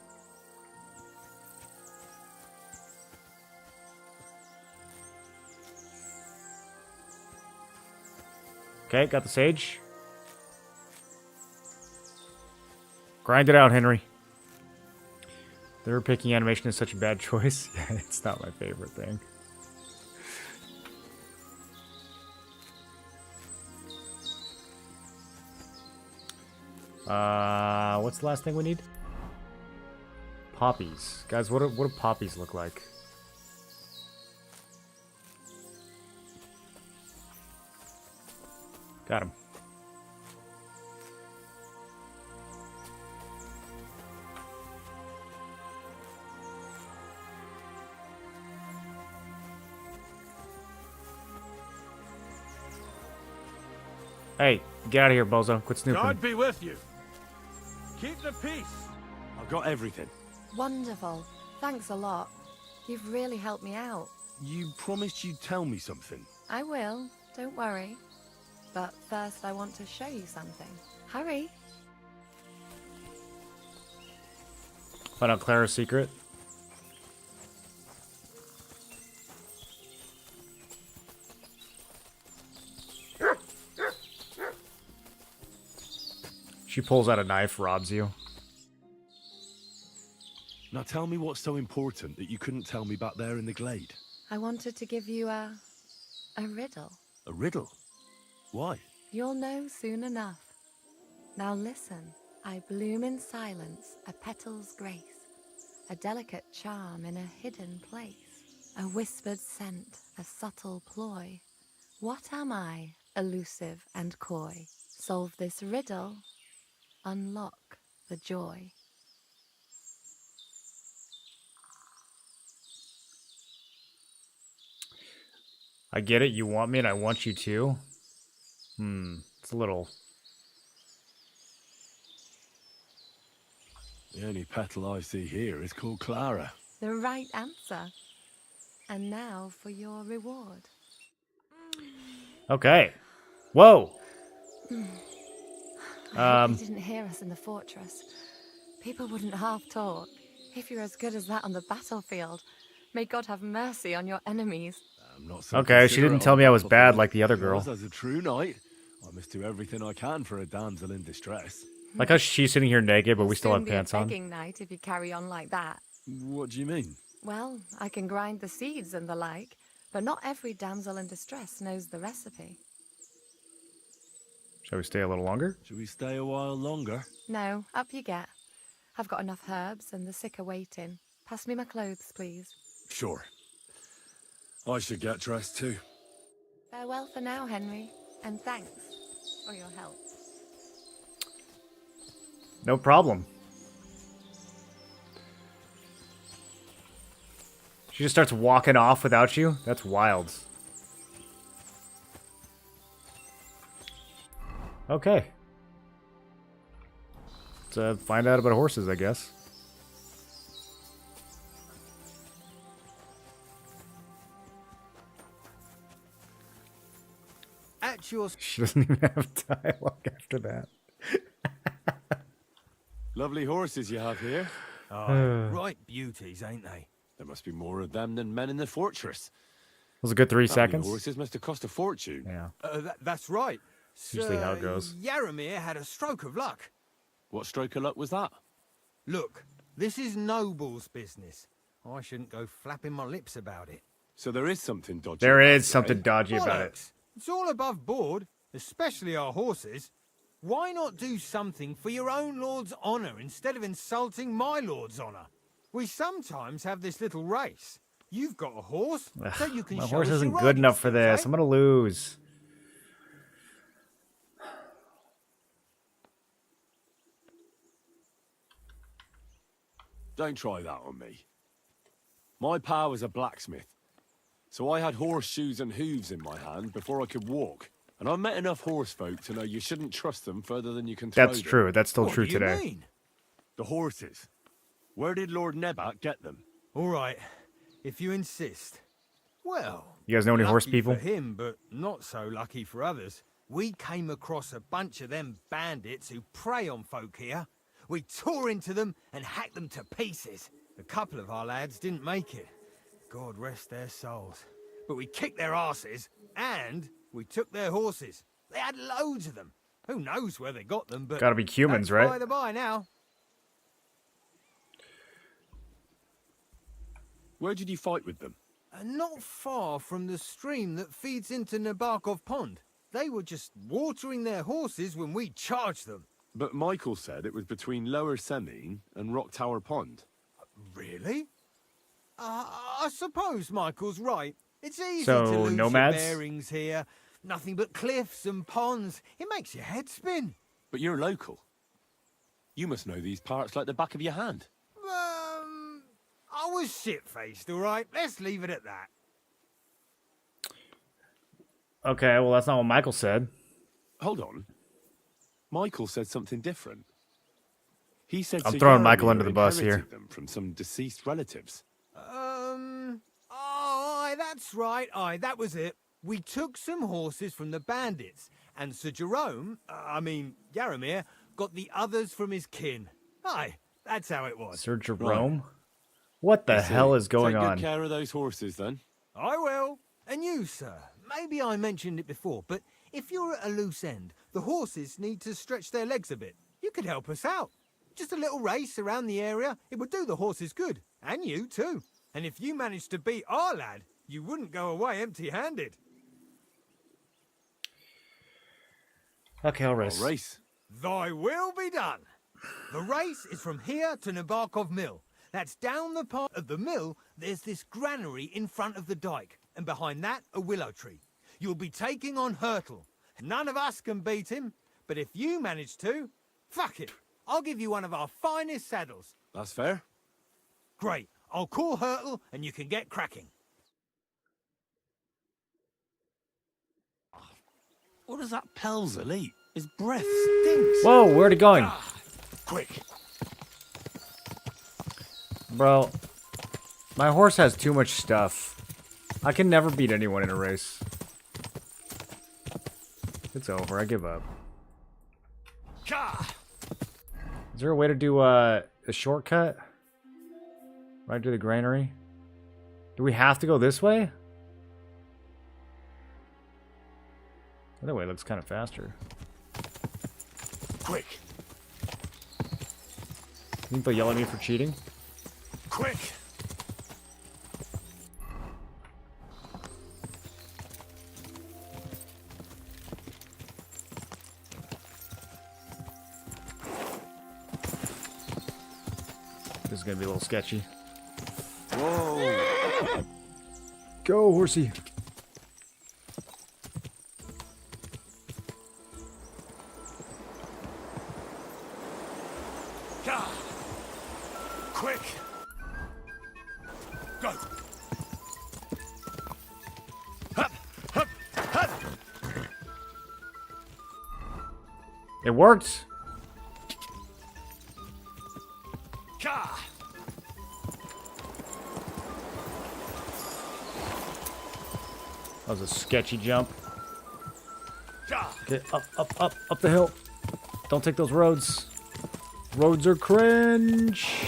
Okay, got the sage. Grind it out, Henry. The herb picking animation is such a bad choice. Yeah, it's not my favorite thing. What's the last thing we need? Poppies. Guys, what do poppies look like? Got him. Hey, get out of here, bozo. Quit snooping. God be with you. Keep the peace. I've got everything. Wonderful. Thanks a lot. You've really helped me out. You promised you'd tell me something. I will. Don't worry. But first I want to show you something. Hurry. Find out Clara's secret. She pulls out a knife, robs you. Now tell me what's so important that you couldn't tell me back there in the glade. I wanted to give you a riddle. A riddle? Why? You'll know soon enough. Now listen. I bloom in silence, a petal's grace, a delicate charm in a hidden place, a whispered scent, a subtle ploy. What am I, elusive and coy? Solve this riddle, unlock the joy. I get it. You want me and I want you too. It's a little... The only petal I see here is called Clara. The right answer. And now for your reward. Okay. Whoa! I hope they didn't hear us in the fortress. People wouldn't half talk. If you're as good as that on the battlefield, may God have mercy on your enemies. I'm not so Okay, she didn't tell me I was bad like the other girl. As a true knight, I must do everything I can for a damsel in distress. Like how she's sitting here naked, but we still have pants on. Begging night if you carry on like that. What do you mean? Well, I can grind the seeds and the like, but not every damsel in distress knows the recipe. Shall we stay a little longer? Should we stay a while longer? No, up you get. I've got enough herbs and the sick are waiting. Pass me my clothes, please. Sure. I should get dressed too. Farewell for now, Henry, and thanks for your help. No problem. She just starts walking off without you? That's wild. Okay. Let's find out about horses, I guess. At your... She doesn't even have dialogue after that. Lovely horses you have here. Oh, right beauties, ain't they? There must be more of them than men in the fortress. Was a good 3 That many seconds. horses must have cost a fortune. Yeah. That's right. Usually how it goes. Yaramir had a stroke of luck. What stroke of luck was that? Look, this is Noble's business. I shouldn't go flapping my lips about it. So there is something dodgy. There about is it, something eh? dodgy about it. Bollocks. It's all above board, especially our horses. Why not do something for your own lord's honour instead of insulting my lord's honour? We sometimes have this little race. You've got a horse, so you can My show horse us isn't your good enough riding for skills, this. I'm gonna lose. Don't try that on me. My pa was a blacksmith, so I had horseshoes and hooves in my hand before I could walk. And I've met enough horse folk to know you shouldn't trust them further than you can throw That's them. true. That's still What true do you today. mean? The horses. Where did Lord Nebat get them? All right, if you insist. Well, You guys know any horse lucky people? for him, but not so lucky for others. We came across a bunch of them bandits who prey on folk here. We tore into them and hacked them to pieces. A couple of our lads didn't make it. God rest their souls. But we kicked their asses, and we took their horses. They had loads of them. Who knows where they got them, but... Gotta be humans, that's right? by the by now. Where did you fight with them? Not far from the stream that feeds into Nabokov Pond. They were just watering their horses when we charged them. But Michael said it was between Lower Semine and Rock Tower Pond. Really? I suppose Michael's right. It's easy So, to lose nomads? your bearings here. Nothing but cliffs and ponds. It makes your head spin. But you're local. You must know these parts like the back of your hand. I was shit-faced, all right? Let's leave it at that. Okay, well, that's not what Michael said. Hold on. Michael said something different. He said I'm Sir throwing Michael Yaramir under the bus here. inherited them from some deceased relatives. Oh, aye, that's right. Aye, that was it. We took some horses from the bandits, and Sir Jerome, Yaramir, got the others from his kin. Aye, that's how it was. Sir Jerome? What the hell is going Take on? good care of those horses, then. I will. And you, sir. Maybe I mentioned it before, but if you're at a loose end, the horses need to stretch their legs a bit. You could help us out. Just a little race around the area. It would do the horses good. And you, too. And if you managed to beat our lad, you wouldn't go away empty-handed. Okay, I'll race. I'll race. Thy will be done. The race is from here to Nabokov Mill. That's down the part of the mill. There's this granary in front of the dike, and behind that, a willow tree. You'll be taking on Hurtle. None of us can beat him, But if you manage to, fuck it. I'll give you one of our finest saddles. That's fair. Great. I'll call Hurtle and you can get cracking. What does that Pelzer eat? His breath stinks. Whoa, where'd it going? Quick. Bro, my horse has too much stuff. I can never beat anyone in a race. It's over. I give up. Is there a way to do a shortcut? Right to the granary? Do we have to go this way? The other way looks kind of faster. Quick. You think they'll yell at me for cheating? Quick. This is gonna be a little sketchy. Whoa. Go, horsey. Quick. Go. Hup, hup, hup. It worked. That was a sketchy jump. Okay, up the hill. Don't take those roads. Roads are cringe.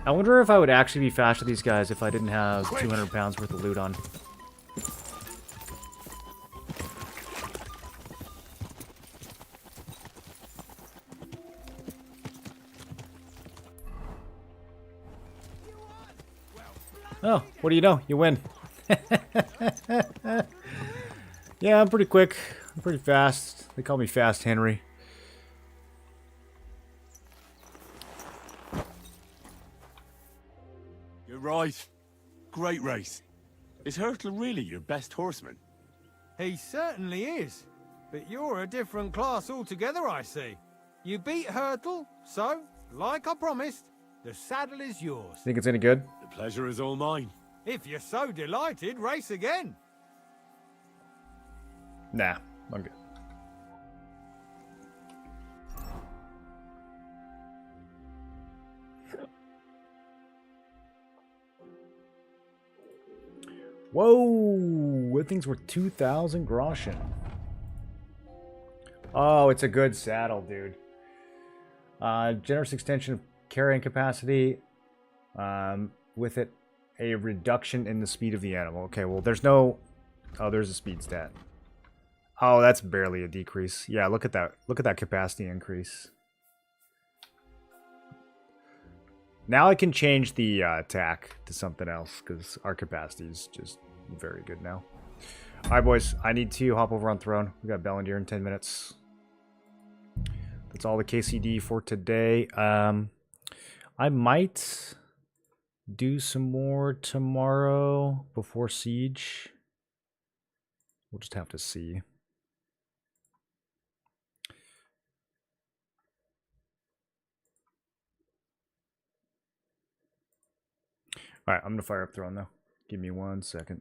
I wonder if I would actually be faster than these guys if I didn't have 200 pounds worth of loot on. Oh, what do you know? You win. Yeah, I'm pretty quick. I'm pretty fast. They call me Fast Henry. You're right. Great race. Is Hurtle really your best horseman? He certainly is. But you're a different class altogether, I see. You beat Hurtle, so, like I promised, the saddle is yours. Think it's any good? The pleasure is all mine. If you're so delighted, race again. Nah, I'm good. Whoa, that thing's worth 2,000 groschen. Oh, it's a good saddle, dude. Generous extension of carrying capacity. With it, a reduction in the speed of the animal. Okay, well, there's no... Oh, there's a speed stat. Oh, that's barely a decrease. Yeah, look at that. Look at that capacity increase. Now I can change the attack to something else because our capacity is just very good now. All right, boys. I need to hop over on Throne. We got Bellendir in 10 minutes. That's all the KCD for today. I might do some more tomorrow before Siege. We'll just have to see. All right, I'm going to fire up Throne, though. Give me 1 second.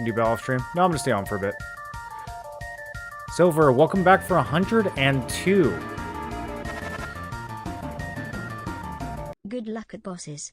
Do battle off stream? No, I'm going to stay on for a bit. Silver, welcome back for 102. Good luck at bosses.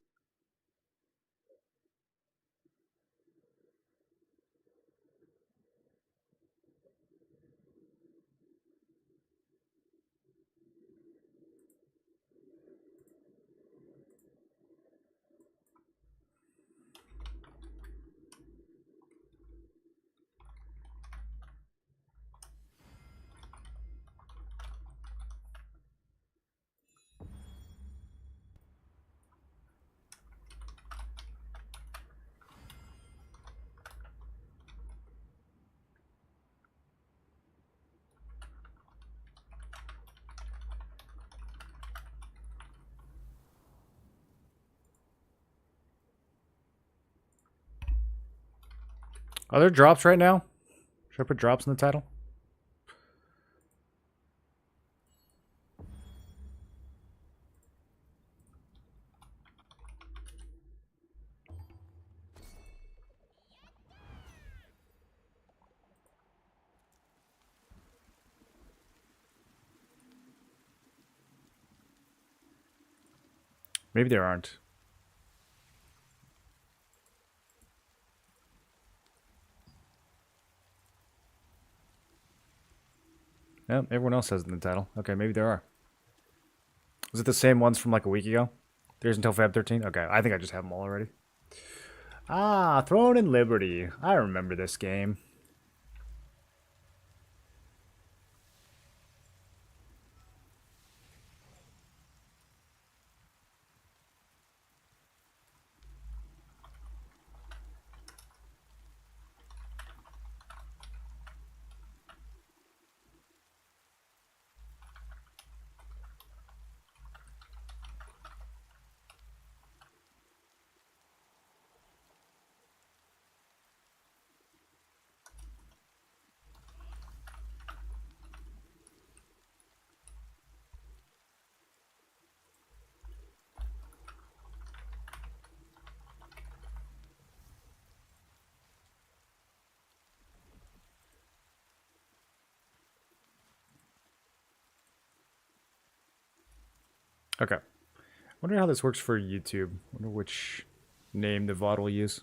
Are there drops right now? Should I put drops in the title? Maybe there aren't. Yeah, everyone else has it in the title. Okay, maybe there are. Was it the same ones from like a week ago? There's until Feb 13? Okay, I think I just have them all already. Ah, Throne and Liberty. I remember this game. Okay. Wonder how this works for YouTube. Wonder which name the VOD will use.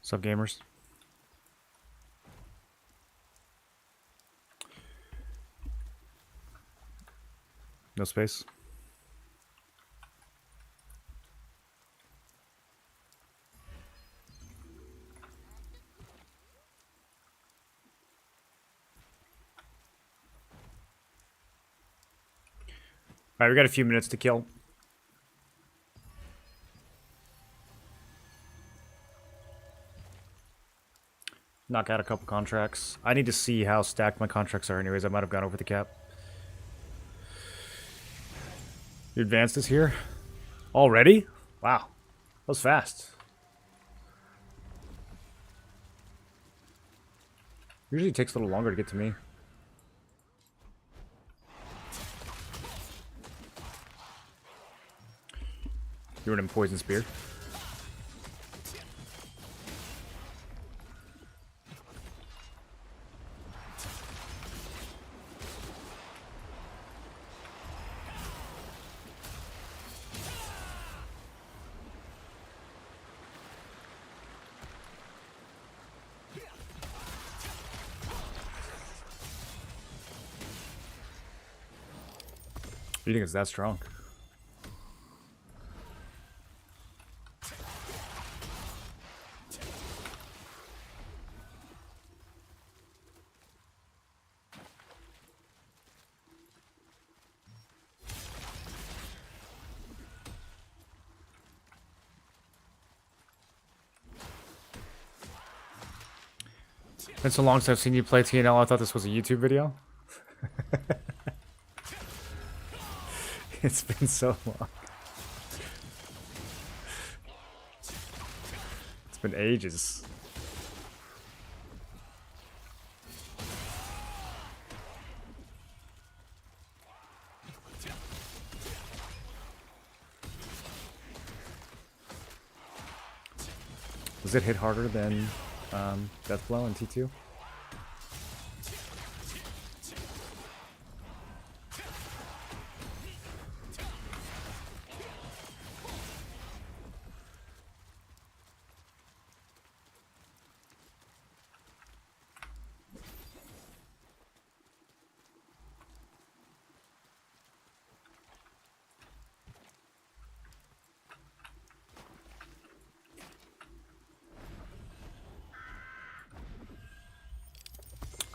What's up, gamers? No space. Alright, we got a few minutes to kill. Knock out a couple contracts. I need to see how stacked my contracts are anyways. I might have gone over the cap. You advanced us here? Already? Wow. That was fast. Usually it takes a little longer to get to me. You're in poison spear. You think it's that strong? It's been so long since I've seen you play TNL, I thought this was a YouTube video. It's been so long. It's been ages. Does it hit harder than Death Blow in T2?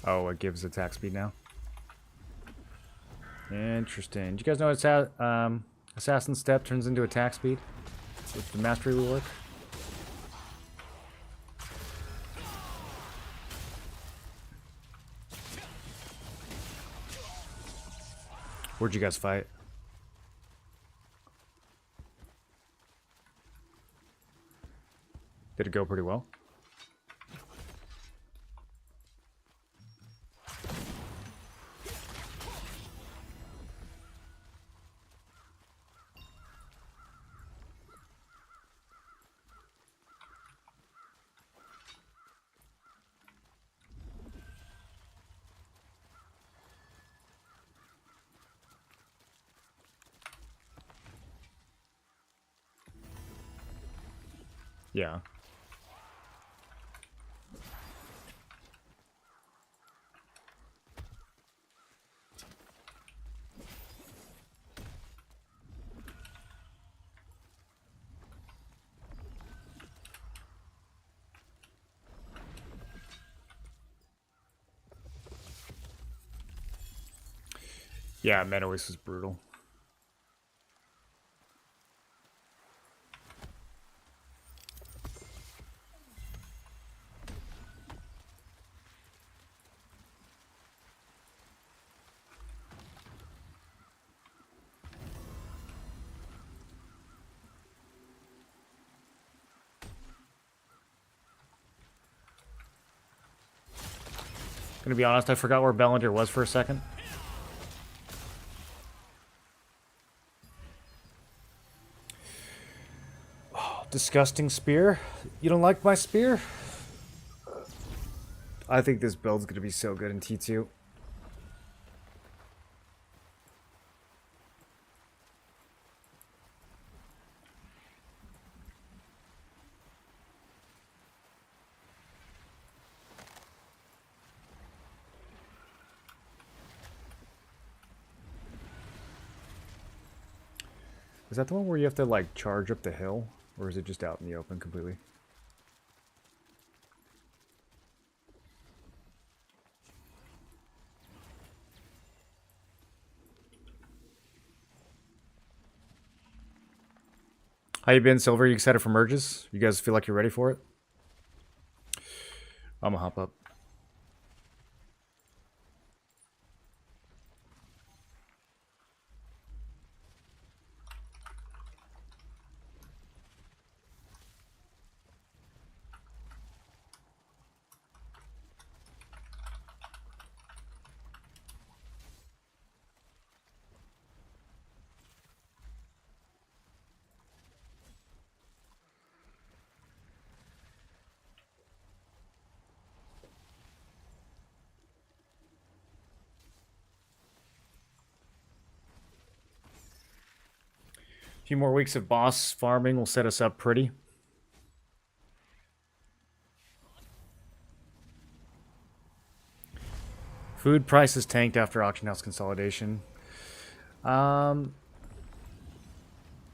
Oh, it gives attack speed now. Interesting. Do you guys know Assassin Step turns into attack speed with the mastery rework? Where'd you guys fight? Did it go pretty well? Yeah. Yeah, Menowis is brutal. Gonna be honest, I forgot where Bellinger was for a second. Oh, disgusting spear. You don't like my spear? I think this build's gonna be so good in T2. Is that the one where you have to, like, charge up the hill? Or is it just out in the open completely? How you been, Silver? You excited for merges? You guys feel like you're ready for it? I'm gonna hop up. A few more weeks of boss farming will set us up pretty. Food prices tanked after auction house consolidation. Yeah,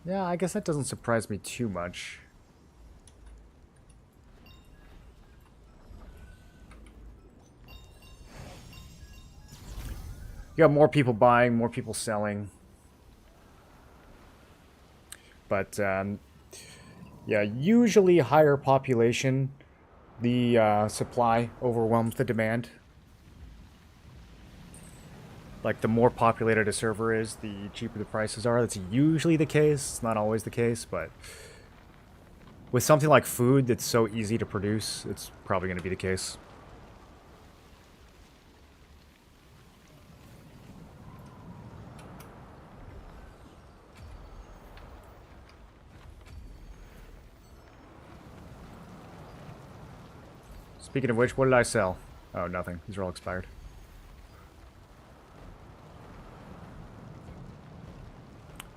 I guess that doesn't surprise me too much. You got more people buying, more people selling. But, yeah, usually higher population, the supply overwhelms the demand. Like, the more populated a server is, the cheaper the prices are. That's usually the case. It's not always the case, but with something like food that's so easy to produce, it's probably going to be the case. Speaking of which, what did I sell? Oh, nothing. These are all expired.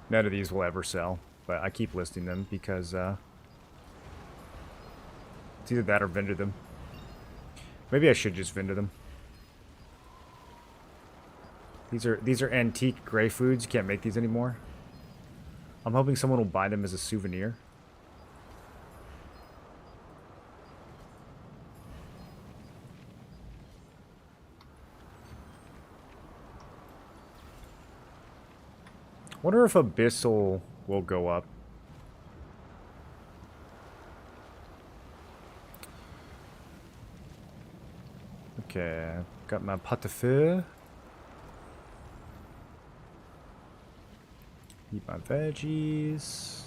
None of these will ever sell, but I keep listing them because it's either that or vendor them. Maybe I should just vendor them. These are antique gray foods. You can't make these anymore. I'm hoping someone will buy them as a souvenir. Wonder if Abyssal will go up. Okay, got my pot de feu. Eat my veggies.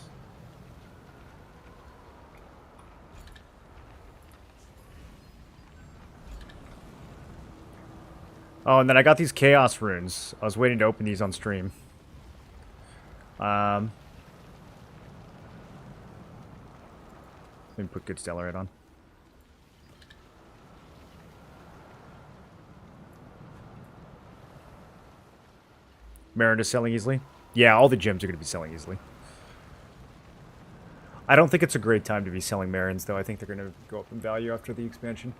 Oh, and then I got these chaos runes. I was waiting to open these on stream. Let me put good stellarite on. Marin is selling easily? Yeah, all the gems are going to be selling easily. I don't think it's a great time to be selling Marins, though. I think they're going to go up in value after the expansion.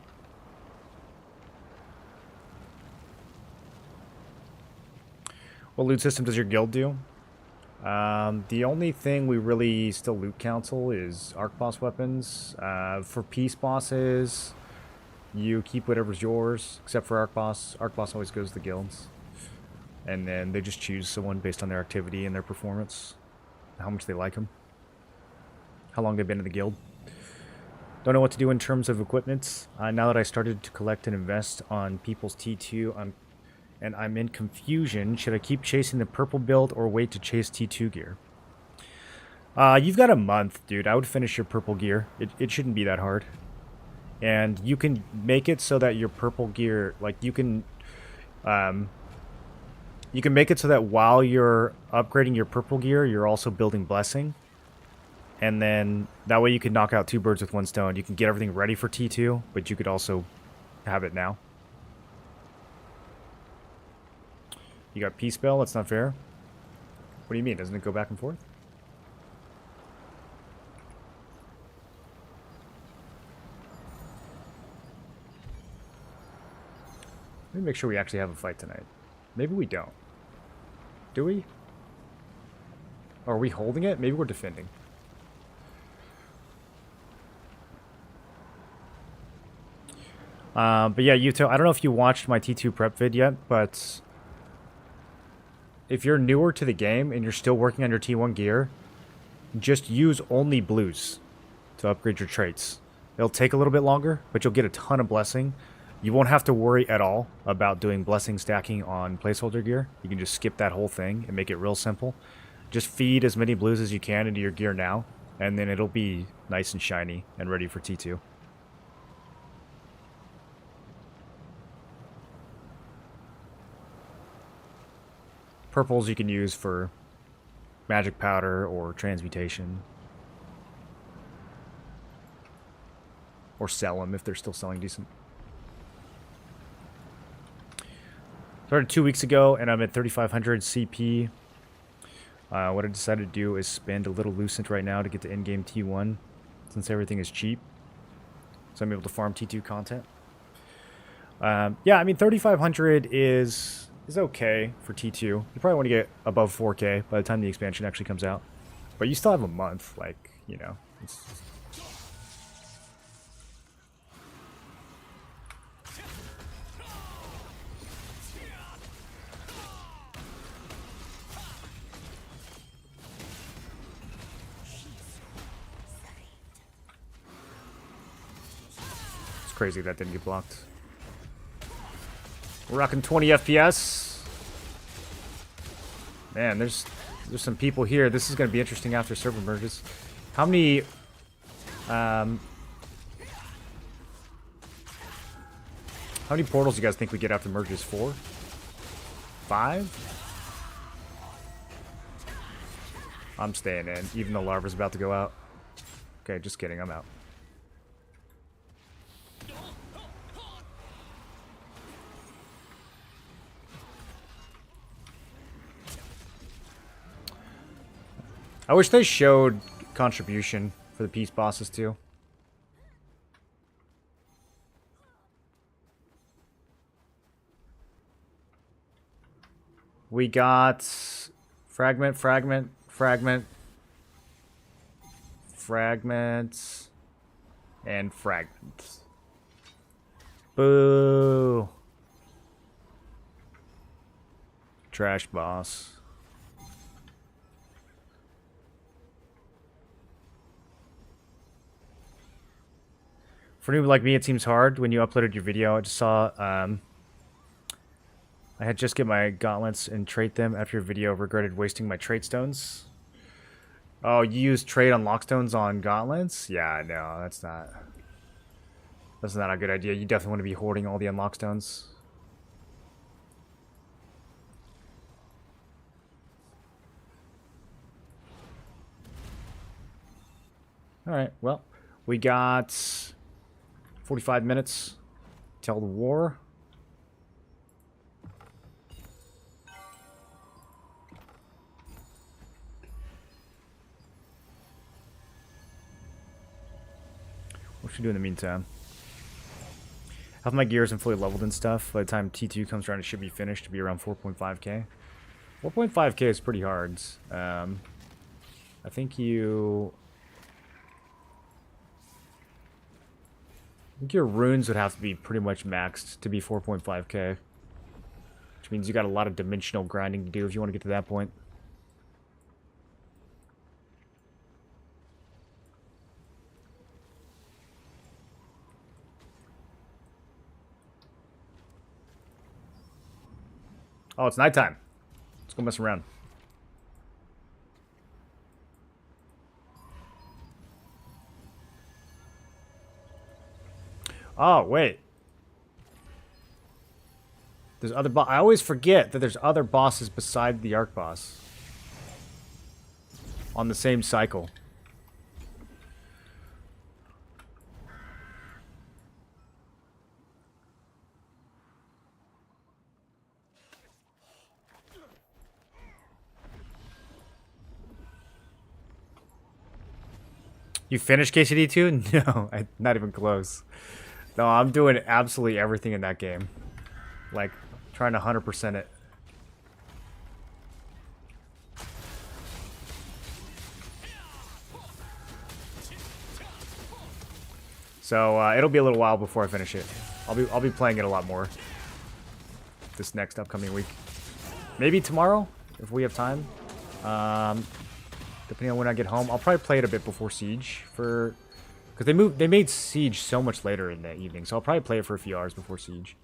What loot system does your guild do? The only thing we really still loot council is arc boss weapons. For peace bosses, you keep whatever's yours, except for arc boss. Arc boss always goes to the guilds. And then they just choose someone based on their activity and their performance. How much they like them. How long they've been in the guild. Don't know what to do in terms of equipment. Now that I started to collect and invest on people's T2, I'm in confusion. Should I keep chasing the purple build or wait to chase T2 gear? You've got a month, dude. I would finish your purple gear. It shouldn't be that hard. And you can make it so that your purple gear, like you can make it so that while you're upgrading your purple gear, you're also building blessing. And then that way you can knock out 2 birds with 1 stone. You can get everything ready for T2, but you could also have it now. You got peace spell, that's not fair. What do you mean? Doesn't it go back and forth? Let me make sure we actually have a fight tonight. Maybe we don't. Do we? Or are we holding it? Maybe we're defending. But yeah, Yuto, I don't know if you watched my T2 prep vid yet, but if you're newer to the game and you're still working on your T1 gear, just use only blues to upgrade your traits. It'll take a little bit longer, but you'll get a ton of blessing. You won't have to worry at all about doing blessing stacking on placeholder gear. You can just skip that whole thing and make it real simple. Just feed as many blues as you can into your gear now, and then it'll be nice and shiny and ready for T2. Purples you can use for magic powder or transmutation. Or sell them if they're still selling decent. Started 2 weeks ago and I'm at 3,500 CP. What I decided to do is spend a little lucent right now to get to in-game T1 since everything is cheap. So I'm able to farm T2 content. Yeah, I mean 3,500 is okay for T2. You probably want to get above 4K by the time the expansion actually comes out. But you still have a month, like, you know. It's crazy that didn't get blocked. We're rocking 20 FPS. Man, there's some people here. This is going to be interesting after server merges. How many portals do you guys think we get after merges? 4? 5? I'm staying in, even though Larva's about to go out. Okay, just kidding. I'm out. I wish they showed contribution for the peace bosses too. We got fragment, fragment, fragment, fragments, and fragments. Boo. Trash boss. For anyone like me, it seems hard when you uploaded your video. I just saw, I had just get my gauntlets and trait them after your video. Regretted wasting my trait stones. Oh, you use trade unlock stones on gauntlets? Yeah, no, that's not a good idea. You definitely want to be hoarding all the unlock stones. Alright, well, we got 45 minutes till the war. What should we do in the meantime? Half my gear isn't fully leveled and stuff. By the time T2 comes around, it should be finished to be around 4.5k. 4.5k is pretty hard. I think your runes would have to be pretty much maxed to be 4.5k. Which means you got a lot of dimensional grinding to do if you want to get to that point. Oh, it's nighttime. Let's go mess around. Oh, wait. There's other I always forget that there's other bosses beside the Arc boss. On the same cycle. You finished KCD2? No, not even close. No, I'm doing absolutely everything in that game. Like, trying to 100% it. So, it'll be a little while before I finish it. I'll be playing it a lot more this next upcoming week. Maybe tomorrow, if we have time. Depending on when I get home, I'll probably play it a bit before Siege because they made Siege so much later in the evening, so I'll probably play it for a few hours before Siege.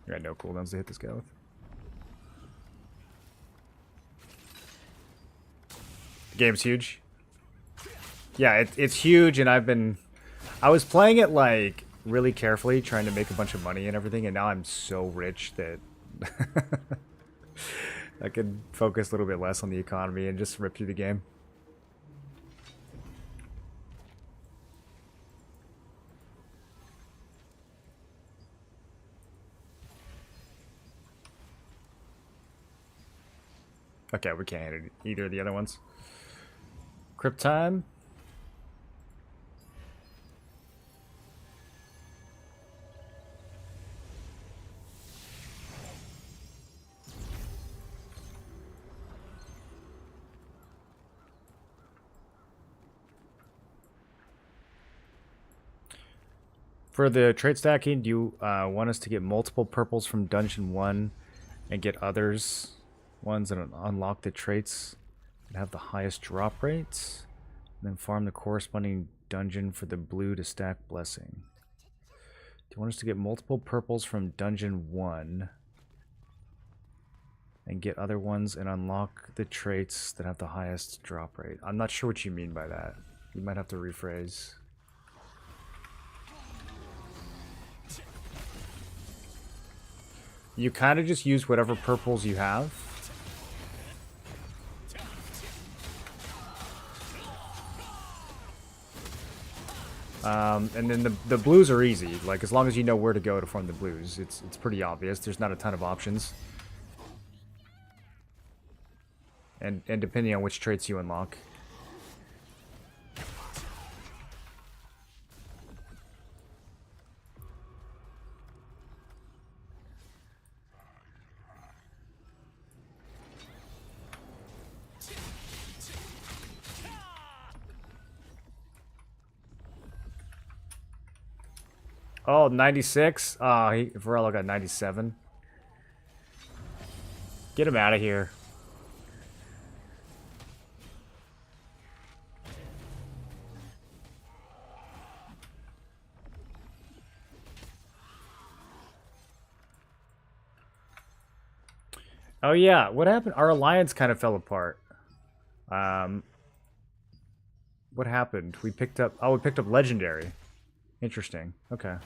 I got no cooldowns to hit this guy with. The game's huge. Yeah, it's huge, and I was playing it like really carefully, trying to make a bunch of money and everything, and now I'm so rich that I could focus a little bit less on the economy and just rip through the game. Okay, we can't hit either of the other ones. Crypt time. For the trait stacking, do you want us to get multiple purples from Dungeon 1 and get others, ones that unlock the traits that have the highest drop rates, and then farm the corresponding dungeon for the blue to stack Blessing? Do you want us to get multiple purples from Dungeon 1 and get other ones and unlock the traits that have the highest drop rate? I'm not sure what you mean by that. You might have to rephrase. You kind of just use whatever purples you have. And then the blues are easy. Like, as long as you know where to go to farm the blues, it's pretty obvious. There's not a ton of options. And depending on which traits you unlock. Oh, 96? Varela got 97. Get him out of here. Oh yeah, what happened? Our alliance kind of fell apart. What happened? We picked up... Oh, we picked up Legendary. Interesting. Okay.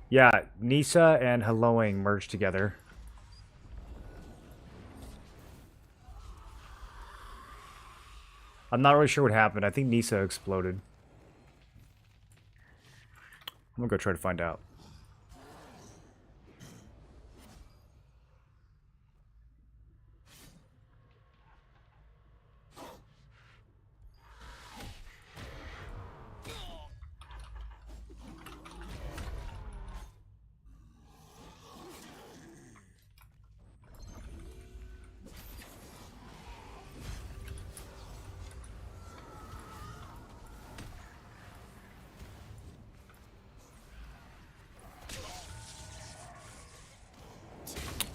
Yeah, Nisa and Helloing merged together. I'm not really sure what happened. I think Nisa exploded. I'm gonna go try to find out.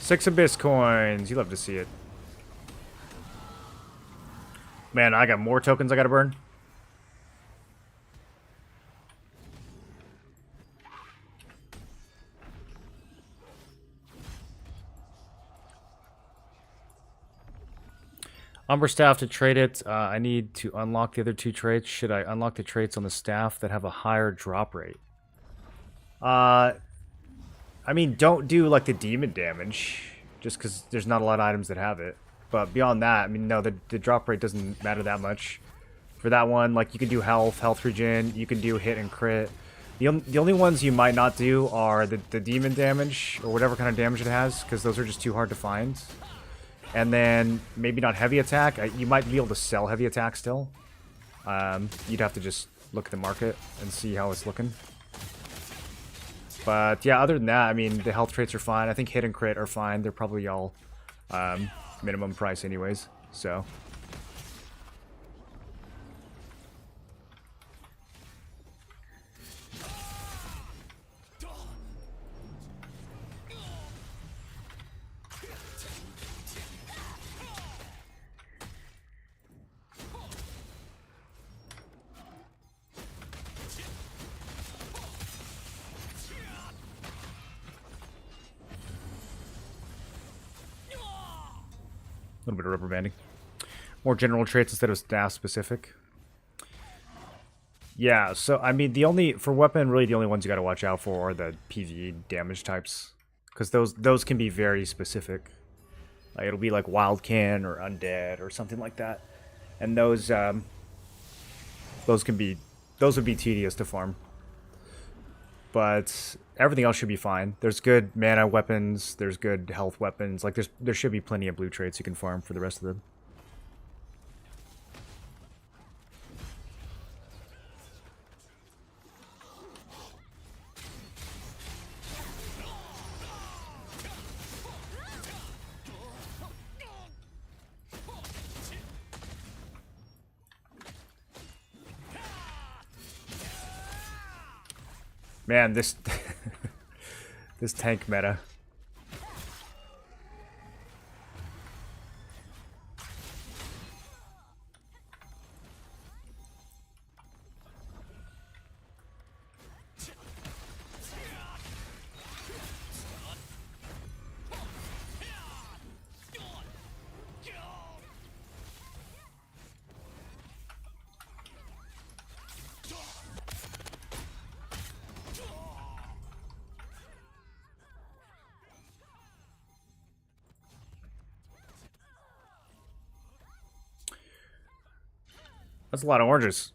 Six Abyss coins. You love to see it. Man, I got more tokens I gotta burn. Umber staff to trade it. I need to unlock the other two traits. Should I unlock the traits on the staff that have a higher drop rate? I mean, don't do, like, the demon damage, just because there's not a lot of items that have it. But beyond that, I mean, no, the drop rate doesn't matter that much. For that one, like, you can do health regen, you can do hit and crit. The only ones you might not do are the demon damage, or whatever kind of damage it has, because those are just too hard to find. And then, maybe not heavy attack. You might be able to sell heavy attack still. You'd have to just look at the market and see how it's looking. But yeah, other than that, I mean, the health traits are fine. I think hit and crit are fine. They're probably all minimum price anyways, so. A little bit of rubber banding. More general traits instead of staff specific. Yeah, so I mean for weapon, really the only ones you gotta watch out for are the PvE damage types. Because those can be very specific. Like, it'll be like Wildkin or Undead or something like that. And those would be tedious to farm. But everything else should be fine. There's good mana weapons, there's good health weapons. Like, there should be plenty of blue traits you can farm for the rest of them. Man, this this tank meta. That's a lot of oranges.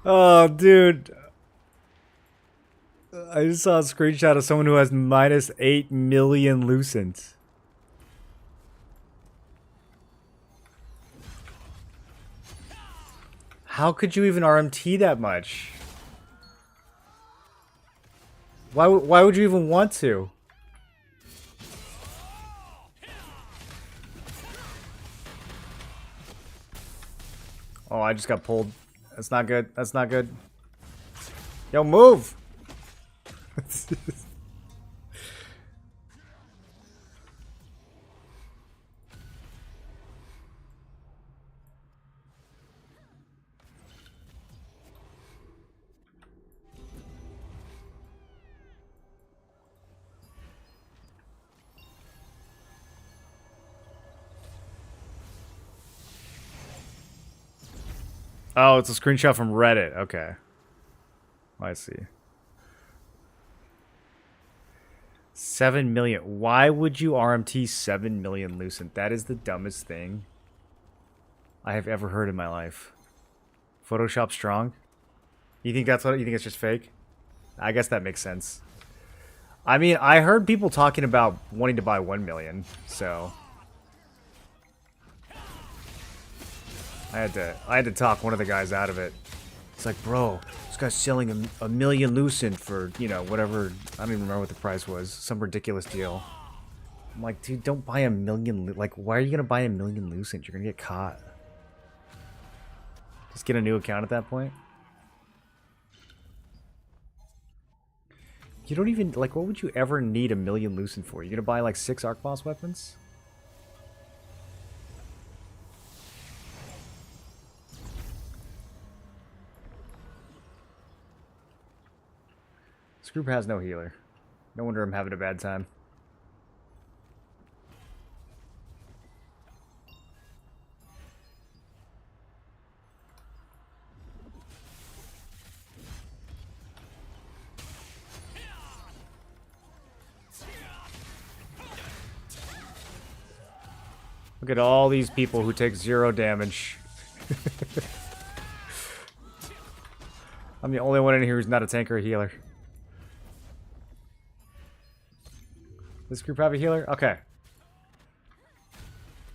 Oh, dude. I just saw a screenshot of someone who has minus 8 million lucent. How could you even RMT that much? Why would you even want to? Oh, I just got pulled. That's not good. That's not good. Yo, move! Oh, it's a screenshot from Reddit. Okay. I see. 7 million. Why would you RMT 7 million Lucent? That is the dumbest thing I have ever heard in my life. Photoshop strong? You think that's what you think it's just fake? I guess that makes sense. I mean, I heard people talking about wanting to buy 1 million, so I had to talk one of the guys out of it. It's like, bro, this guy's selling a million Lucent for, you know, whatever. I don't even remember what the price was. Some ridiculous deal. I'm like, dude, don't buy a million. Like, why are you gonna buy a million Lucent? You're gonna get caught. Just get a new account at that point. You don't even, like, what would you ever need a million Lucent for? You gonna buy like 6 Arc Boss weapons? This group has no healer. No wonder I'm having a bad time. Look at all these people who take 0 damage. I'm the only one in here who's not a tank or a healer. This group have a healer? Okay.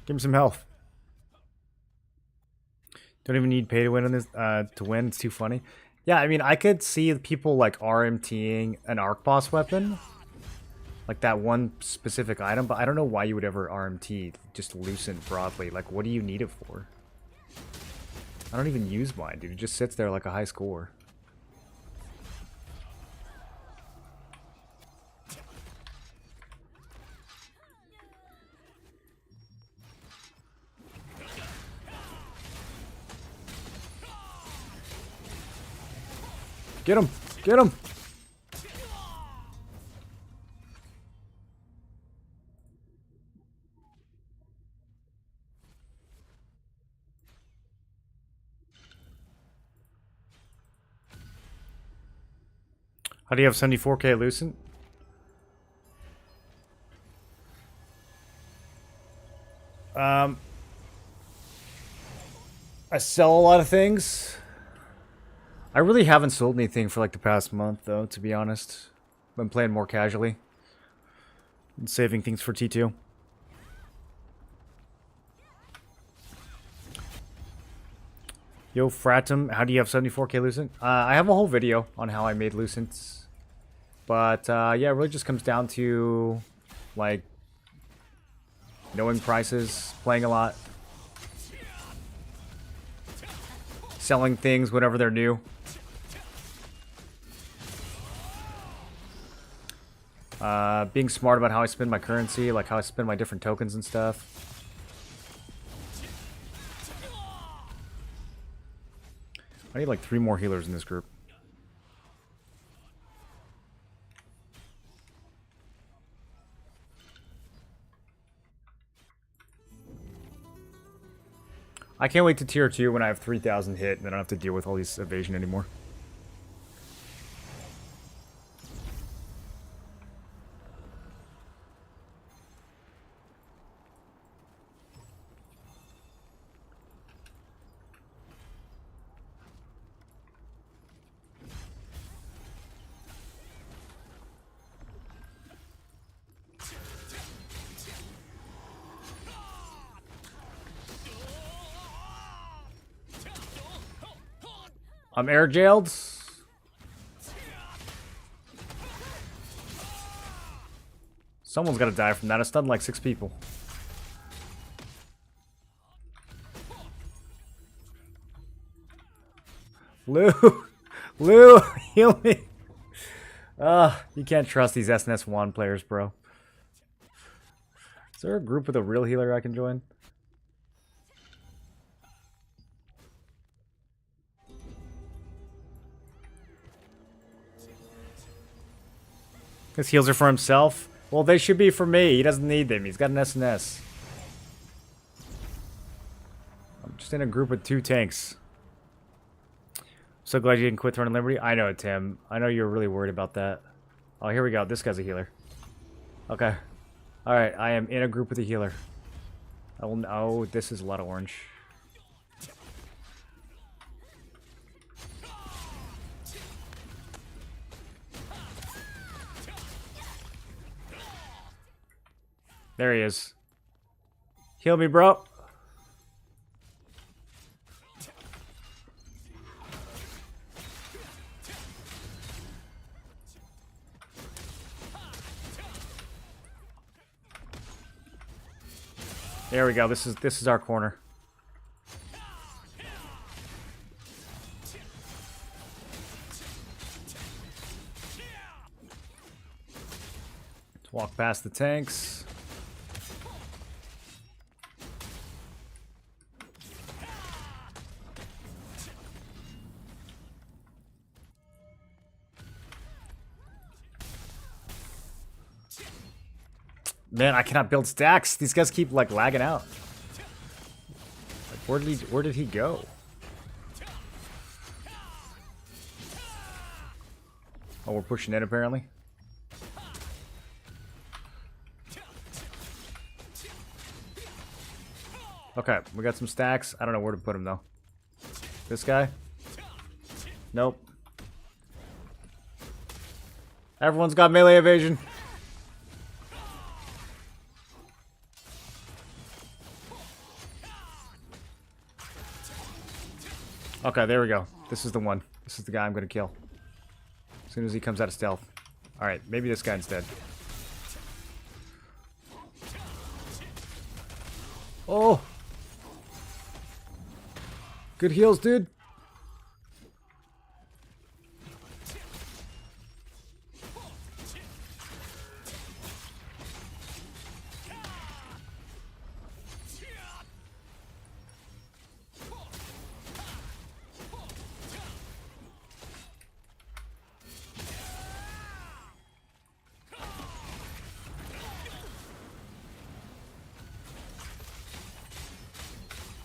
Give him some health. Don't even need pay to win on this to win. It's too funny. Yeah, I mean, I could see people like RMTing an Arc Boss weapon. Like that one specific item, but I don't know why you would ever RMT just Lucent broadly. Like, what do you need it for? I don't even use mine, dude. It just sits there like a high score. Get him! Get him! How do you have 74k Lucent? I sell a lot of things. I really haven't sold anything for like the past month, though, to be honest. Been playing more casually. And saving things for T2. Yo, Fratum, how do you have 74k Lucent? I have a whole video on how I made Lucents. But, yeah, it really just comes down to, like, knowing prices, playing a lot. Selling things whenever they're new. Being smart about how I spend my currency, like how I spend my different tokens and stuff. I need like 3 more healers in this group. I can't wait to tier 2 when I have 3,000 hit and then I don't have to deal with all these evasion anymore. I'm air jailed. Someone's gotta die from that. I stunned like 6 people. Lou! Lou! Heal me! You can't trust these SNS1 players, bro. Is there a group with a real healer I can join? His heals are for himself? Well, they should be for me. He doesn't need them. He's got an SNS. I'm just in a group with 2 tanks. So glad you didn't quit Throne and Liberty. I know it, Tim. I know you're really worried about that. Oh, here we go. This guy's a healer. Okay. Alright, I am in a group with a healer. I will... Oh, this is a lot of orange. There he is. Heal me, bro. There we go. This is our corner. Let's walk past the tanks. Man, I cannot build stacks. These guys keep like lagging out. Like, where did he go? Oh, we're pushing in apparently. Okay, we got some stacks. I don't know where to put them though. This guy? Nope. Everyone's got melee evasion. Okay, there we go. This is the one. This is the guy I'm gonna kill. As soon as he comes out of stealth. Alright, maybe this guy instead. Oh! Good heals, dude.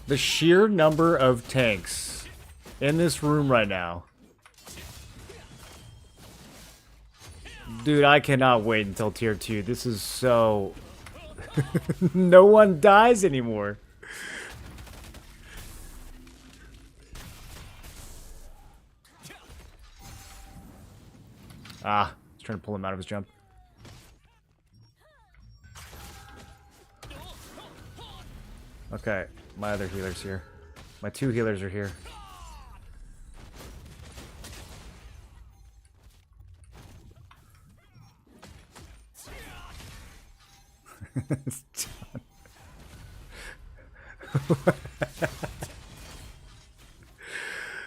The sheer number of tanks in this room right now. Dude, I cannot wait until tier 2. This is so... No one dies anymore. Ah, I was trying to pull him out of his jump. Okay, my other healer's here. My 2 healers are here.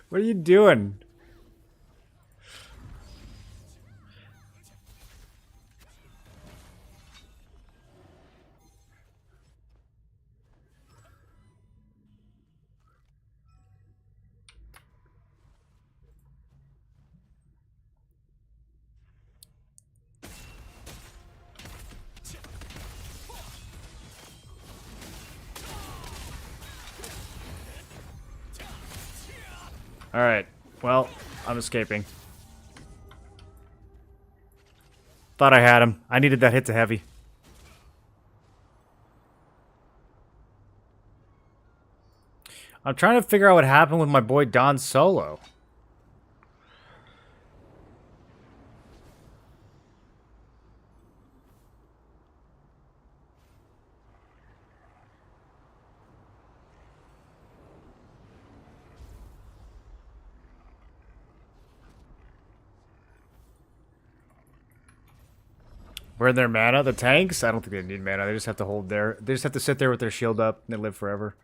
What are you doing? Alright, well, I'm escaping. Thought I had him. I needed that hit to heavy. I'm trying to figure out what happened with my boy Don Solo. Burn their mana, the tanks? I don't think they need mana. They just have to hold their... They just have to sit there with their shield up and they live forever.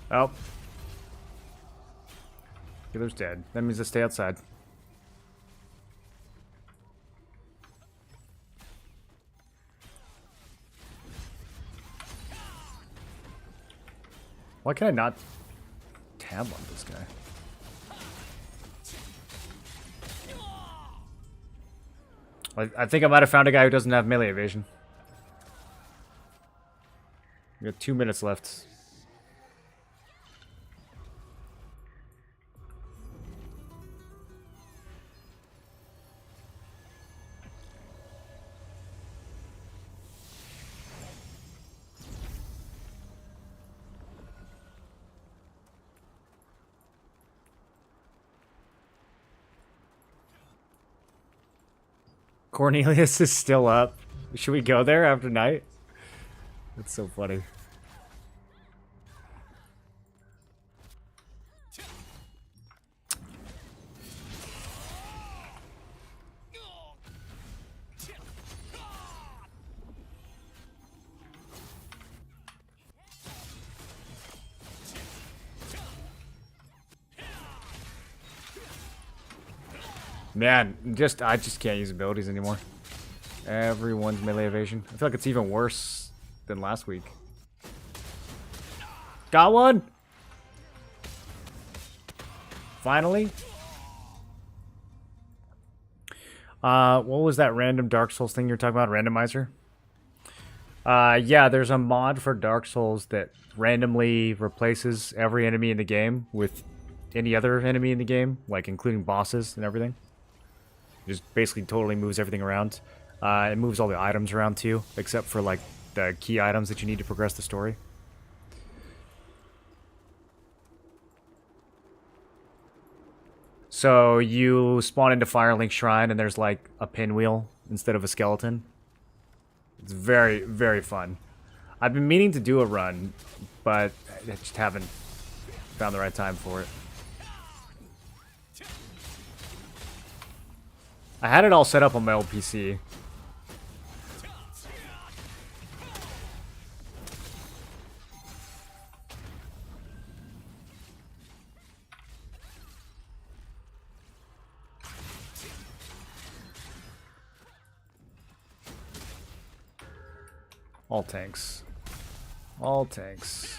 Oh. Killer's dead. That means to stay outside. Why can I not tab on this guy? I think I might have found a guy who doesn't have melee evasion. We got 2 minutes left. Cornelius is still up. Should we go there after night? That's so funny. Man, I just can't use abilities anymore. Everyone's melee evasion. I feel like it's even worse than last week. Got one! Finally. What was that random Dark Souls thing you're talking about? Randomizer? Yeah, there's a mod for Dark Souls that randomly replaces every enemy in the game with any other enemy in the game, like including bosses and everything. Just basically totally moves everything around. It moves all the items around too, except for like the key items that you need to progress the story. So you spawn into Firelink Shrine and there's like a pinwheel instead of a skeleton. It's very, very fun. I've been meaning to do a run, but I just haven't found the right time for it. I had it all set up on my old PC. All tanks. All tanks.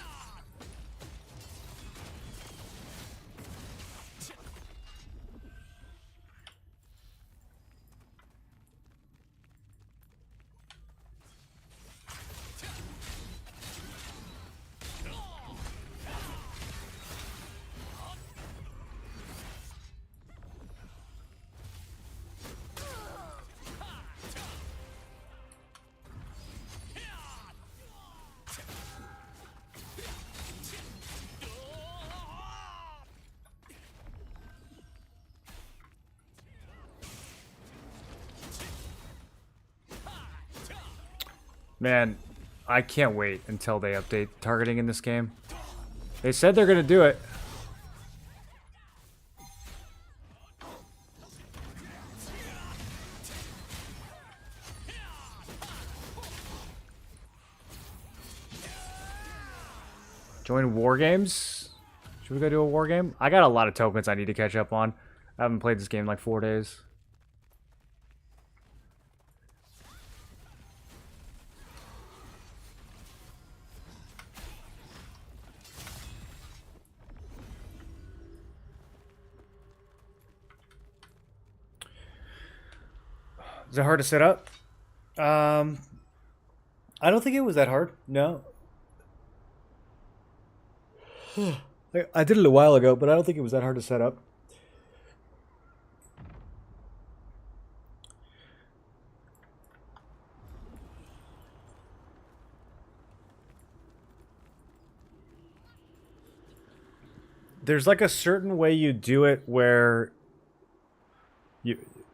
Man, I can't wait until they update targeting in this game. They said they're gonna do it. Join war games? Should we go do a war game? I got a lot of tokens I need to catch up on. I haven't played this game in like 4 days. Is it hard to set up? I don't think it was that hard. No. I did it a while ago, but I don't think it was that hard to set up. There's like a certain way you do it where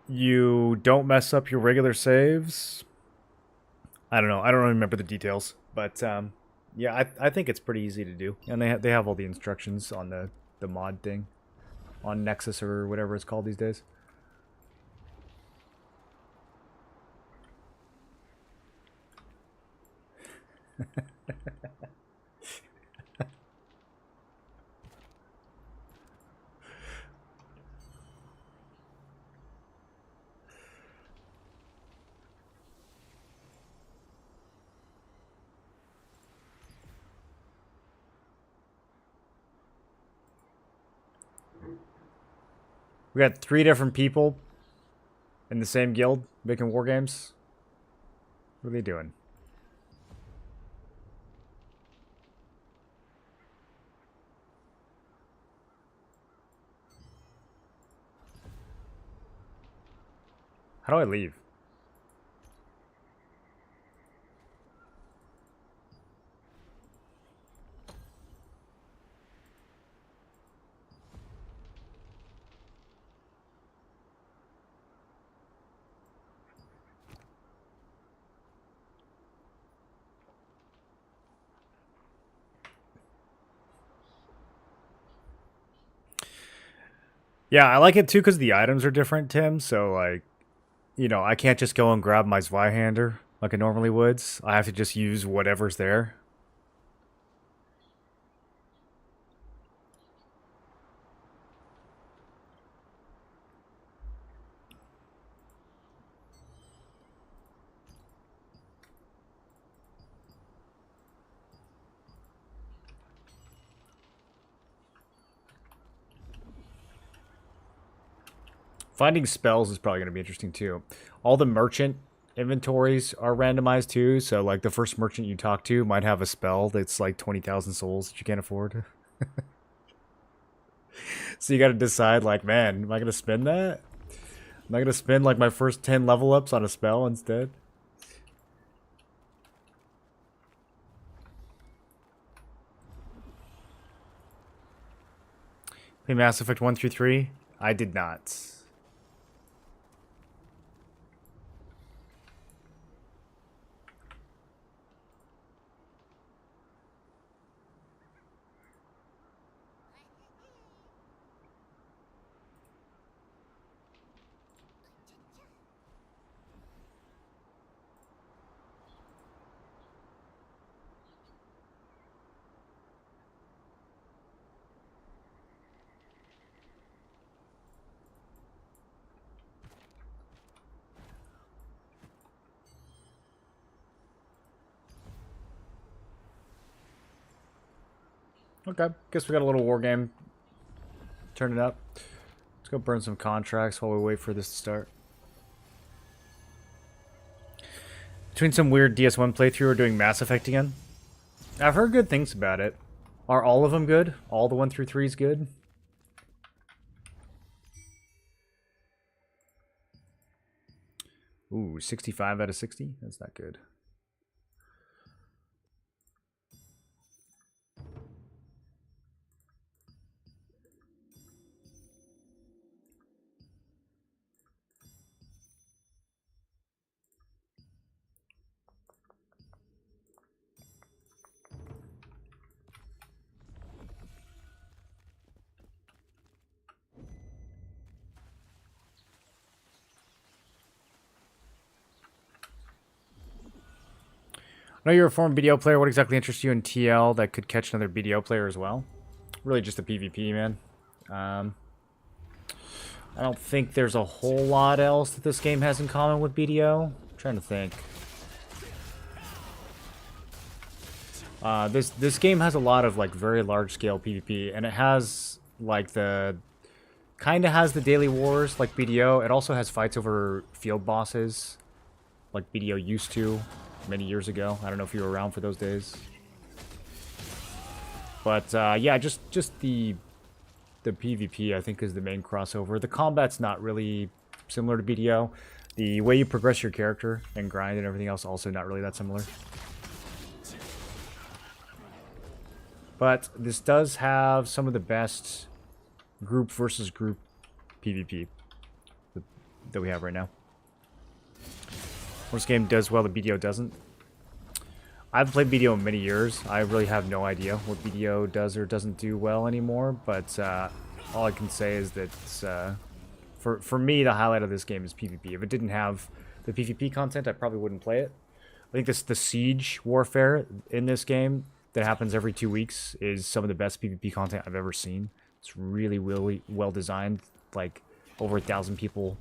you don't mess up your regular saves. I don't know. I don't remember the details, but yeah, I think it's pretty easy to do, and they have all the instructions on the mod thing on Nexus or whatever it's called these days. We got 3 different people in the same guild making war games. What are they doing? How do I leave? Yeah, I like it too because the items are different, Tim. So, like, you know, I can't just go and grab my Zweihander like I normally would. I have to just use whatever's there. Finding spells is probably going to be interesting too. All the merchant inventories are randomized too, so like the first merchant you talk to might have a spell that's like 20,000 souls that you can't afford. So you got to decide like, man, am I going to spend that? Am I going to spend like my first 10 level ups on a spell instead? Play Mass Effect 1 through 3? I did not. Okay, guess we got a little war game. Turn it up. Let's go burn some contracts while we wait for this to start. Between some weird DS1 playthrough or doing Mass Effect again. I've heard good things about it. Are all of them good? All the 1 through 3s good? Ooh, 65 out of 60? That's not good. I know you're a former BDO player. What exactly interests you in TL that could catch another BDO player as well? Really just the PvP, man. I don't think there's a whole lot else that this game has in common with BDO. I'm trying to think. This game has a lot of like very large scale PvP, and it has like kind of has the daily wars like BDO. It also has fights over field bosses like BDO used to many years ago. I don't know if you were around for those days. But yeah, just the PvP I think is the main crossover. The combat's not really similar to BDO. The way you progress your character and grind and everything else also not really that similar. But this does have some of the best group versus group PvP that we have right now. This game does well, the BDO doesn't. I haven't played BDO in many years. I really have no idea what BDO does or doesn't do well anymore, but all I can say is that for me, the highlight of this game is PvP. If it didn't have the PvP content, I probably wouldn't play it. I think the siege warfare in this game that happens every 2 weeks is some of the best PvP content I've ever seen. It's really, really well designed, like over 1,000 people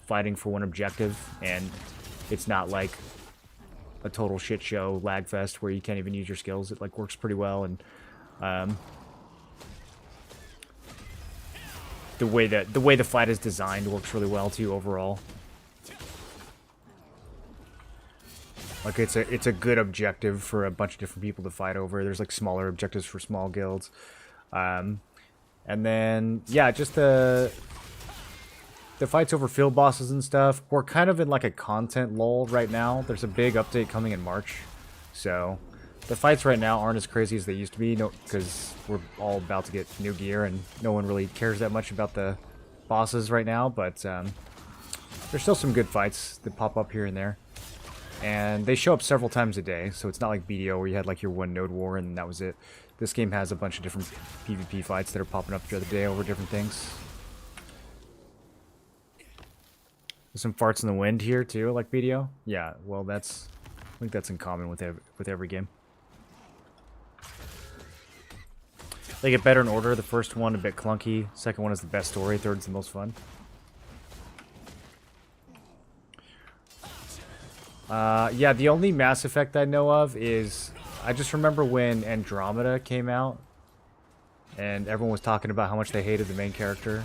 fighting for one objective, and it's not like a total shit show lag fest where you can't even use your skills. It like works pretty well, and the way the fight is designed works really well too overall. Like it's a good objective for a bunch of different people to fight over. There's like smaller objectives for small guilds. And then yeah, just the fights over field bosses and stuff. We're kind of in like a content lull right now. There's a big update coming in March. So the fights right now aren't as crazy as they used to be, because we're all about to get new gear and no one really cares that much about the bosses right now, but there's still some good fights that pop up here and there. And they show up several times a day, so it's not like BDO where you had like your one node war and that was it. This game has a bunch of different PvP fights that are popping up throughout the day over different things. There's some farts in the wind here too, like BDO. Yeah, well I think that's in common with every game. They get better in order. The first one a bit clunky. Second one is the best story. Third's the most fun. Yeah, the only Mass Effect I know of is I just remember when Andromeda came out and everyone was talking about how much they hated the main character.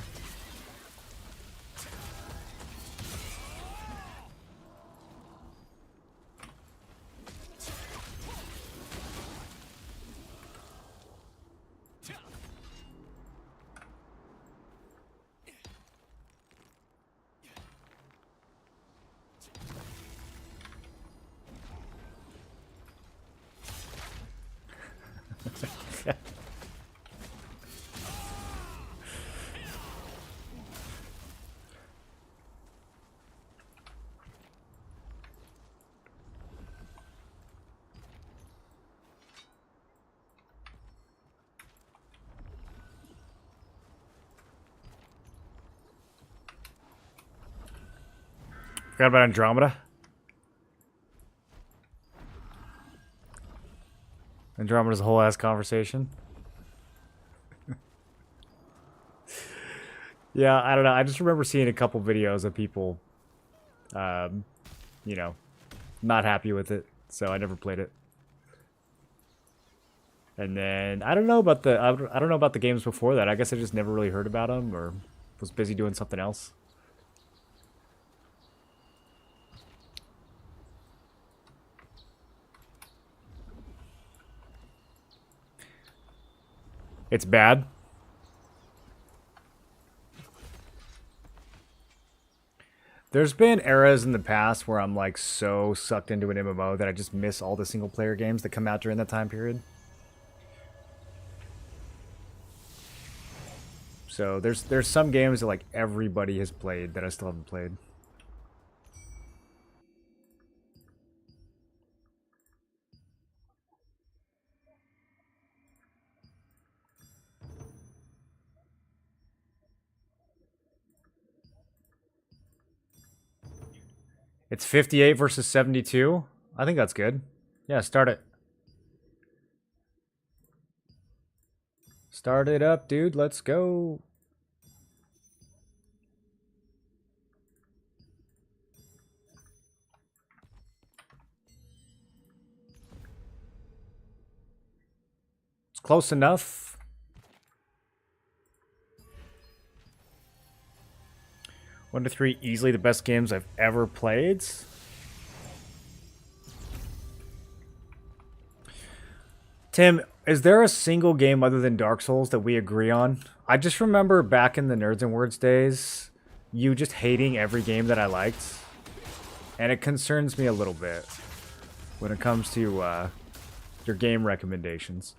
Forgot about Andromeda. Andromeda's a whole ass conversation. Yeah, I don't know. I just remember seeing a couple videos of people, you know, not happy with it, so I never played it. And then I don't know about the games before that. I guess I just never really heard about them or was busy doing something else. It's bad. There's been eras in the past where I'm like so sucked into an MMO that I just miss all the single player games that come out during that time period. So there's some games that like everybody has played that I still haven't played. It's 58 versus 72. I think that's good. Yeah, start it. Start it up, dude. Let's go. It's close enough. 1 to 3, easily the best games I've ever played. Tim, is there a single game other than Dark Souls that we agree on? I just remember back in the Nerds and Words days, you just hating every game that I liked. And it concerns me a little bit when it comes to your game recommendations.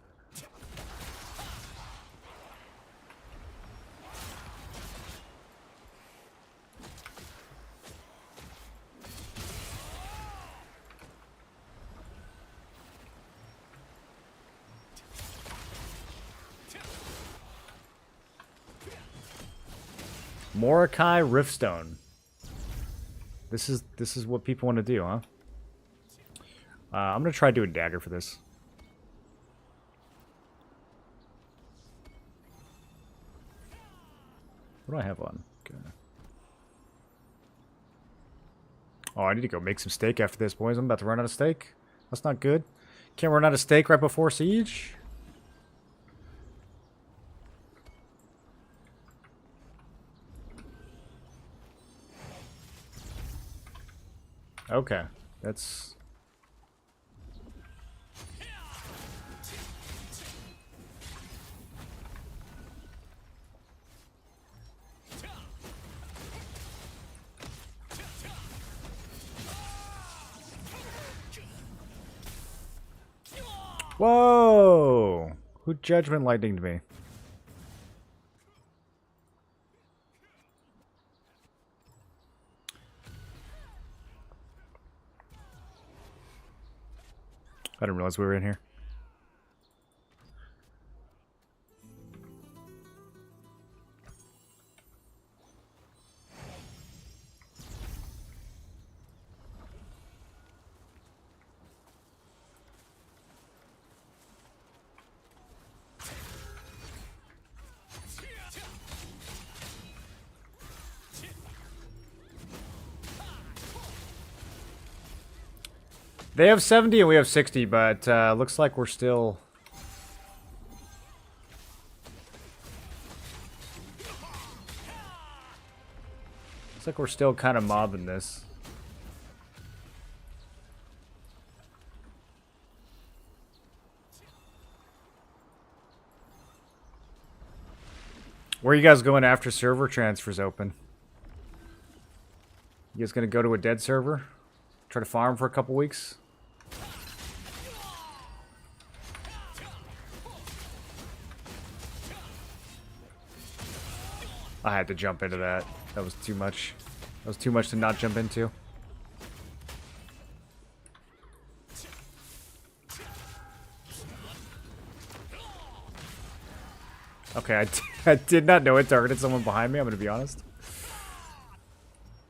Mordecai Riftstone. This is what people want to do, huh? I'm gonna try doing dagger for this. What do I have on? Okay. Oh, I need to go make some steak after this, boys. I'm about to run out of steak. That's not good. Can't run out of steak right before siege. Okay, that's... Whoa! Who judgment lightninged me? I didn't realize we were in here. They have 70 and we have 60, but looks like we're still... Looks like we're still kind of mobbing this. Where are you guys going after server transfers open? You guys gonna go to a dead server? Try to farm for a couple weeks? I had to jump into that. That was too much. That was too much to not jump into. Okay, I did not know it targeted someone behind me, I'm gonna be honest.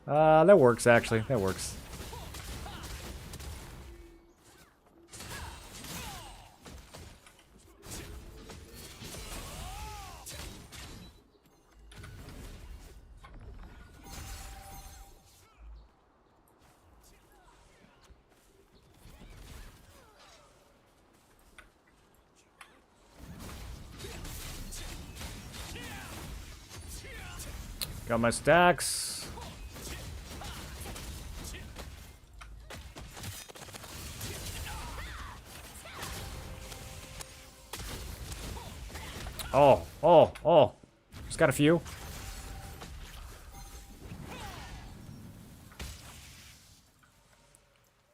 That works actually. That works. Got my stacks. Oh. Just got a few.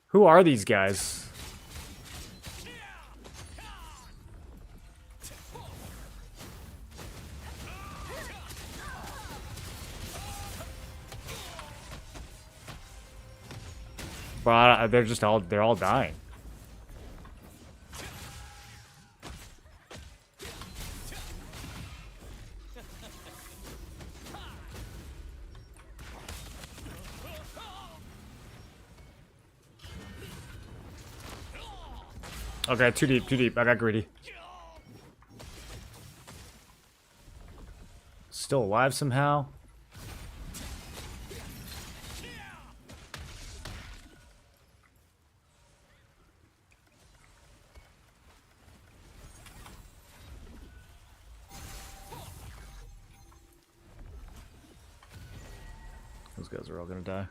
Who are these guys? But they're all dying. Okay, too deep. I got greedy. Still alive somehow. Those guys are all gonna die.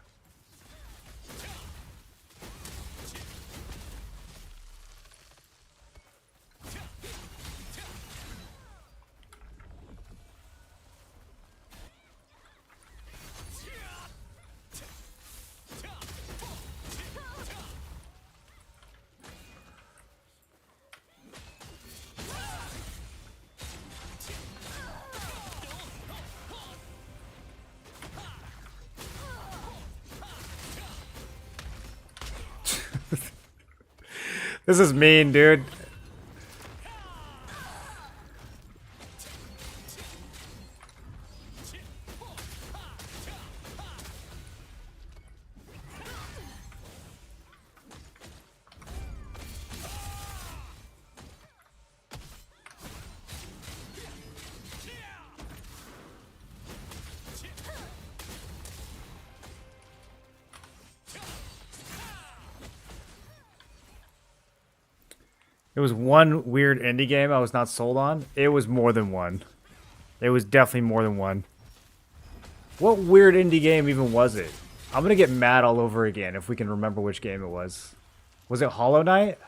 This is mean, dude. It was one weird indie game I was not sold on. It was more than one. It was definitely more than one. What weird indie game even was it? I'm gonna get mad all over again if we can remember which game it was. Was it Hollow Knight?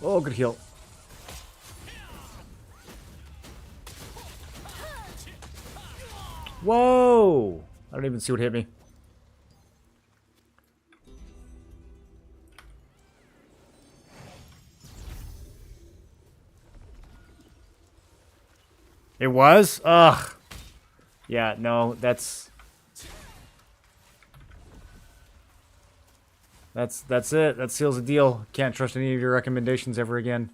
Oh, good heal. Whoa! I don't even see what hit me. It was? Ugh. Yeah, no, that's it. That seals the deal. Can't trust any of your recommendations ever again.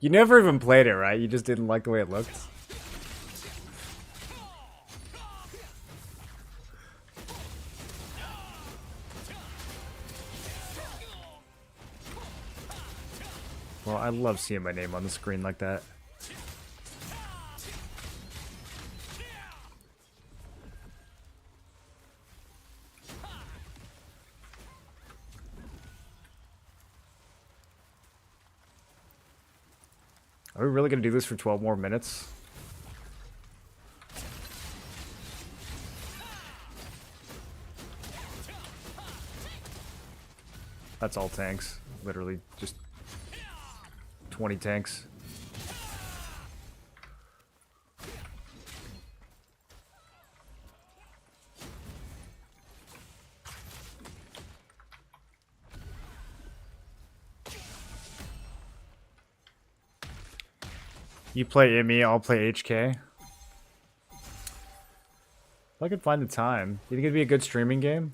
You never even played it, right? You just didn't like the way it looked? Well, I love seeing my name on the screen like that. Are we really going to do this for 12 more minutes? That's all tanks. Literally just 20 tanks. You play Immy, I'll play HK. If I could find the time. You think it'd be a good streaming game?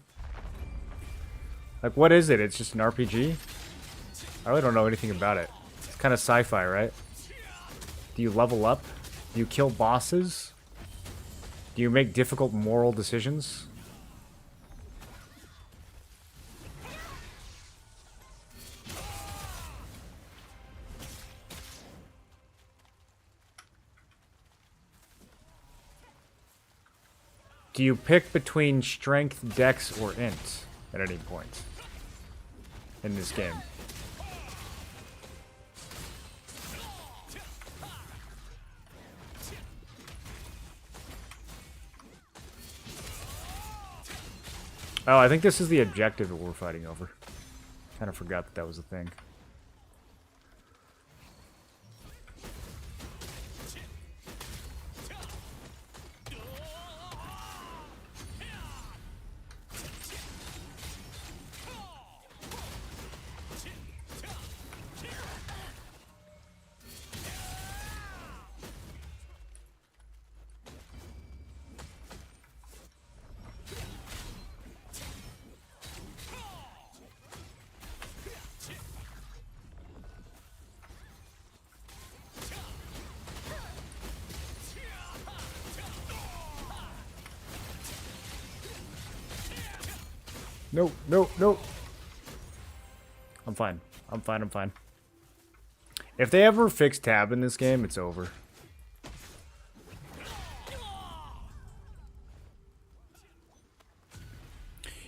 Like, what is it? It's just an RPG? I really don't know anything about it. It's kind of sci-fi, right? Do you level up? Do you kill bosses? Do you make difficult moral decisions? Do you pick between strength, dex, or int at any point in this game? Oh, I think this is the objective that we're fighting over. Kind of forgot that that was a thing. No, no, no. I'm fine. I'm fine, I'm fine. If they ever fix tab in this game, it's over.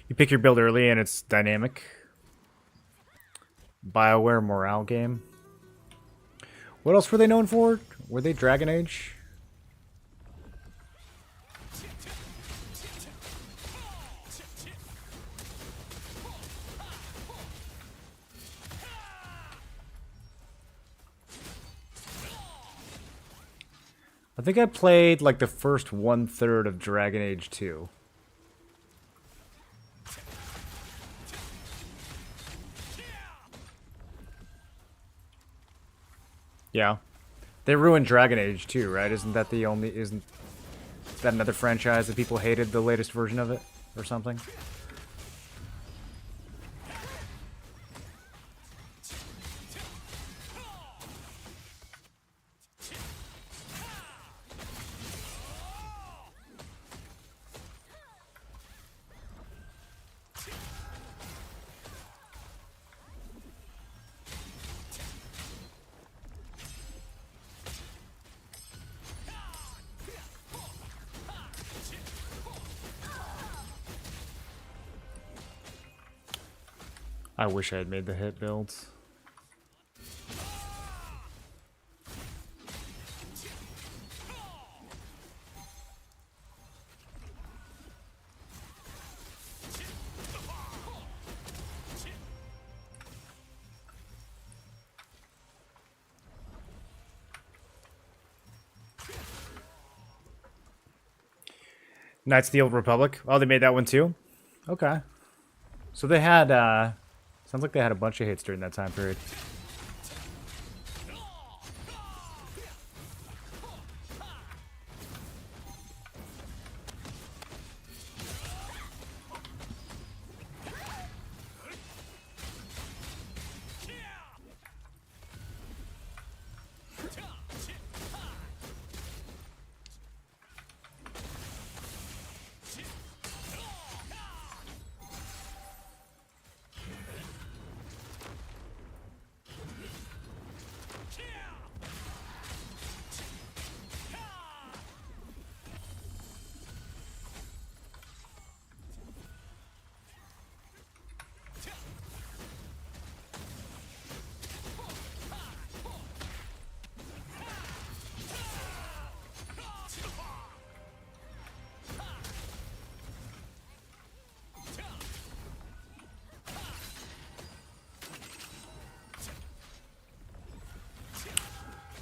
You pick your build early and it's dynamic. BioWare morale game. What else were they known for? Were they Dragon Age? I think I played like the first 1/3 of Dragon Age 2. Yeah. They ruined Dragon Age 2, right? Isn't that another franchise that people hated the latest version of it or something? I wish I had made the hit builds. Knights of the Old Republic. Oh, they made that one too? Okay. So they had, sounds like they had a bunch of hits during that time period.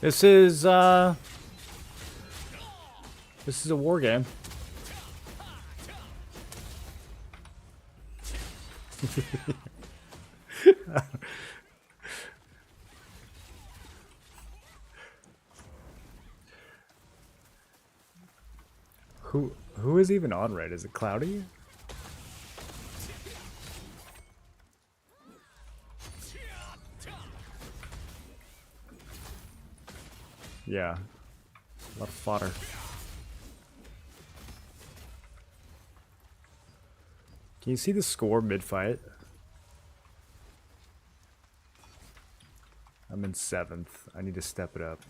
This is a war game. Who is even on red? Is it Cloudy? Yeah. A lot of fodder. Can you see the score mid-fight? I'm in 7th. I need to step it up.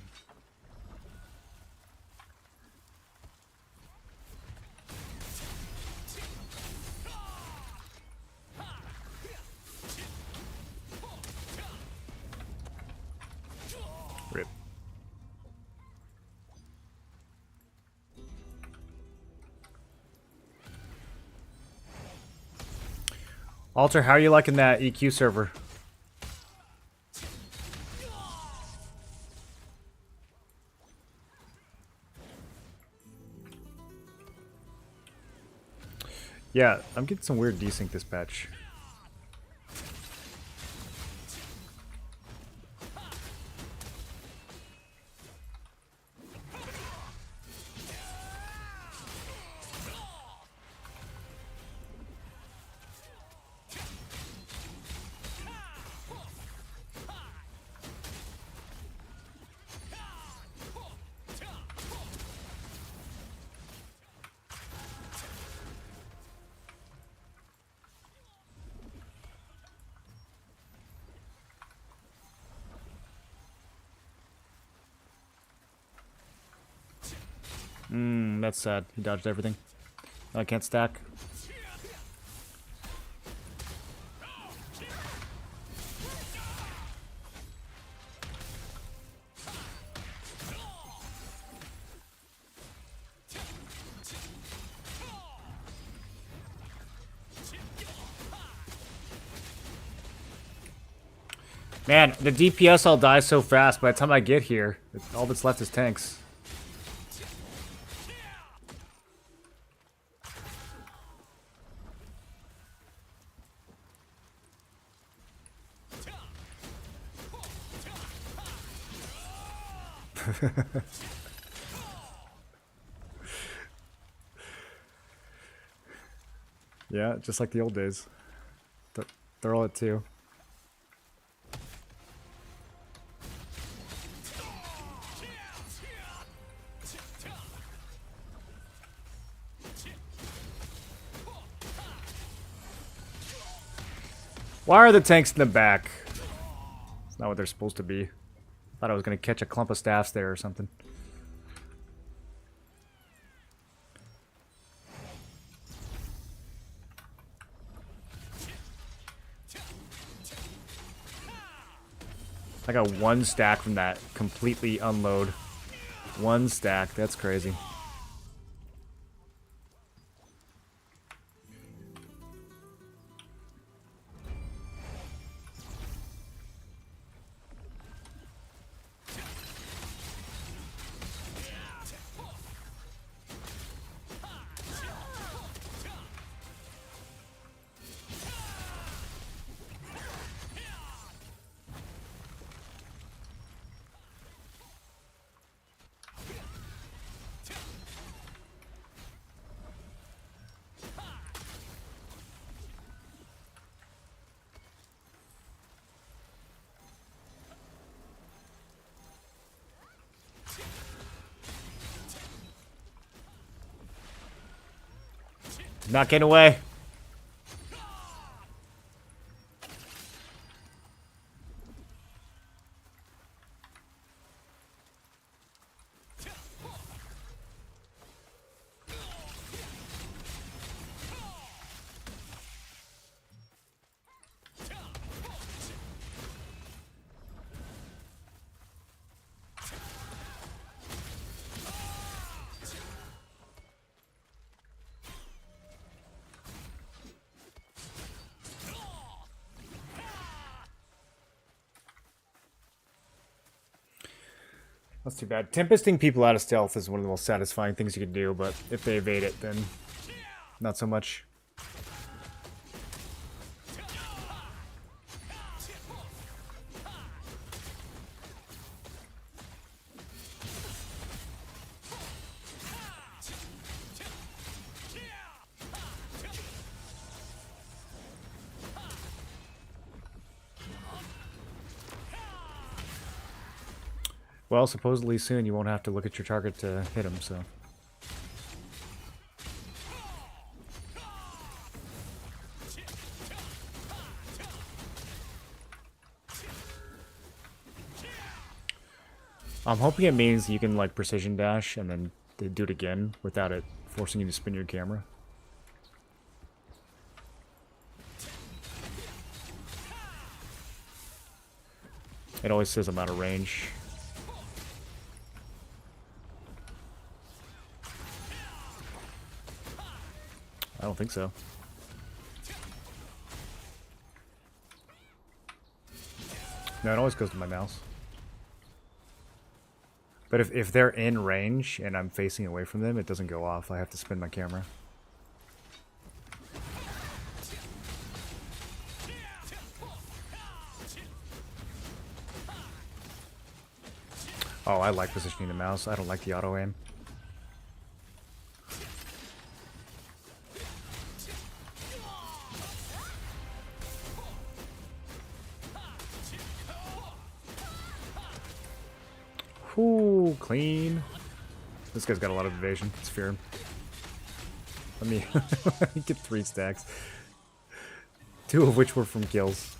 Rip. Alter, how are you liking that EQ server? Yeah, I'm getting some weird desync this patch. That's sad. He dodged everything. I can't stack. Man, the DPS all die so fast. By the time I get here, all that's left is tanks. Yeah, just like the old days. They're all at 2. Why are the tanks in the back? It's not what they're supposed to be. Thought I was gonna catch a clump of staffs there or something. I got 1 stack from that. Completely unload. 1 stack. That's crazy. Not getting away. That's too bad. Tempesting people out of stealth is one of the most satisfying things you can do, but if they evade it, then not so much. Well, supposedly soon you won't have to look at your target to hit him, so... I'm hoping it means you can, like, precision dash and then do it again without it forcing you to spin your camera. It always says I'm out of range. I don't think so. No, it always goes to my mouse. But if they're in range and I'm facing away from them, it doesn't go off. I have to spin my camera. Oh, I like positioning the mouse. I don't like the auto aim. Ooh, clean. This guy's got a lot of evasion. Let's fear him. Let me get 3 stacks. 2 of which were from kills.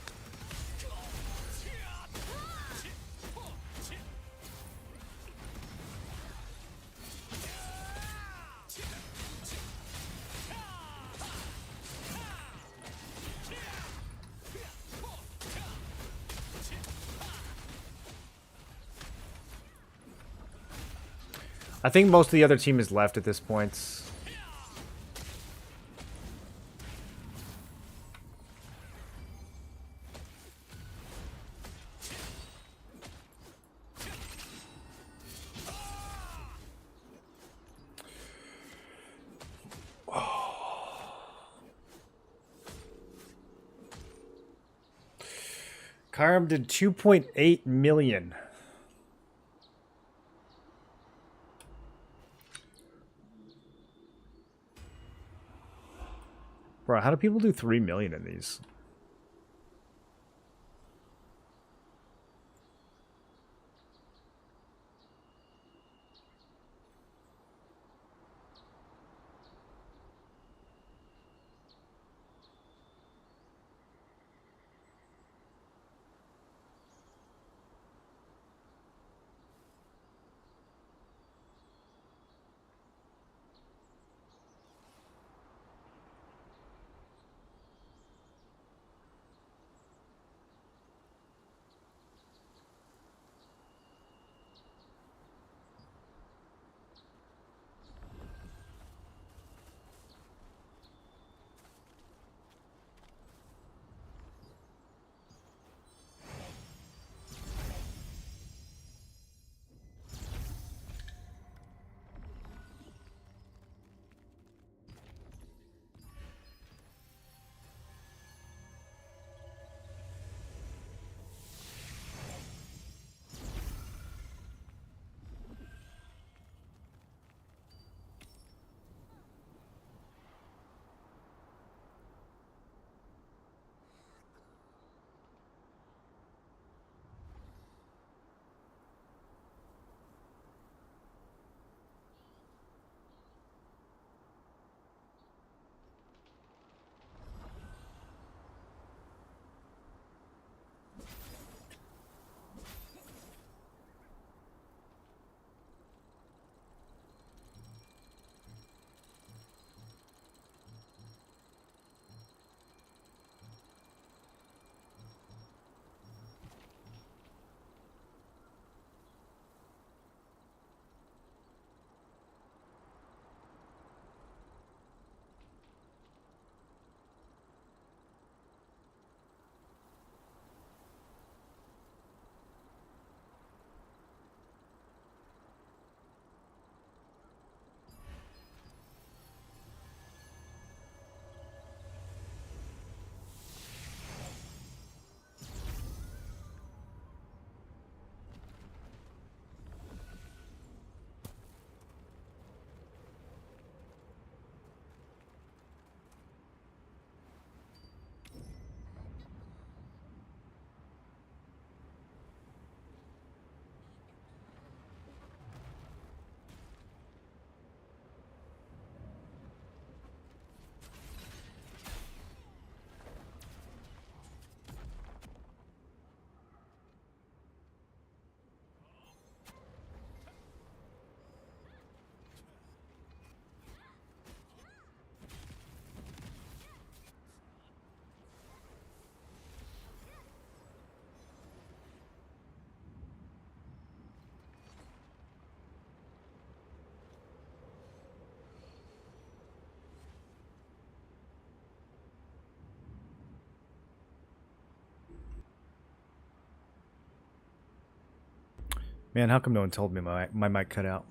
I think most of the other team is left at this point. Kyram did 2.8 million. Bro, how do people do 3 million in these? Man, how come no one told me my mic cut out?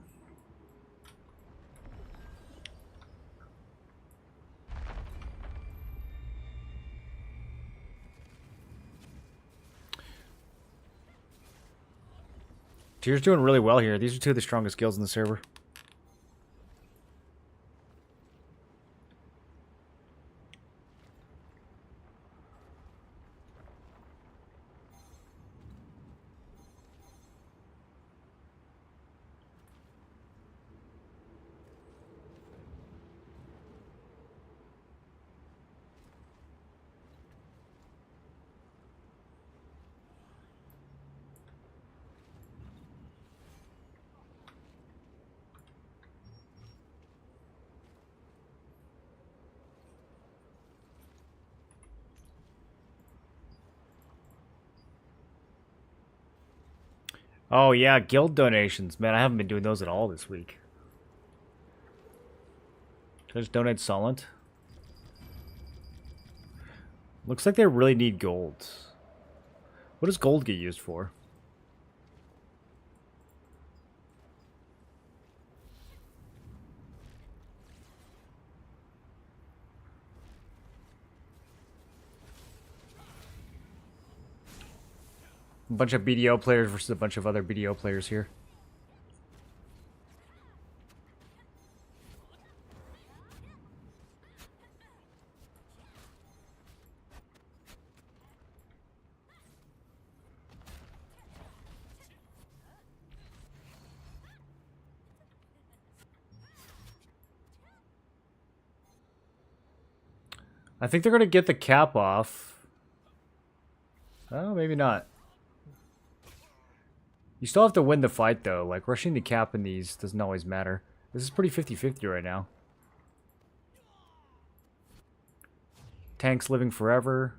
Tyr's doing really well here. These are two of the strongest guilds in the server. Oh yeah, guild donations. Man, I haven't been doing those at all this week. Should I just donate Solent? Looks like they really need gold. What does gold get used for? A bunch of BDO players versus a bunch of other BDO players here. I think they're going to get the cap off. Oh, maybe not. You still have to win the fight, though. Like, rushing the cap in these doesn't always matter. This is pretty 50-50 right now. Tanks living forever.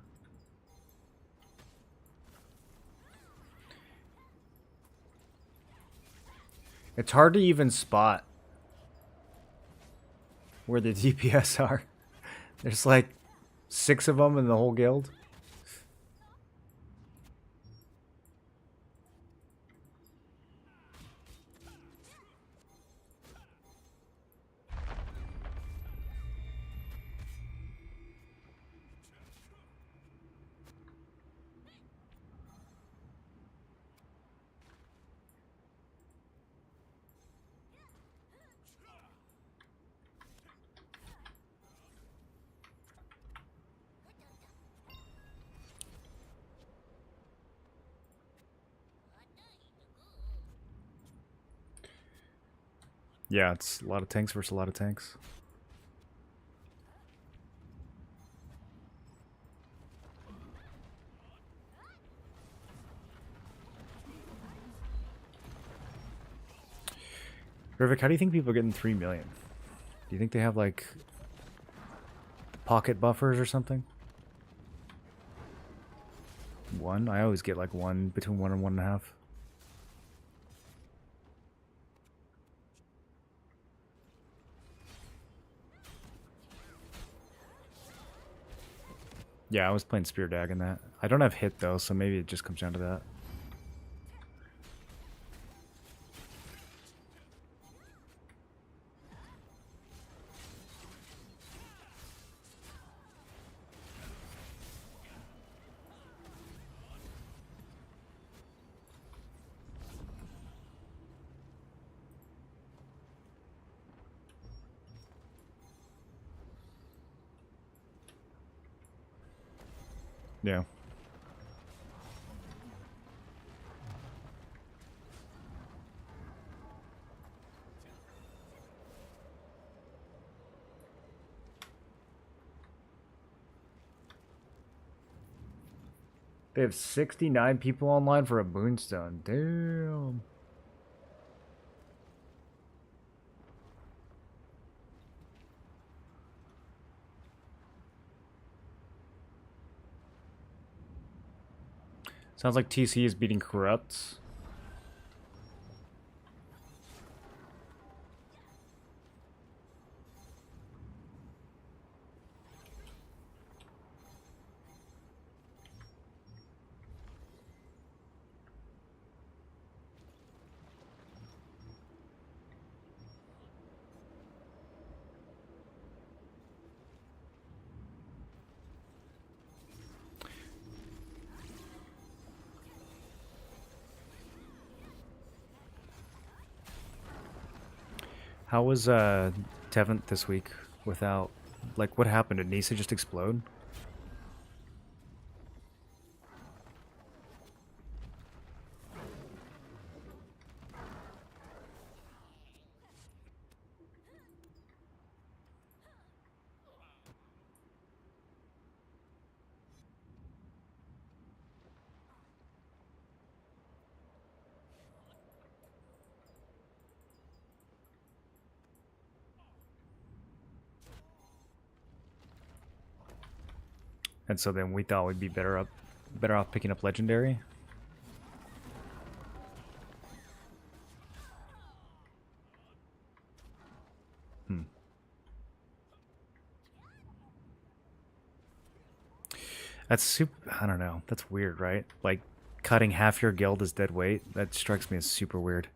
It's hard to even spot where the DPS are. There's like 6 of them in the whole guild. Yeah, it's a lot of tanks versus a lot of tanks. Rivik, how do you think people are getting 3 million? Do you think they have like pocket buffers or something? 1? I always get like 1, between 1 and 1.5. Yeah, I was playing Spear Dag in that. I don't have hit though, so maybe it just comes down to that. Yeah. They have 69 people online for a Moonstone. Damn. Sounds like TC is beating Corrupts. How was Tevent this week without, like, what happened? Did Nisa just explode? And so then we thought we'd be better off picking up legendary. That's super. I don't know. That's weird, right? Like cutting half your guild as dead weight. That strikes me as super weird.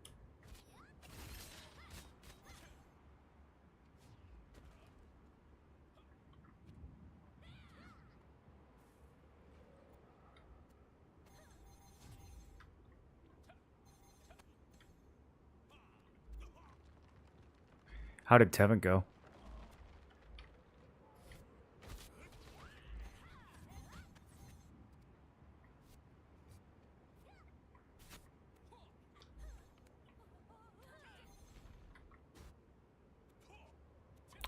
How did Tevin go?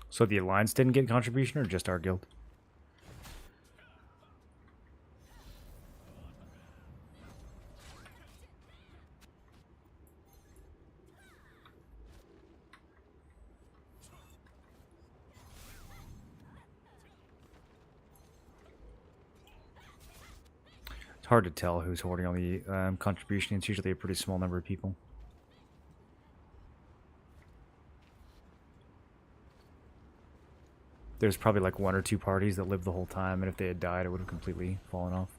So the Alliance didn't get contribution, or just our guild? It's hard to tell who's hoarding all the contribution. It's usually a pretty small number of people. There's probably like 1 or 2 parties that lived the whole time, and if they had died, it would have completely fallen off.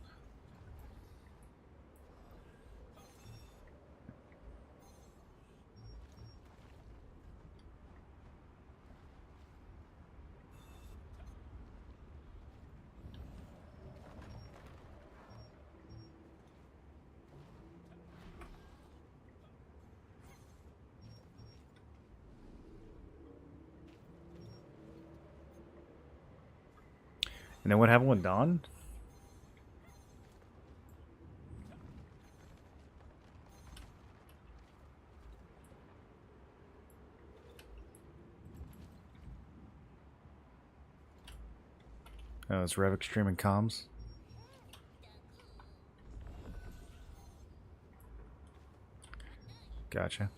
And then what happened with Dawn? Oh, it's Rev Extreme and Comms. Gotcha.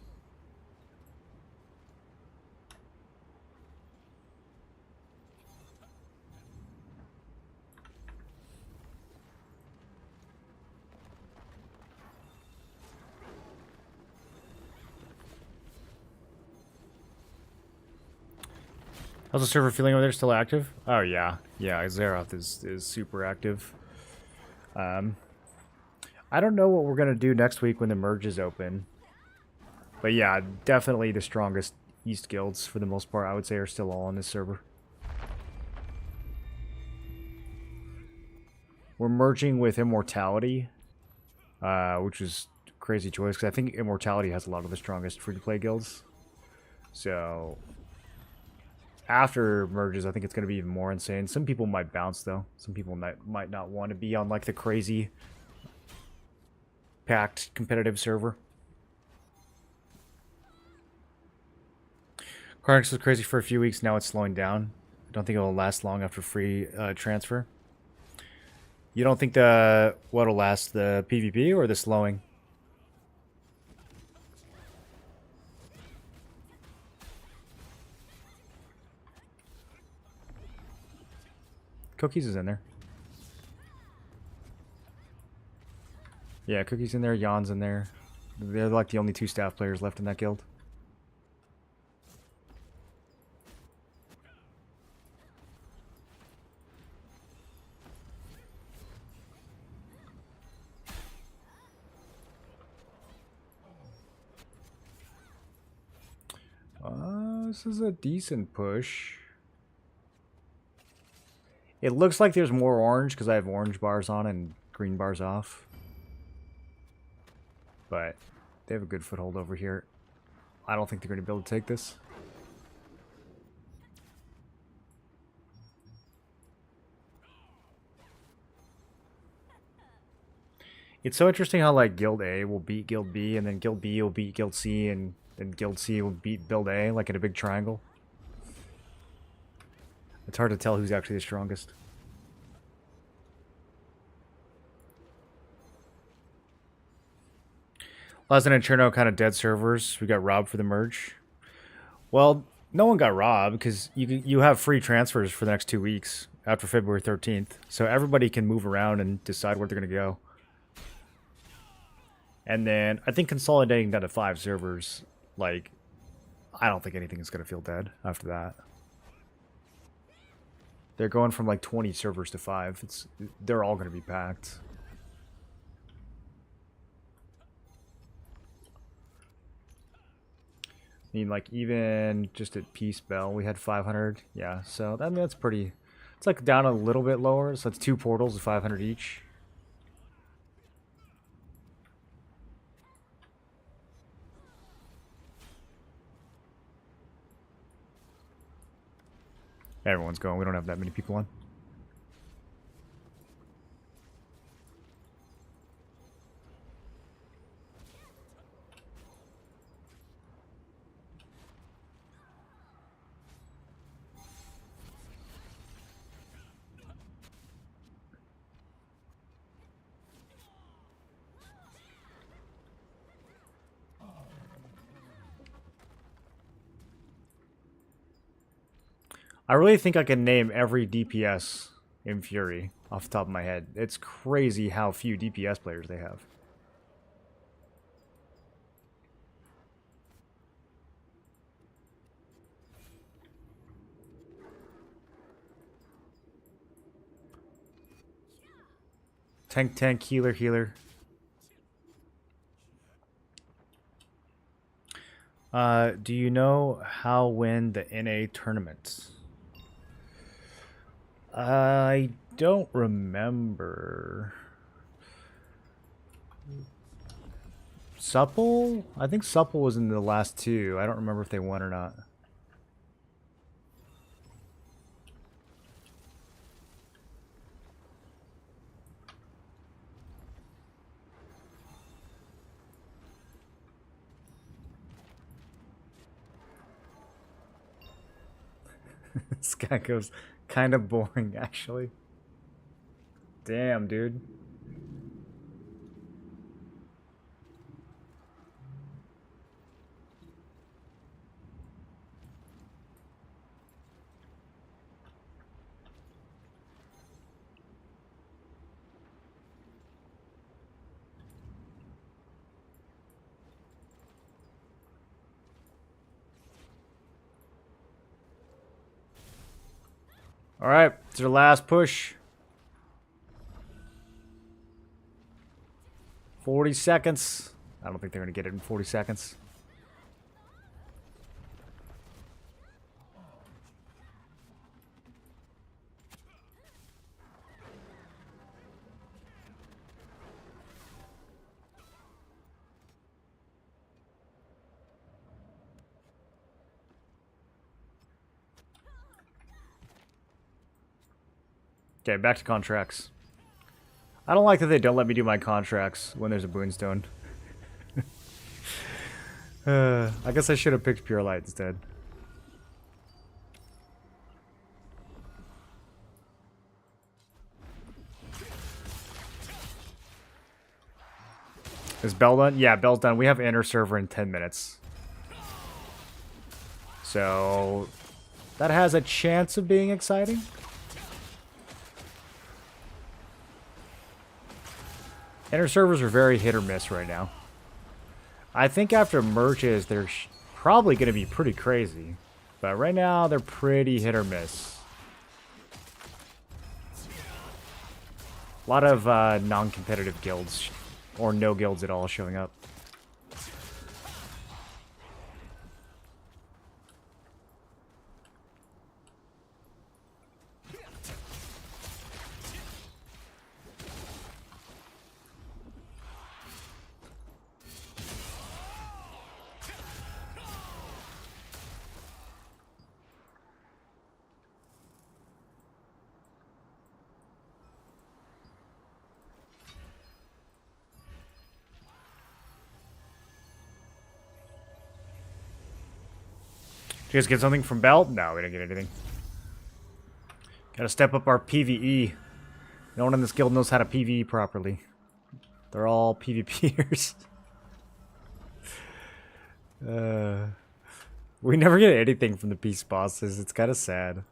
How's the server feeling over there? Still active? Oh yeah, yeah. Zeroth is super active. I don't know what we're gonna do next week when the merge is open, but yeah, definitely the strongest East guilds for the most part, I would say, are still all on this server. We're merging with Immortality, which is a crazy choice because I think Immortality has a lot of the strongest free-to-play guilds. So after merges, I think it's going to be even more insane. Some people might bounce, though. Some people might not want to be on, like, the crazy packed competitive server. Carnix was crazy for a few weeks. Now it's slowing down. I don't think it will last long after free transfer. You don't think what'll last, the PvP or the slowing? Cookies is in there. Yeah, Cookie's in there, Jan's in there. They're like the only 2 staff players left in that guild. This is a decent push. It looks like there's more orange because I have orange bars on and green bars off. But they have a good foothold over here. I don't think they're going to be able to take this. It's so interesting how like Guild A will beat Guild B, and then Guild B will beat Guild C, and then Guild C will beat Guild A, like in a big triangle. It's hard to tell who's actually the strongest. Last and Inferno kind of dead servers. We got robbed for the merge. Well, no one got robbed because you have free transfers for the next 2 weeks after February 13th. So everybody can move around and decide where they're going to go. And then I think consolidating down to 5 servers, like, I don't think anything is going to feel dead after that. They're going from like 20 servers to 5. They're all going to be packed. I mean, like, even just at Peace Bell, we had 500. Yeah, so I mean, that's pretty... It's, like, down a little bit lower. So it's 2 portals of 500 each. Everyone's going. We don't have that many people on. I really think I can name every DPS in Fury off the top of my head. It's crazy how few DPS players they have. Tank, healer. Do you know how win the NA tournaments? I don't remember. Supple? I think Supple was in the last 2. I don't remember if they won or not. This guy goes kind of boring, actually. Damn, dude. All right, it's our last push. 40 seconds. I don't think they're going to get it in 40 seconds. Okay, back to contracts. I don't like that they don't let me do my contracts when there's a boonstone. I guess I should have picked Pure Light instead. Is Bell done? Yeah, Bell's done. We have inner server in 10 minutes. So that has a chance of being exciting. Inner servers are very hit or miss right now. I think after merges, they're probably going to be pretty crazy. But right now, they're pretty hit or miss. A lot of non-competitive guilds, or no guilds at all, showing up. Did you guys get something from Bell? No, we didn't get anything. Gotta step up our PvE. No one in this guild knows how to PvE properly. They're all PvPers. We never get anything from the peace bosses. It's kind of sad.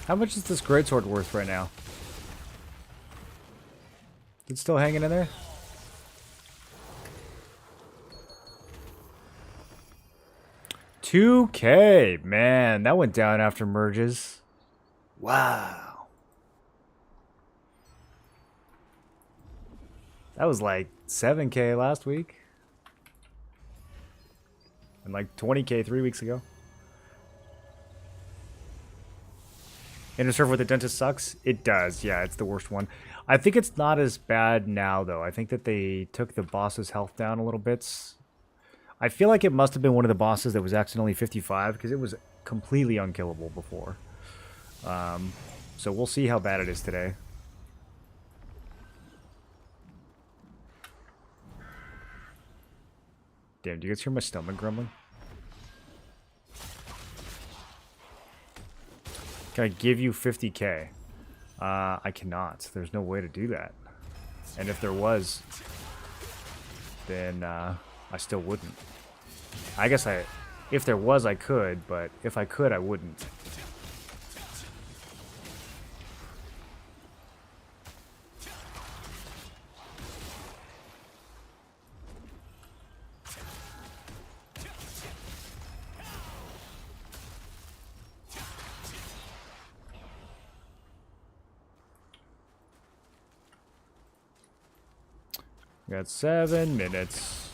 How much is this greatsword worth right now? It's still hanging in there? $2K, man, that went down after merges. Wow. That was like $7K last week. And like $20K 3 weeks ago. Inner server with the dentist sucks? It does, yeah, it's the worst one. I think it's not as bad now, though. I think that they took the boss's health down a little bit. I feel like it must have been one of the bosses that was accidentally 55, because it was completely unkillable before. So we'll see how bad it is today. Damn, do you guys hear my stomach grumbling? Can I give you 50K? I cannot. There's no way to do that. And if there was, then I still wouldn't. I guess if there was, I could, but if I could, I wouldn't. Got 7 minutes.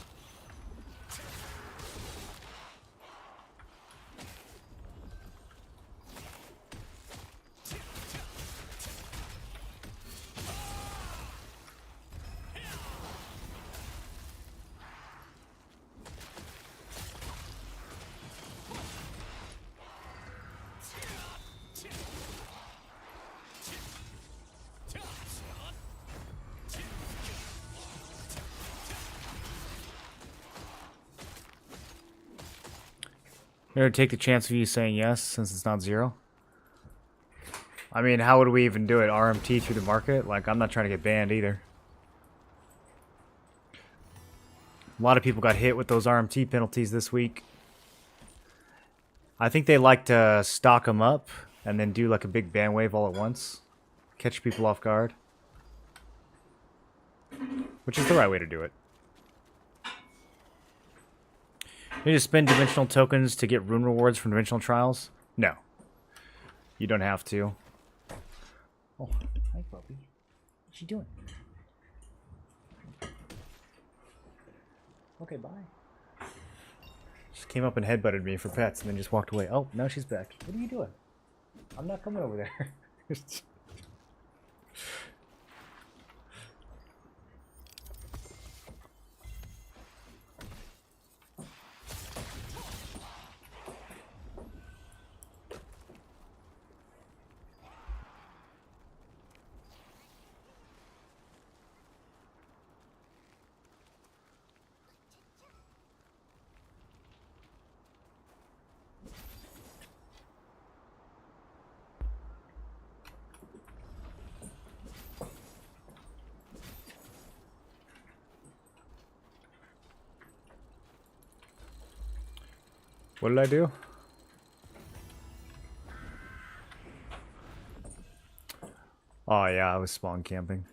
Better take the chance of you saying yes, since it's not 0. I mean, how would we even do it? RMT through the market? Like, I'm not trying to get banned either. A lot of people got hit with those RMT penalties this week. I think they like to stock them up and then do like a big ban wave all at once. Catch people off guard. Which is the right way to do it. You need to spend dimensional tokens to get rune rewards from dimensional trials? No. You don't have to. Oh, hi, puppy. What's she doing? Okay, bye. Just came up and headbutted me for pets and then just walked away. Oh, now she's back. What are you doing? I'm not coming over there. What did I do? Oh yeah, I was spawn camping.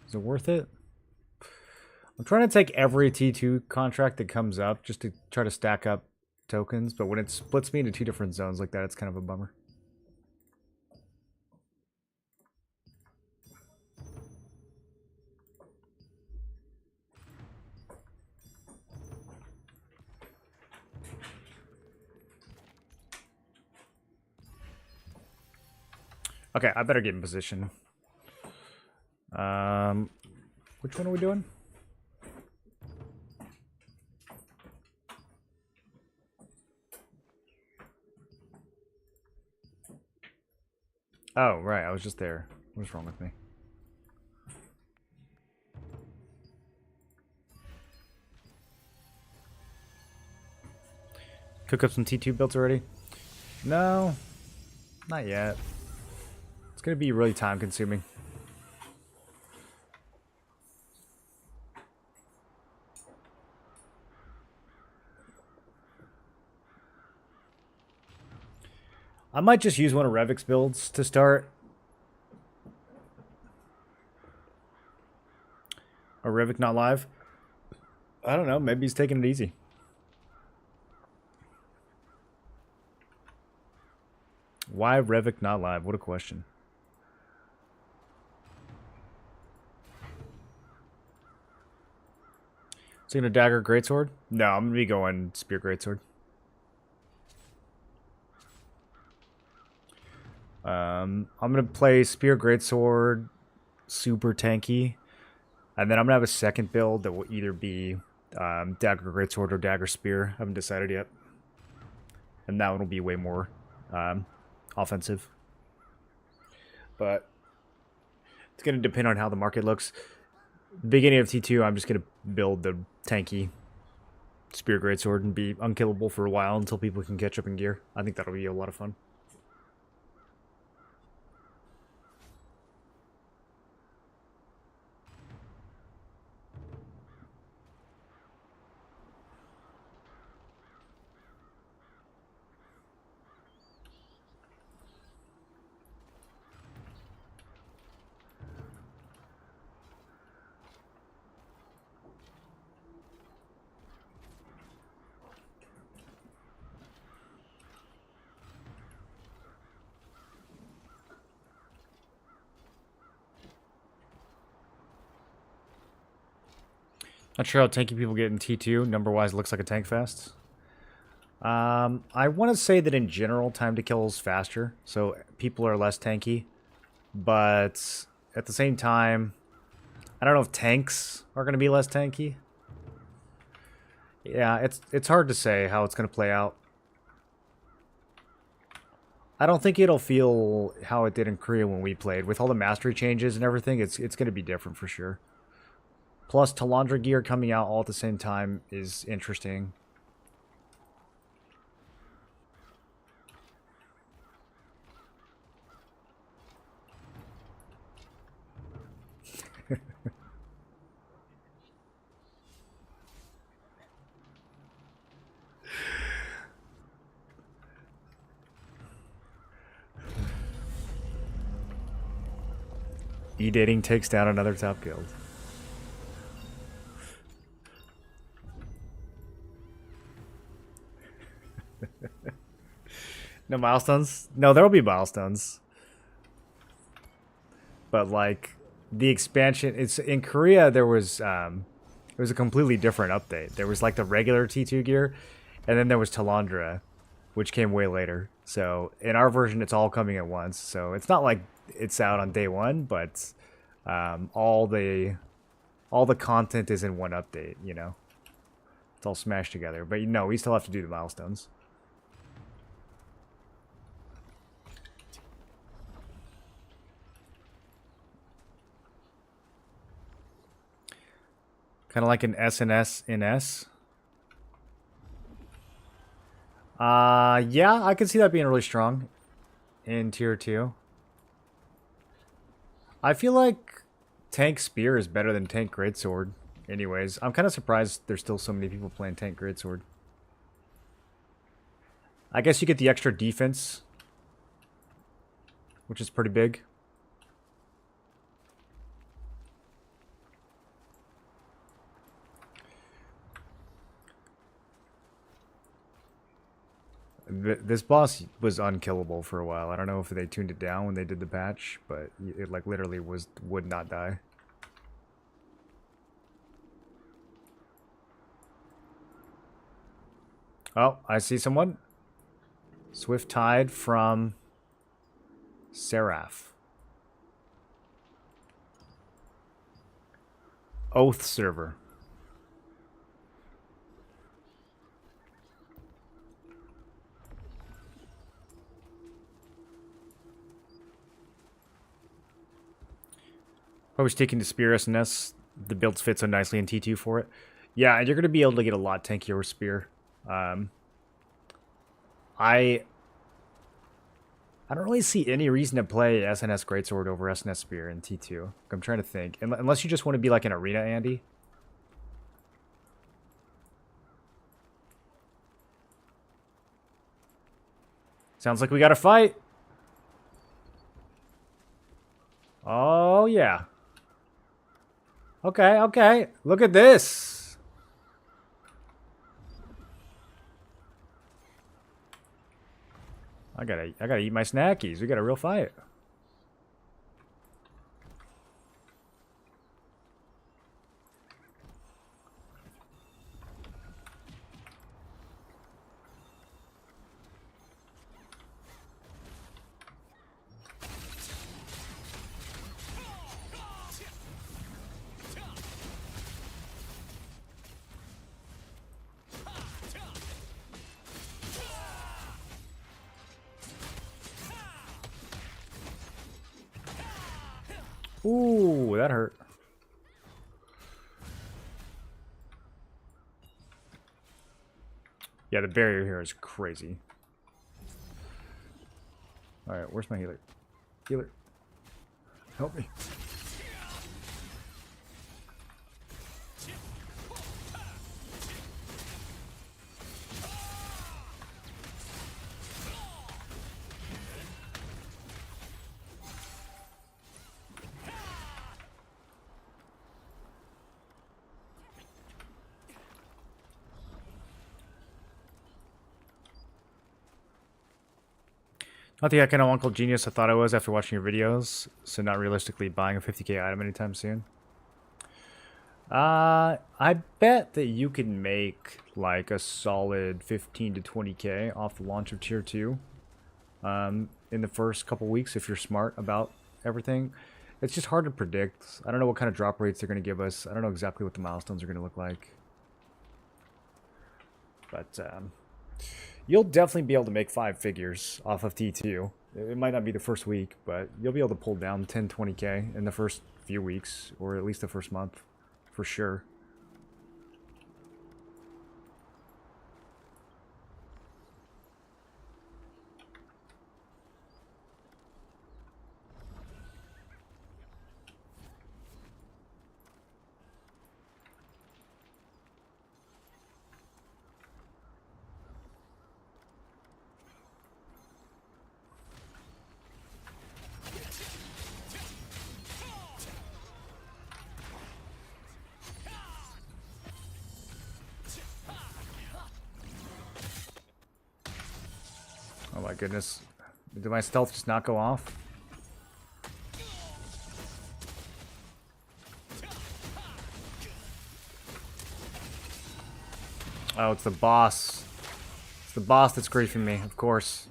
Is it worth it? I'm trying to take every T2 contract that comes up just to try to stack up tokens, but when it splits me into 2 different zones like that, it's kind of a bummer. Okay, I better get in position. Which one are we doing? Oh, right, I was just there. What's wrong with me? Cook up some T2 builds already? No, not yet. It's gonna be really time consuming. I might just use one of Revik's builds to start. Or Revik not live? I don't know, maybe he's taking it easy. Why Revik not live? What a question. Is he gonna dagger greatsword? No, I'm gonna be going spear greatsword. I'm gonna play spear greatsword, super tanky, and then I'm gonna have a second build that will either be dagger greatsword or dagger spear. I haven't decided yet, and that one will be way more offensive. But it's gonna depend on how the market looks. Beginning of T2, I'm just gonna build the tanky spear greatsword and be unkillable for a while until people can catch up in gear. I think that'll be a lot of fun. Not sure how tanky people get in T2. Number-wise, looks like a tank fest. I want to say that in general, time to kill is faster, so people are less tanky. But at the same time, I don't know if tanks are going to be less tanky. Yeah, it's hard to say how it's going to play out. I don't think it'll feel how it did in Korea when we played. With all the mastery changes and everything, it's going to be different for sure. Plus, Talandra gear coming out all at the same time is interesting. E-dating takes down another top guild. No milestones? No, there'll be milestones. But like the expansion, it's in Korea. There was it was a completely different update. There was like the regular T2 gear, and then there was Talandra, which came way later. So in our version, it's all coming at once. So it's not like it's out on day one, but all the content is in one update. You know, it's all smashed together. But no, we still have to do the milestones. Kind of like an SNS in S. Yeah, I can see that being really strong in tier 2. I feel like tank spear is better than tank greatsword. Anyways, I'm kind of surprised there's still so many people playing tank greatsword. I guess you get the extra defense, which is pretty big. this boss was unkillable for a while. I don't know if they tuned it down when they did the patch, but it like literally would not die. Oh, I see someone. Swift Tide from Seraph. Oath server. I was taking the Spear SNS. The builds fit so nicely in T2 for it. Yeah, and you're going to be able to get a lot tankier with Spear. I don't really see any reason to play SNS Greatsword over SNS Spear in T2. I'm trying to think. Unless you just want to be like an arena Andy. Sounds like we got a fight. Oh, yeah. Okay, okay. Look at this. I gotta eat my snackies. We got a real fight. Ooh, that hurt. Yeah, the barrier here is crazy. Alright, where's my healer? Healer. Help me. Not the kind of Uncle Genius I thought I was after watching your videos, so not realistically buying a 50k item anytime soon. I bet that you can make like a solid 15 to 20k off the launch of Tier 2 in the first couple weeks if you're smart about everything. It's just hard to predict. I don't know what kind of drop rates they're going to give us. I don't know exactly what the milestones are going to look like. But you'll definitely be able to make 5 figures off of T2. It might not be the first week, but you'll be able to pull down 10, 20k in the first few weeks, or at least the first month, for sure. Oh my goodness. Did my stealth just not go off? Oh, it's the boss. It's the boss that's griefing me, of course.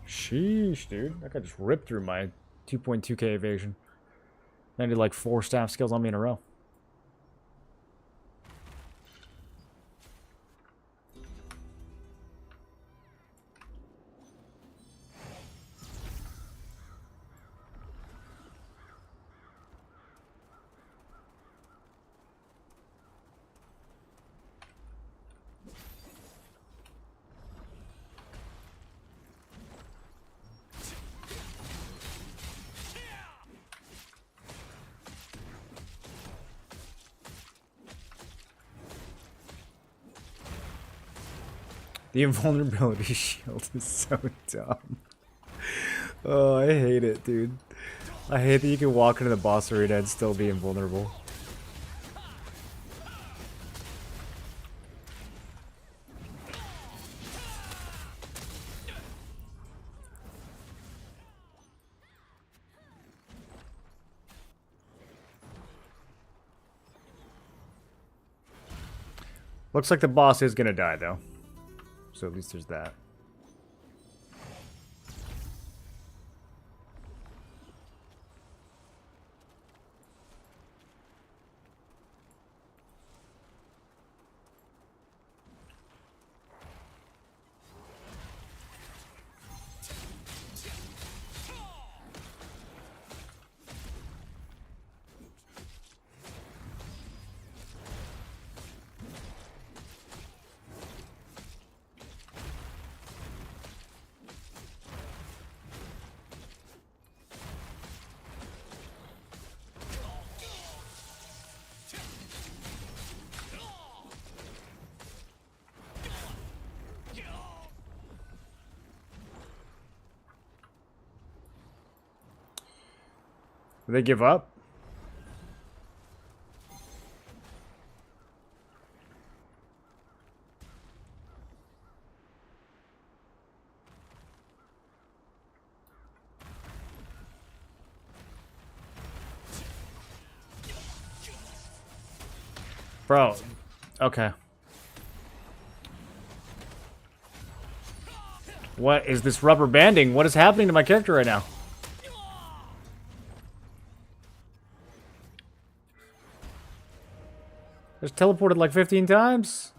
Sheesh, dude. That guy just ripped through my 2.2k evasion. I did like 4 staff skills on me in a row. The invulnerability shield is so dumb. Oh, I hate it, dude. I hate that you can walk into the boss arena and still be invulnerable. Looks like the boss is gonna die though. So at least there's that. Did they give up? Bro, okay. What is this rubber banding? What is happening to my character right now? Just teleported like 15 times.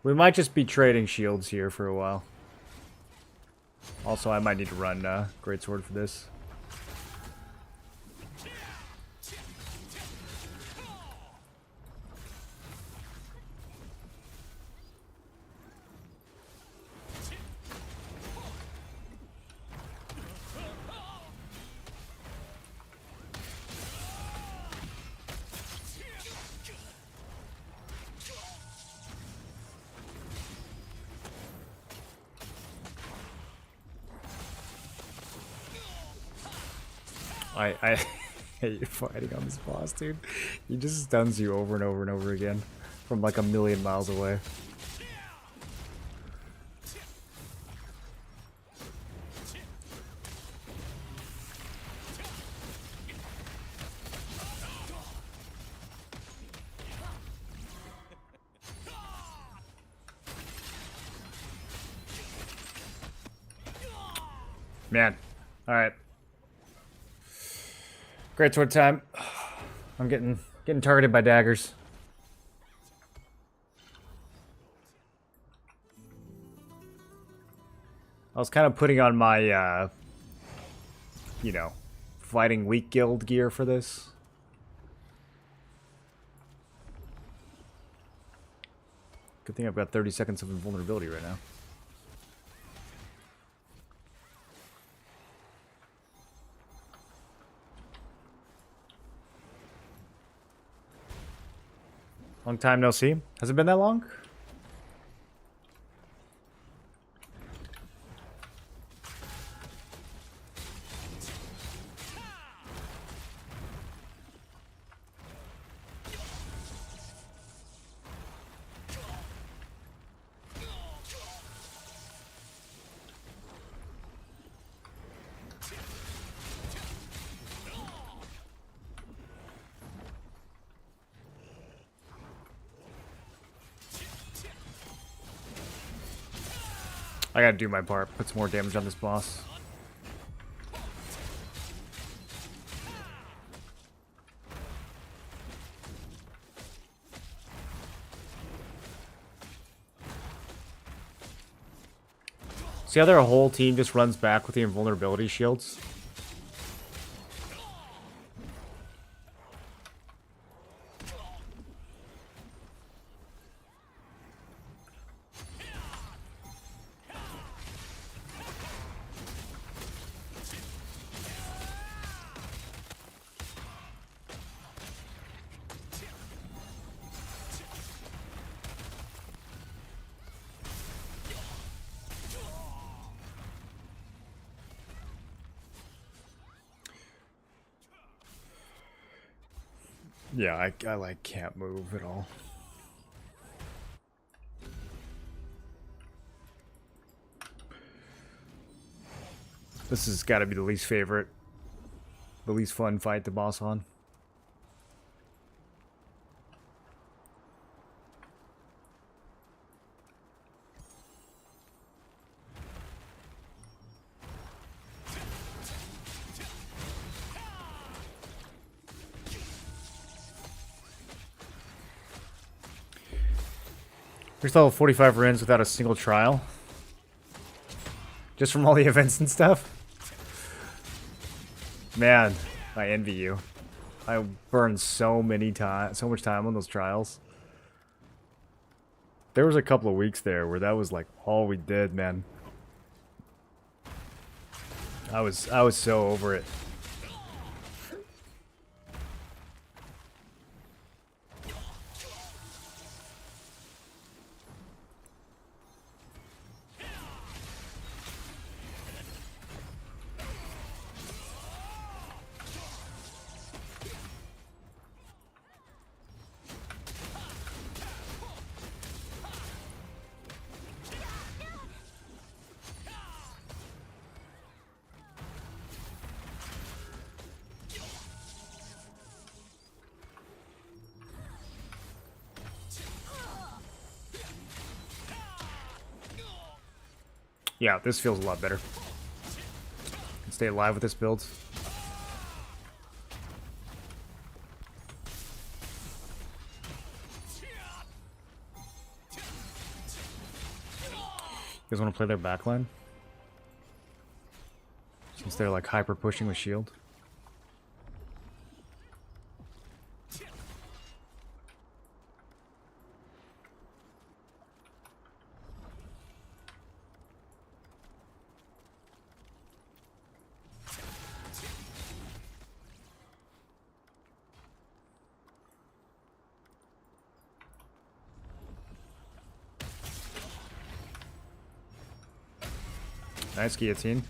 We might just be trading shields here for a while. Also, I might need to run Greatsword for this. I hate fighting on this boss, dude. He just stuns you over and over and over again from like a million miles away. Man, all right. Greatsword time. I'm getting targeted by daggers. I was kind of putting on my, you know, fighting weak guild gear for this. Good thing I've got 30 seconds of invulnerability right now. Long time no see. Has it been that long? I gotta do my part. Put some more damage on this boss. See how their whole team just runs back with the invulnerability shields? Yeah, I like can't move at all. This has got to be the least favorite, the least fun fight the boss on. We're still 45 runs without a single trial. Just from all the events and stuff. Man, I envy you. I burned so much time on those trials. There was a couple of weeks there where that was like all we did, man. I was so over it. Yeah, this feels a lot better. Can stay alive with this build. You guys want to play their backline? Since they're like hyper pushing with shield. Nice guillotine.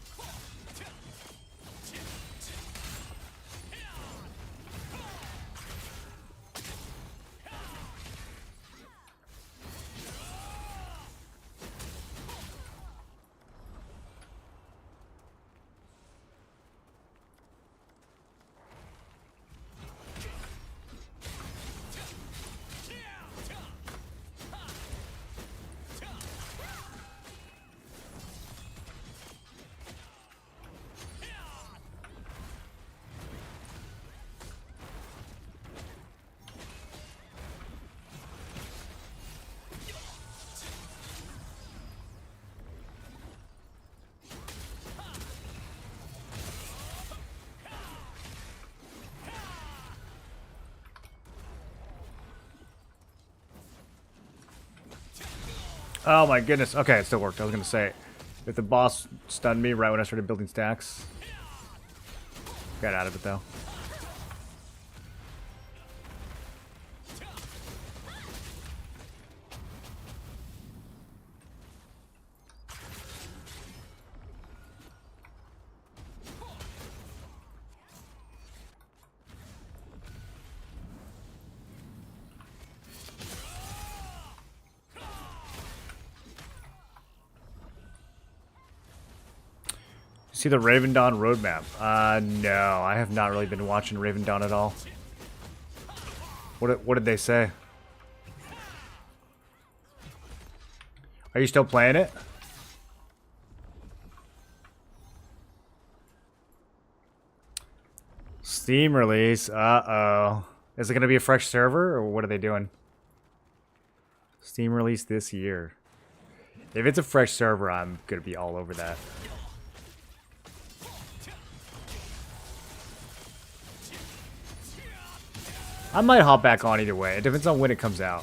Oh my goodness. Okay, it still worked. I was going to say, if the boss stunned me right when I started building stacks. Got out of it though. See the Raven Dawn roadmap? No, I have not really been watching Raven Dawn at all. What did they say? Are you still playing it? Steam release. Uh-oh. Is it going to be a fresh server, or what are they doing? Steam release this year. If it's a fresh server, I'm going to be all over that. I might hop back on either way. It depends on when it comes out.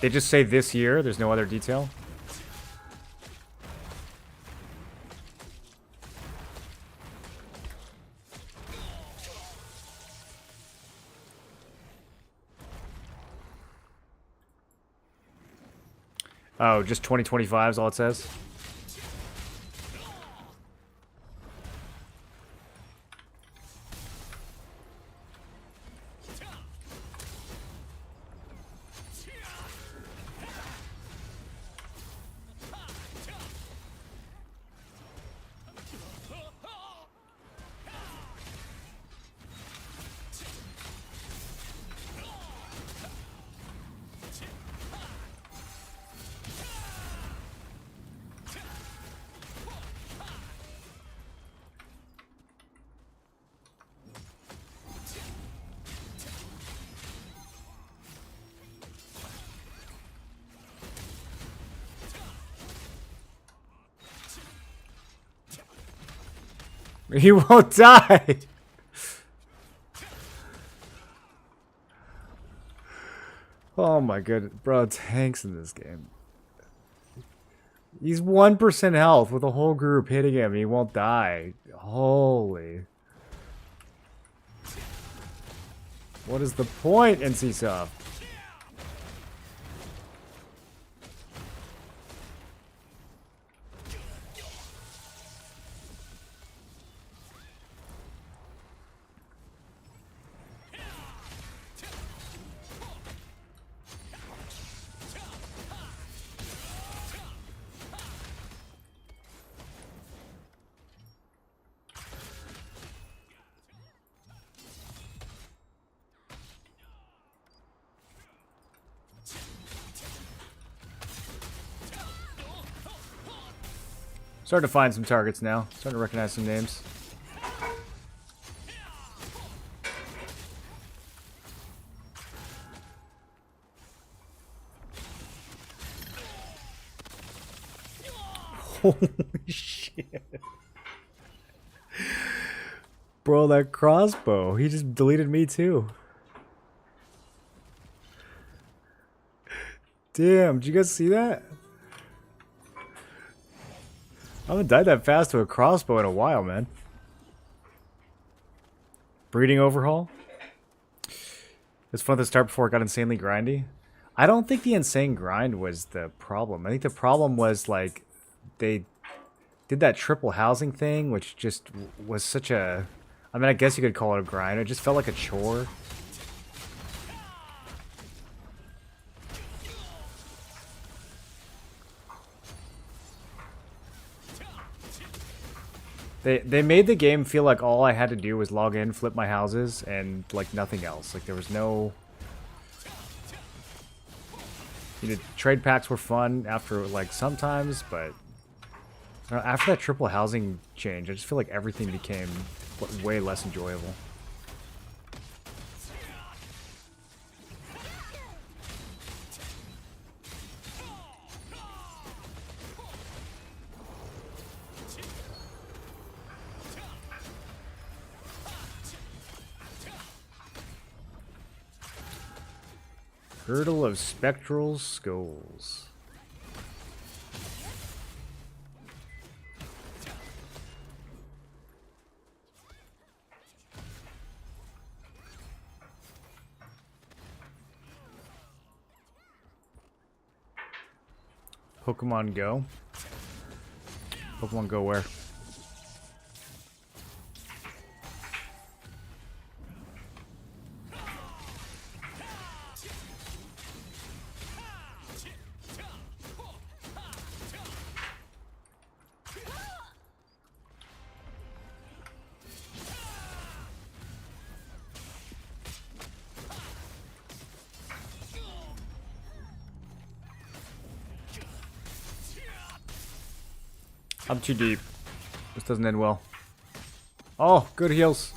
They just say this year. There's no other detail. Oh, just 2025 is all it says? He won't die. Oh my goodness, bro, tanks in this game. He's 1% health with a whole group hitting him. He won't die. Holy. What is the point, NCSoft? Starting to find some targets now. Starting to recognize some names. Holy shit. Bro, that crossbow. He just deleted me too. Damn, did you guys see that? I haven't died that fast to a crossbow in a while, man. Breeding overhaul. It's fun to start before it got insanely grindy. I don't think the insane grind was the problem. I think the problem was, like, they did that triple housing thing, which just was such a... I mean, I guess you could call it a grind. It just felt like a chore. They made the game feel like all I had to do was log in, flip my houses, and, like, nothing else. Like, there was no... You know, trade packs were fun after, like, sometimes, but... After that triple housing change, I just feel like everything became way less enjoyable. Girdle of Spectral Skulls. Pokemon Go. Pokemon Go where? I'm too deep. This doesn't end well. Oh, good heals.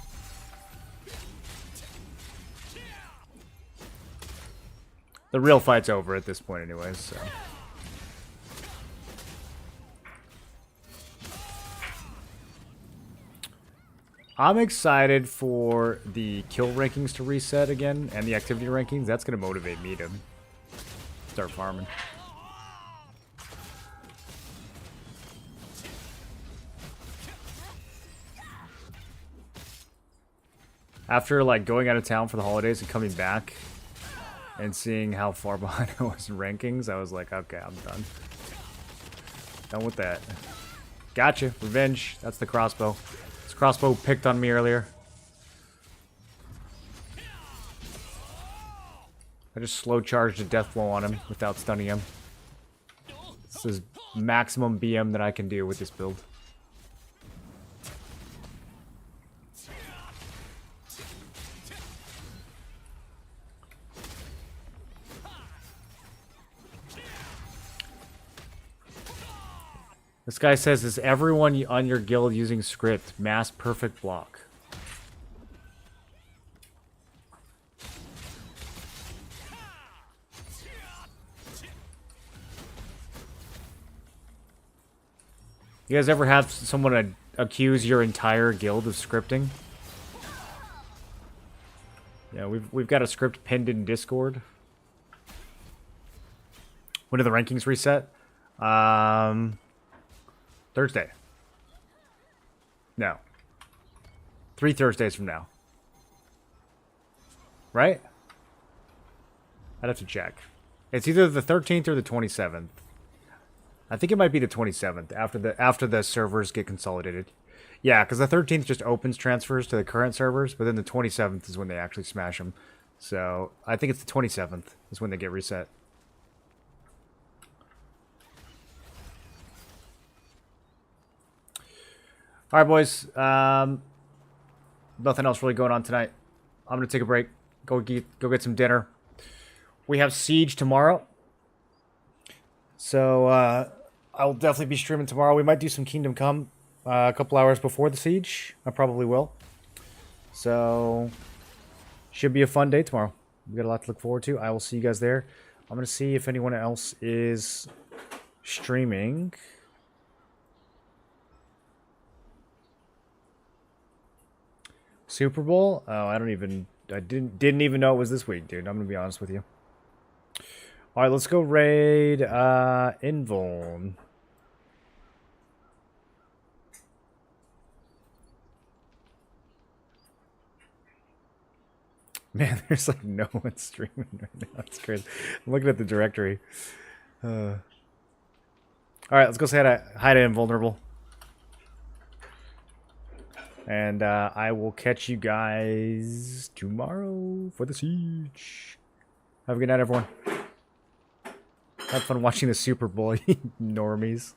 The real fight's over at this point anyways, so. I'm excited for the kill rankings to reset again, and the activity rankings. That's going to motivate me to start farming. After, like, going out of town for the holidays and coming back and seeing how far behind I was in rankings, I was like, okay, I'm done. Done with that. Gotcha. Revenge. That's the crossbow. This crossbow picked on me earlier. I just slow charged a death blow on him without stunning him. This is maximum BM that I can do with this build. This guy says, is everyone on your guild using script? Mass perfect block. You guys ever have someone accuse your entire guild of scripting. Yeah, we've got a script pinned in Discord. When do the rankings reset? Thursday. No. 3 Thursdays from now. Right? I'd have to check. It's either the 13th or the 27th. I think it might be the 27th after the servers get consolidated. Yeah, because the 13th just opens transfers to the current servers, but then the 27th is when they actually smash them. So I think it's the 27th is when they get reset. All right, boys. Nothing else really going on tonight. I'm gonna take a break. Go get some dinner. We have Siege tomorrow, so I will definitely be streaming tomorrow. We might do some Kingdom Come a couple hours before the Siege. I probably will. So should be a fun day tomorrow. We got a lot to look forward to. I will see you guys there. I'm gonna see if anyone else is streaming. Super Bowl? Oh, I didn't even know it was this week, dude. I'm gonna be honest with you. All right, let's go raid Invuln. Man, there's like no one streaming right now. It's crazy. I'm looking at the directory. All right, let's go say hi to Invulnerable. And I will catch you guys tomorrow for the Siege. Have a good night, everyone. Have fun watching the Super Bowl, you normies.